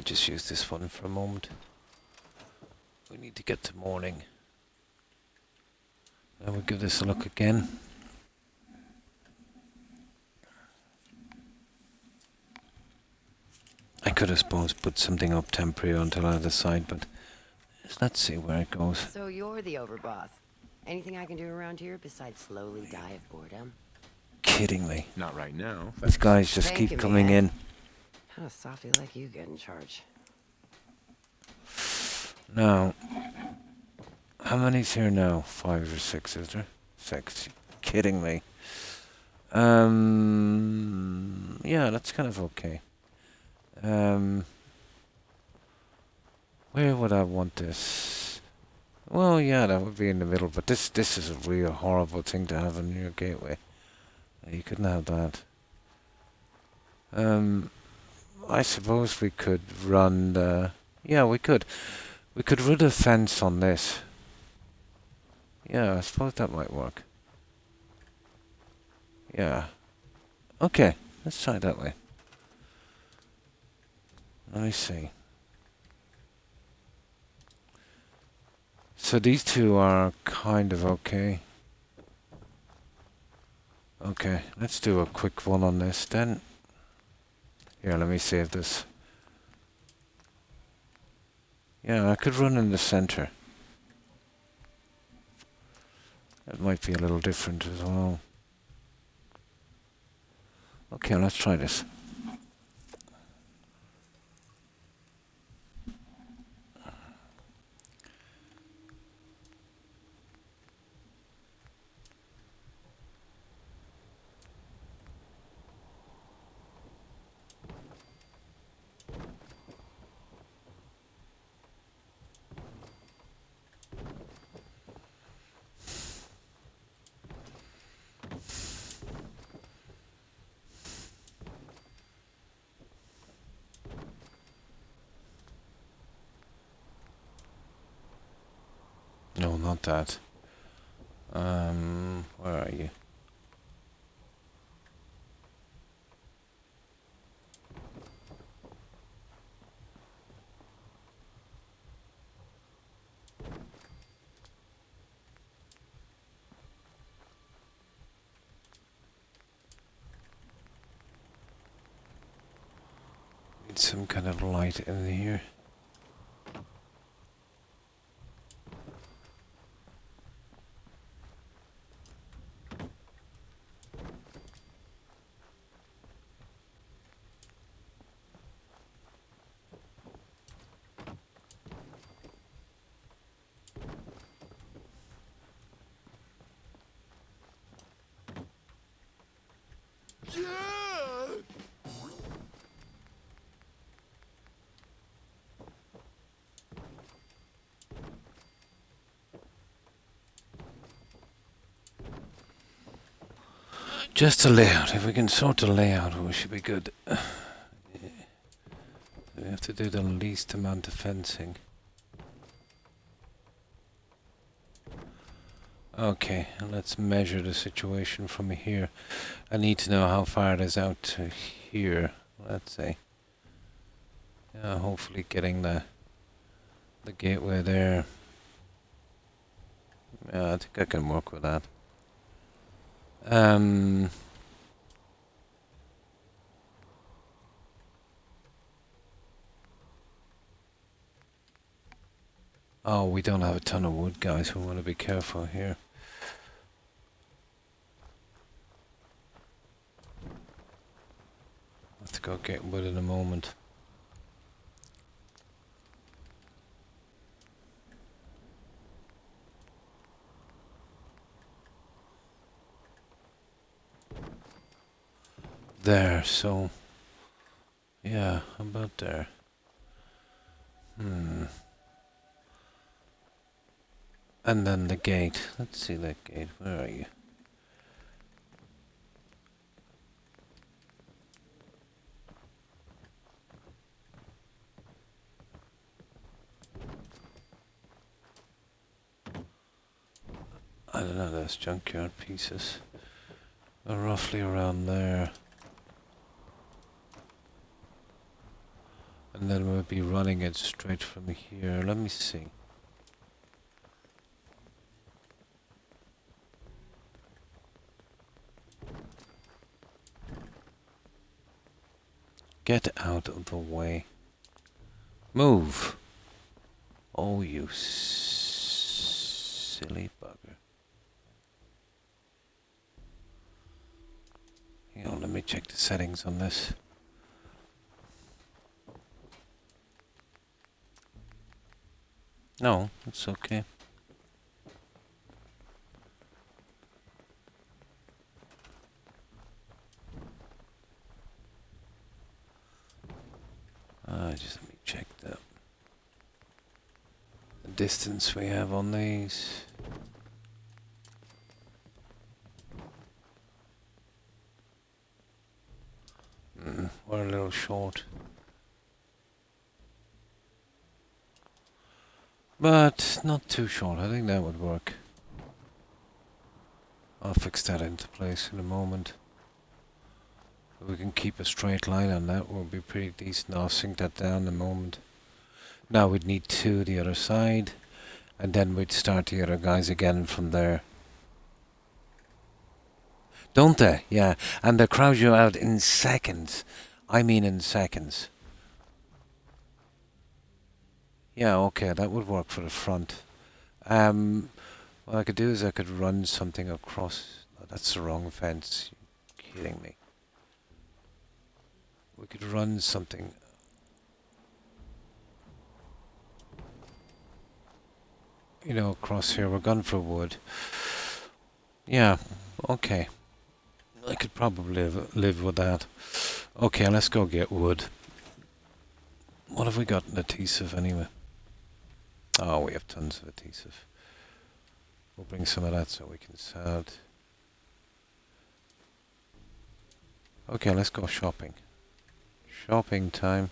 Just use this one for a moment. We need to get to morning. I will give this a look again. I could, I suppose, put something up temporary until I decide, but let's see where it goes. So you're the overboss. Anything I can do around here besides slowly die of boredom? Kidding me. Not right now. These guys just Thank keep you, coming man. in. How does Softy like you get in charge? Now, how many's here now? 5 or 6, is there? 6. Kidding me. Yeah, that's kind of okay. Where would I want this? Well, yeah, that would be in the middle, but this is a real horrible thing to have in your gateway. You couldn't have that. I suppose we could run the... Yeah, we could. We could run a fence on this. Yeah, I suppose that might work. Yeah. Okay, let's try it that way. Let me see. So these two are kind of okay. Okay, let's do a quick one on this then. Here, let me save this. Yeah, I could run in the center. That might be a little different as well. Okay, let's try this. No, not that. Where are you? Need some kind of light in here. Just the layout. If we can sort the layout, we should be good. We have to do the least amount of fencing. Okay, let's measure the situation from here. I need to know how far it is out to here. Let's see. Yeah, hopefully getting the gateway there. Yeah, I think I can work with that. Oh, we don't have a ton of wood, guys. We want to be careful here. Have to go get wood in a moment. There, so yeah, about there. And then the gate. Let's see that gate. Where are you? I don't know, those junkyard pieces are roughly around there. And then we'll be running it straight from here. Let me see. Get out of the way. Move. Oh, you silly bugger. Hang on, let me check the settings on this. No, it's okay. Just let me check the distance we have on these. We're a little short. But not too short. I think that would work. I'll fix that into place in a moment. If we can keep a straight line on that, we'll be pretty decent. I'll sink that down in a moment. Now we'd need two the other side, and then we'd start the other guys again from there. Don't they? Yeah. And they crowd you out in seconds. I mean in seconds. Yeah, okay, that would work for the front. What I could do is I could run something across. Oh, that's the wrong fence. You're kidding me. We could run something. You know, across here. We're gone for wood. Yeah, okay. I could probably live with that. Okay, let's go get wood. What have we got in adhesive anyway? Oh, we have tons of adhesive. We'll bring some of that so we can sell it. Okay, let's go shopping. Shopping time.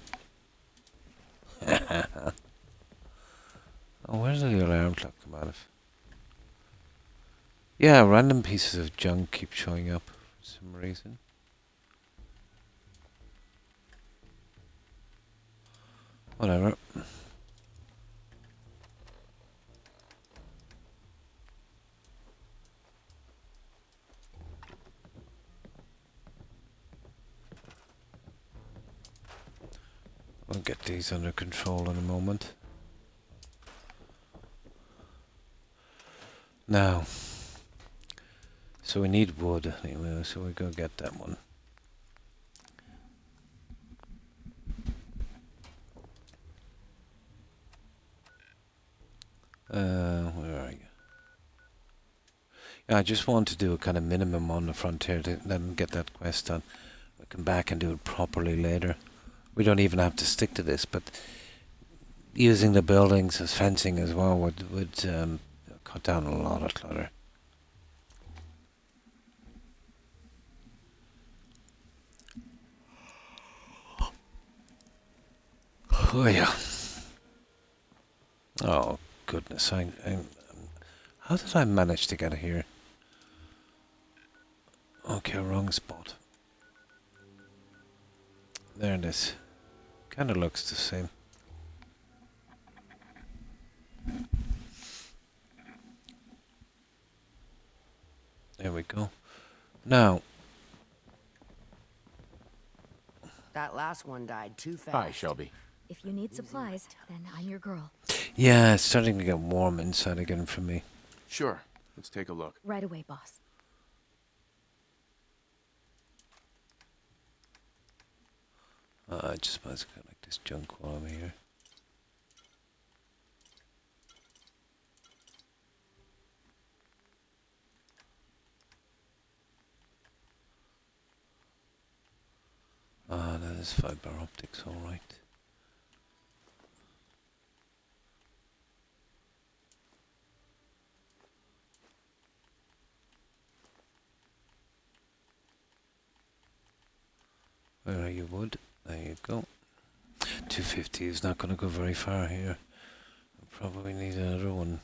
Oh, where's the alarm clock come out of? Yeah, random pieces of junk keep showing up for some reason. Whatever. We'll get these under control in a moment. Now, so we need wood anyway, so we go get that one. Where are you? Yeah, I just want to do a kind of minimum on the frontier to then get that quest done. We come back and do it properly later. We don't even have to stick to this, but using the buildings as fencing as well would cut down a lot of clutter. Oh yeah. Oh goodness, how did I manage to get here? Okay, wrong spot. There it is. Kind of looks the same. There we go. Now. That last one died too fast. Hi, Shelby. If you need supplies, then I'm your girl. Yeah, it's starting to get warm inside again for me. Sure. Let's take a look. Right away, boss. I just might as well collect this junk while I'm here. Ah, that is fiber optics, alright. Where are you, wood? There you go. 250 is not going to go very far here. I'll probably need another one.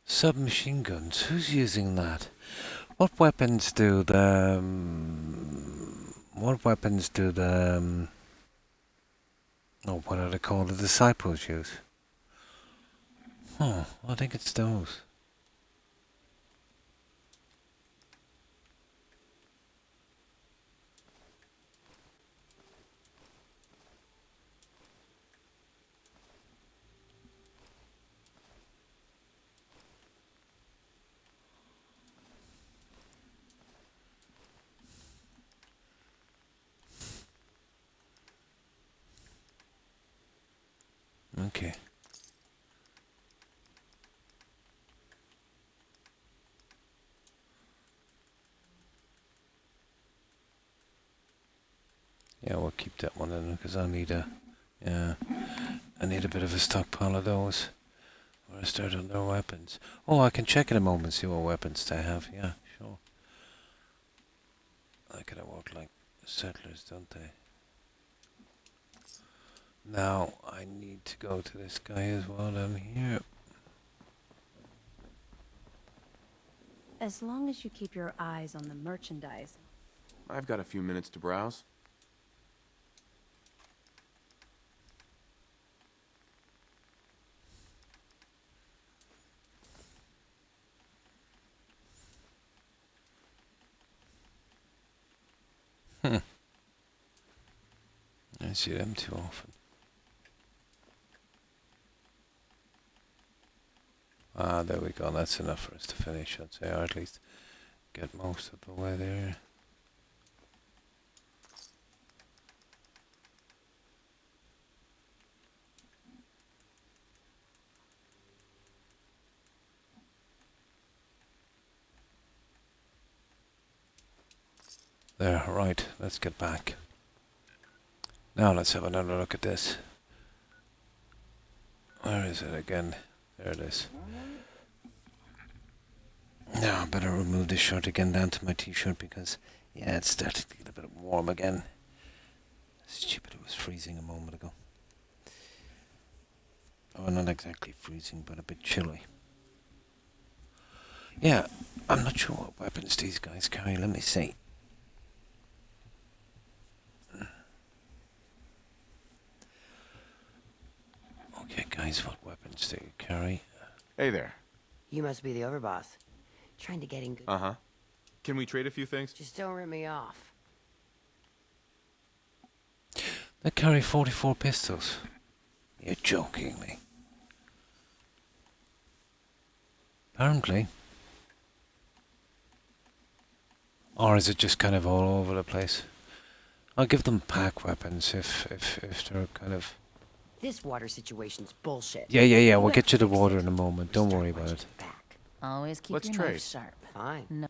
Submachine guns. Who's using that? What weapons do the? What weapons do the? Oh, what are they called? The disciples use. Oh, I think it's those. Okay. Yeah, we'll keep that one in because I need a bit of a stockpile of those. Or I start on their weapons. Oh, I can check in a moment, see what weapons they have. Yeah, sure. They kind of work like settlers, don't they? Now I need to go to this guy as well down here. As long as you keep your eyes on the merchandise. I've got a few minutes to browse. I see them too often. Ah, there we go. That's enough for us to finish, I'd say, or at least get most of the way there. There, right, let's get back. Now let's have another look at this. Where is it again? There it is. Now I better remove this shirt again down to my t-shirt because, yeah, it's starting to get a bit warm again. Stupid, it was freezing a moment ago. Oh, not exactly freezing, but a bit chilly. Yeah, I'm not sure what weapons these guys carry. Let me see. Okay, guys, what weapons do you carry? Hey there. You must be the overboss. Trying to get in good... Uh-huh. Can we trade a few things? Just don't rip me off. They carry 44 pistols. You're joking me. Apparently. Or is it just kind of all over the place? I'll give them pack weapons if they're kind of... This water situation's bullshit. Yeah, we'll get you the water in a moment. Don't worry about it. Always keep Let's your trade. knife sharp. Fine. No.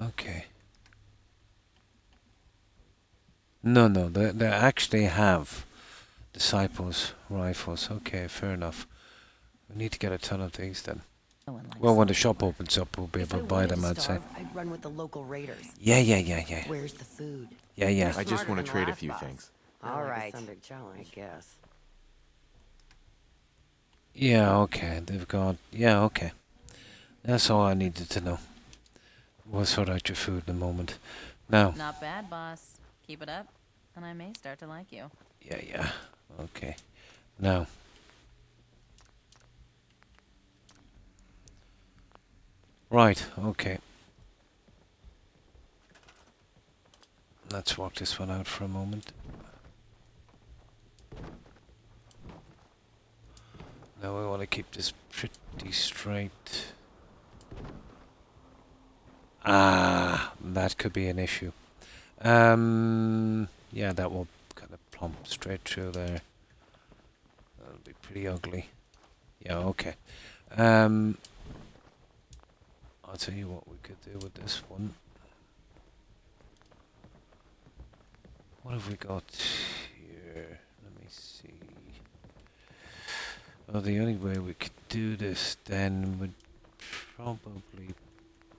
Okay. No, they actually have disciples rifles. Okay, fair enough. We need to get a ton of these then. No one likes Well, when the shop opens up, we'll be If able I to buy wanted them, to I'd say. starve, I'd run with the local raiders. Yeah. Where's the food? Yeah. I just Smarter want than to the trade a last few boss. things. All right. Some big challenge, I guess. Yeah, okay. They've got... Yeah, okay. That's all I needed to know. We'll sort out your food in a moment. Now... Not bad, boss. Keep it up, and I may start to like you. Yeah. Okay. Now... Right, okay. Let's walk this one out for a moment. Now we want to keep this pretty straight. Ah, that could be an issue. Yeah, that will kind of plump straight through there. That'll be pretty ugly. Yeah, okay. I'll tell you what we could do with this one. What have we got here? Let me see. Well, the only way we could do this then would probably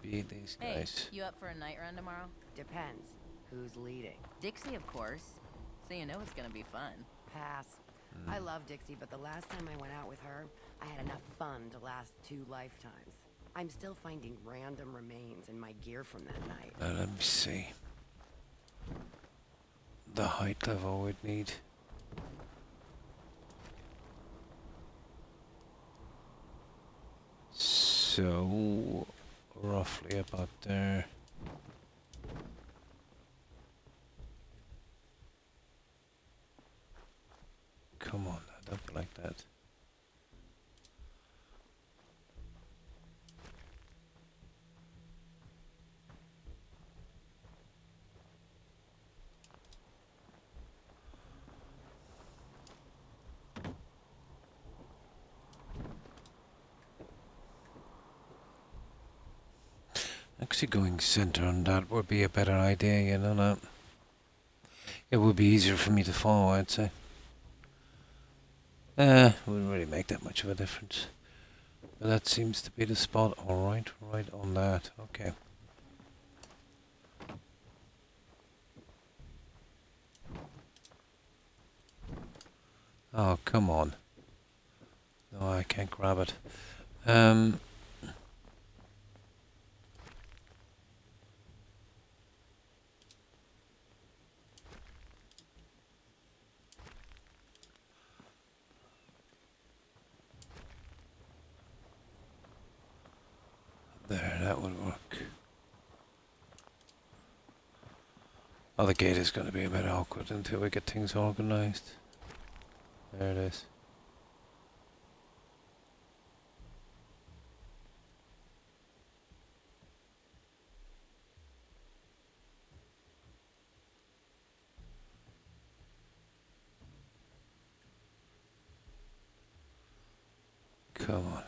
be these guys. Hey, you up for a night run tomorrow? Depends. Who's leading? Dixie, of course. So you know it's gonna be fun. Pass. I love Dixie, but the last time I went out with her, I had enough fun to last 2 lifetimes. I'm still finding random remains in my gear from that night. Let me see. The height level we'd need. So, roughly about there. Come on, don't be like that. Actually going center on that would be a better idea, you know that. It would be easier for me to follow, I'd say. Wouldn't really make that much of a difference. But that seems to be the spot. Alright, right on that. Okay. Oh, come on. No, I can't grab it. There, that would work. Oh, the gate is going to be a bit awkward until we get things organized. There it is. Come on.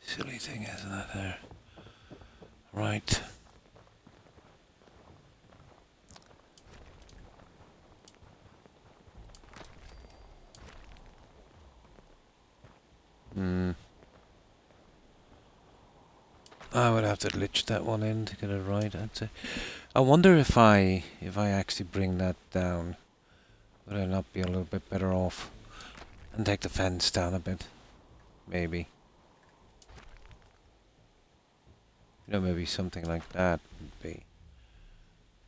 Silly thing, isn't it, there? Right. I would have to glitch that one in to get it right, I'd say. I wonder if I actually bring that down, would I not be a little bit better off? And take the fence down a bit. Maybe. You know, maybe something like that would be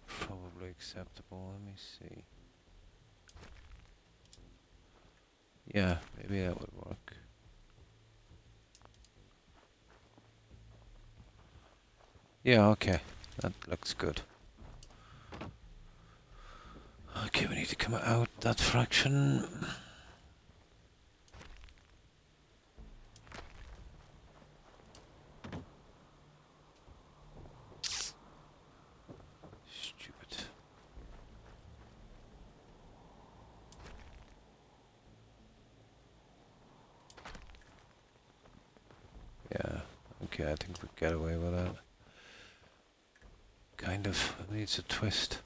probably acceptable. Let me see. Yeah, maybe that would work. Yeah, okay. That looks good. Okay, we need to come out that fraction. Stupid. Yeah, okay, I think we get away with that. Kind of needs a twist.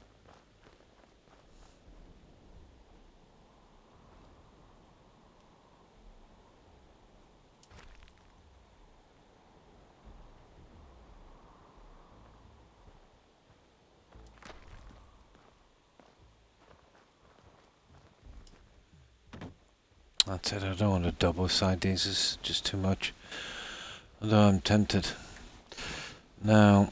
That's it, I don't want to double side these, it's just too much. Although I'm tempted. Now,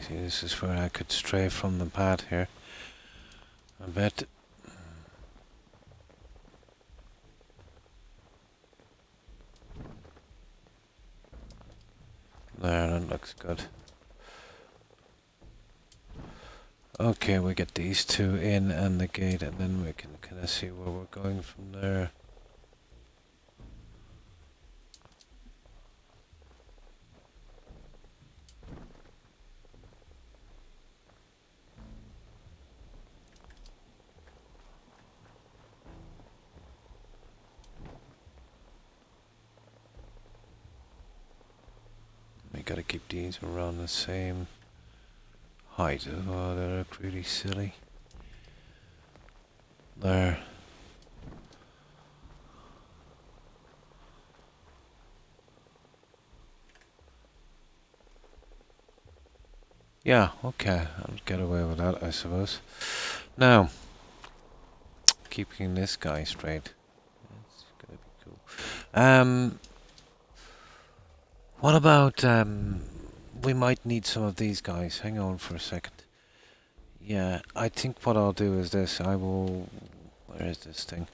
see, this is where I could stray from the path here. I bet. There, that looks good. Okay, we get these two in and the gate, and then we can kind of see where we're going from there. We gotta keep these around the same height. Oh, they look really silly. There. Yeah, okay. I'll get away with that, I suppose. Now, keeping this guy straight. That's gonna be cool. What about, we might need some of these guys. Hang on for a second. Yeah, I think what I'll do is this. I will... Where is this thing?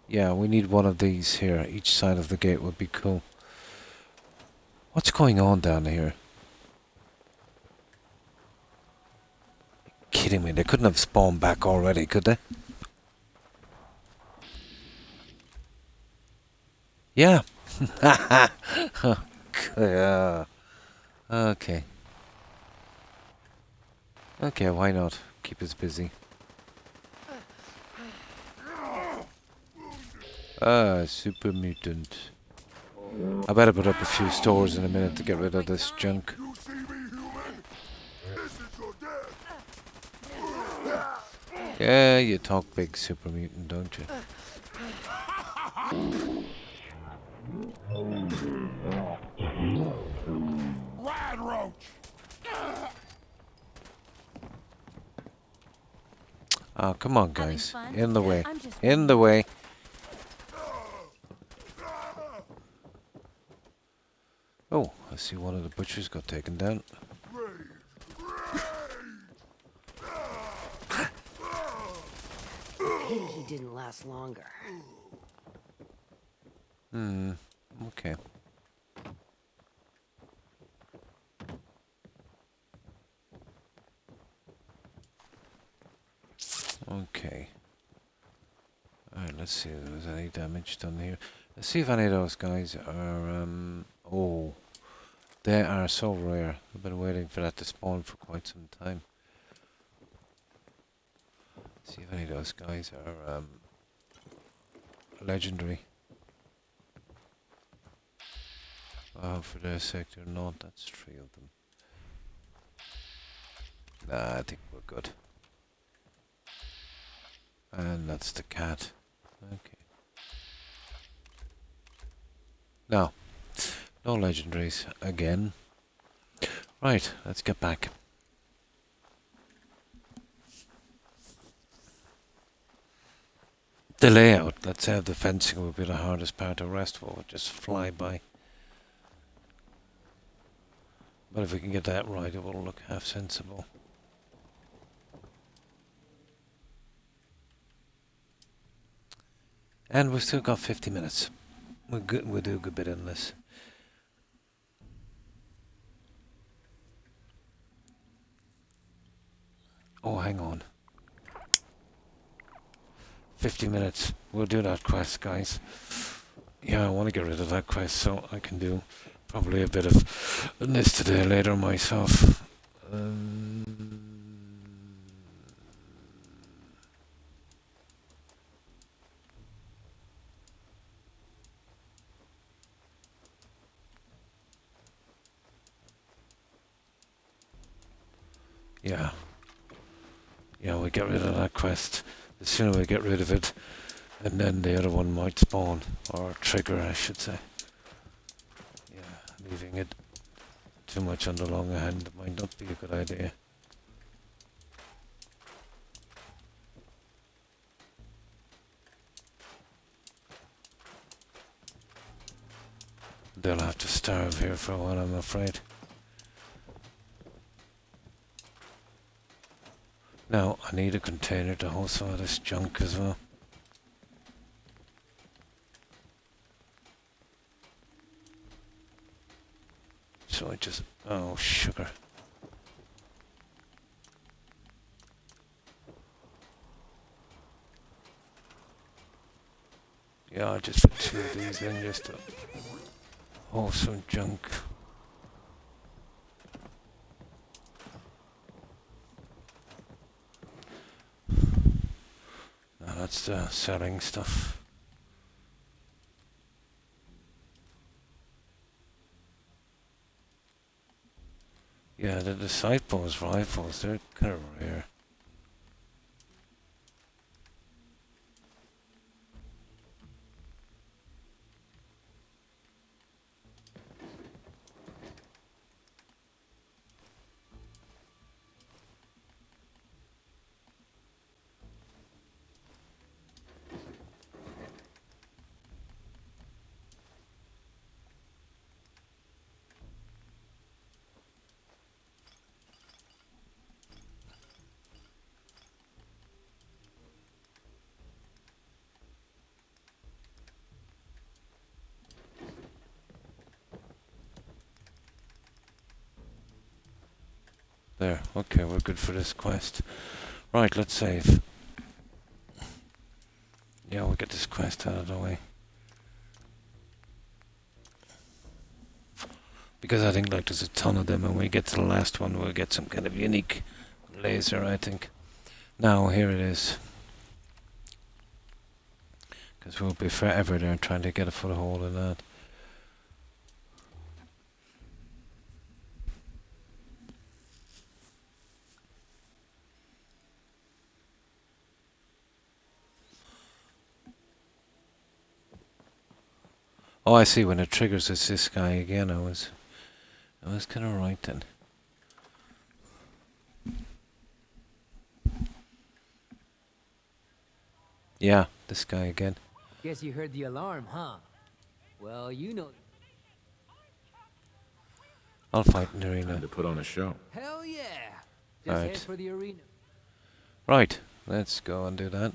Yeah, we need one of these here. Each side of the gate would be cool. What's going on down here? Kidding me, they couldn't have spawned back already, could they? Yeah. Yeah. Okay. Okay, why not? Keep us busy. Ah, super mutant. I better put up a few stores in a minute to get rid of this junk. Yeah, you talk big, super mutant, don't you? Rad roach! Oh, come on, guys. In the way. In the way. Oh, I see one of the butchers got taken down. Pity he didn't last longer. Okay. Okay. Alright, let's see if there's any damage done here. Let's see if any of those guys are, oh. They are so rare. I've been waiting for that to spawn for quite some time. See if any of those guys are, legendary. For their sector, no, that's 3 of them. Nah, I think we're good. And that's the cat. Okay. No. No legendaries again. Right, let's get back. The layout, let's say the fencing would be the hardest part. The rest will just fly by. But if we can get that right, it will look half sensible. And we've still got 50 minutes. We'll do a good bit in this. Oh, hang on. 50 minutes. We'll do that quest, guys. Yeah, I want to get rid of that quest so I can do probably a bit of this today later myself. Yeah. Yeah, we get rid of that quest. The sooner we get rid of it, and then the other one might spawn. Or trigger, I should say. Yeah, leaving it too much on the long hand might not be a good idea. They'll have to starve here for a while, I'm afraid. Now, I need a container to hold some of this junk as well. So I just... oh, sugar. Yeah, I just put 2 of these in just to hold some junk. Now that's the selling stuff. Yeah, the Disciples rifles, they're kind of rare. There. Okay, we're good for this quest. Right, let's save. Yeah, we'll get this quest out of the way. Because I think like there's a ton of them, and when we get to the last one, we'll get some kind of unique laser, I think. Now, here it is. Because we'll be forever there trying to get a foothold in that. Oh, I see. When it triggers, it's this guy again. I was kind of right then. Yeah, this guy again. Guess you heard the alarm, huh? Well, you know. I'll fight in the arena. Time to put on a show. Hell yeah! Just head Right. for the arena. Right, let's go and do that.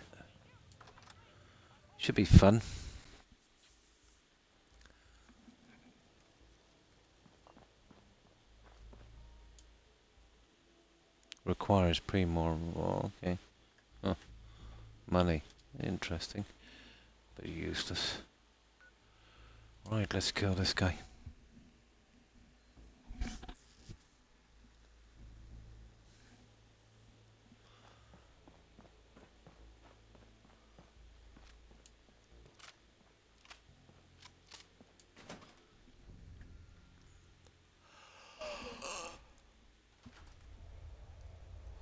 Should be fun. Requires pre-more. Oh, okay. Huh. Money. Interesting. But useless. Right, let's kill this guy.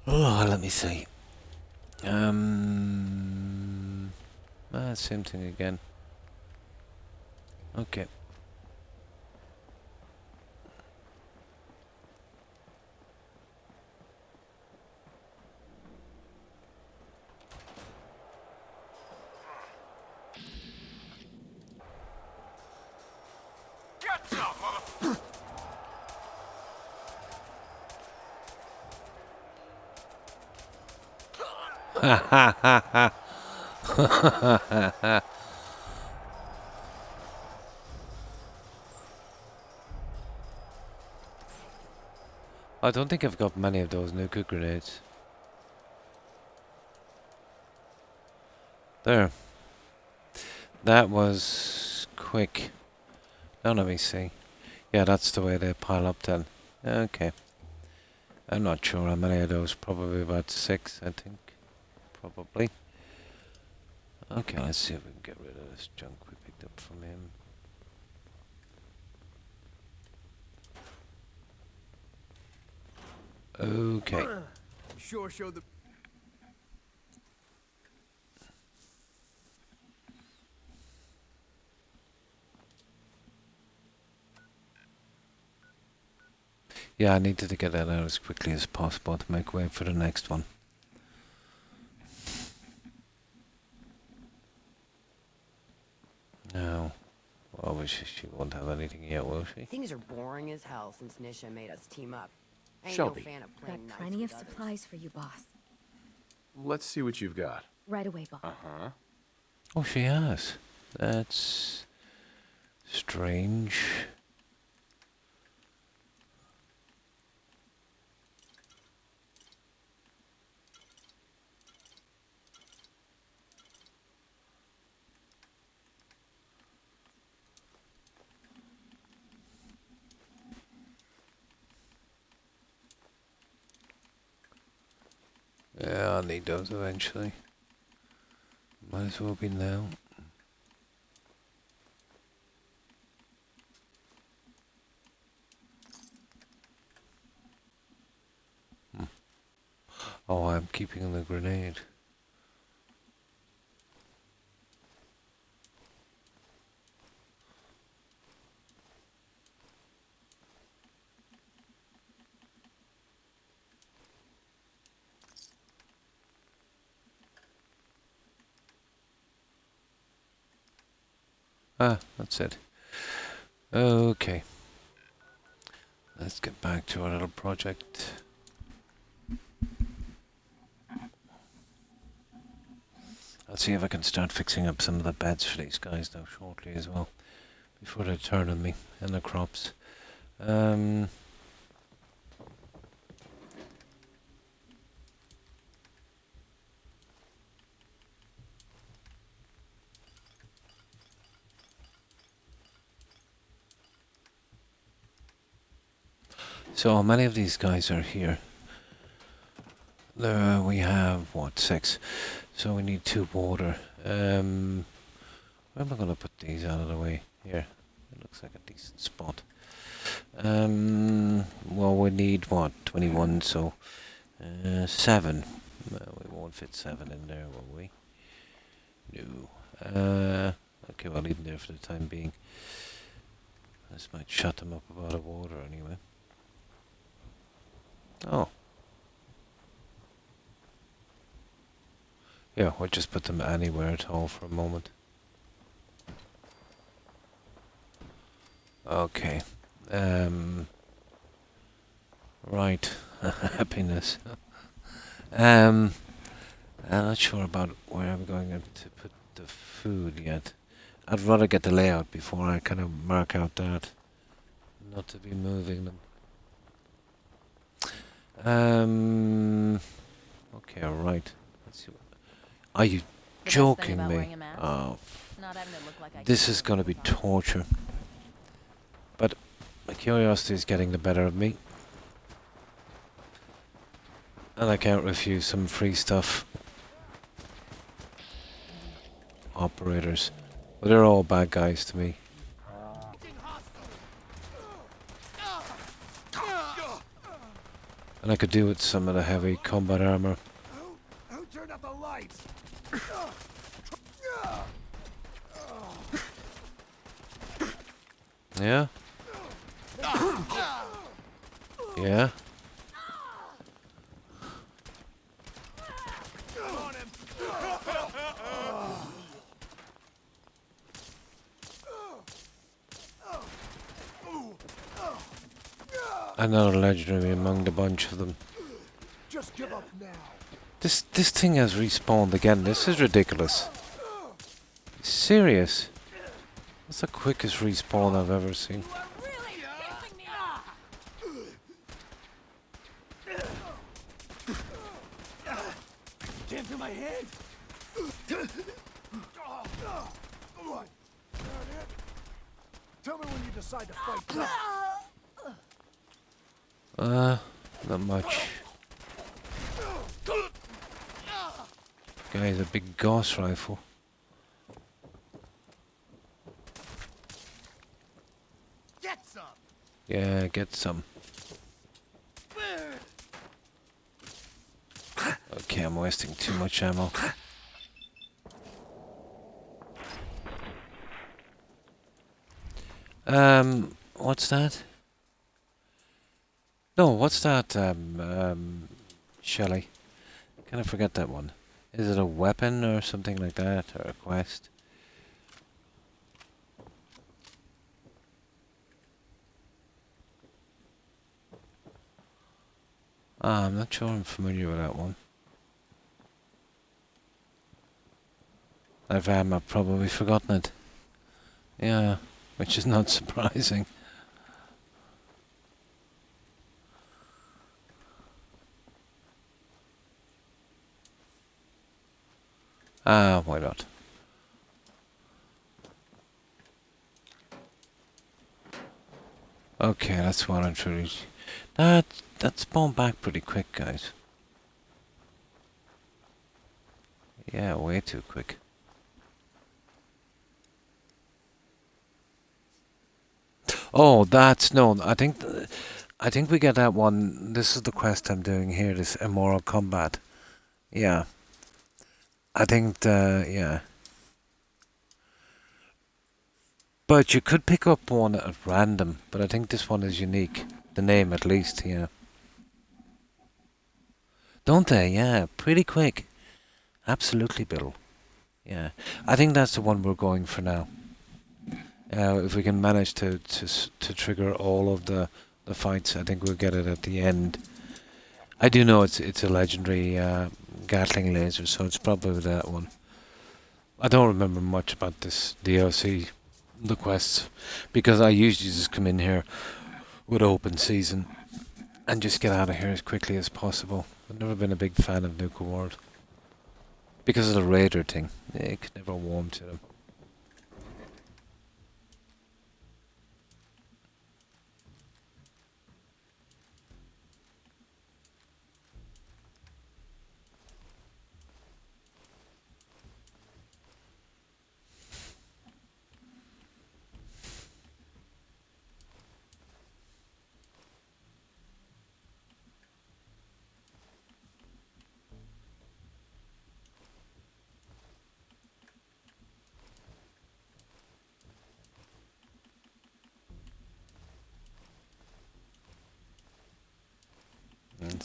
Oh, let me see. Same thing again. Okay. Get some, mother... Ha ha ha ha. I don't think I've got many of those nuclear grenades. There. That was quick. Now let me see. Yeah, that's the way they pile up then. Okay. I'm not sure how many of those. Probably about 6, I think. Probably. Okay, let's see if we can get rid of this junk we picked up from him. Okay. Sure showed the... Yeah, I needed to get that out as quickly as possible to make way for the next one. No. Well, she won't have anything yet, will she? Things are boring as hell since Nisha made us team up. I ain't Shelby. no fan of Got playing nice plenty of with others. supplies for you, boss. Let's see what you've got. Right away, boss. Uh-huh. Oh, she has. That's strange. Yeah, I'll need those eventually. Might as well be now. Oh, I'm keeping the grenade. Ah, that's it. Okay. Let's get back to our little project. I'll see if I can start fixing up some of the beds for these guys now shortly as well. Before they turn on me and the crops. So many of these guys are here. There we have, what, 6. So we need 2 water. Where am I going to put these out of the way? Here. It looks like a decent spot. Well, we need, what, 21, so 7. We won't fit 7 in there, will we? No. Okay, well, leave them there for the time being. This might shut them up about the water anyway. Oh. Yeah, we'll just put them anywhere at all for a moment. Okay. Right. Happiness. I'm not sure about where I'm going to put the food yet. I'd rather get the layout before I kind of mark out that. Not to be moving them. Okay, alright. Let's see. Are you joking me? Oh. This is gonna be torture. But my curiosity is getting the better of me. And I can't refuse some free stuff. Operators. But they're all bad guys to me. And I could do with some of the heavy combat armor. Who turned up the lights? Yeah? Yeah? Another legendary among the bunch of them. Just give up now. This thing has respawned again. This is ridiculous. Serious? That's the quickest respawn I've ever seen. Can't feel my hand. Tell me when you decide to fight back. Not much. Guy's a big Gauss rifle. Get some. Yeah, get some. Okay, I'm wasting too much ammo. What's that? No, what's that, Shelley? Kind of forget that one. Is it a weapon or something like that, or a quest? I'm not sure I'm familiar with that one. I've probably forgotten it. Yeah, which is not surprising. Why not? Okay, that's well and truly. That spawned back pretty quick, guys. Yeah, way too quick. Oh, that's no. I think we get that one. This is the quest I'm doing here. This immoral combat. Yeah. I think yeah. But you could pick up one at random. But I think this one is unique. The name, at least. Yeah. Don't they? Yeah. Pretty quick. Absolutely, Bill. Yeah. I think that's the one we're going for now. If we can manage to trigger all of the fights, I think we'll get it at the end. I do know it's a legendary Gatling laser, so it's probably that one. I don't remember much about this DLC, the quests, because I usually just come in here with open season and just get out of here as quickly as possible. I've never been a big fan of Nuka World because of the raider thing. It could never warm to them.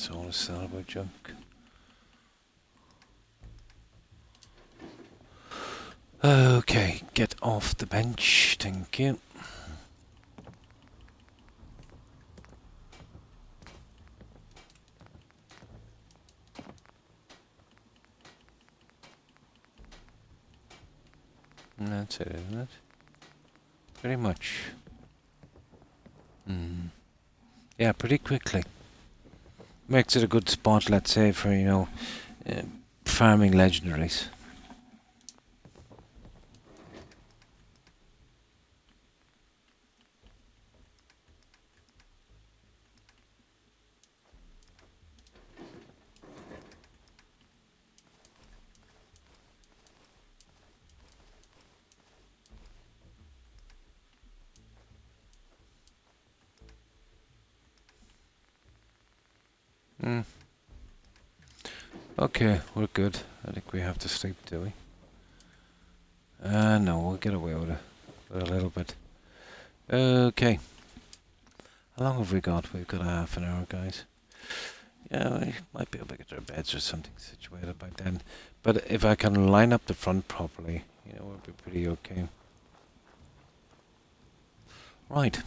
That's all a sellable junk. Okay, get off the bench, thank you. And that's it, isn't it? Pretty much. Yeah, pretty quickly. Makes it a good spot, let's say, for, you know, farming legendaries. Okay, we're good. I think we have to sleep, do we? No, we'll get away with a little bit. Okay. How long have we got? We've got a half an hour, guys. Yeah, we might be able to get our beds or something situated by then. But if I can line up the front properly, you know, we'll be pretty okay. Right.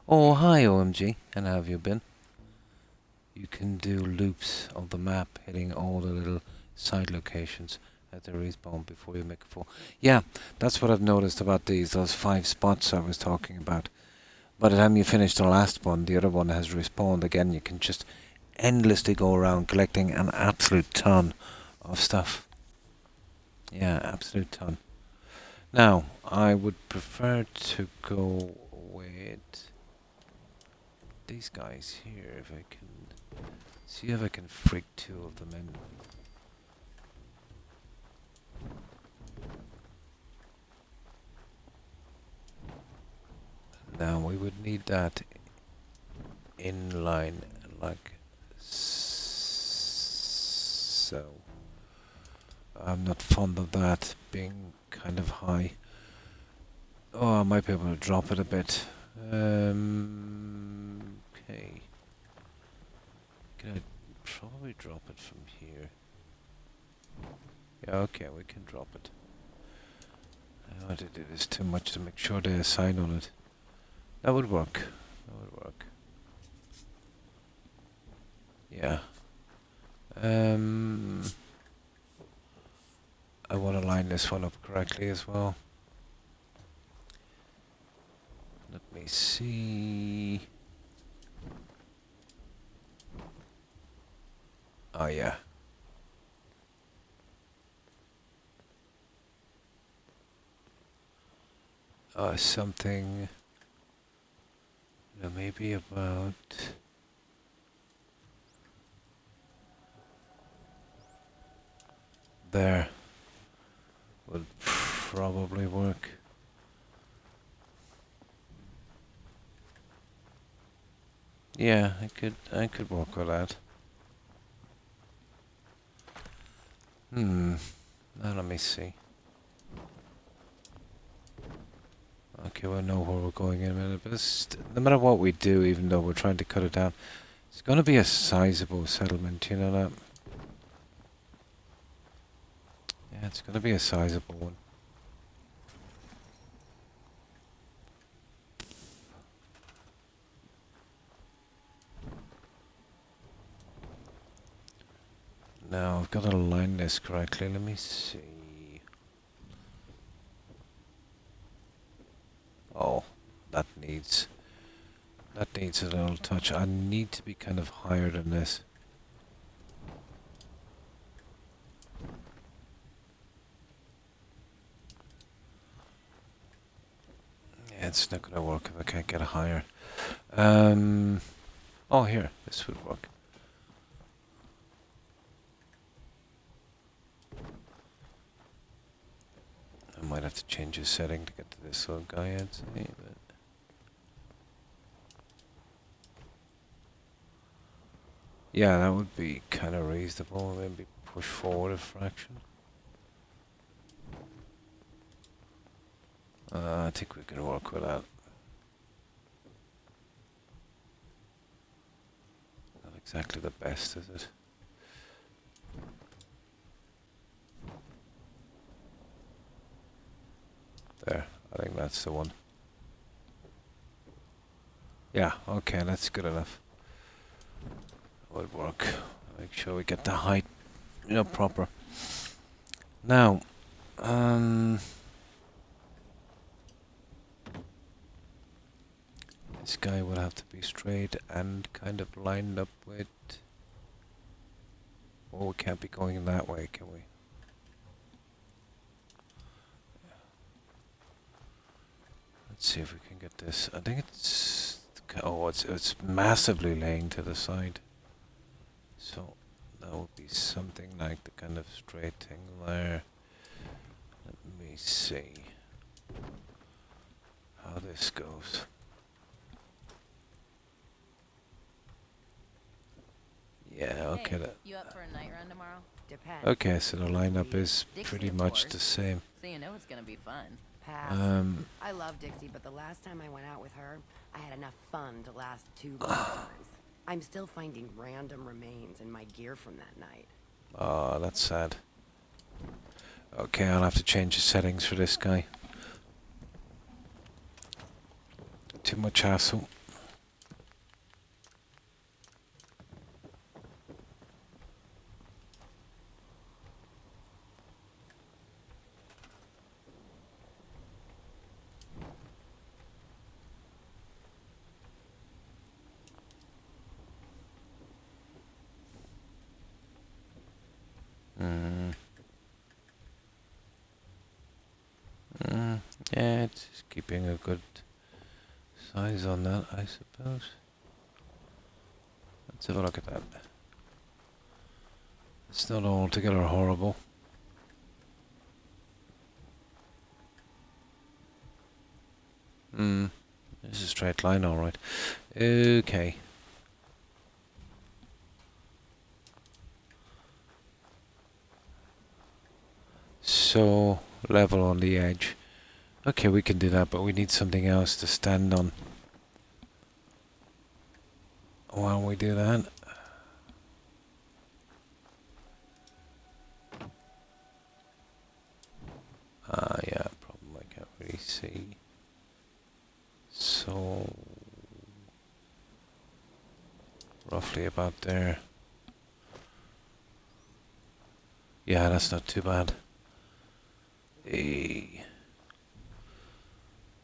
Oh, hi, OMG. And how have you been? You can do loops of the map, hitting all the little side locations at the respawn before you make a fall. Yeah, that's what I've noticed about those 5 spots I was talking about. By the time you finish the last one, the other one has respawned again. You can just endlessly go around collecting an absolute ton of stuff. Yeah, absolute ton. Now, I would prefer to go with these guys here, if I can. See if I can freak 2 of them in. Now we would need that in line like so. I'm not fond of that being kind of high. Oh, I might be able to drop it a bit. Okay. Can I probably drop it from here? Yeah, okay, we can drop it. I don't want to do this too much to make sure they assign on it. That would work. That would work. Yeah. I want to line this one up correctly as well. Let me see. Oh yeah. Something. Maybe about. There. Would probably work. Yeah, I could work with that. Now let me see. Okay, we'll know where we're going in a minute, but no matter what we do, even though we're trying to cut it down, it's going to be a sizable settlement, you know that? Yeah, it's going to be a sizable one. Now, I've got to align this correctly. Let me see. Oh, that needs a little touch. I need to be kind of higher than this. Yeah, it's not going to work if I can't get higher. Oh, here. This would work. I might have to change his setting to get to this little guy, I'd say, but... Yeah, that would be kind of reasonable. Maybe push forward a fraction. I think we can work with that. Gotta exactly the best, is it? There, I think that's the one. Yeah, okay, that's good enough. Would work. Make sure we get the height, proper. Now, this guy will have to be straight and kind of lined up with... Oh, we can't be going that way, can we? Let's see if we can get this. I think it's... Oh, it's massively laying to the side. So, that would be something like the kind of straight thing there. Let me see how this goes. Yeah, okay. Hey, you up for a night run tomorrow? Depends. Okay, so the lineup is Dixie, pretty of much course. the same. So you know it's gonna be fun. Pass. I love Dixie, but the last time I went out with her, I had enough fun to last 2 lifetimes. I'm still finding random remains in my gear from that night. Oh, that's sad. Okay, I'll have to change the settings for this guy. Too much hassle. Yeah, it's keeping a good size on that, I suppose. Let's have a look at that. It's not altogether horrible. This is a straight line, alright. Okay. So, level on the edge. Okay, we can do that, but we need something else to stand on. While we do that... yeah, problem I can't really see. So... roughly about there. Yeah, that's not too bad.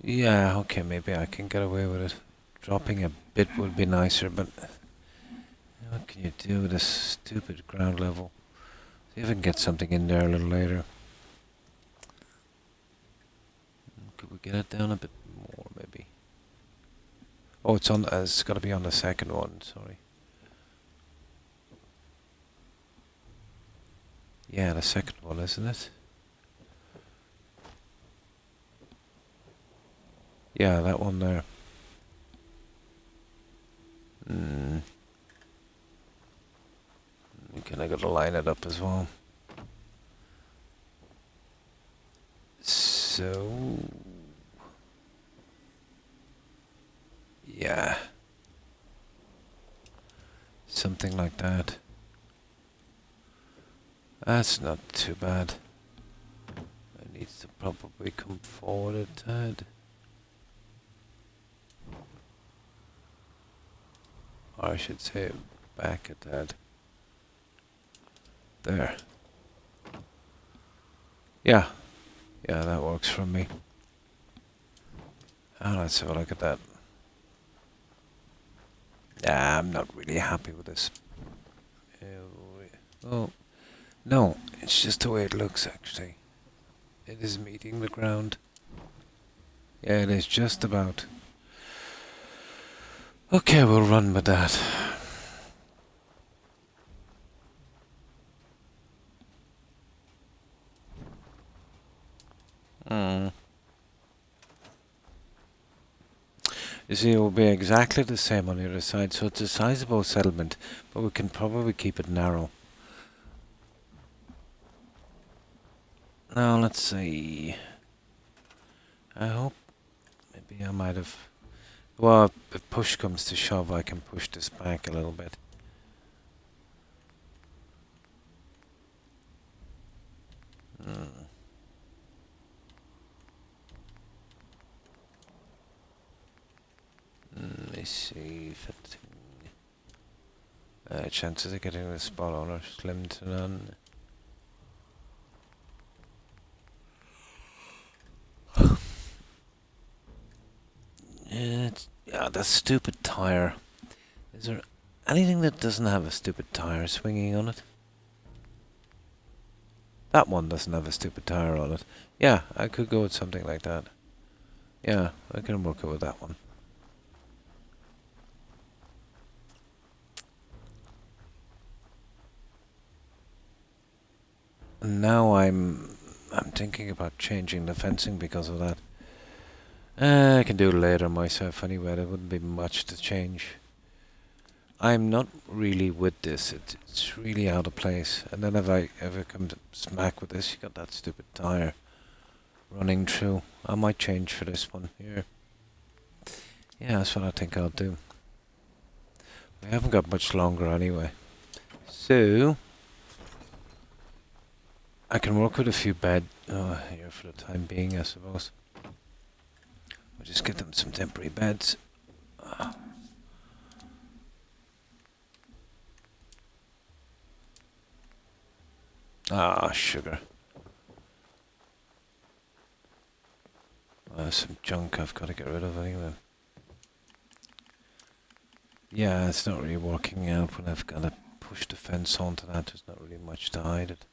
Yeah, okay, maybe I can get away with it. Dropping a bit would be nicer, but what can you do with this stupid ground level? See if I can get something in there a little later. Could we get it down a bit more, maybe? Oh, it's on. It's got to be on the second one. Sorry. Yeah, the second one, isn't it? Yeah, that one there. I got to line it up as well. So... yeah. Something like that. That's not too bad. It needs to probably come forward a tad. Or I should say back a tad. There. Yeah. Yeah, that works for me. Oh, let's have a look at that. Yeah, I'm not really happy with this. Oh, no, it's just the way it looks, actually. It is meeting the ground. Yeah, it is just about. Okay, we'll run with that. You see, it will be exactly the same on the other side, so it's a sizable settlement, but we can probably keep it narrow. Now, let's see. I hope maybe I might have... Well, if push comes to shove, I can push this back a little bit. me see. Fencing. Chances of getting the spot on are slim to none. Yeah, that stupid tire. Is there anything that doesn't have a stupid tire swinging on it? That one doesn't have a stupid tire on it. Yeah, I could go with something like that. Yeah, I can work it with that one. Now I'm thinking about changing the fencing because of that. I can do it later myself anyway. There wouldn't be much to change. I'm not really with this. It's really out of place. And then if I ever come to smack with this, you got that stupid tire running through. I might change for this one here. Yeah, that's what I think I'll do. We haven't got much longer anyway. So I can work with a few bed here for the time being, I suppose. We'll just get them some temporary beds. Sugar. Some junk I've got to get rid of anyway. Yeah, it's not really working out when I've got to push the fence onto that. There's not really much to hide it.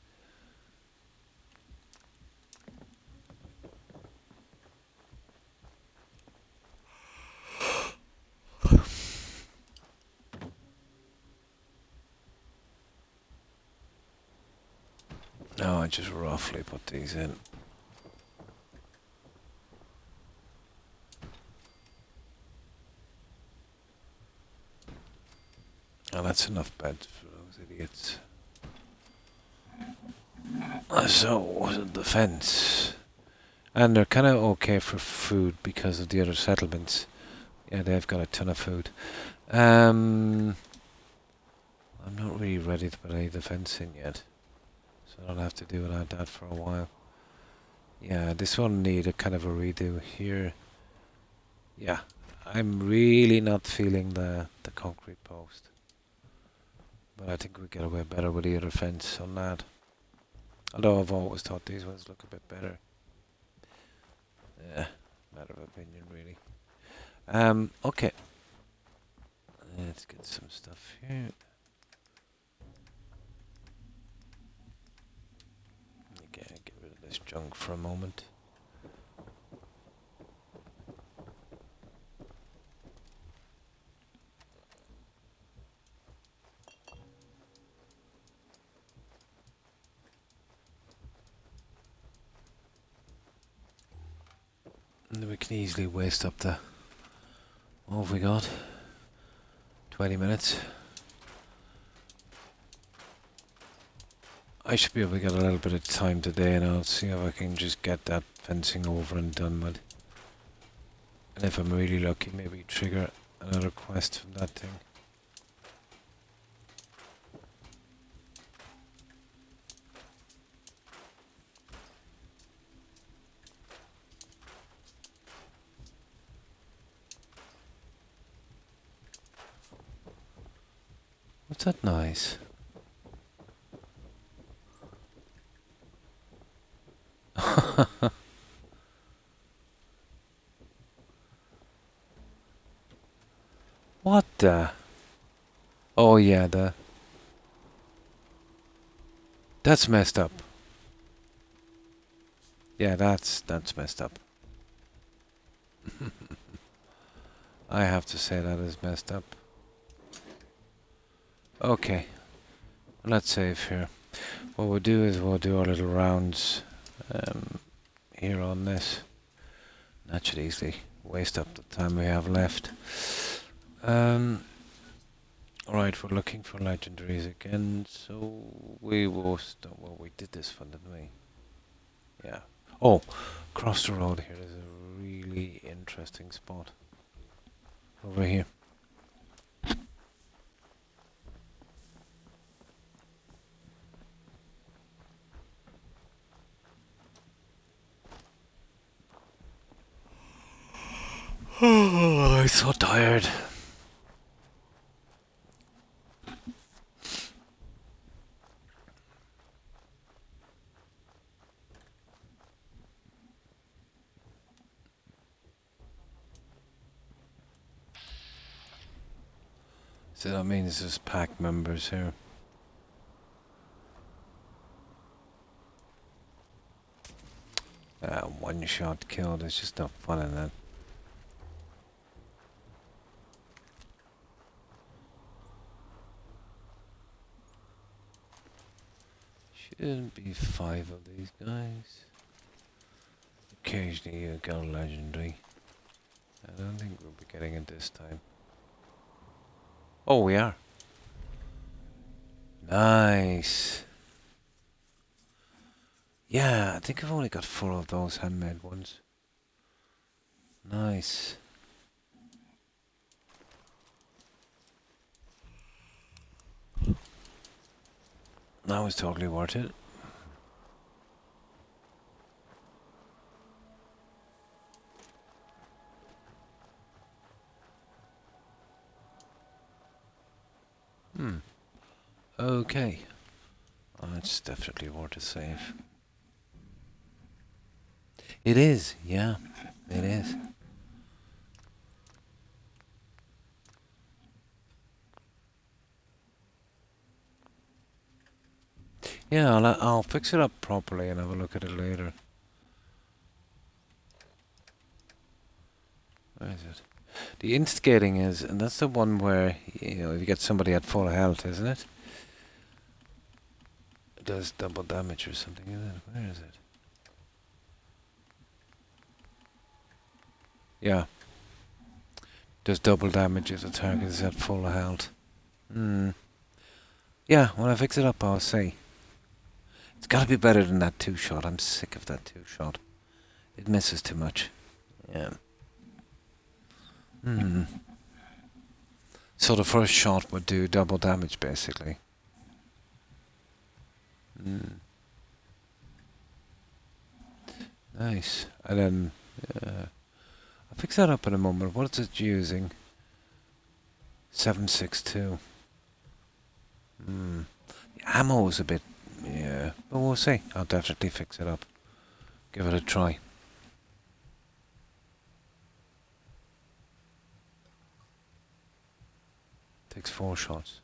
No, I just roughly put these in. Oh, that's enough beds for those idiots. So, the fence. And they're kind of okay for food because of the other settlements. Yeah, they've got a ton of food. I'm not really ready to put any defense in yet. So I'll have to do without that for a while. Yeah, this one need a kind of a redo here. Yeah, I'm really not feeling the concrete post. But I think we get away better with the other fence on that. Although I've always thought these ones look a bit better. Yeah, matter of opinion really. Okay. Let's get some stuff here. Okay, get rid of this junk for a moment. And we can easily waste up the... What have we got? 20 minutes. I should be able to get a little bit of time today and I'll see if I can just get that fencing over and done with. And if I'm really lucky, maybe trigger another quest from that thing. What's that noise? What the? Oh yeah, that's messed up. Yeah, that's messed up. I have to say that is messed up. Okay, let's save here. What we'll do is we'll do our little rounds here on this. That should easily waste up the time we have left. Alright, we're looking for legendaries again, so we will start. Well, we did this one, didn't we? Yeah. Oh, across the road here is a really interesting spot. Over here. Oh, I'm so tired. So that means there's pack members here. One shot kill, there's just no fun in that. Shouldn't be 5 of these guys. Occasionally you got a legendary. I don't think we'll be getting it this time. Oh, we are. Nice. Yeah, I think I've only got 4 of those handmade ones. Nice. That was totally worth it. Okay. It's definitely worth a save. It is, yeah. It is. Yeah, I'll fix it up properly and have a look at it later. Where is it? The instigating is, and that's the one where, you know, if you get somebody at full health, isn't it? It does double damage or something, isn't it? Where is it? Yeah. Does double damage if the target is at full health. Yeah, when I fix it up, I'll see. It's got to be better than that 2-shot. I'm sick of that 2-shot. It misses too much. Yeah. So the first shot would do double damage, basically. Nice. And then I'll fix that up in a moment. What is it using? 7.62. The ammo is a bit, yeah, but we'll see. I'll definitely fix it up. Give it a try. Takes 4 shots.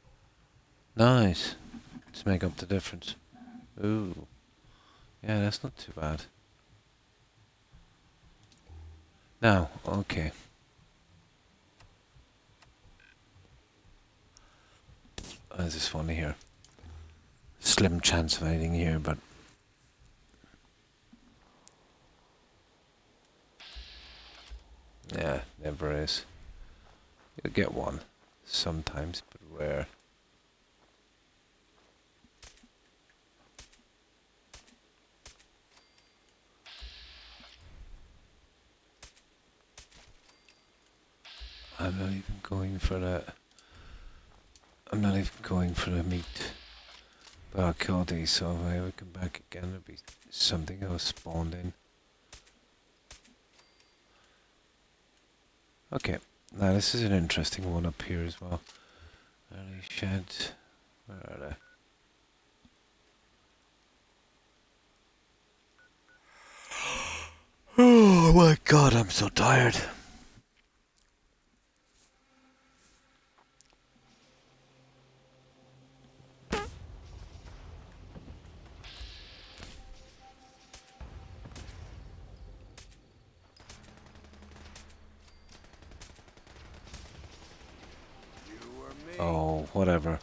Nice. Let's make up the difference. Ooh. Yeah, that's not too bad. Now, okay. There's this one here. Slim chance of anything here, but... yeah, never is. You'll get one. Sometimes, but rare. I'm not even going for that. I'm not even going for the meat. But I'll kill these, so if I ever come back again, there'll be something else spawned in. Okay, now this is an interesting one up here as well. Early sheds. Where are they? Oh my god, I'm so tired. Oh, whatever.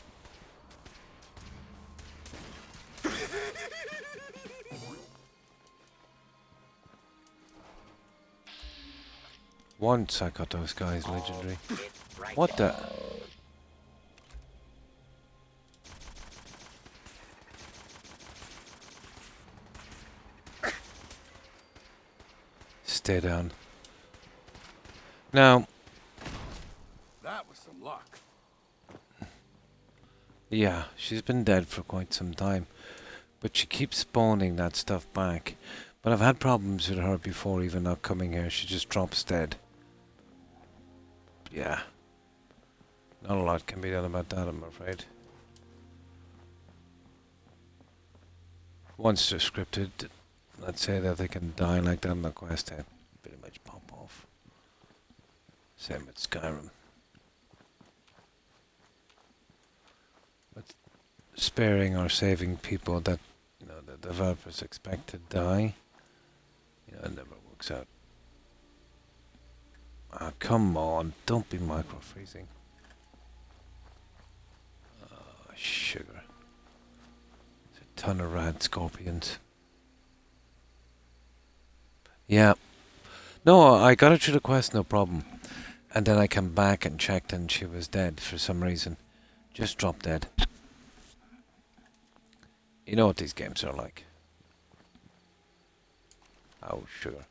Once I got those guys legendary. What the? Stay down. Now. That was some luck. Yeah, she's been dead for quite some time. But she keeps spawning that stuff back. But I've had problems with her before, even not coming here. She just drops dead. Yeah. Not a lot can be done about that, I'm afraid. Once they're scripted, let's say that they can die like that in the quest, they pretty much pop off. Same with Skyrim. sparing or saving people that the developers expect to die. It never works out. Ah, come on, don't be micro freezing. Oh, sugar. There's a ton of rad scorpions. Yeah. No, I got her through the quest, no problem. And then I came back and checked and she was dead for some reason. Just dropped dead. You know what these games are like. Oh, sugar.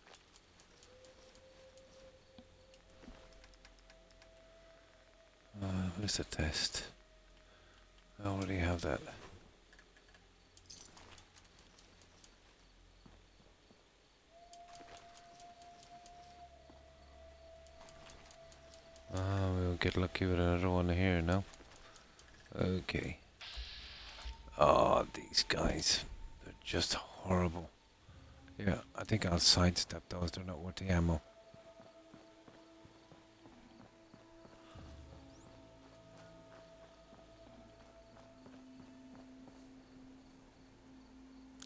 Where's the test? I already have that. We'll get lucky with another one here now. Okay. Oh, these guys. They're just horrible. Yeah, I think I'll sidestep those. They're not worth the ammo.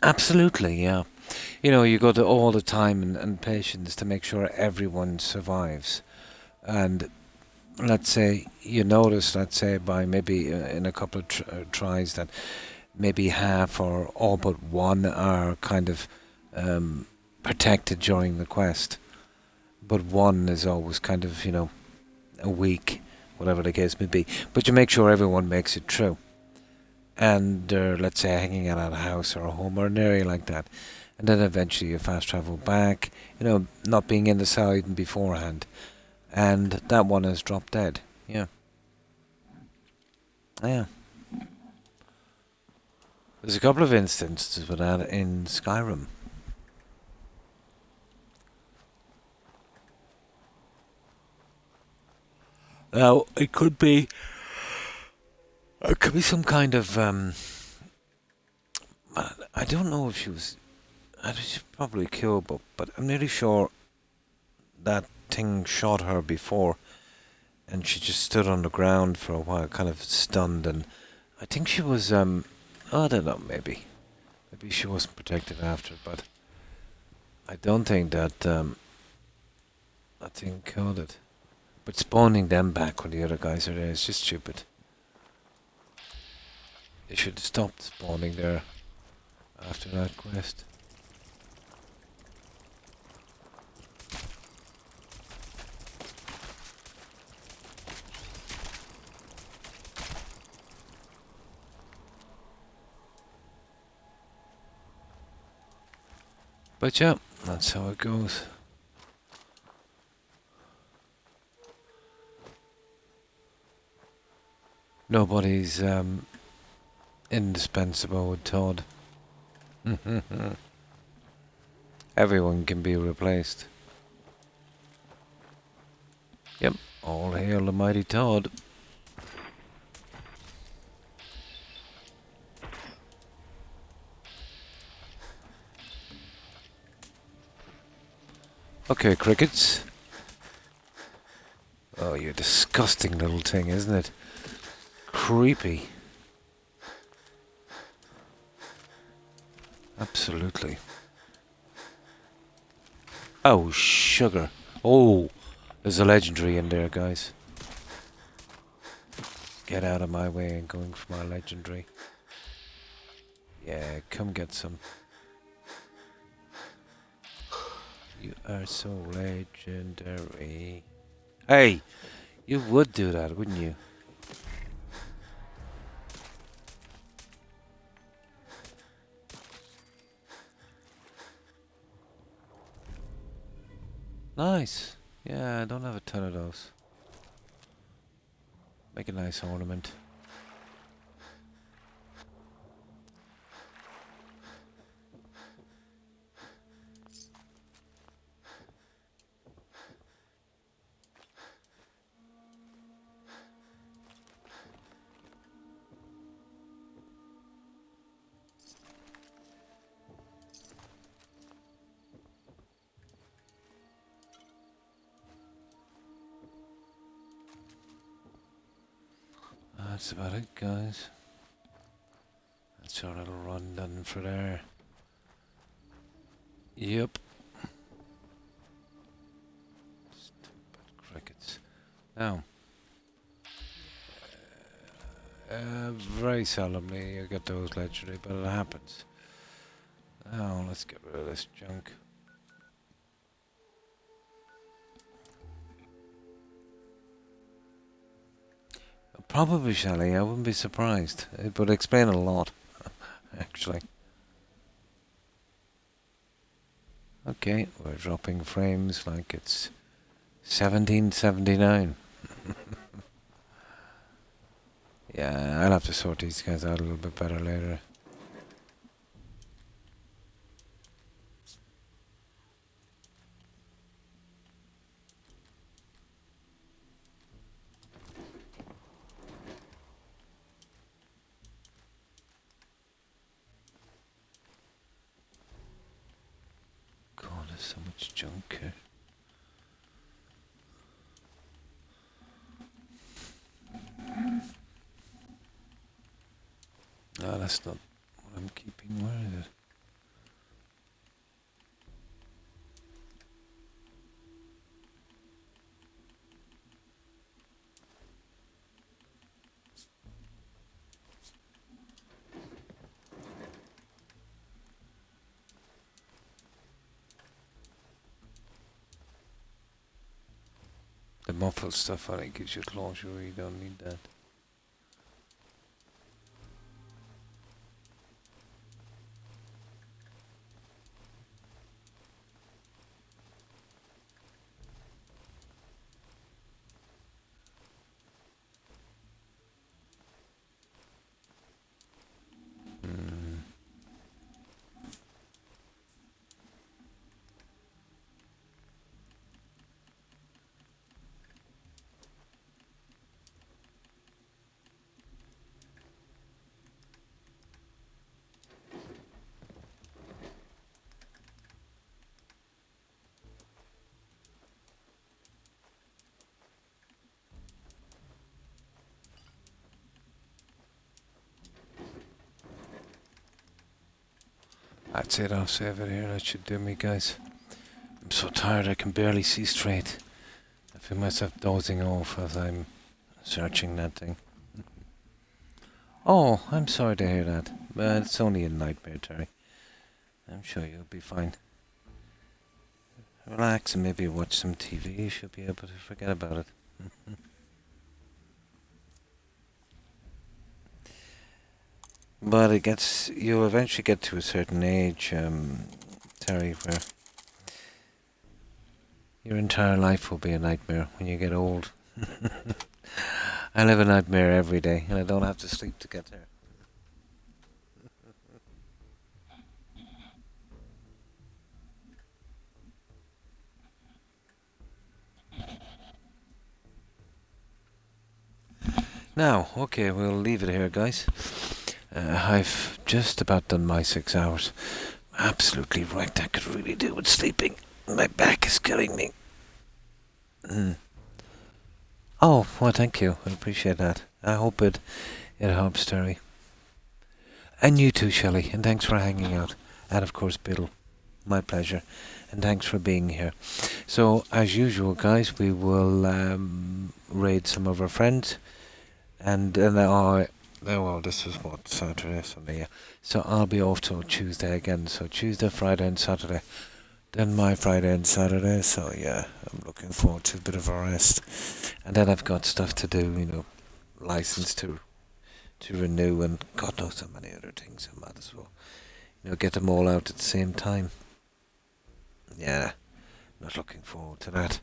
Absolutely, yeah. You go to all the time and patience to make sure everyone survives. And let's say you notice, let's say by maybe in a couple of tries that maybe half or all but one are kind of protected during the quest. But one is always kind of, a weak, whatever the case may be. But you make sure everyone makes it through. And they're, let's say, hanging out at a house or a home or an area like that. And then eventually you fast travel back, not being in the side beforehand. And that one has dropped dead. Yeah. Yeah. There's a couple of instances with that in Skyrim. Now, it could be some kind of, I don't know if she was probably killed, but I'm nearly sure that thing shot her before, and she just stood on the ground for a while, kind of stunned, and I think she was, I don't know, maybe she wasn't protected after, but I don't think that thing killed it. But spawning them back when the other guys are there is just stupid. They should have stopped spawning there after that quest. But yeah, that's how it goes. Nobody's indispensable with Todd. Everyone can be replaced. Yep, all hail the mighty Todd. Okay, crickets. Oh, you disgusting little thing, isn't it? Creepy. Absolutely. Oh, sugar. Oh, there's a legendary in there, guys. Get out of my way and going for my legendary. Yeah, come get some. You are so legendary. Hey, you would do that, wouldn't you? Nice. Yeah, I don't have a ton of those. Make a nice ornament. That's about it, guys. That's our little run done for there. Yep. Stupid crickets. Now, very seldomly you get those literally, but it happens. Now, let's get rid of this junk. Probably, Shelley, I wouldn't be surprised. It would explain a lot, actually. Okay, we're dropping frames like it's 1779. Yeah, I'll have to sort these guys out a little bit better later. God, there's so much junk here. No, that's not what I'm keeping. Where is it? The muffled stuff, I think, gives you closure. You don't need that. That's it, I'll save it here. That should do me, guys. I'm so tired I can barely see straight. I feel myself dozing off as I'm searching that thing. Oh, I'm sorry to hear that. But it's only a nightmare, Terry. I'm sure you'll be fine. Relax and maybe watch some TV. You should be able to forget about it. But you'll eventually get to a certain age, Terry, where your entire life will be a nightmare when you get old. I live a nightmare every day, and I don't have to sleep to get there. Now, okay, we'll leave it here, guys. I've just about done my 6 hours. Absolutely wrecked. I could really do with sleeping. My back is killing me. Oh, well, thank you. I appreciate that. I hope it helps, Terry. And you too, Shelley. And thanks for hanging out. And of course, Biddle. My pleasure. And thanks for being here. So, as usual, guys, we will raid some of our friends. And well, this is what, Saturday, Sunday, yeah. So I'll be off till Tuesday again. So Tuesday, Friday and Saturday. Then my Friday and Saturday. So yeah, I'm looking forward to a bit of a rest. And then I've got stuff to do, license to renew and God knows how many other things. I might as well, get them all out at the same time. Yeah, not looking forward to that.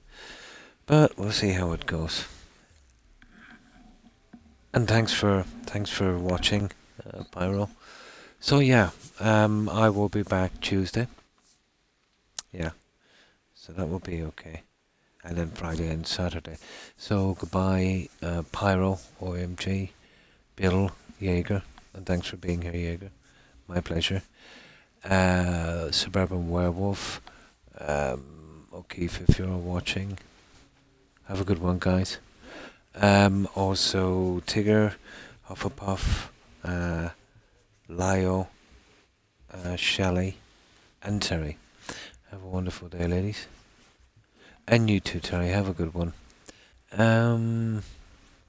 But we'll see how it goes. And thanks for watching, Pyro. So yeah, I will be back Tuesday. Yeah, so that will be okay. And then Friday and Saturday. So goodbye, Pyro, OMG, Bill, Jaeger, and thanks for being here, Jaeger. My pleasure. Suburban Werewolf, O'Keefe, if you're watching, have a good one, guys. Also Tigger, Hufflepuff, Lio, Shelley, and Terry. Have a wonderful day, ladies. And you too, Terry. Have a good one.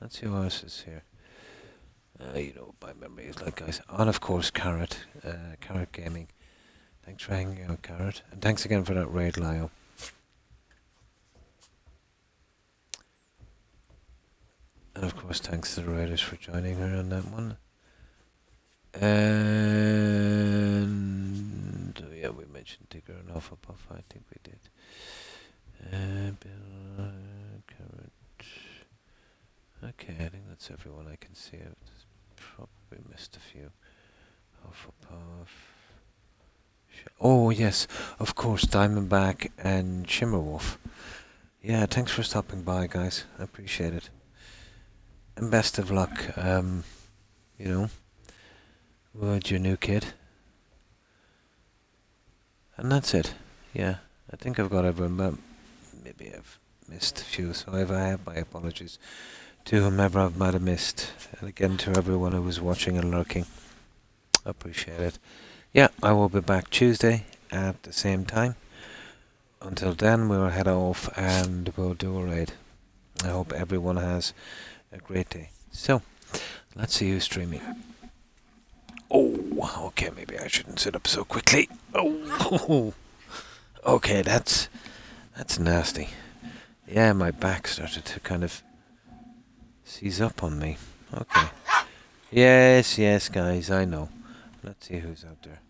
Let's see who else is here. You know what my memory is like, guys. And of course, Carrot. Carrot Gaming. Thanks for hanging out, Carrot. And thanks again for that raid, Lio. And of course, thanks to the raiders for joining her on that one. And yeah, we mentioned Digger and Hufflepuff. I think we did. Bill, Carrot. Okay, I think that's everyone I can see. I've probably missed a few. Hufflepuff. Oh yes, of course, Diamondback and Shimmerwolf. Yeah, thanks for stopping by, guys. I appreciate it. And best of luck, you know, with your new kid. And that's it. Yeah, I think I've got everyone, but maybe I've missed a few. So if I have, my apologies to whomever I might have missed. And again, to everyone who was watching and lurking. I appreciate it. Yeah, I will be back Tuesday at the same time. Until then, we'll head off and we'll do a raid. I hope everyone has a great day. So, let's see who's streaming. Oh, okay, maybe I shouldn't sit up so quickly. Oh, okay, that's nasty. Yeah, my back started to kind of seize up on me. Okay. Yes, guys, I know. Let's see who's out there.